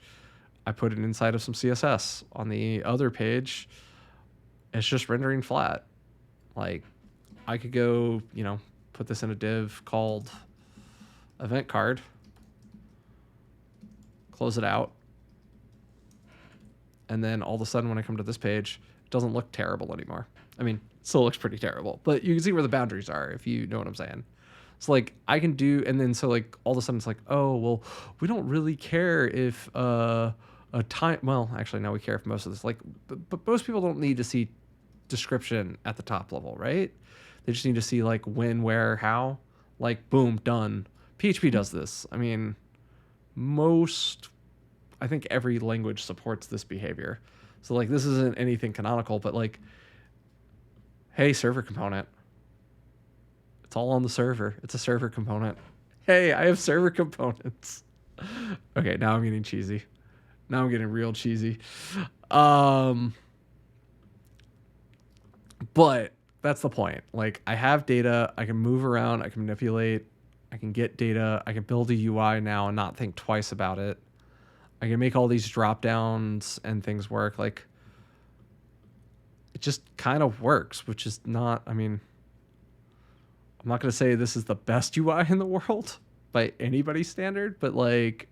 I put it inside of some CSS. On the other page, it's just rendering flat. Like I could go, put this in a div called event card, close it out, and then all of a sudden when I come to this page, it doesn't look terrible anymore. I mean, it still looks pretty terrible, but you can see where the boundaries are, if you know what I'm saying. So like I can do, and then so like all of a sudden it's like, oh, well, we don't really care if a time, well, actually now we care for most of this, like, but most people don't need to see description at the top level, right? They just need to see like when, where, how, like boom, done. PHP does this. I mean, I think every language supports this behavior. So like this isn't anything canonical, but like, hey, server component. It's all on the server. It's a server component. Hey, I have server components. Okay, now I'm getting cheesy. Now I'm getting real cheesy. But that's the point. Like I have data, I can move around, I can manipulate, I can get data, I can build a UI now and not think twice about it. I can make all these drop downs and things work. Like it just kind of works, which is not, I mean, I'm not going to say this is the best UI in the world by anybody's standard, but like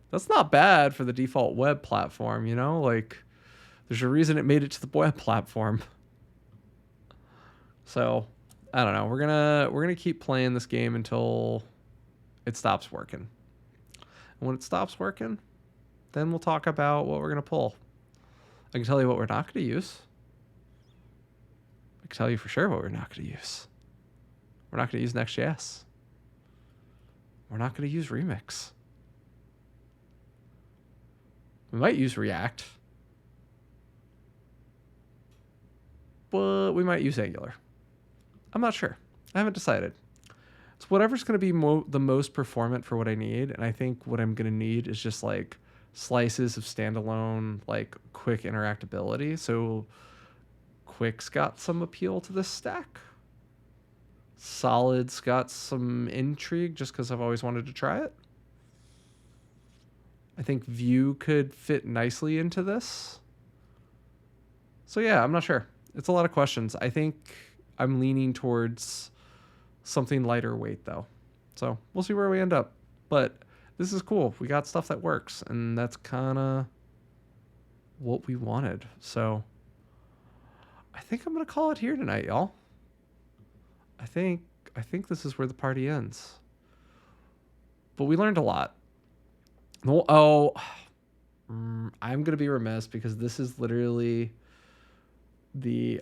that's not bad for the default web platform, like there's a reason it made it to the web platform. So I don't know. We're gonna keep playing this game until it stops working. And when it stops working, then we'll talk about what we're gonna pull. I can tell you what we're not gonna use. I can tell you for sure what we're not gonna use. We're not gonna use Next.js. We're not gonna use Remix. We might use React, but we might use Angular. I'm not sure. I haven't decided. So whatever's going to be the most performant for what I need, and I think what I'm going to need is just like slices of standalone, like quick interactability. So Quick's got some appeal to this stack. Solid's got some intrigue just because I've always wanted to try it. I think Vue could fit nicely into this. So yeah, I'm not sure. It's a lot of questions. I think I'm leaning towards something lighter weight though. So we'll see where we end up. But this is cool. We got stuff that works, and that's kind of what we wanted. So I think I'm going to call it here tonight, y'all. I think this is where the party ends. But we learned a lot. Oh, I'm going to be remiss because this is literally the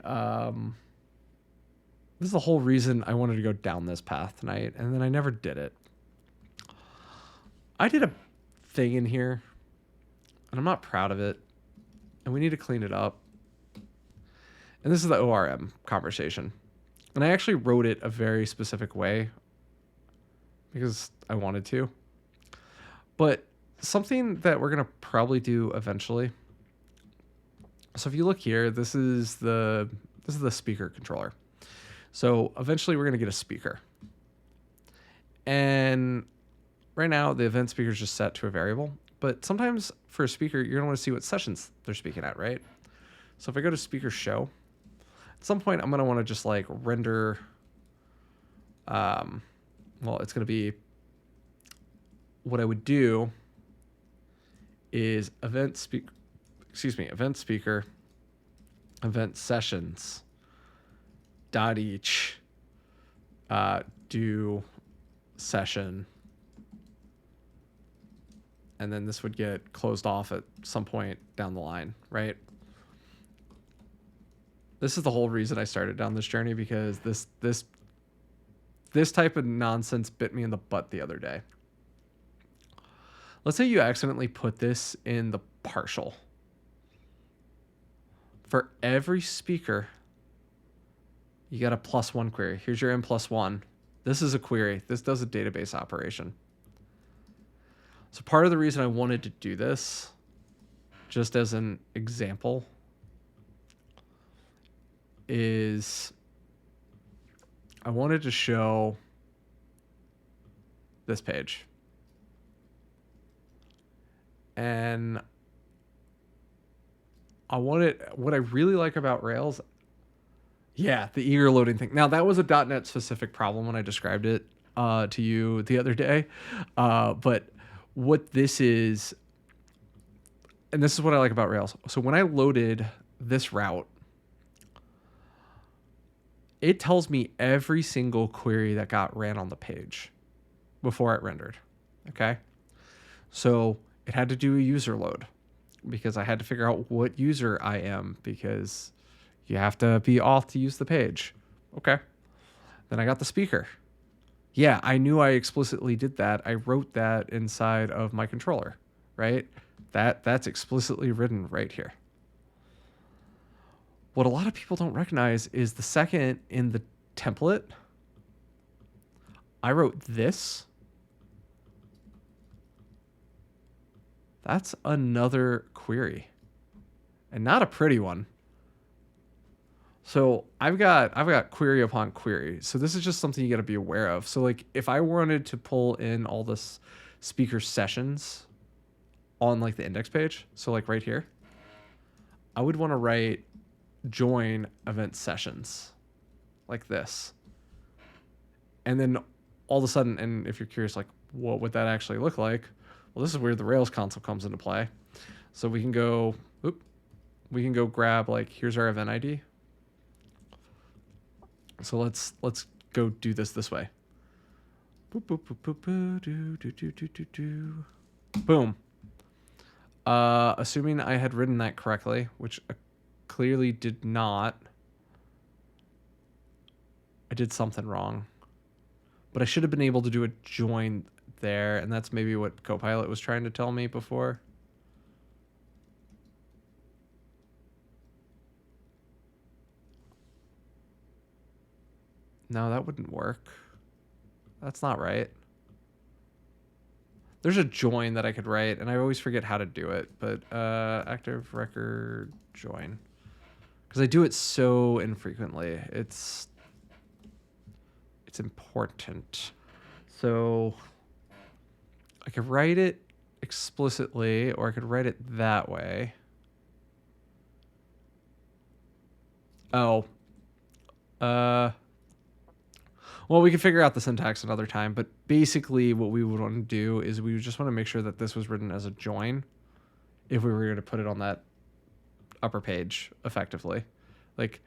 this is the whole reason I wanted to go down this path tonight, and then I never did it. I did a thing in here, and I'm not proud of it, and we need to clean it up. And this is the ORM conversation. And I actually wrote it a very specific way because I wanted to. But something that we're going to probably do eventually. So if you look here, this is the speaker controller. So eventually we're going to get a speaker. And right now the event speaker is just set to a variable, but sometimes for a speaker, you're going to want to see what sessions they're speaking at, right? So if I go to speaker show, at some point I'm going to want to just like render, well, it's going to be, what I would do is event speaker, event sessions dot each do session, and then this would get closed off at some point down the line, right? This is the whole reason I started down this journey, because this type of nonsense bit me in the butt the other day. Let's say you accidentally put this in the partial. For every speaker You got a +1 query. Here's your n+1. This is a query. This does a database operation. So part of the reason I wanted to do this, just as an example, is I wanted to show this page. And what I really like about Rails, yeah, the eager loading thing. Now, that was a .NET specific problem when I described it to you the other day. But what this is, and this is what I like about Rails. So when I loaded this route, it tells me every single query that got ran on the page before it rendered. Okay. So it had to do a user load because I had to figure out what user I am, because you have to be auth to use the page. Okay. Then I got the speaker. Yeah, I knew I explicitly did that. I wrote that inside of my controller, right? That's explicitly written right here. What a lot of people don't recognize is the second in the template, I wrote this. That's another query, and not a pretty one. So I've got query upon query. So this is just something you got to be aware of. So like if I wanted to pull in all this speaker sessions on like the index page, so like right here, I would want to write join event sessions like this. And then all of a sudden, and if you're curious, like what would that actually look like? Well, this is where the Rails console comes into play. So we can go grab, like, here's our event ID. So let's go do this way. Boom. Assuming I had written that correctly, which I clearly did not. I did something wrong. But I should have been able to do a join there, and that's maybe what Copilot was trying to tell me before. No, that wouldn't work. That's not right. There's a join that I could write, and I always forget how to do it, but active record join. Because I do it so infrequently. It's important. So I could write it explicitly, or I could write it that way. Oh. Well, we can figure out the syntax another time, but basically what we would want to do is we would just want to make sure that this was written as a join if we were going to put it on that upper page effectively. Like,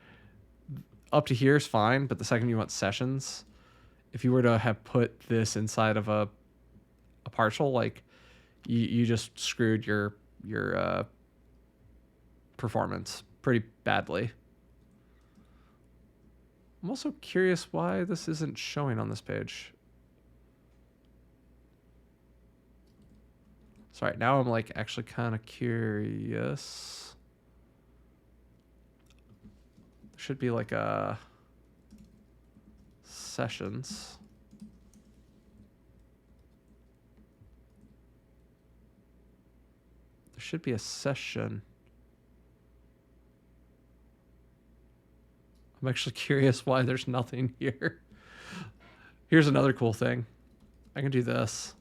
up to here is fine, but the second you want sessions, if you were to have put this inside of a partial, like, you just screwed your performance pretty badly. I'm also curious why this isn't showing on this page. Sorry, now I'm like actually kind of curious. There should be like a sessions. There should be a session. I'm actually curious why there's nothing here. Here's another cool thing. I can do this.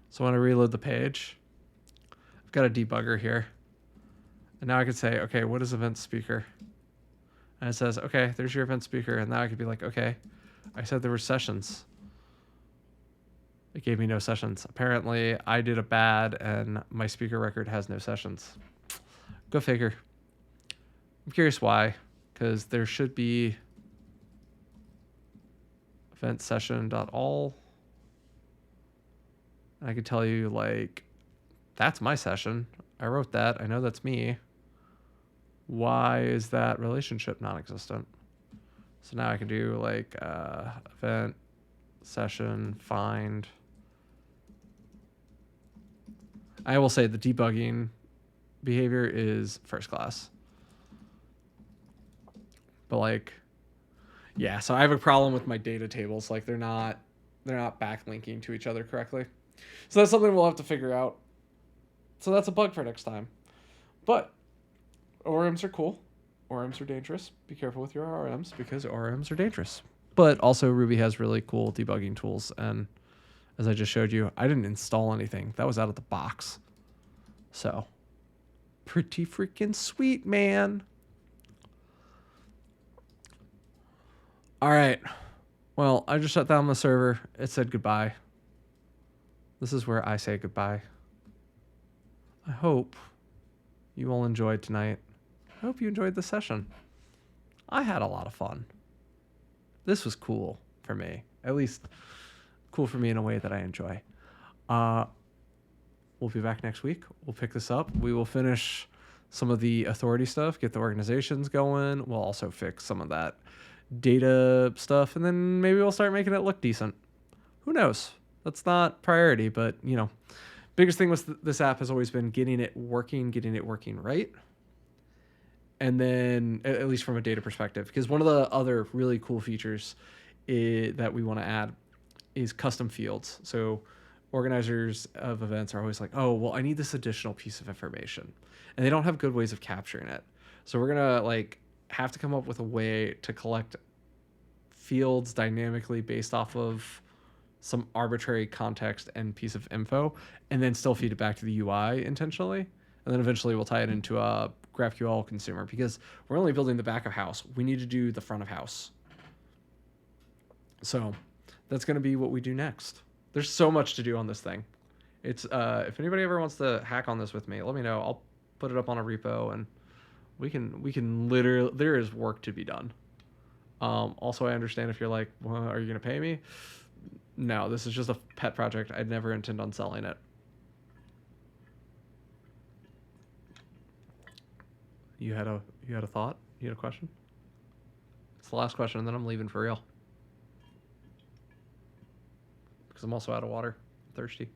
So when I reload the page, I've got a debugger here. And now I can say, okay, what is event speaker? And it says, okay, there's your event speaker. And now I could be like, okay, I said there were sessions. It gave me no sessions. Apparently I did a bad and my speaker record has no sessions. Go figure. I'm curious why, because there should be event session.all. I could tell you, like, that's my session. I wrote that. I know that's me. Why is that relationship non-existent? So now I can do like event session find. I will say the debugging behavior is first class. But like, yeah, so I have a problem with my data tables. Like they're not backlinking to each other correctly. So that's something we'll have to figure out. So that's a bug for next time. But ORMs are cool. ORMs are dangerous. Be careful with your ORMs because ORMs are dangerous. But also Ruby has really cool debugging tools, and as I just showed you, I didn't install anything. That was out of the box. So, pretty freaking sweet, man. All right. Well, I just shut down the server. It said goodbye. This is where I say goodbye. I hope you all enjoyed tonight. I hope you enjoyed the session. I had a lot of fun. This was cool for me. At least cool for me in a way that I enjoy. We'll be back next week. We'll pick this up. We will finish some of the authority stuff, get the organizations going. We'll also fix some of that data stuff, and then maybe we'll start making it look decent. Who knows? That's not priority, but you know, biggest thing with this app has always been getting it working right. And then, at least from a data perspective, because one of the other really cool features that we want to add is custom fields. So organizers of events are always like, oh, well, I need this additional piece of information. And they don't have good ways of capturing it. So we're going to like have to come up with a way to collect fields dynamically based off of some arbitrary context and piece of info, and then still feed it back to the UI intentionally. And then eventually we'll tie it into a GraphQL consumer, because we're only building the back of house. We need to do the front of house. So that's going to be what we do next. There's so much to do on this thing. It's if anybody ever wants to hack on this with me, let me know. I'll put it up on a repo, and we can literally, there is work to be done. Also, I understand if you're like, well, are you going to pay me? No, this is just a pet project. I'd never intend on selling it. You had a thought? You had a question? It's the last question, and then I'm leaving for real. Because I'm also out of water. I'm thirsty.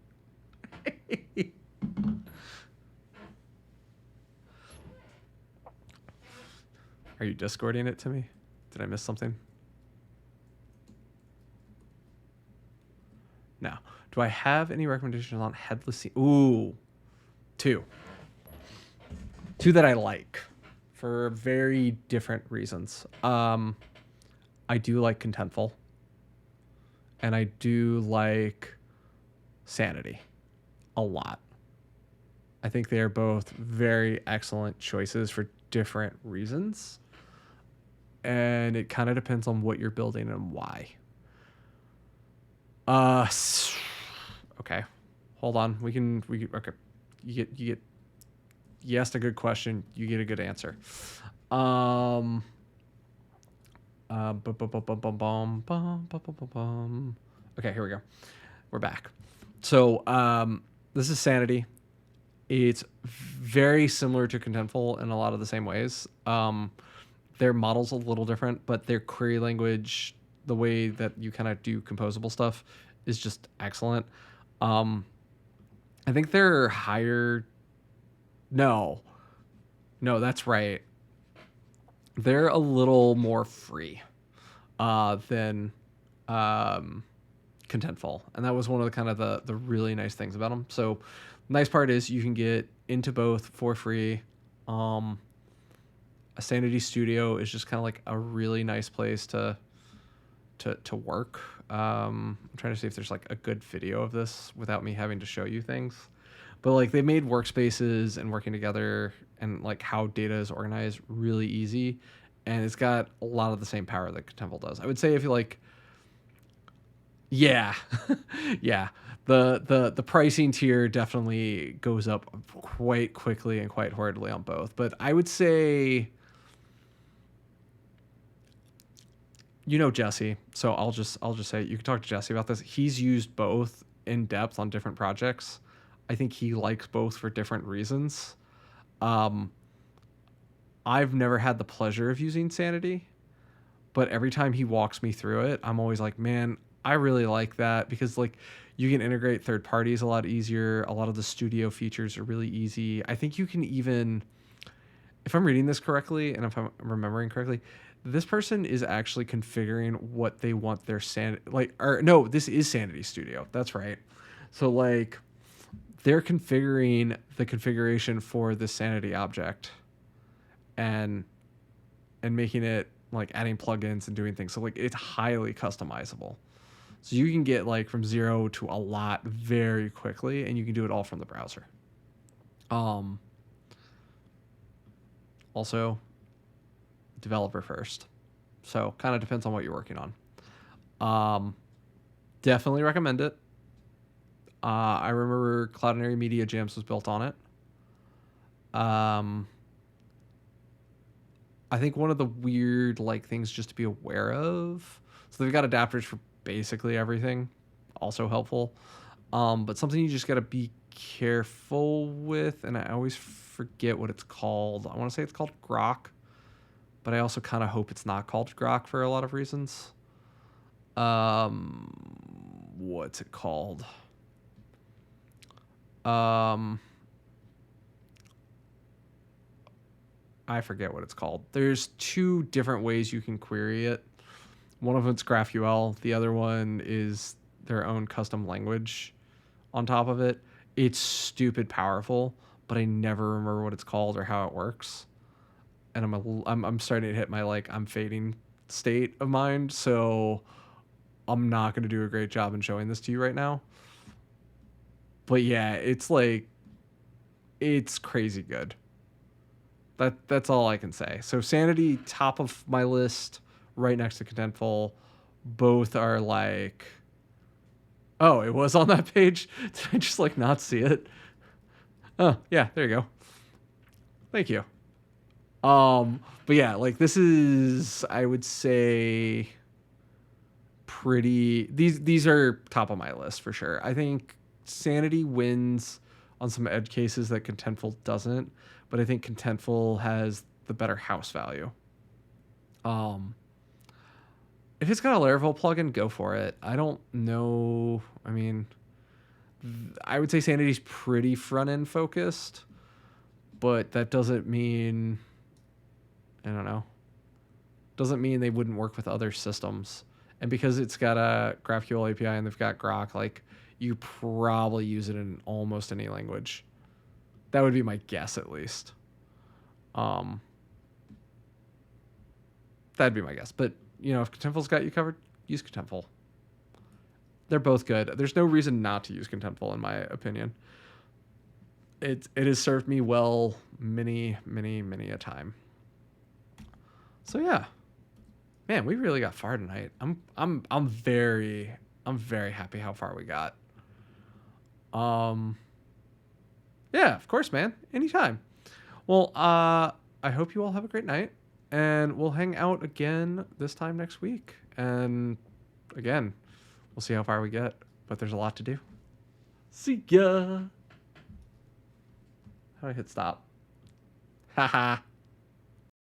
Are you Discording it to me? Did I miss something? No. Do I have any recommendations on Headless CRM? Ooh. Two that I like for very different reasons. I do like Contentful, and I do like Sanity a lot. I think they are both very excellent choices for different reasons, and it kind of depends on what you're building and why. Okay, hold on. We can okay. You asked a good question. You get a good answer. Okay, here we go. We're back. So this is Sanity. It's very similar to Contentful in a lot of the same ways. Their model's a little different, but their query language, the way that you kind of do composable stuff, is just excellent. I think they're higher. No, that's right. They're a little more free than Contentful, and that was one of the kind of the really nice things about them. So, nice part is you can get into both for free. A Sanity Studio is just kind of like a really nice place to work. I'm trying to see if there's like a good video of this without me having to show you things. But like they made workspaces and working together and like how data is organized really easy, and it's got a lot of the same power that Contentful does. I would say if you like, yeah, yeah, the pricing tier definitely goes up quite quickly and quite horridly on both. But I would say, you know, Jesse, so I'll just say you can talk to Jesse about this. He's used both in depth on different projects. I think he likes both for different reasons. I've never had the pleasure of using Sanity, but every time he walks me through it, I'm always like, man, I really like that, because like you can integrate third parties a lot easier. A lot of the studio features are really easy. I think you can even, if I'm reading this correctly and if I'm remembering correctly, this person is actually configuring what they want their no, this is Sanity Studio. That's right. So like they're configuring the configuration for the Sanity object and making it like adding plugins and doing things. So like it's highly customizable. So you can get like from 0 to a lot very quickly, and you can do it all from the browser. Also, developer first. So kind of depends on what you're working on. Definitely recommend it. I remember Cloudinary Media Jams was built on it. I think one of the weird like things just to be aware of. So they've got adapters for basically everything. Also helpful. But something you just got to be careful with, and I always forget what it's called. I want to say it's called Grok, but I also kind of hope it's not called Grok for a lot of reasons. What's it called? I forget what it's called. There's two different ways you can query it. One of it's GraphQL. The other one is their own custom language on top of it. It's stupid powerful, but I never remember what it's called or how it works. And I'm starting to hit my like I'm fading state of mind, so I'm not going to do a great job in showing this to you right now. But yeah, it's like it's crazy good. That's all I can say. So Sanity, top of my list, right next to Contentful. Both are like, oh, it was on that page. Did I just like not see it? Oh yeah, there you go. Thank you. But yeah, like this is, I would say, pretty. These are top of my list for sure. I think Sanity wins on some edge cases that Contentful doesn't, but I think Contentful has the better house value. If it's got a Laravel plugin, go for it. I don't know. I mean, I would say Sanity's pretty front end focused, but that doesn't mean, I don't know, doesn't mean they wouldn't work with other systems. And because it's got a GraphQL API and they've got Grok, like you probably use it in almost any language. That would be my guess, at least. That'd be my guess. But you know, if Contentful's got you covered, use Contentful. They're both good. There's no reason not to use Contentful, in my opinion. It has served me well many a time. So yeah, man, we really got far tonight. I'm very happy how far we got. Yeah, of course, man. Anytime. Well, I hope you all have a great night, and we'll hang out again this time next week. And again, we'll see how far we get, but there's a lot to do. See ya. How do I hit stop? Haha.